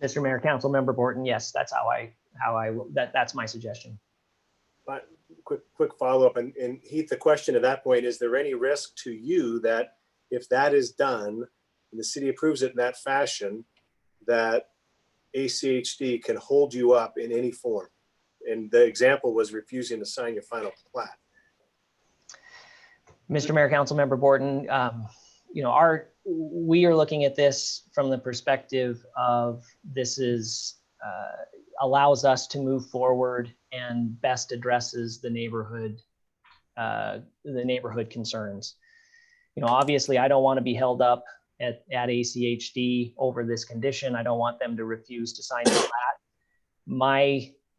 Mr. Mayor, Councilmember Borton, yes, that's that's my suggestion. But quick follow-up, and Heath, the question at that point, is there any risk to you that if that is done and the city approves it in that fashion, that ACHD can hold you up in any form? And the example was refusing to sign your final plat. Mr. Mayor, Councilmember Borton, we are looking at this from the perspective of this is allows us to move forward and best addresses the neighborhood concerns. Obviously, I don't want to be held up at ACHD over this condition. I don't want them to refuse to sign the plat.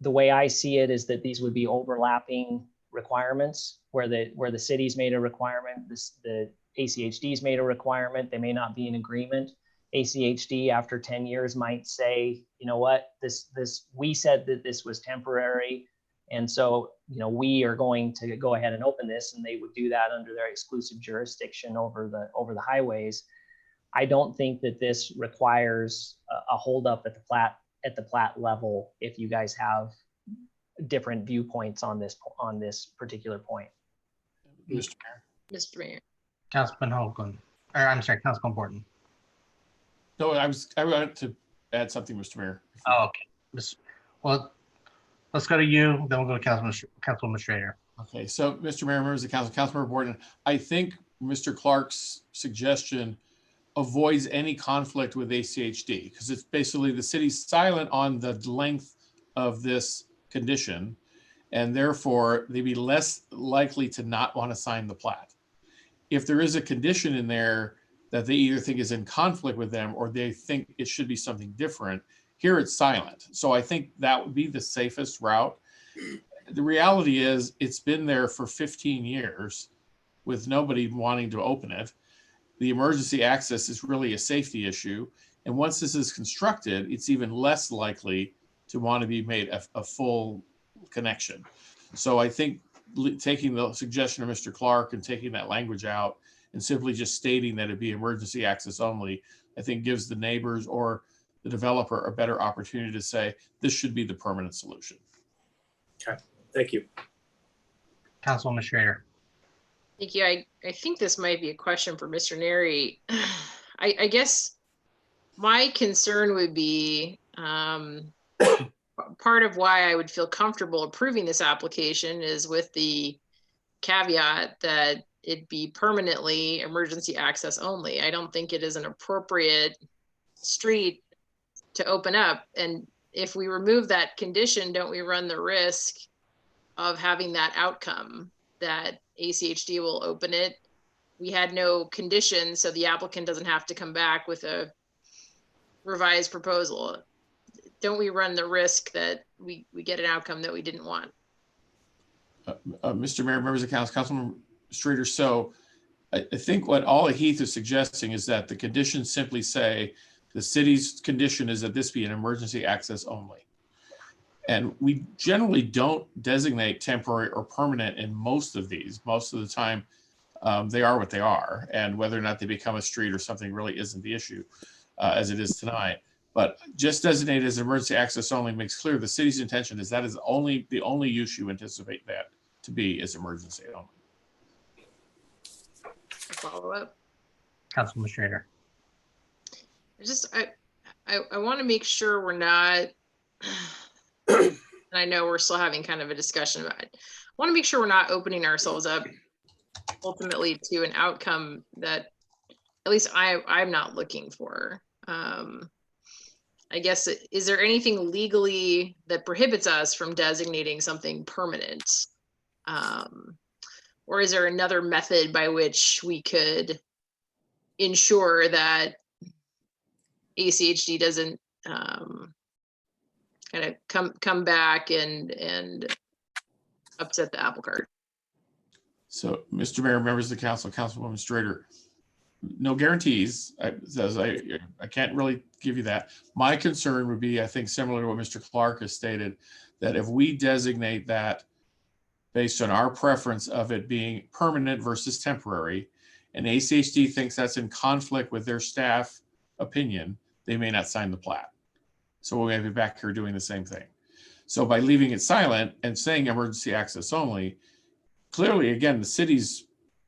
The way I see it is that these would be overlapping requirements where the city's made a requirement, the ACHD's made a requirement, they may not be in agreement. ACHD after 10 years might say, you know what, we said that this was temporary. And so, we are going to go ahead and open this, and they would do that under their exclusive jurisdiction over the highways. I don't think that this requires a holdup at the plat level if you guys have different viewpoints on this particular point. Mr. Mayor. Councilman Hoagland, or I'm sorry, Councilman Borton. No, I wanted to add something, Mr. Mayor. Oh, okay. Well, let's go to you, then we'll go to Councilwoman Schrader. Okay, so Mr. Mayor, members of the council, Councilmember Borton, I think Mr. Clark's suggestion avoids any conflict with ACHD because it's basically the city's silent on the length of this condition, and therefore they'd be less likely to not want to sign the plat. If there is a condition in there that they either think is in conflict with them or they think it should be something different, here it's silent. So I think that would be the safest route. The reality is it's been there for 15 years with nobody wanting to open it. The emergency access is really a safety issue. And once this is constructed, it's even less likely to want to be made a full connection. So I think taking the suggestion of Mr. Clark and taking that language out and simply just stating that it be emergency access only, I think gives the neighbors or the developer a better opportunity to say, this should be the permanent solution. Okay, thank you. Councilwoman Schrader. Thank you. I think this might be a question for Mr. Neri. I guess my concern would be part of why I would feel comfortable approving this application is with the caveat that it be permanently emergency access only. I don't think it is an appropriate street to open up. And if we remove that condition, don't we run the risk of having that outcome that ACHD will open it? We had no condition, so the applicant doesn't have to come back with a revised proposal. Don't we run the risk that we get an outcome that we didn't want? Mr. Mayor, members of council, Councilman Schrader, so I think what all Heath is suggesting is that the conditions simply say the city's condition is that this be an emergency access only. And we generally don't designate temporary or permanent in most of these. Most of the time, they are what they are. And whether or not they become a street or something really isn't the issue as it is tonight. But just designated as emergency access only makes clear the city's intention is that is only the only use you anticipate that to be is emergency only. Follow up. Councilwoman Schrader. I want to make sure we're not, and I know we're still having kind of a discussion about it. I want to make sure we're not opening ourselves up ultimately to an outcome that at least I'm not looking for. I guess, is there anything legally that prohibits us from designating something permanent? Or is there another method by which we could ensure that ACHD doesn't kind of come back and upset the apple cart? So, Mr. Mayor, members of the council, Councilwoman Schrader, no guarantees. I can't really give you that. My concern would be, I think, similar to what Mr. Clark has stated, that if we designate that based on our preference of it being permanent versus temporary, and ACHD thinks that's in conflict with their staff opinion, they may not sign the plat. So we're going to be back here doing the same thing. So by leaving it silent and saying emergency access only, clearly, again, the city's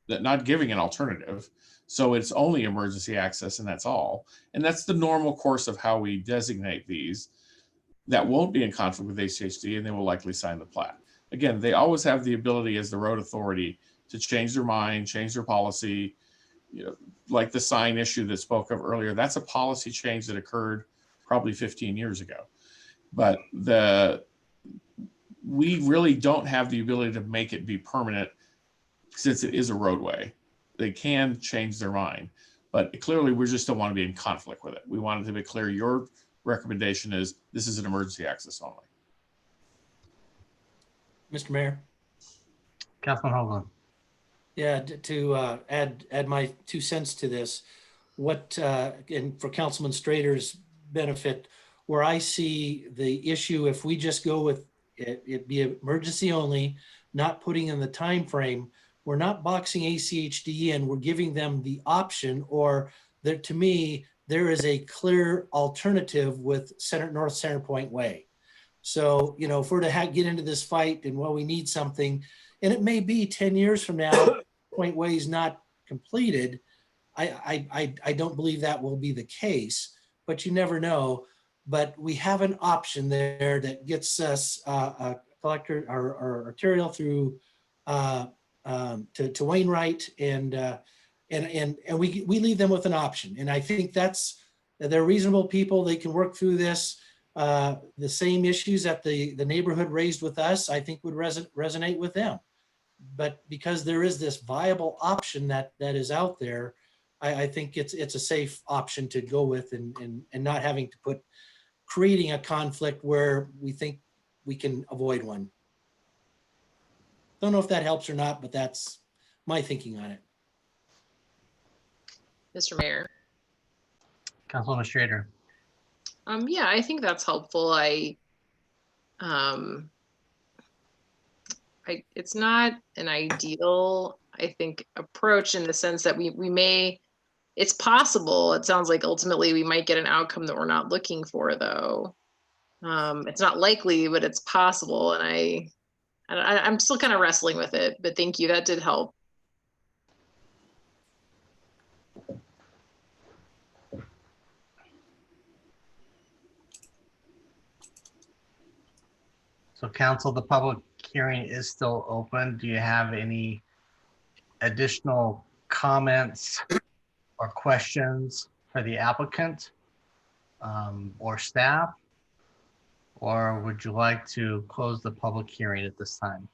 not giving an alternative. So it's only emergency access and that's all. And that's the normal course of how we designate these. That won't be in conflict with ACHD and they will likely sign the plat. Again, they always have the ability as the road authority to change their mind, change their policy, like the sign issue that spoke of earlier. That's a policy change that occurred probably 15 years ago. But we really don't have the ability to make it be permanent since it is a roadway. They can change their mind, but clearly we just don't want to be in conflict with it. We want it to be clear. Your recommendation is this is an emergency access only. Mr. Mayor. Councilman Hoagland. Yeah, to add my 2 cents to this, and for Councilman Strader's benefit, where I see the issue, if we just go with it be emergency only, not putting in the time frame, we're not boxing ACHD in, we're giving them the option, or there, to me, there is a clear alternative with North Center Point Way. So, if we're to get into this fight and we need something, and it may be 10 years from now, Point Way is not completed, I don't believe that will be the case, but you never know. But we have an option there that gets us a collector or arterial through to Wainwright, and we leave them with an option. And I think they're reasonable people. They can work through this. The same issues that the neighborhood raised with us, I think would resonate with them. But because there is this viable option that is out there, I think it's a safe option to go with, and not having to creating a conflict where we think we can avoid one. Don't know if that helps or not, but that's my thinking on it. Mr. Mayor. Councilwoman Schrader. Yeah, I think that's helpful. It's not an ideal, I think, approach in the sense that we may, it's possible. It sounds like ultimately we might get an outcome that we're not looking for, though. It's not likely, but it's possible. And I'm still kind of wrestling with it, but thank you. That did help. So council, the public hearing is still open. Do you have any additional comments or questions for the applicant or staff? Or would you like to close the public hearing at this time?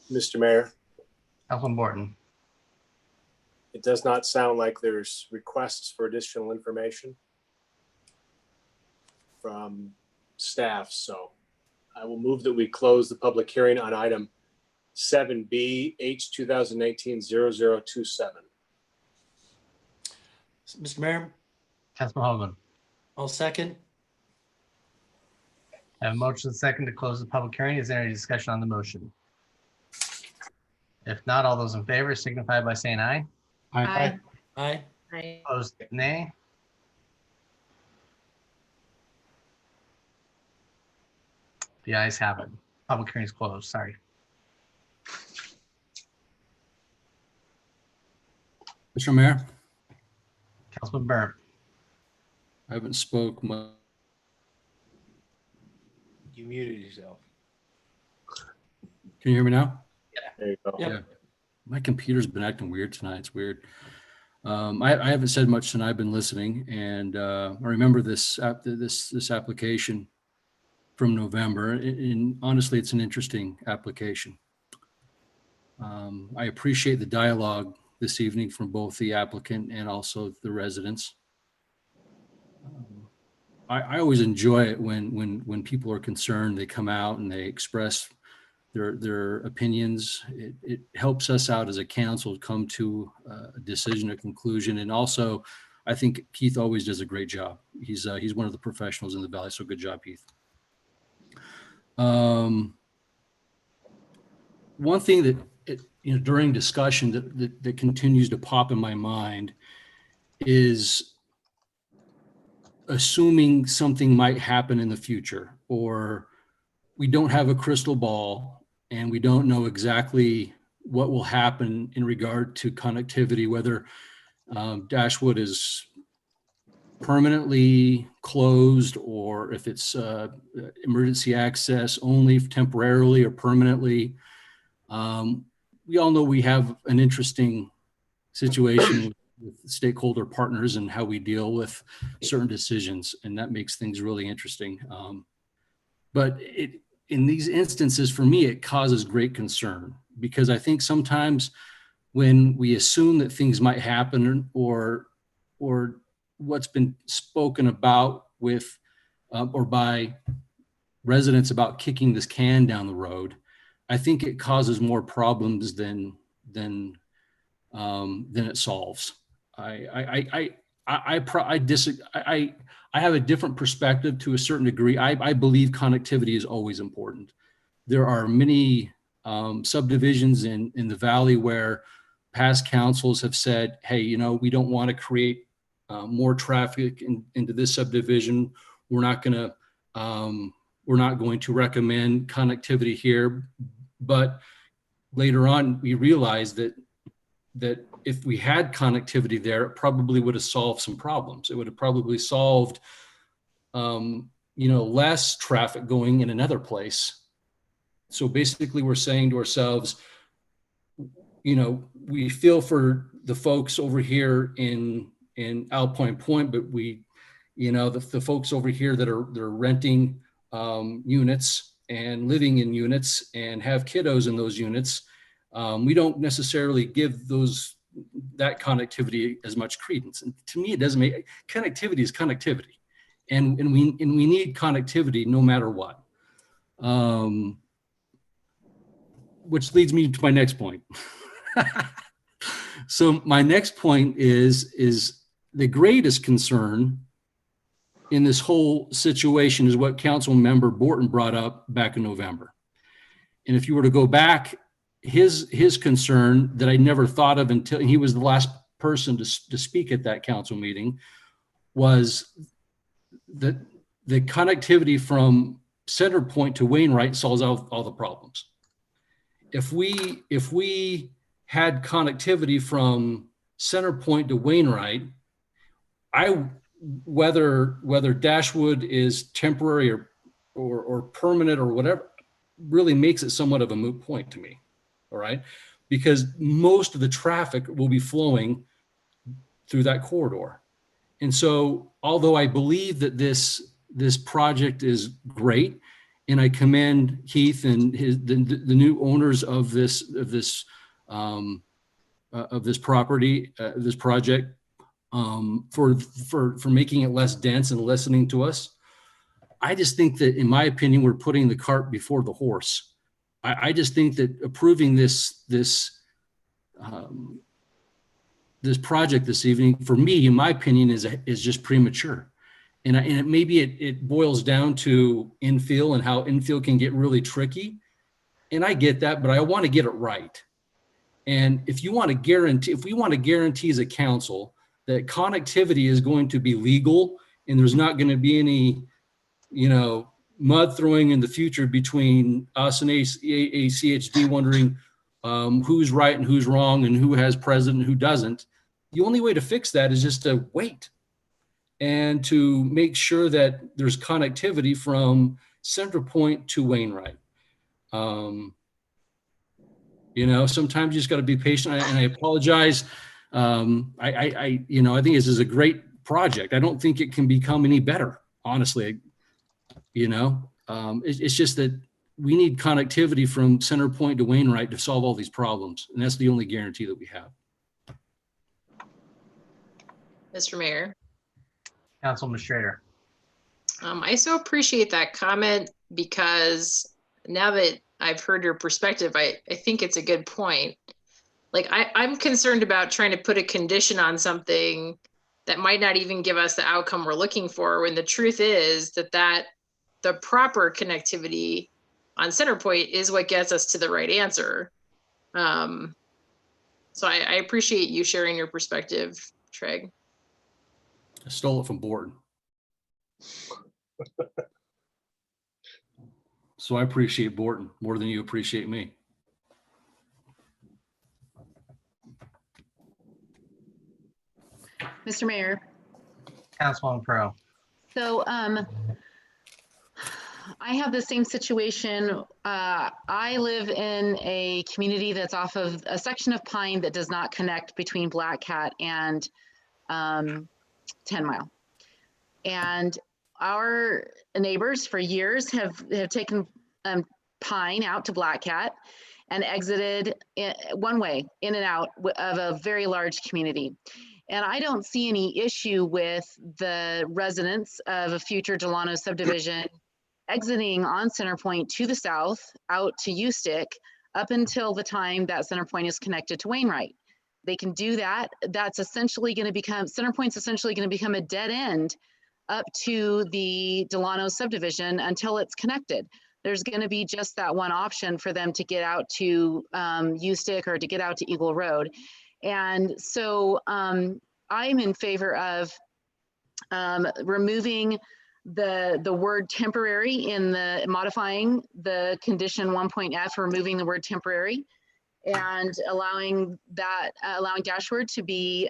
Mr. Mayor, Councilman Borton. it does not sound like there's requests for additional information from staff, so I will move that we close the public hearing on item 7B, H 2019-0027. Mr. Mayor? Councilman Hoagland. I'll second. I have a motion second to close the public hearing. Is there any discussion on the motion? If not, all those in favor signify by saying aye. Aye. Aye. Aye. Opposed, nay. The ayes have it. Public hearing is closed. Sorry. Mr. Mayor, Councilman Burnt. I haven't spoke much. You muted yourself. Can you hear me now? There you go. Yeah. My computer's been acting weird tonight. It's weird. I haven't said much tonight. I've been listening, and I remember this application from November. And honestly, it's an interesting application. I appreciate the dialogue this evening from both the applicant and also the residents. I always enjoy it when people are concerned, they come out and they express their opinions. It helps us out as a council to come to a decision, a conclusion. And also, I think Keith always does a great job. He's one of the professionals in the Valley, so good job, Keith. One thing that during discussion that continues to pop in my mind is assuming something might happen in the future, or we don't have a crystal ball and we don't know exactly what will happen in regard to connectivity, whether Dashwood is permanently closed or if it's emergency access only temporarily or permanently. We all know we have an interesting situation with stakeholder partners and how we deal with certain decisions, and that makes things really interesting. But in these instances, for me, it causes great concern, because I think sometimes when we assume that things might happen or what's been spoken about with or by residents about kicking this can down the road, I think it causes more problems than it solves. I have a different perspective to a certain degree. I believe connectivity is always important. There are many subdivisions in the Valley where past councils have said, hey, we don't want to create more traffic into this subdivision. We're not going to recommend connectivity here. But later on, we realized that if we had connectivity there, it probably would have solved some problems. It would have probably solved, less traffic going in another place. So basically, we're saying to ourselves, we feel for the folks over here in Alpine Point, but the folks over here that are renting units and living in units and have kiddos in those units, we don't necessarily give that connectivity as much credence. And to me, it doesn't make connectivity is connectivity, and we need connectivity no matter what. Which leads me to my next point. So my next point is the greatest concern in this whole situation is what Council Member Borton brought up back in November. And if you were to go back, his concern that I never thought of until he was the last person to speak at that council meeting was that the connectivity from Center Point to Wainwright solves all the problems. If we had connectivity from Center Point to Wainwright, whether Dashwood is temporary or permanent or whatever, really makes it somewhat of a moot point to me. All right, because most of the traffic will be flowing through that corridor. And so, although I believe that this project is great, and I commend Keith and the new owners of this property, this project, for making it less dense and listening to us. I just think that, in my opinion, we're putting the cart before the horse. I just think that approving this project this evening, for me, in my opinion, is just premature. And maybe it boils down to infill and how infill can get really tricky. And I get that, but I want to get it right. And if we want to guarantee as a council that connectivity is going to be legal and there's not going to be any, mud throwing in the future between us and ACHD wondering who's right and who's wrong and who has president and who doesn't, the only way to fix that is just to wait and to make sure that there's connectivity from Center Point to Wainwright. Sometimes you just got to be patient, and I apologize. I think this is a great project. I don't think it can become any better, honestly. It's just that we need connectivity from Center Point to Wainwright to solve all these problems, and that's the only guarantee that we have. Mr. Mayor. Councilman Schrader. I so appreciate that comment, because now that I've heard your perspective, I think it's a good point. Like, I'm concerned about trying to put a condition on something that might not even give us the outcome we're looking for, when the truth is that the proper connectivity on Center Point is what gets us to the right answer. So I appreciate you sharing your perspective, Treg. I stole it from Borton. So I appreciate Borton more than you appreciate me. Mr. Mayor. Councilwoman Pro. So I have the same situation. I live in a community that's off of a section of Pine that does not connect between Black Cat and 10 Mile. And our neighbors for years have taken Pine out to Black Cat and exited one way in and out of a very large community. And I don't see any issue with the residents of a future Delano subdivision exiting on Center Point to the south out to Ustick up until the time that Center Point is connected to Wainwright. They can do that. That's essentially going to become, Center Point's essentially going to become a dead end up to the Delano subdivision until it's connected. There's going to be just that one option for them to get out to Ustick or to get out to Eagle Road. And so I'm in favor of removing the word temporary in the modifying the condition 1.f, removing the word temporary and allowing dashboard to be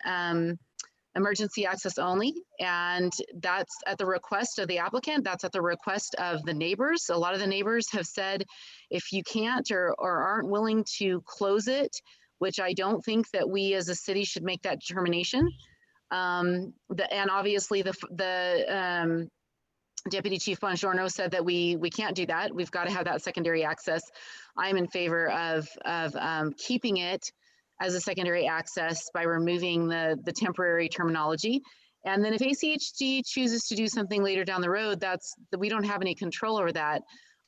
emergency access only. And that's at the request of the applicant. That's at the request of the neighbors. A lot of the neighbors have said, if you can't or aren't willing to close it, which I don't think that we as a city should make that determination. And obviously the Deputy Chief Bongiorno said that we can't do that. We've got to have that secondary access. I'm in favor of keeping it as a secondary access by removing the temporary terminology. And then if ACHD chooses to do something later down the road, we don't have any control over that.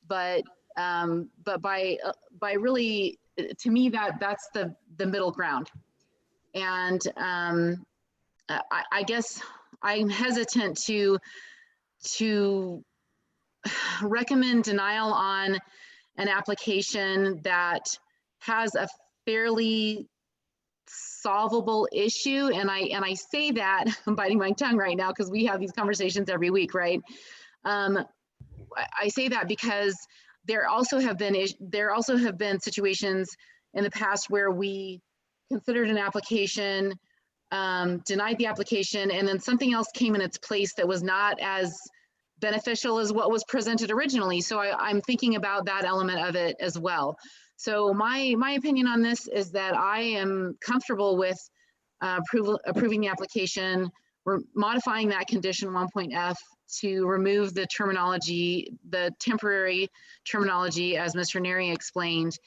But by really, to me, that's the middle ground. And I guess I'm hesitant to recommend denial on an application that has a fairly solvable issue. And I say that, I'm biting my tongue right now because we have these conversations every week, right? I say that because there also have been situations in the past where we considered an application, denied the application, and then something else came in its place that was not as beneficial as what was presented originally. So I'm thinking about that element of it as well. So my opinion on this is that I am comfortable with approving the application, modifying that condition 1.f to remove the terminology, the temporary terminology, as Mr. Neri explained.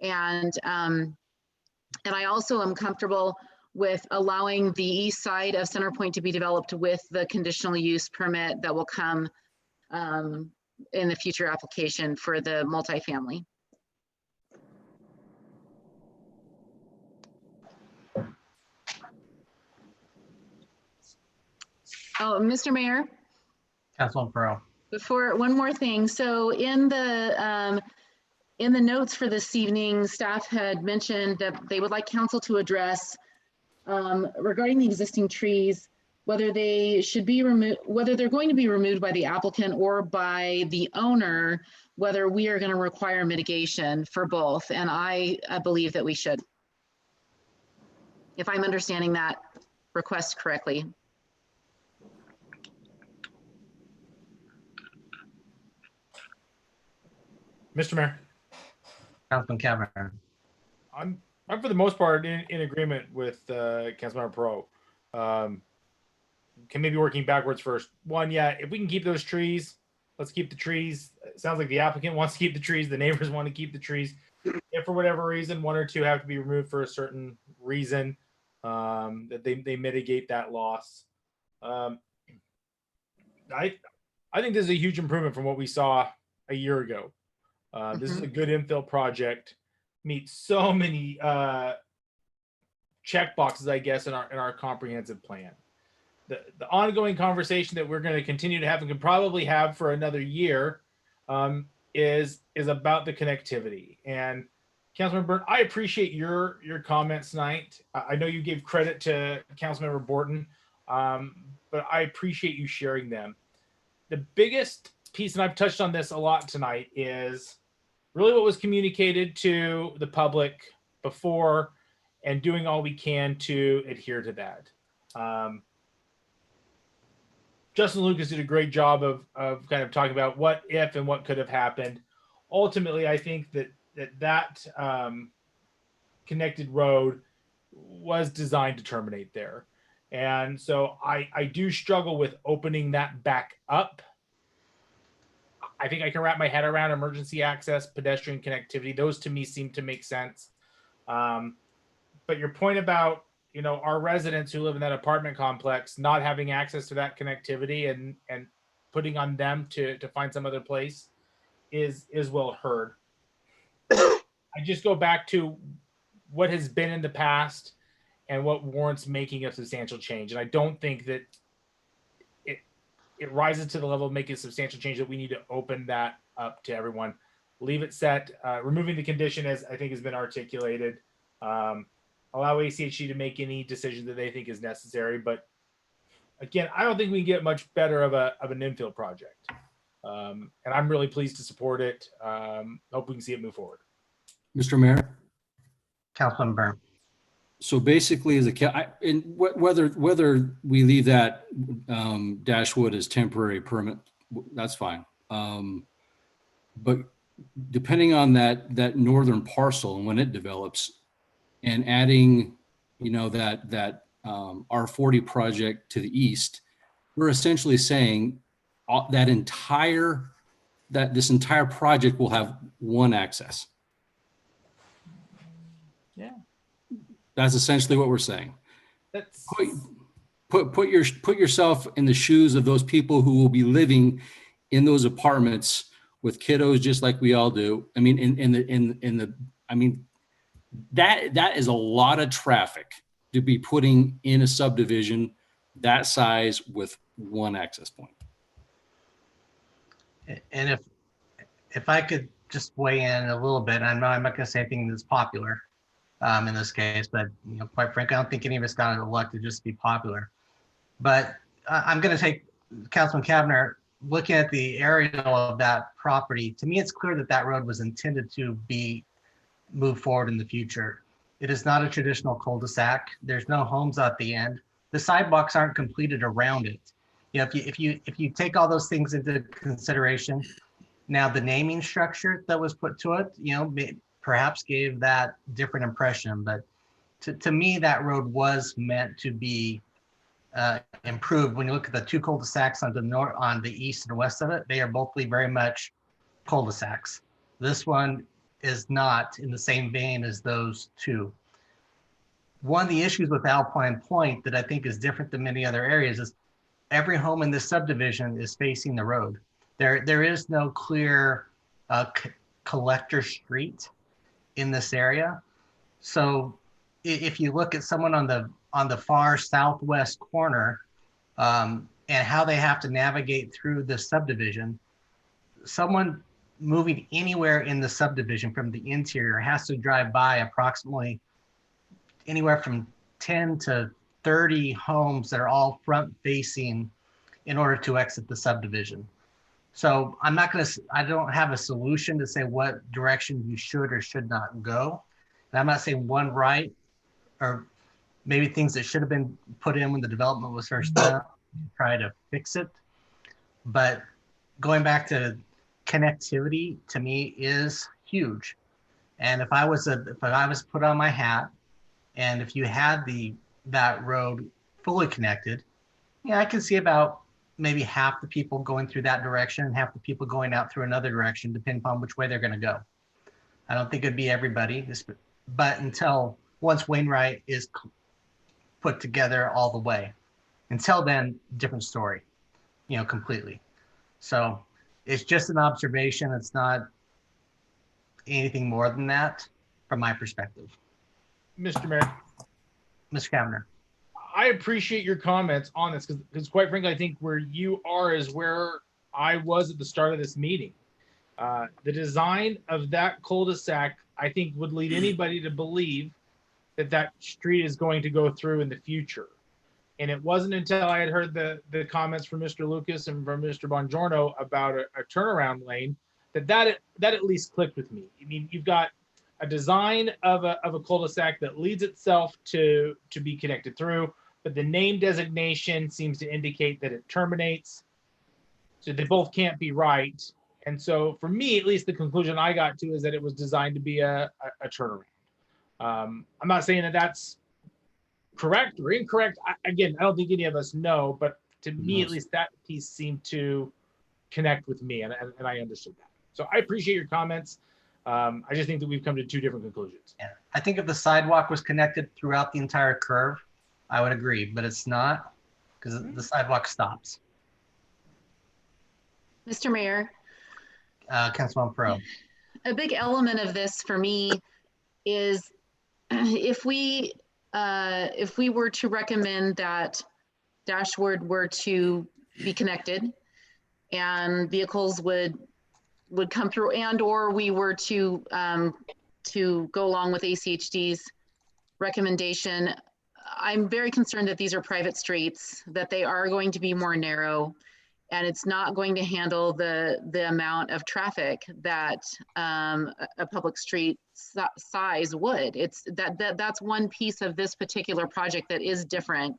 And I also am comfortable with allowing the east side of Center Point to be developed with the conditional use permit that will come in the future application for the multifamily. Oh, Mr. Mayor. Councilman Pearl. Before, one more thing. So in the notes for this evening, staff had mentioned that they would like council to address regarding the existing trees, whether they should be removed, whether they're going to be removed by the applicant or by the owner, whether we are going to require mitigation for both. And I believe that we should, if I'm understanding that request correctly. Mr. Mayor. Councilman Cameron. I'm for the most part in agreement with Councilmember Pro. Can maybe working backwards first. One, yeah, if we can keep those trees, let's keep the trees. It sounds like the applicant wants to keep the trees, the neighbors want to keep the trees. If for whatever reason one or two have to be removed for a certain reason, that they mitigate that loss. I think this is a huge improvement from what we saw a year ago. This is a good infill project, meets so many check boxes, I guess, in our comprehensive plan. The ongoing conversation that we're going to continue to have and can probably have for another year is about the connectivity. And Councilmember Byrne, I appreciate your comments tonight. I know you gave credit to Councilmember Borton, but I appreciate you sharing them. The biggest piece, and I've touched on this a lot tonight, is really what was communicated to the public before and doing all we can to adhere to that. Justin Lucas did a great job of kind of talking about what if and what could have happened. Ultimately, I think that connected road was designed to terminate there. And so I do struggle with opening that back up. I think I can wrap my head around emergency access, pedestrian connectivity. Those to me seem to make sense. But your point about, our residents who live in that apartment complex not having access to that connectivity and putting on them to find some other place is well heard. I just go back to what has been in the past and what warrants making a substantial change. And I don't think that it rises to the level of making a substantial change that we need to open that up to everyone. Leave it set, removing the condition as I think has been articulated. allow ACHD to make any decision that they think is necessary. But again, I don't think we can get much better of an infill project. And I'm really pleased to support it. Hope we can see it move forward. Mr. Mayor? Councilman Byrne. So basically, whether we leave that Dashwood as temporary permit, that's fine. But depending on that northern parcel and when it develops, and adding, that R40 project to the east, we're essentially saying this entire project will have one access. Yeah. That's essentially what we're saying. That's Put yourself in the shoes of those people who will be living in those apartments with kiddos, just like we all do. I mean, that is a lot of traffic to be putting in a subdivision that size with one access point. And if I could just weigh in a little bit, I'm not going to say anything that's popular in this case, but quite frankly, I don't think any of us got elected just to be popular. But I'm going to take Councilman Kavner, looking at the aerial of that property. To me, it's clear that that road was intended to be moved forward in the future. It is not a traditional cul-de-sac. There's no homes at the end. The sidewalks aren't completed around it. If you take all those things into consideration, now the naming structure that was put to it, perhaps gave that different impression. But to me, that road was meant to be improved. When you look at the two cul-de-sacs on the east and west of it, they are both very much cul-de-sacs. This one is not in the same vein as those two. One of the issues with Alpine Point that I think is different than many other areas is every home in this subdivision is facing the road. There is no clear collector street in this area. So if you look at someone on the far southwest corner and how they have to navigate through the subdivision, someone moving anywhere in the subdivision from the interior has to drive by approximately anywhere from 10 to 30 homes that are all front facing in order to exit the subdivision. So I don't have a solution to say what direction you should or should not go. And I'm not saying one right, or maybe things that should have been put in when the development was first done, try to fix it. But going back to connectivity, to me, is huge. And if I was put on my hat, and if you had that road fully connected, I can see about maybe half the people going through that direction and half the people going out through another direction, depending upon which way they're going to go. I don't think it'd be everybody, but once Wainwright is put together all the way. Until then, different story, completely. So it's just an observation. It's not anything more than that from my perspective. Mr. Mayor. Mr. Kavner. I appreciate your comments on this because quite frankly, I think where you are is where I was at the start of this meeting. The design of that cul-de-sac, I think, would lead anybody to believe that street is going to go through in the future. And it wasn't until I had heard the comments from Mr. Lucas and from Mr. Bongiorno about a turnaround lane that at least clicked with me. I mean, you've got a design of a cul-de-sac that leads itself to be connected through, but the name designation seems to indicate that it terminates. So they both can't be right. And so for me, at least the conclusion I got to is that it was designed to be a turnaround. I'm not saying that that's correct or incorrect. I don't think any of us know, but to me, at least that piece seemed to connect with me, and I understood that. So I appreciate your comments. I just think that we've come to two different conclusions. Yeah. I think if the sidewalk was connected throughout the entire curve, I would agree, but it's not because the sidewalk stops. Mr. Mayor. Councilman Pro. A big element of this for me is if we were to recommend that Dashwood were to be connected and vehicles would come through, and or we were to go along with ACHD's recommendation. I'm very concerned that these are private streets, that they are going to be more narrow, and it's not going to handle the amount of traffic that a public street size would. It's that's one piece of this particular project that is different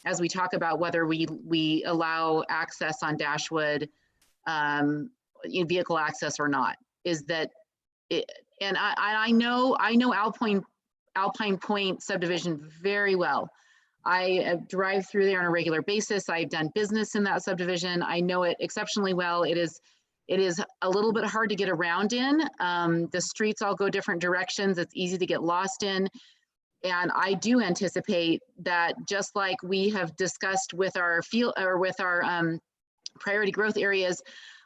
as we talk about whether we allow access on Dashwood, vehicle access or not, is that it, and I know Alpine Point subdivision very well. I drive through there on a regular basis. I've done business in that subdivision. I know it exceptionally well. It is a little bit hard to get around in. The streets all go different directions. It's easy to get lost in. And I do anticipate that, just like we have discussed with our priority growth areas,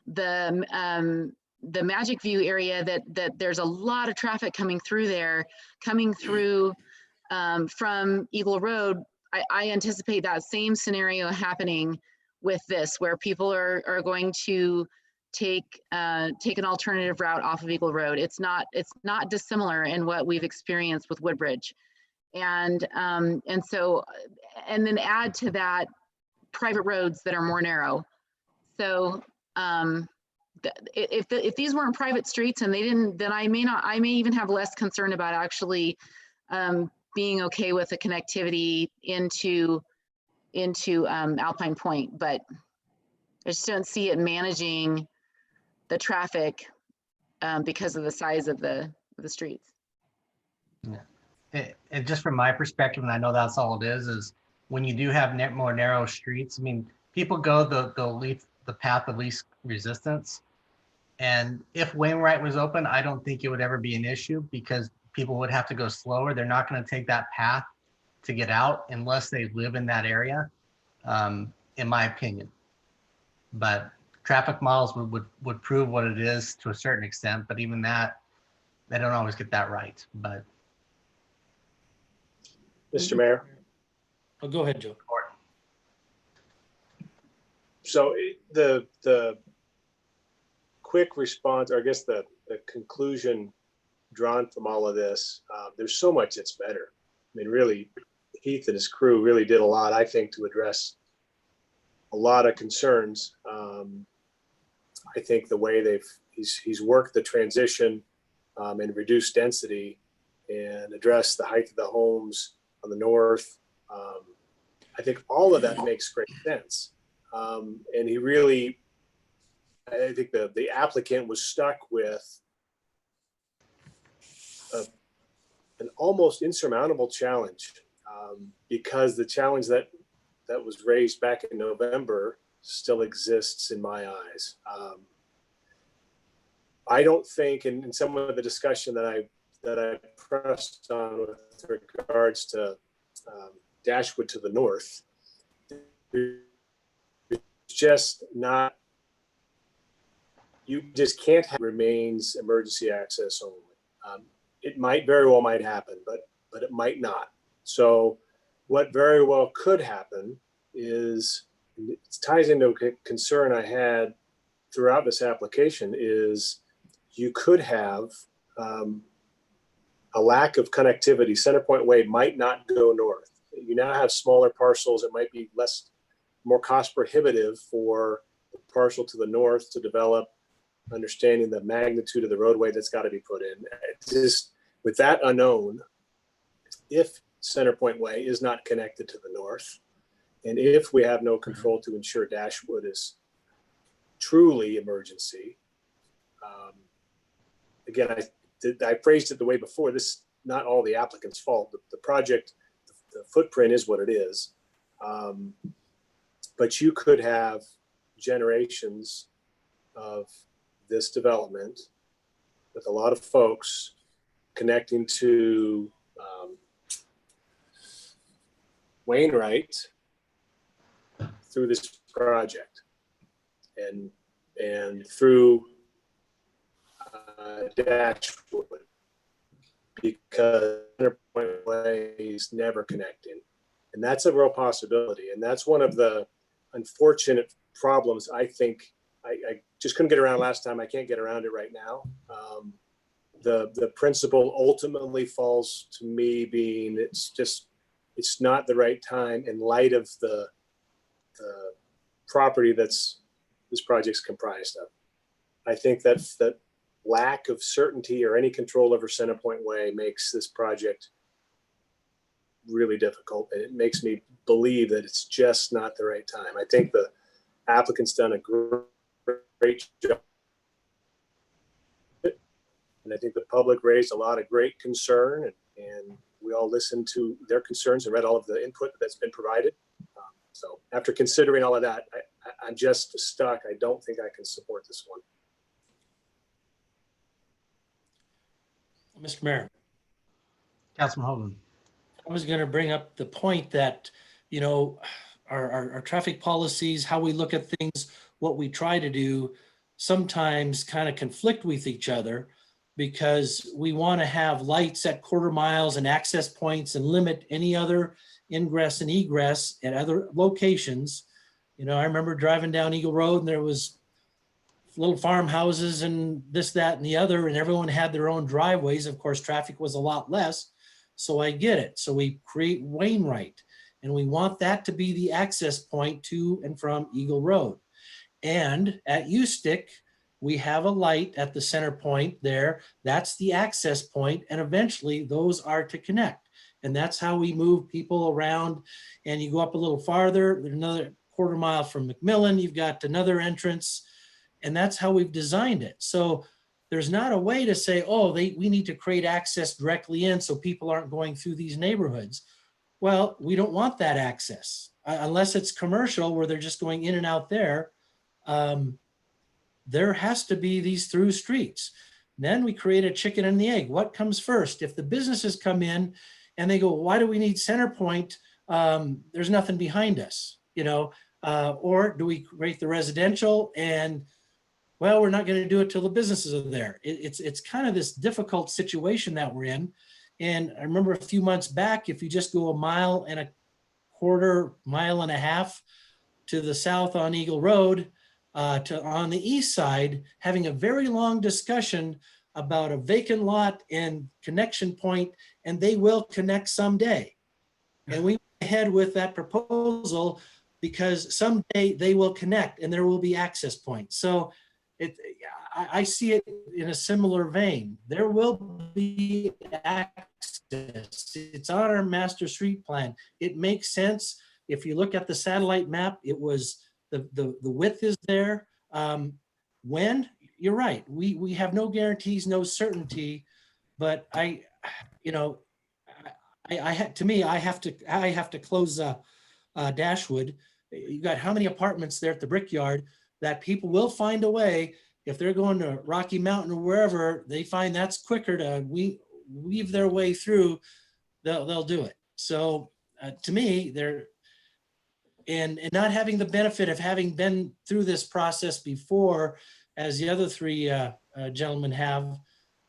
the Magic View area, that there's a lot of traffic coming through there, from Eagle Road. I anticipate that same scenario happening with this, where people are going to take an alternative route off of Eagle Road. It's not dissimilar in what we've experienced with Woodbridge, and then add to that private roads that are more narrow. So if these weren't private streets and they didn't, then I may even have less concern about actually being okay with the connectivity into Alpine Point, but I just don't see it managing the traffic because of the size of the streets. Yeah. And just from my perspective, and I know that's all it is when you do have more narrow streets, I mean, people go the path of least resistance. And if Wainwright was open, I don't think it would ever be an issue, because people would have to go slower. They're not going to take that path to get out unless they live in that area, in my opinion. But traffic models would prove what it is to a certain extent, but even that, they don't always get that right. But Mr. Mayor. Oh, go ahead, Joe. So the quick response, or I guess the conclusion drawn from all of this, there's so much that's better. I mean, really, Heath and his crew really did a lot, I think, to address a lot of concerns. I think the way he's worked the transition and reduced density and addressed the height of the homes on the north, I think all of that makes great sense. And he really, I think the applicant was stuck with an almost insurmountable challenge, because the challenge that was raised back in November still exists in my eyes. I don't think, in some of the discussion that I pressed on with regards to Dashwood to the north, it's just not, you just can't have remains emergency access only. It might very well might happen, but it might not. So what very well could happen is, it ties into a concern I had throughout this application, is you could have a lack of connectivity. Centerpoint Way might not go north. You now have smaller parcels. It might be more cost prohibitive for the parcel to the north to develop, understanding the magnitude of the roadway that's got to be put in. Just with that unknown, if Centerpoint Way is not connected to the north, and if we have no control to ensure Dashwood is truly emergency, again, I phrased it the way before. This is not all the applicant's fault. The project, the footprint is what it is. But you could have generations of this development with a lot of folks connecting to Wainwright through this project and through Dashwood, because Centerpoint Way is never connecting. And that's a real possibility. And that's one of the unfortunate problems. I think I just couldn't get around last time. I can't get around it right now. the principle ultimately falls to me being it's not the right time in light of the property this project's comprised of. I think that lack of certainty or any control over Centerpoint Way makes this project really difficult, and it makes me believe that it's just not the right time. I think the applicant's done a great job, and I think the public raised a lot of great concern, and we all listened to their concerns and read all of the input that's been provided. So after considering all of that, I'm just stuck. I don't think I can support this one. Mr. Mayor. Councilman Hogan. I was going to bring up the point that, you know, our traffic policies, how we look at things, what we try to do, sometimes kind of conflict with each other, because we want to have lights at quarter miles and access points and limit any other ingress and egress at other locations. You know, I remember driving down Eagle Road and there was little farmhouses and this, that, and the other, and everyone had their own driveways. Of course, traffic was a lot less. So I get it. So we create Wainwright, and we want that to be the access point to and from Eagle Road. And at U-Stick, we have a light at the center point there. That's the access point, and eventually those are to connect. And that's how we move people around. And you go up a little farther, there's another quarter mile from McMillan, you've got another entrance, and that's how we've designed it. So there's not a way to say, oh, we need to create access directly in so people aren't going through these neighborhoods. Well, we don't want that access unless it's commercial where they're just going in and out there. There has to be these through streets. Then we create a chicken and the egg. What comes first? If the businesses come in and they go, why do we need Centerpoint? There's nothing behind us, you know, or do we create the residential and, well, we're not going to do it till the businesses are there. It's kind of this difficult situation that we're in. And I remember a few months back, if you just go a mile and a quarter, mile and a half to the south on Eagle Road, on the east side, having a very long discussion about a vacant lot and connection point, and they will connect someday. And we went ahead with that proposal because someday they will connect and there will be access points. So I see it in a similar vein. There will be access. It's on our master street plan. It makes sense. If you look at the satellite map, it was the width is there. When, you're right, we have no guarantees, no certainty, but I have to close Dashwood. You got how many apartments there at the Brickyard that people will find a way. If they're going to Rocky Mountain or wherever, they find that's quicker to weave their way through, they'll do it. So to me, they're, and not having the benefit of having been through this process before, as the other three gentlemen have,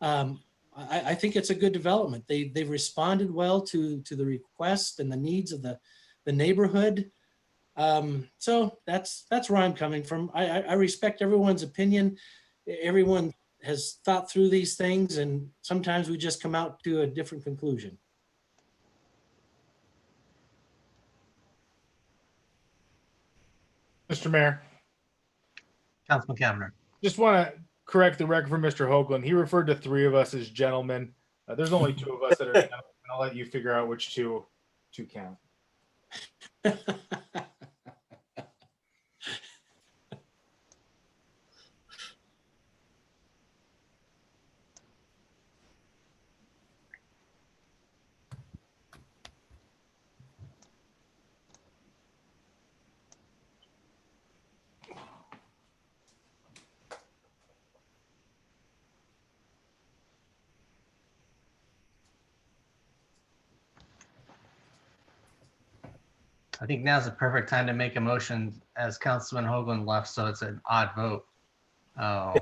I think it's a good development. They've responded well to the request and the needs of the neighborhood. So that's where I'm coming from. I respect everyone's opinion. Everyone has thought through these things, and sometimes we just come out to a different conclusion. Mr. Mayor. Councilman Cameron. Just want to correct the record for Mr. Hoagland. He referred to three of us as gentlemen. There's only two of us that are gentlemen. I'll let you figure out which two count. I think now's the perfect time to make a motion as Councilman Hoagland left, so it's an odd vote. Oh.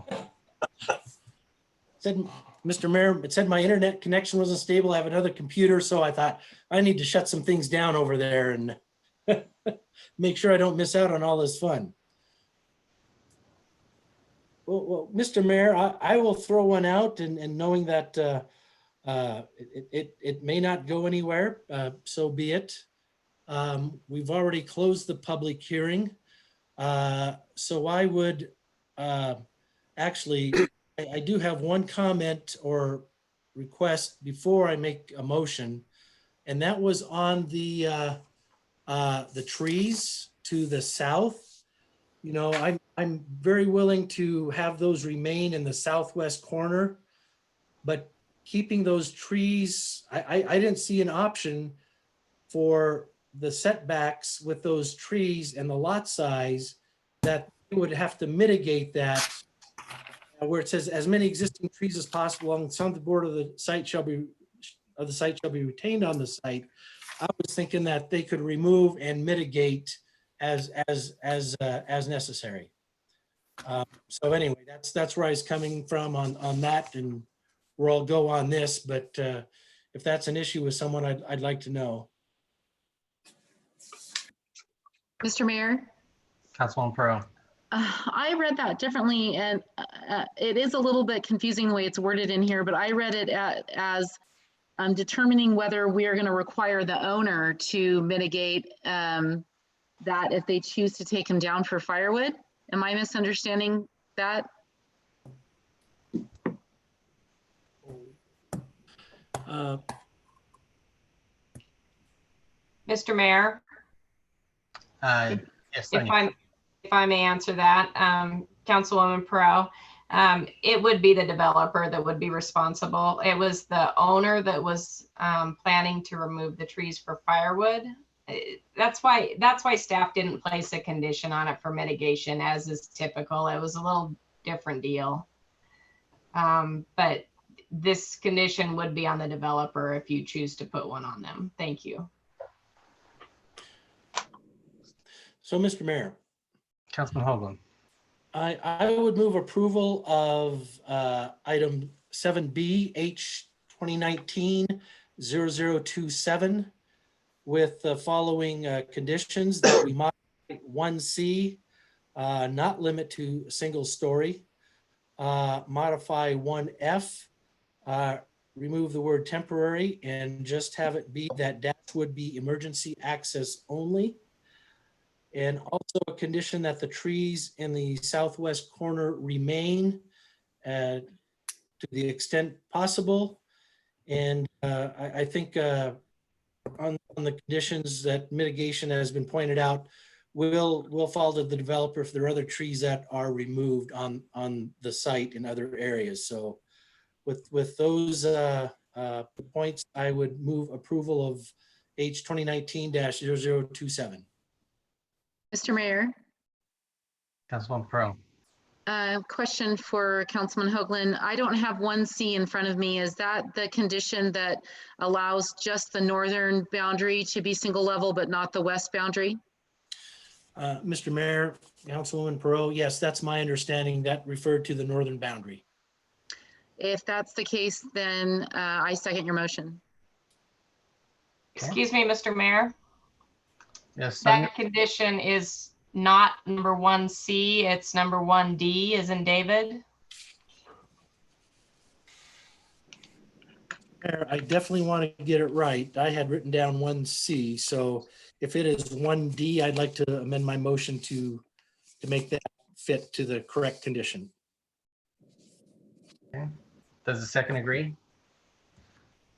Said, Mr. Mayor, it said my internet connection wasn't stable. I have another computer, so I thought I need to shut some things down over there and make sure I don't miss out on all this fun. Well, Mr. Mayor, I will throw one out, and knowing that it may not go anywhere, so be it. We've already closed the public hearing. So I would actually, I do have one comment or request before I make a motion, and that was on the trees to the south. You know, I'm very willing to have those remain in the southwest corner, but keeping those trees, I didn't see an option for the setbacks with those trees and the lot size that we would have to mitigate that, where it says as many existing trees as possible along some of the border of the site shall be retained on the site. I was thinking that they could remove and mitigate as necessary. So anyway, that's where I was coming from on that, and where I'll go on this. But if that's an issue with someone, I'd like to know. Mr. Mayor? Councilwoman Pro. I read that differently, and it is a little bit confusing the way it's worded in here, but I read it as determining whether we're going to require the owner to mitigate that if they choose to take him down for firewood. Am I misunderstanding that? Mr. Mayor? Yes, if I may answer that, Councilwoman Pro, it would be the developer that would be responsible. It was the owner that was planning to remove the trees for firewood. That's why staff didn't place a condition on it for mitigation, as is typical. It was a little different deal. But this condition would be on the developer if you choose to put one on them. Thank you. So, Mr. Mayor. Councilman Hoagland. I would move approval of item 7B, H 2019-0027, with the following conditions: that we modify 1C, not limit to a single story. Modify 1F, remove the word temporary and just have it be that dash would be emergency access only. And also a condition that the trees in the southwest corner remain to the extent possible. And I think on the conditions that mitigation has been pointed out, will fall to the developer if there are other trees that are removed on the site in other areas. So with those points, I would move approval of H 2019-0027. Mr. Mayor? Councilwoman Pro. Question for Councilman Hoagland. I don't have 1C in front of me. Is that the condition that allows just the northern boundary to be single level, but not the west boundary? Mr. Mayor, Councilwoman Perot, yes, that's my understanding. That referred to the northern boundary. If that's the case, then I second your motion. Excuse me, Mr. Mayor. Yes. That condition is not number 1C, it's number 1D as in David. I definitely want to get it right. I had written down 1C, so if it is 1D, I'd like to amend my motion to make that fit to the correct condition. Okay. Does the second agree?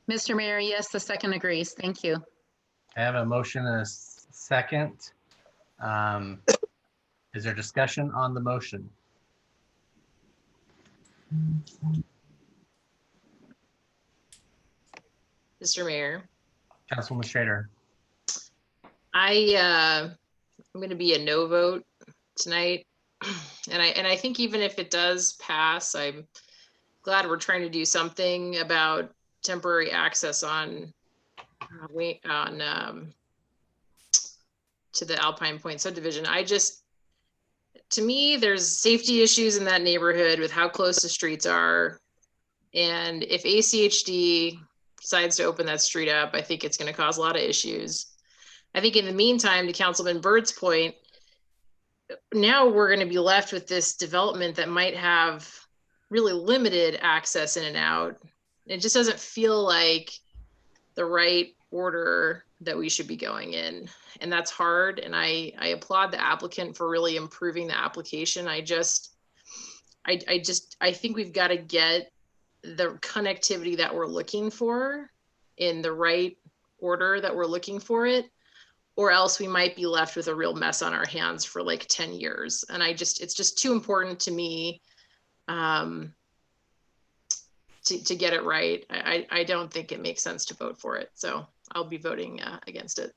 Mr. Mayor, yes, the second agrees. Thank you. I have a motion and a second. Is there discussion on the motion? Mr. Mayor, Councilwoman Schrader. I'm going to be a no vote tonight, and I think even if it does pass, I'm glad we're trying to do something about temporary access on to the Alpine Point subdivision. To me, there's safety issues in that neighborhood with how close the streets are, and if ACHD decides to open that street up, I think it's going to cause a lot of issues. I think in the meantime, to Councilman Byrd's point, now we're going to be left with this development that might have really limited access in and out. It just doesn't feel like the right order that we should be going in. And that's hard. And I applaud the applicant for really improving the application. I think we've got to get the connectivity that we're looking for in the right order that we're looking for it, or else we might be left with a real mess on our hands for like 10 years. And it's just too important to me to get it right. I don't think it makes sense to vote for it. So I'll be voting against it.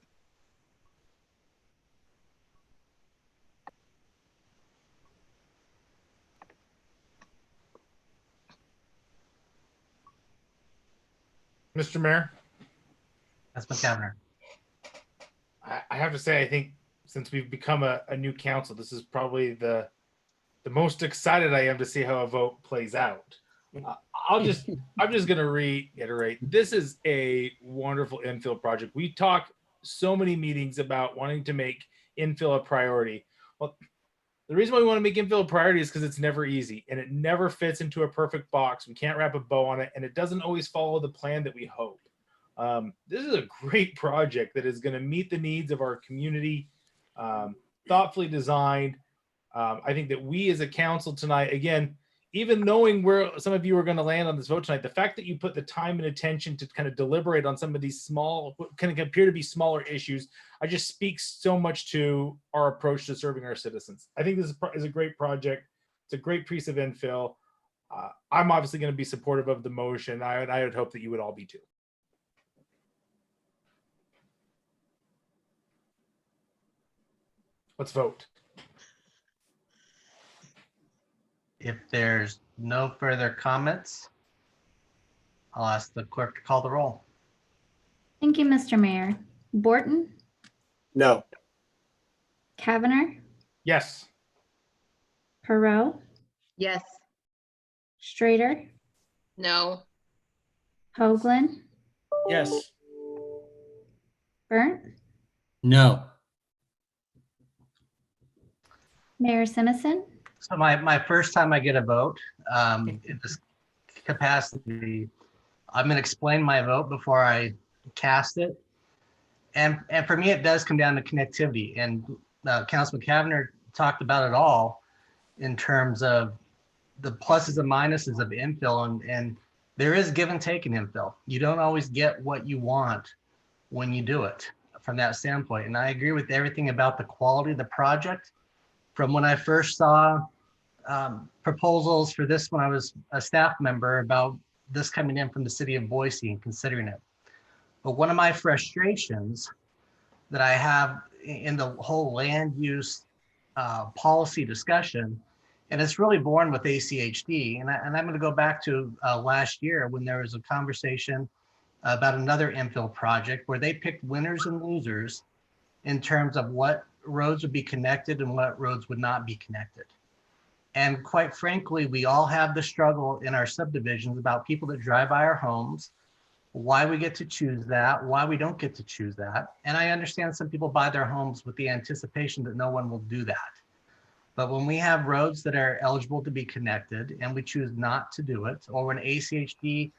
Mr. Mayor? That's McCavner. I have to say, I think since we've become a new council, this is probably the most excited I am to see how a vote plays out. I'm just going to reiterate, this is a wonderful infill project. We talk so many meetings about wanting to make infill a priority. Well, the reason why we want to make infill a priority is because it's never easy and it never fits into a perfect box. We can't wrap a bow on it, and it doesn't always follow the plan that we hope. This is a great project that is going to meet the needs of our community, thoughtfully designed. I think that we as a council tonight, again, even knowing where some of you are going to land on this vote tonight, the fact that you put the time and attention to kind of deliberate on some of these small, what can appear to be smaller issues, I just speaks so much to our approach to serving our citizens. I think this is a great project. It's a great piece of infill. I'm obviously going to be supportive of the motion. I would hope that you would all be too. Let's vote. If there's no further comments, I'll ask the clerk to call the roll. Thank you, Mr. Mayor. Borton, No. Kavanagh, Yes. Perot, Yes. Strader, No. Hoagland, Yes. Burnt, No. Mayor Simison. So my first time I get a vote in this capacity, I'm going to explain my vote before I cast it. And for me, it does come down to connectivity. And Councilman Kavanagh talked about it all in terms of the pluses and minuses of infill. And there is give and take in infill. You don't always get what you want when you do it from that standpoint. And I agree with everything about the quality of the project. From when I first saw proposals for this when I was a staff member about this coming in from the city of Boise and considering it. But one of my frustrations that I have in the whole land use policy discussion, and it's really born with ACHD, and I'm going to go back to last year when there was a conversation about another infill project where they picked winners and losers in terms of what roads would be connected and what roads would not be connected. And quite frankly, we all have the struggle in our subdivisions about people that drive by our homes, why we get to choose that, why we don't get to choose that. And I understand some people buy their homes with the anticipation that no one will do that. But when we have roads that are eligible to be connected and we choose not to do it, or when ACHD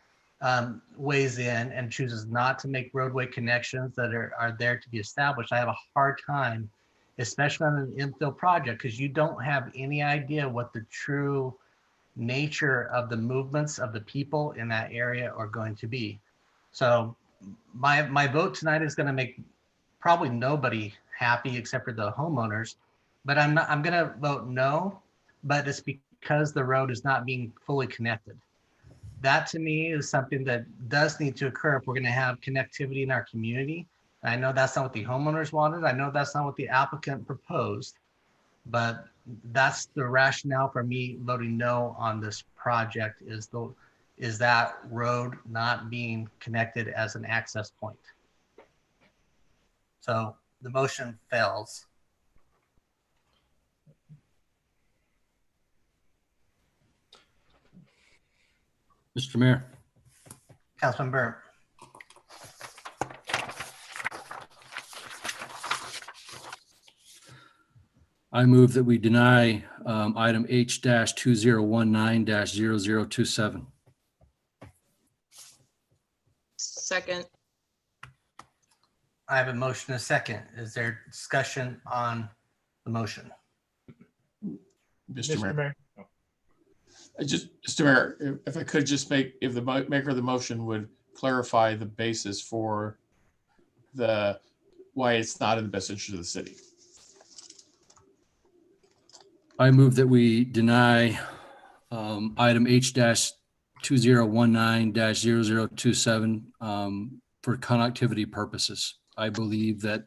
weighs in and chooses not to make roadway connections that are there to be established, I have a hard time, especially on an infill project, because you don't have any idea what the true nature of the movements of the people in that area are going to be. So my vote tonight is going to make probably nobody happy except for the homeowners, but I'm going to vote no, but it's because the road is not being fully connected. That to me is something that does need to occur if we're going to have connectivity in our community. I know that's not what the homeowners wanted. I know that's not what the applicant proposed, but that's the rationale for me voting no on this project is that road not being connected as an access point. So the motion fails. Mr. Mayor. Councilman Burnt. I move that we deny item H-2019-0027. Second. I have a motion and a second. Is there discussion on the motion? Mr. Mayor. Mayor. Mr. Mayor, if I could just if the maker of the motion would clarify the basis for why it's not in the best interest of the city. I move that we deny item H-2019-0027 for connectivity purposes. I believe that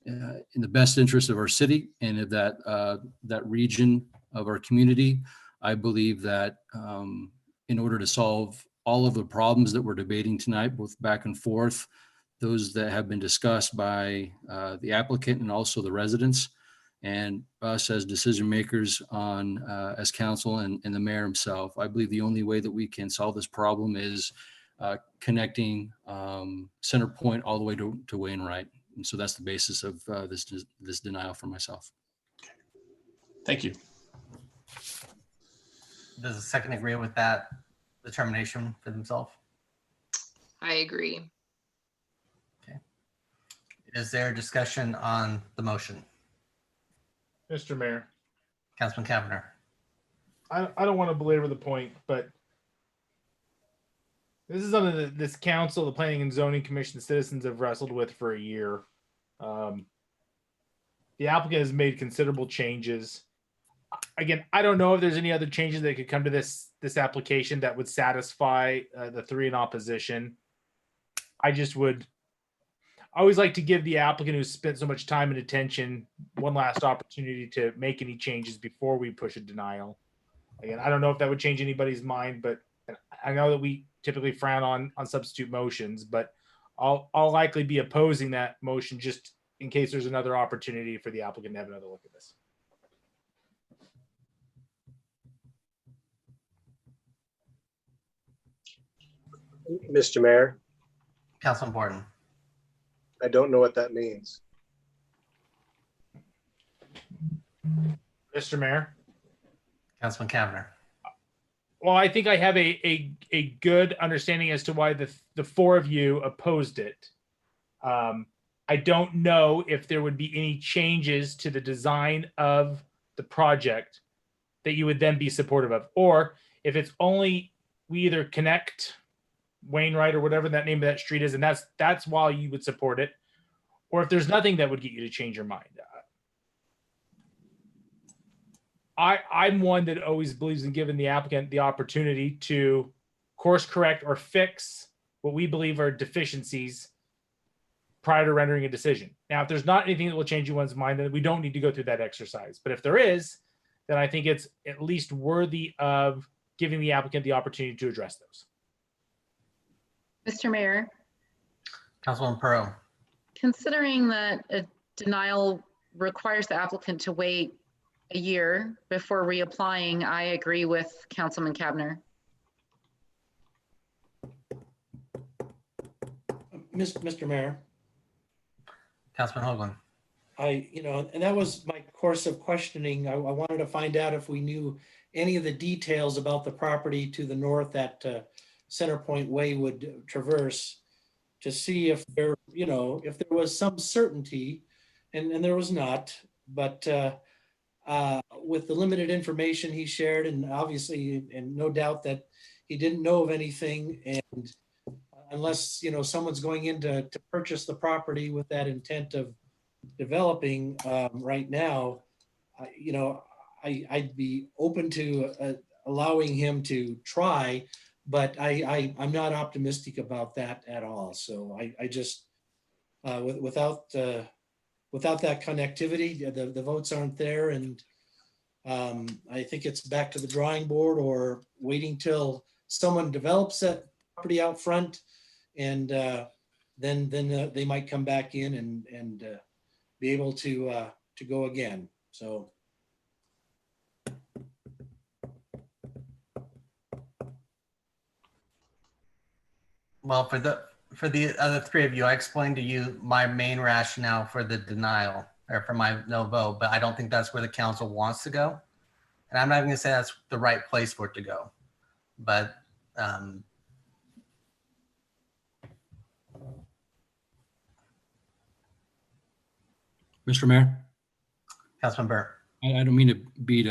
in the best interest of our city and of that region of our community, I believe that in order to solve all of the problems that we're debating tonight, both back and forth, those that have been discussed by the applicant and also the residents, and us as decision makers on as council and the mayor himself, I believe the only way that we can solve this problem is connecting Center Point all the way to Wainwright. And so that's the basis of this denial for myself. Thank you. Does the second agree with that determination for themselves? I agree. Okay. Is there discussion on the motion? Mr. Mayor, Councilman Cavanagh. I don't want to belabor the point, but this is something that this council, the Planning and Zoning Commission, the citizens have wrestled with for a year. The applicant has made considerable changes. Again, I don't know if there's any other changes that could come to this application that would satisfy the three in opposition. I always like to give the applicant who's spent so much time and attention one last opportunity to make any changes before we push a denial. Again, I don't know if that would change anybody's mind, but I know that we typically frown on substitute motions, but I'll likely be opposing that motion just in case there's another opportunity for the applicant to have another look at this. Mr. Mayor, Councilman Borton. I don't know what that means. Mr. Mayor. Councilman Cavanagh. Well, I think I have a good understanding as to why the four of you opposed it. I don't know if there would be any changes to the design of the project that you would then be supportive of, or if it's only we either connect Wainwright or whatever that name of that street is, and that's why you would support it, or if there's nothing that would get you to change your mind. I'm one that always believes in giving the applicant the opportunity to course correct or fix what we believe are deficiencies prior to rendering a decision. Now, if there's not anything that will change anyone's mind, then we don't need to go through that exercise. But if there is, then I think it's at least worthy of giving the applicant the opportunity to address those. Mr. Mayor, Councilwoman Pearl. considering that a denial requires the applicant to wait a year before reapplying, I agree with Councilman Cavanagh. Mr. Mayor. Councilman Hoagland. And that was my course of questioning. I wanted to find out if we knew any of the details about the property to the north that Center Point Way would traverse, to see if there was some certainty, and there was not, but with the limited information he shared, and obviously, and no doubt that he didn't know of anything, and unless, someone's going in to purchase the property with that intent of developing right now, I'd be open to allowing him to try, but I'm not optimistic about that at all. So I just, without that connectivity, the votes aren't there. And I think it's back to the drawing board, or waiting till someone develops that property out front, and then they might come back in and be able to go again. So. Well, for the other three of you, I explained to you my main rationale for the denial, or for my no vote, but I don't think that's where the council wants to go. And I'm not even gonna say that's the right place for it to go. But Mr. Mayor, Councilman Burr. I don't mean to beat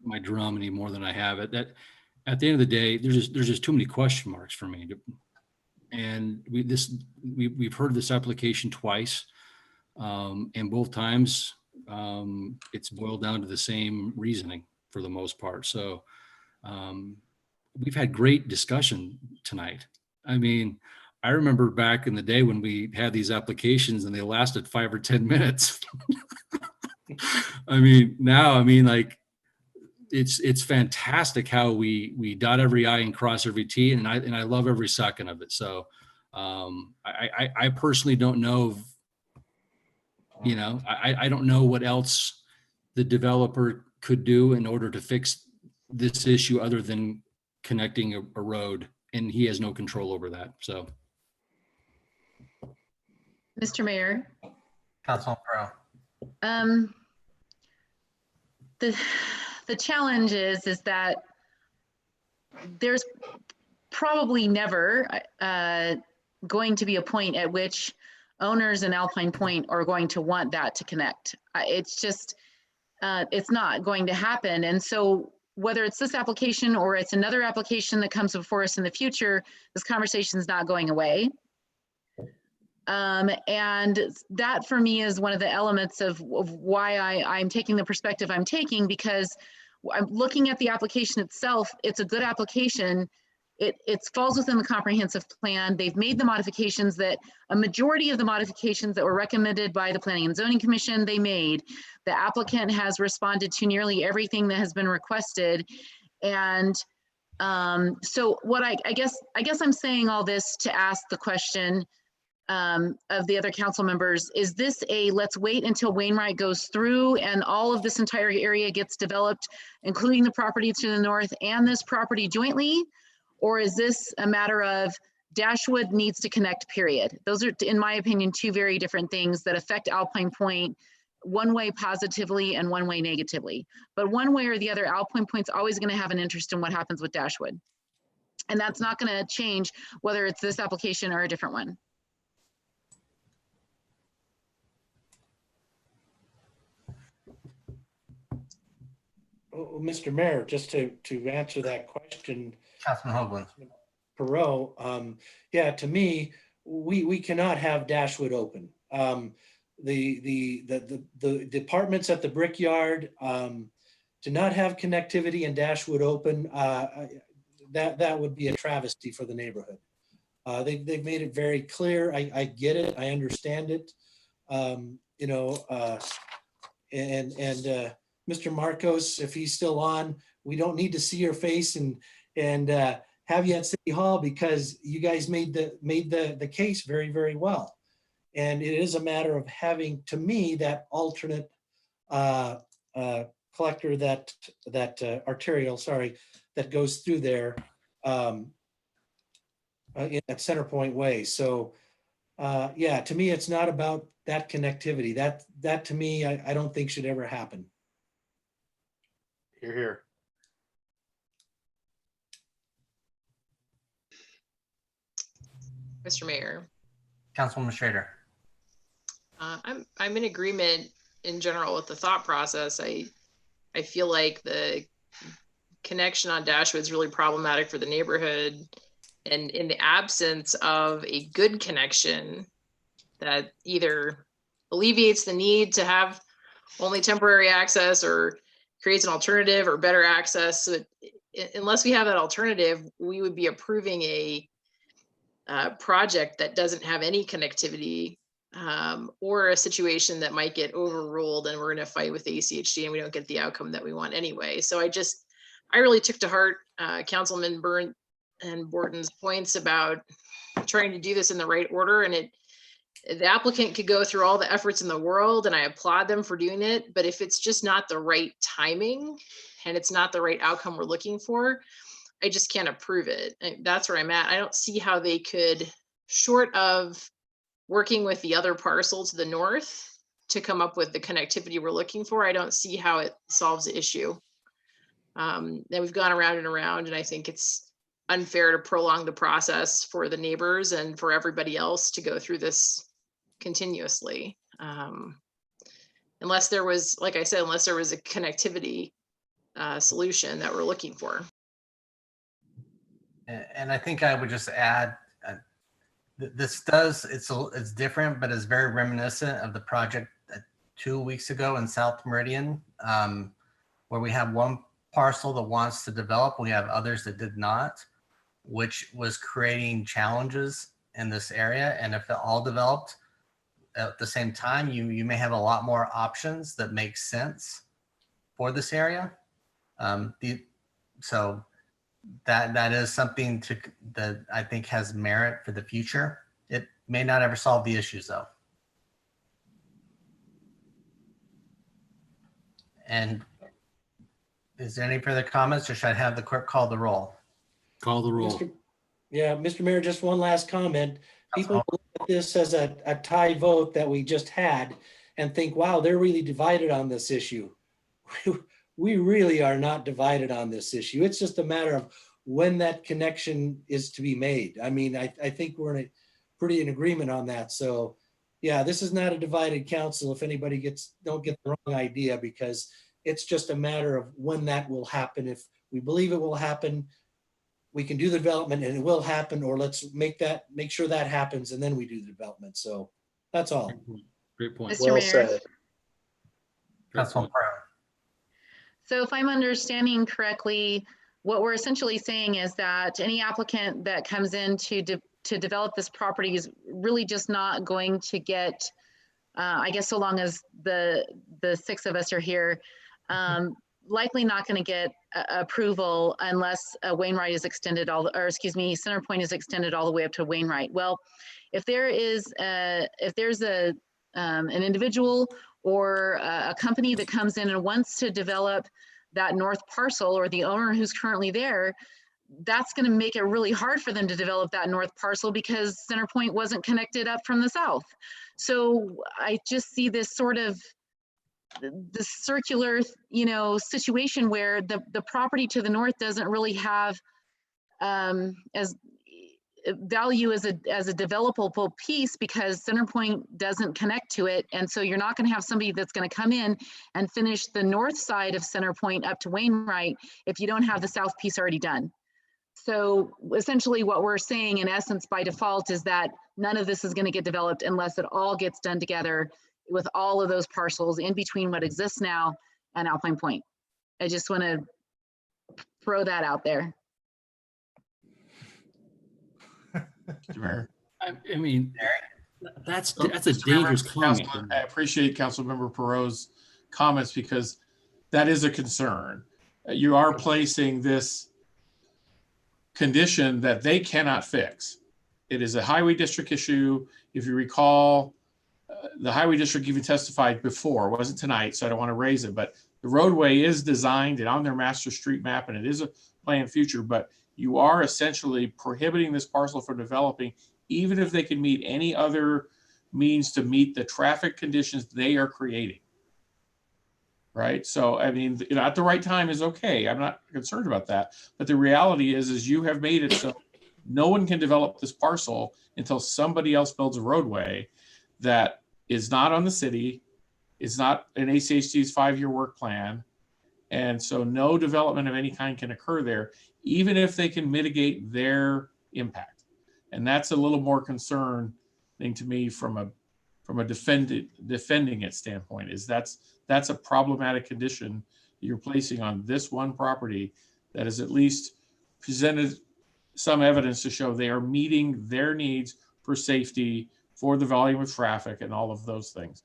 my drum any more than I have it. That at the end of the day, there's just too many question marks for me. And we've heard this application twice, and both times it's boiled down to the same reasoning for the most part. So we've had great discussion tonight. I mean, I remember back in the day when we had these applications and they lasted 5 or 10 minutes. Like it's fantastic how we dot every I and cross every T, and I love every second of it. So I personally don't know, I don't know what else the developer could do in order to fix this issue other than connecting a road, and he has no control over that. So, Mr. Mayor. Councilman Pro. The challenge is that there's probably never going to be a point at which owners in Alpine Point are going to want that to connect. It's just, it's not going to happen. And so whether it's this application or it's another application that comes before us in the future, this conversation is not going away. And that for me is one of the elements of why I'm taking the perspective I'm taking, because I'm looking at the application itself. It's a good application. It falls within the comprehensive plan. They've made the modifications that a majority of the modifications that were recommended by the Planning and Zoning Commission, they made. The applicant has responded to nearly everything that has been requested. And so what I guess I'm saying all this to ask the question of the other council members, is this a let's wait until Wainwright goes through and all of this entire area gets developed, including the property to the north and this property jointly? Or is this a matter of Dashwood needs to connect, period? Those are, in my opinion, two very different things that affect Alpine Point, one way positively and one way negatively. But one way or the other, Alpine Point's always going to have an interest in what happens with Dashwood. And that's not going to change whether it's this application or a different one. Well, Mr. Mayor, just to answer that question, Councilman Hoagland. Perot, yeah, to me, we cannot have Dashwood open. The departments at the Brickyard to not have connectivity and Dashwood open, that would be a travesty for the neighborhood. They've made it very clear. I get it. I understand it. Mr. Marcos, if he's still on, we don't need to see your face and have you at City Hall, because you guys made the case very, very well. And it is a matter of having, to me, that alternate collector, that arterial, that goes through there at Center Point Way. So yeah, to me, it's not about that connectivity. That to me, I don't think should ever happen. Hear, hear. Mr. Mayor. Councilwoman Schrader. I'm in agreement in general with the thought process. I feel like the connection on Dashwood is really problematic for the neighborhood, and in the absence of a good connection that either alleviates the need to have only temporary access or creates an alternative or better access. So unless we have that alternative, we would be approving a project that doesn't have any connectivity, or a situation that might get overruled and we're going to fight with ACHD and we don't get the outcome that we want anyway. So I really took to heart Councilman Byrne and Borton's points about trying to do this in the right order. And the applicant could go through all the efforts in the world, and I applaud them for doing it. But if it's just not the right timing and it's not the right outcome we're looking for, I just can't approve it. And that's where I'm at. I don't see how they could, short of working with the other parcel to the north to come up with the connectivity we're looking for, I don't see how it solves the issue. Then we've gone around and around, and I think it's unfair to prolong the process for the neighbors and for everybody else to go through this continuously. Unless there was, like I said, unless there was a connectivity solution that we're looking for. And I think I would just add, it's different, but it's very reminiscent of the project 2 weeks ago in South Meridian, where we have one parcel that wants to develop, we have others that did not, which was creating challenges in this area. And if it all developed at the same time, you may have a lot more options that make sense for this area. So that is something that I think has merit for the future. It may not ever solve the issues though. And is there any further comments, or should I have the clerk call the roll? Call the roll. Mr. Mayor, just one last comment. People look at this as a tie vote that we just had and think, wow, they're really divided on this issue. We really are not divided on this issue. It's just a matter of when that connection is to be made. I mean, I think we're pretty in agreement on that. So yeah, this is not a divided council. If anybody don't get the wrong idea, because it's just a matter of when that will happen. If we believe it will happen, we can do the development and it will happen, or let's make sure that happens and then we do the development. So that's all. Great point. Mr. Mayor. Councilman Pro. So if I'm understanding correctly, what we're essentially saying is that any applicant that comes in to develop this property is really just not going to get, I guess so long as the 6 of us are here, likely not going to get approval unless Wainwright is extended Centerpoint is extended all the way up to Wainwright. Well, if there's an individual or a company that comes in and wants to develop that north parcel, or the owner who's currently there, that's going to make it really hard for them to develop that north parcel because Centerpoint wasn't connected up from the south. So I just see this sort of the circular, situation where the property to the north doesn't really have as value as a developable piece because Centerpoint doesn't connect to it. And so you're not going to have somebody that's going to come in and finish the north side of Centerpoint up to Wainwright if you don't have the south piece already done. So essentially what we're saying in essence by default is that none of this is going to get developed unless it all gets done together with all of those parcels in between what exists now and Alpine Point. I just want to throw that out there. I mean, that's a dangerous comment. I appreciate Councilmember Perot's comments because that is a concern. You are placing this condition that they cannot fix. It is a highway district issue. If you recall, the highway district even testified before, it wasn't tonight, so I don't want to raise it, but the roadway is designed and on their master street map, and it is a planned future, but you are essentially prohibiting this parcel from developing, even if they can meet any other means to meet the traffic conditions they are creating. Right? So, I mean, at the right time is okay. I'm not concerned about that. But the reality is you have made it so no one can develop this parcel until somebody else builds a roadway that is not on the city, is not in ACHD's 5-year work plan. And so no development of any kind can occur there, even if they can mitigate their impact. And that's a little more concerning to me from a defending it standpoint, is that's a problematic condition you're placing on this one property that has at least presented some evidence to show they are meeting their needs for safety, for the volume of traffic and all of those things.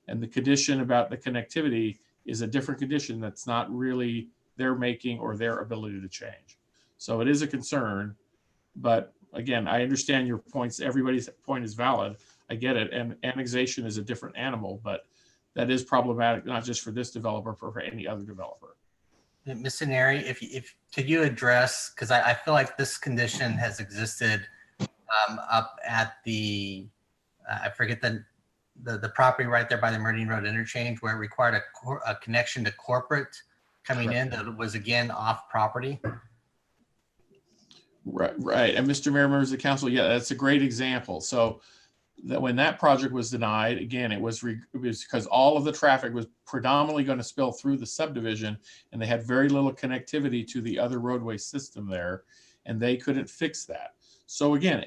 And the condition about the connectivity is a different condition that's not really their making or their ability to change. So it is a concern, but again, I understand your points. Everybody's point is valid. I get it. And annexation is a different animal, but that is problematic, not just for this developer, but for any other developer. Ms. Neri, could you address, because I feel like this condition has existed up at the I forget the property right there by the Meridian Road interchange where it required a connection to corporate coming in that was again off property. Right. And Mr. Mayor, members of the council, yeah, that's a great example. So that when that project was denied, again, it was because all of the traffic was predominantly going to spill through the subdivision, and they had very little connectivity to the other roadway system there, and they couldn't fix that. So again,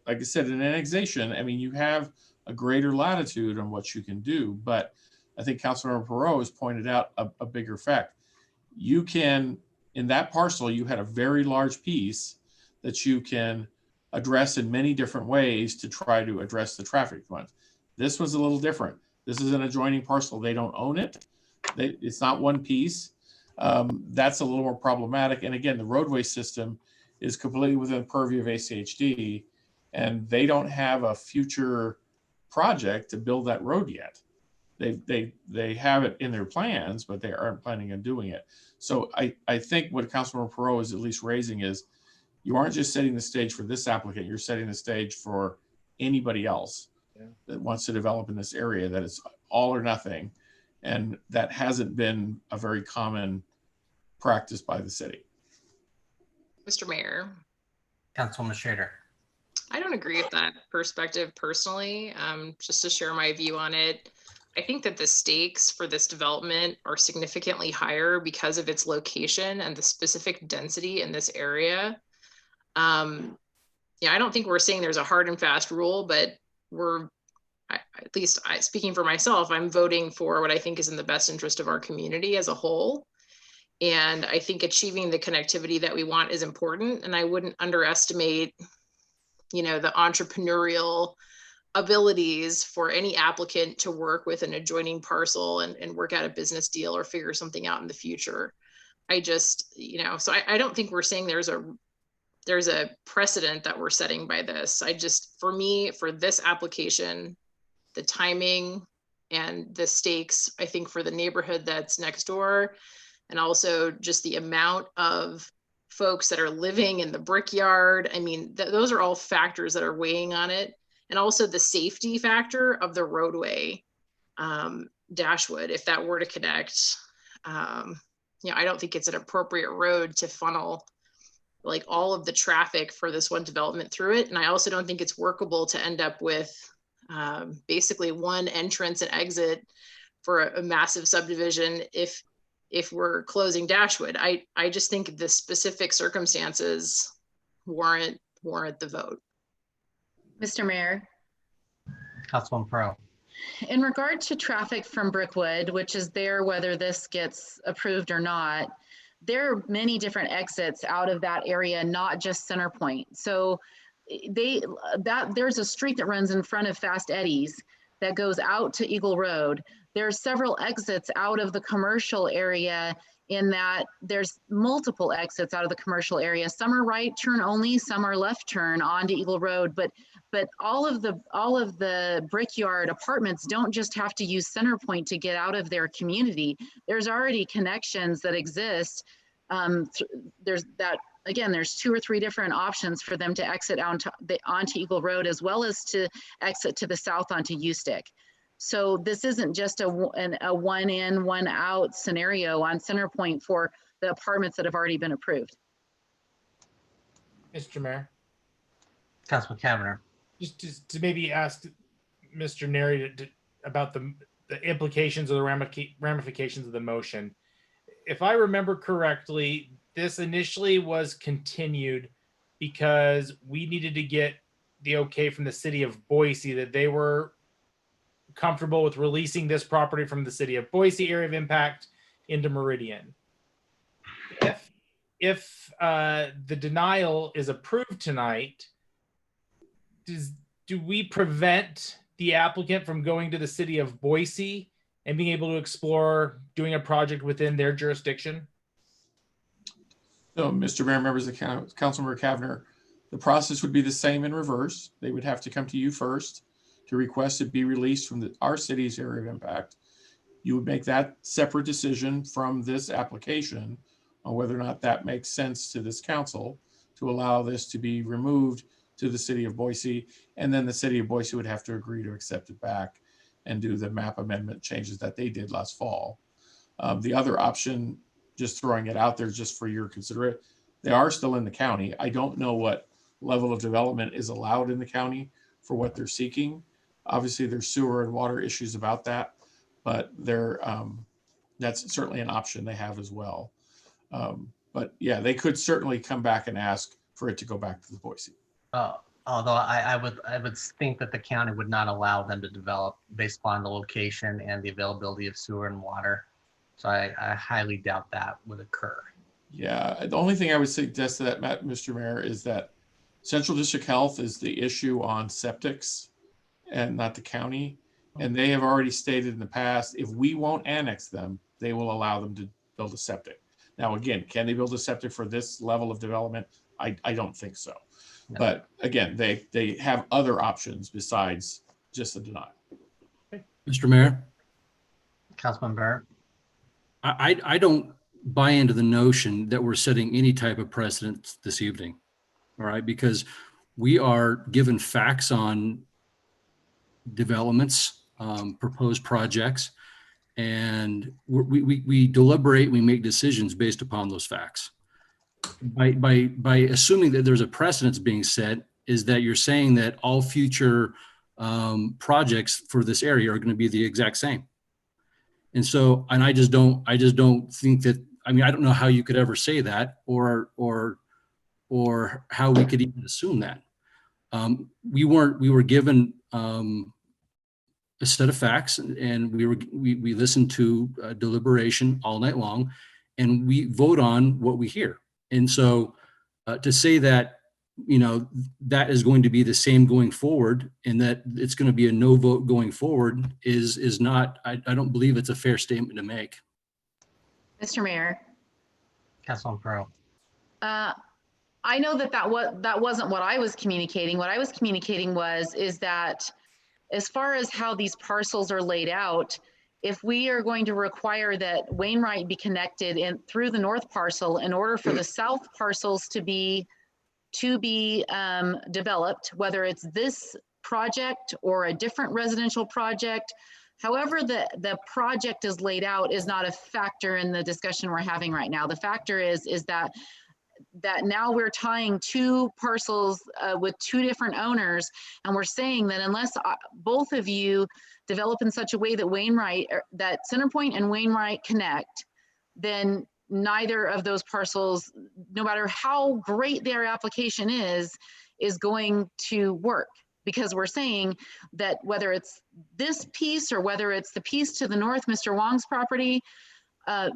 like I said, in annexation, I mean, you have a greater latitude on what you can do, but I think Councilmember Perot has pointed out a bigger fact. You can, in that parcel, you had a very large piece that you can address in many different ways to try to address the traffic ones. This was a little different. This is an adjoining parcel. They don't own it. It's not one piece. That's a little more problematic. And again, the roadway system is completely within the purview of ACHD, and they don't have a future project to build that road yet. They have it in their plans, but they aren't planning on doing it. So I think what Councilmember Perot is at least raising is you aren't just setting the stage for this applicant, you're setting the stage for anybody else that wants to develop in this area, that is all or nothing. And that hasn't been a very common practice by the city. Mr. Mayor. Councilwoman Schrader. I don't agree with that perspective personally. Just to share my view on it, I think that the stakes for this development are significantly higher because of its location and the specific density in this area. Yeah, I don't think we're saying there's a hard and fast rule, but at least speaking for myself, I'm voting for what I think is in the best interest of our community as a whole. And I think achieving the connectivity that we want is important. And I wouldn't underestimate, the entrepreneurial abilities for any applicant to work with an adjoining parcel and work out a business deal or figure something out in the future. I just, so I don't think we're saying there's a precedent that we're setting by this. For me, for this application, the timing and the stakes, I think for the neighborhood that's next door, and also just the amount of folks that are living in the brickyard. I mean, those are all factors that are weighing on it. And also the safety factor of the roadway, Dashwood, if that were to connect, I don't think it's an appropriate road to funnel like all of the traffic for this one development through it. And I also don't think it's workable to end up with basically one entrance and exit for a massive subdivision if we're closing Dashwood. I just think the specific circumstances warrant the vote. Mr. Mayor. Councilwoman Pro. In regard to traffic from Brickwood, which is there whether this gets approved or not, there are many different exits out of that area, not just Center Point. So there's a street that runs in front of Fast Eddie's that goes out to Eagle Road. There's several exits out of the commercial area, in that there's multiple exits out of the commercial area. Some are right turn only, some are left turn onto Eagle Road, but all of the Brickyard apartments don't just have to use Center Point to get out of their community. There's already connections that exist. There's 2 or 3 different options for them to exit onto Eagle Road, as well as to exit to the south onto U-Stick. So this isn't just a one in, one out scenario on Center Point for the apartments that have already been approved. Mr. Mayor. Councilman Cavanagh. Just to maybe ask Mr. Neri about the implications or the ramifications of the motion. If I remember correctly, this initially was continued because we needed to get the okay from the city of Boise that they were comfortable with releasing this property from the city of Boise area of impact into Meridian. If the denial is approved tonight, do we prevent the applicant from going to the city of Boise and being able to explore doing a project within their jurisdiction? So, Mr. Mayor, members of Councilmember Cavanagh, the process would be the same in reverse. They would have to come to you first to request it be released from our city's area of impact. You would make that separate decision from this application on whether or not that makes sense to this council to allow this to be removed to the city of Boise, and then the city of Boise would have to agree to accept it back and do the map amendment changes that they did last fall. The other option, just throwing it out there just for your consideration, they are still in the county. I don't know what level of development is allowed in the county for what they're seeking. Obviously, there's sewer and water issues about that, but that's certainly an option they have as well. But yeah, they could certainly come back and ask for it to go back to the Boise. Although I would think that the county would not allow them to develop based upon the location and the availability of sewer and water. So I highly doubt that would occur. Yeah, the only thing I would suggest to that, Mr. Mayor, is that Central District Health is the issue on septics and not the county. And they have already stated in the past, if we won't annex them, they will allow them to build a septic. Now, again, can they build a septic for this level of development? I don't think so. No. But again, they have other options besides just the denial. Mr. Mayor? Councilman Barrett? I don't buy into the notion that we're setting any type of precedent this evening, all right? Because we are given facts on developments, proposed projects, and we deliberate, we make decisions based upon those facts. By assuming that there's a precedence being set, is that you're saying that all future projects for this area are going to be the exact same. And so, and I just don't think that, I mean, I don't know how you could ever say that or how we could even assume that. We were given a set of facts, and we listened to deliberation all night long, and we vote on what we hear. And so to say that, you know, that is going to be the same going forward and that it's going to be a no vote going forward is not, I don't believe it's a fair statement to make. Mr. Mayor. Councilman Pearl. I know that wasn't what I was communicating. What I was communicating is that as far as how these parcels are laid out, if we are going to require that Wainwright be connected in through the north parcel in order for the south parcels to be developed, whether it's this project or a different residential project, however the project is laid out is not a factor in the discussion we're having right now. The factor is that now we're tying two parcels with two different owners, and we're saying that unless both of you develop in such a way that that Centerpoint and Wainwright connect, then neither of those parcels, no matter how great their application is going to work. Because we're saying that whether it's this piece or whether it's the piece to the north, Mr. Wong's property,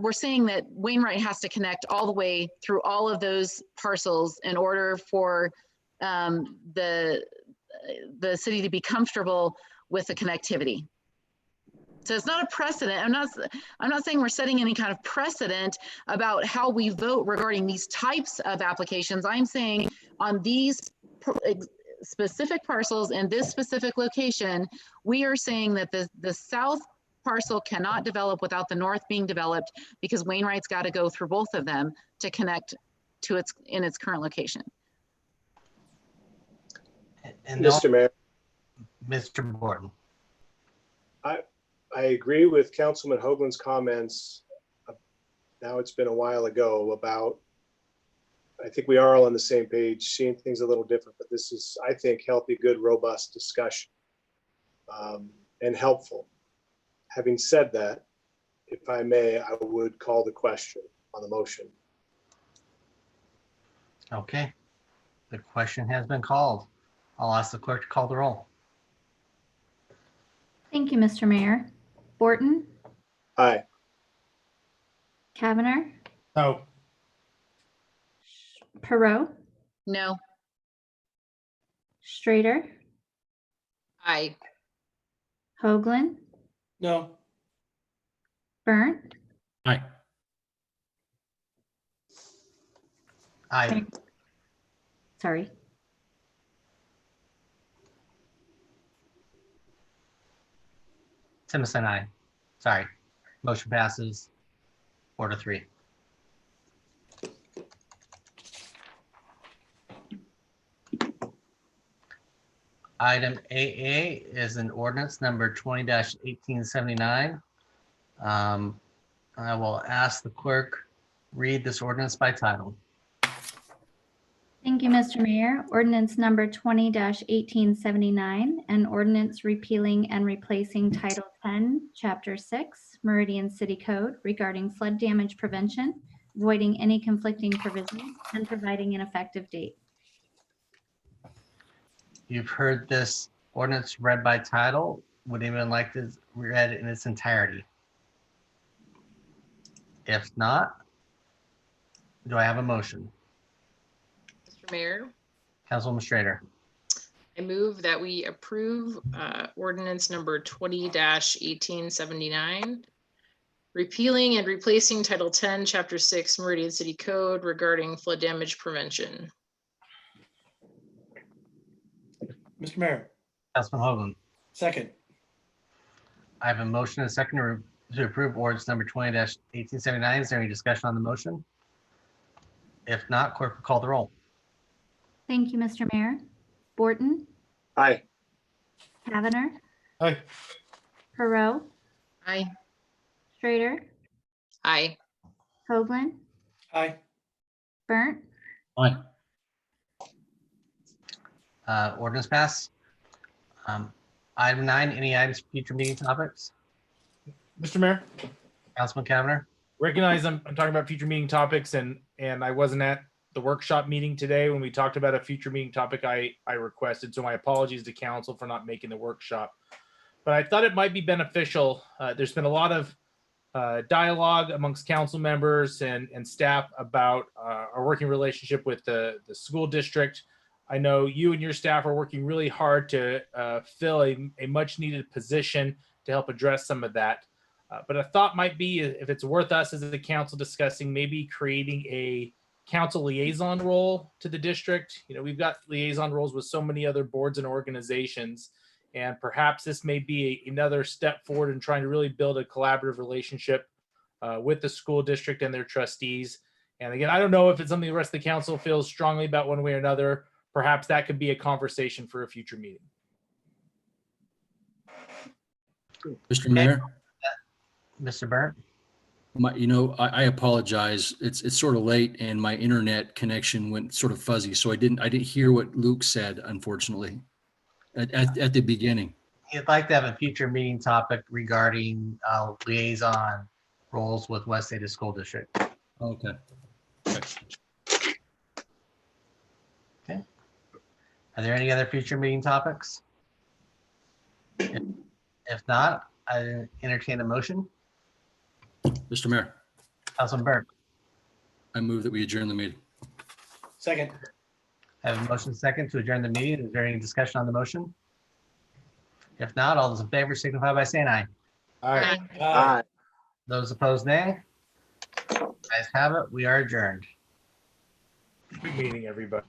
we're saying that Wainwright has to connect all the way through all of those parcels in order for the city to be comfortable with the connectivity. So it's not a precedent. I'm not saying we're setting any kind of precedent about how we vote regarding these types of applications. I'm saying on these specific parcels in this specific location, we are saying that the south parcel cannot develop without the north being developed because Wainwright's got to go through both of them to connect to in its current location. And Mr. Mayor, Mr. Borton. I agree with Councilman Hoagland's comments. Now it's been a while ago about, I think we are all on the same page, seeing things a little different, but this is, I think, healthy, good, robust discussion and helpful. Having said that, if I may, I would call the question on the motion. Okay, the question has been called. I'll ask the clerk to call the roll. Thank you, Mr. Mayor. Borton? Aye. Kavanagh? No. Perot? No. Strader? Aye. Hoagland? No. Burnt? Aye. Aye. Sorry. Timothy, aye. Sorry. Motion passes 4-3. Item AA is an ordinance number 20-1879. I will ask the clerk read this ordinance by title. Thank you, Mr. Mayor. Ordinance number 20-1879, an ordinance repealing and replacing Title 10, Chapter 6, Meridian City Code regarding flood damage prevention, voiding any conflicting provisions, and providing an effective date. You've heard this ordinance read by title. Would anyone like to read it in its entirety? If not, do I have a motion? Mr. Mayor, Councilwoman Strader. I move that we approve ordinance number 20-1879, repealing and replacing Title 10, Chapter 6, Meridian City Code regarding flood damage prevention. Mr. Mayor, Councilman Hoagland. second. I have a motion and a second to approve ordinance number 20-1879. Is there any discussion on the motion? If not, clerk will call the roll. Thank you, Mr. Mayor. Borton, Aye. Cavanagh, Aye. Perot, Aye. Strader, Aye. Hoagland, Aye. Burnt, Aye. Ordinance pass. Item 9, any items for future meeting topics? Mr. Mayor, Councilman Cavanagh. recognize I'm talking about future meeting topics, and I wasn't at the workshop meeting today when we talked about a future meeting topic I requested. So my apologies to council for not making the workshop. But I thought it might be beneficial. There's been a lot of dialogue amongst council members and staff about our working relationship with the school district. I know you and your staff are working really hard to fill a much needed position to help address some of that. But a thought might be, if it's worth us as a council discussing, maybe creating a council liaison role to the district. You know, we've got liaison roles with so many other boards and organizations, and perhaps this may be another step forward in trying to really build a collaborative relationship with the school district and their trustees. And again, I don't know if it's something the rest of the council feels strongly about one way or another. Perhaps that could be a conversation for a future meeting. Mr. Mayor, Mr. Burnt. I apologize. It's sort of late and my internet connection went sort of fuzzy, so I didn't hear what Luke said, unfortunately, at the beginning. You'd like to have a future meeting topic regarding liaison roles with West Ada School District. Okay. Okay. Are there any other future meeting topics? If not, I entertain a motion. Mr. Mayor, Councilman Burke. I move that we adjourn the meeting. Second. I have a motion second to adjourn the meeting. Is there any discussion on the motion? If not, all those in favor signify by saying aye. Aye. Aye. Those opposed, nay. Guys have it. We are adjourned. Good meeting, everybody.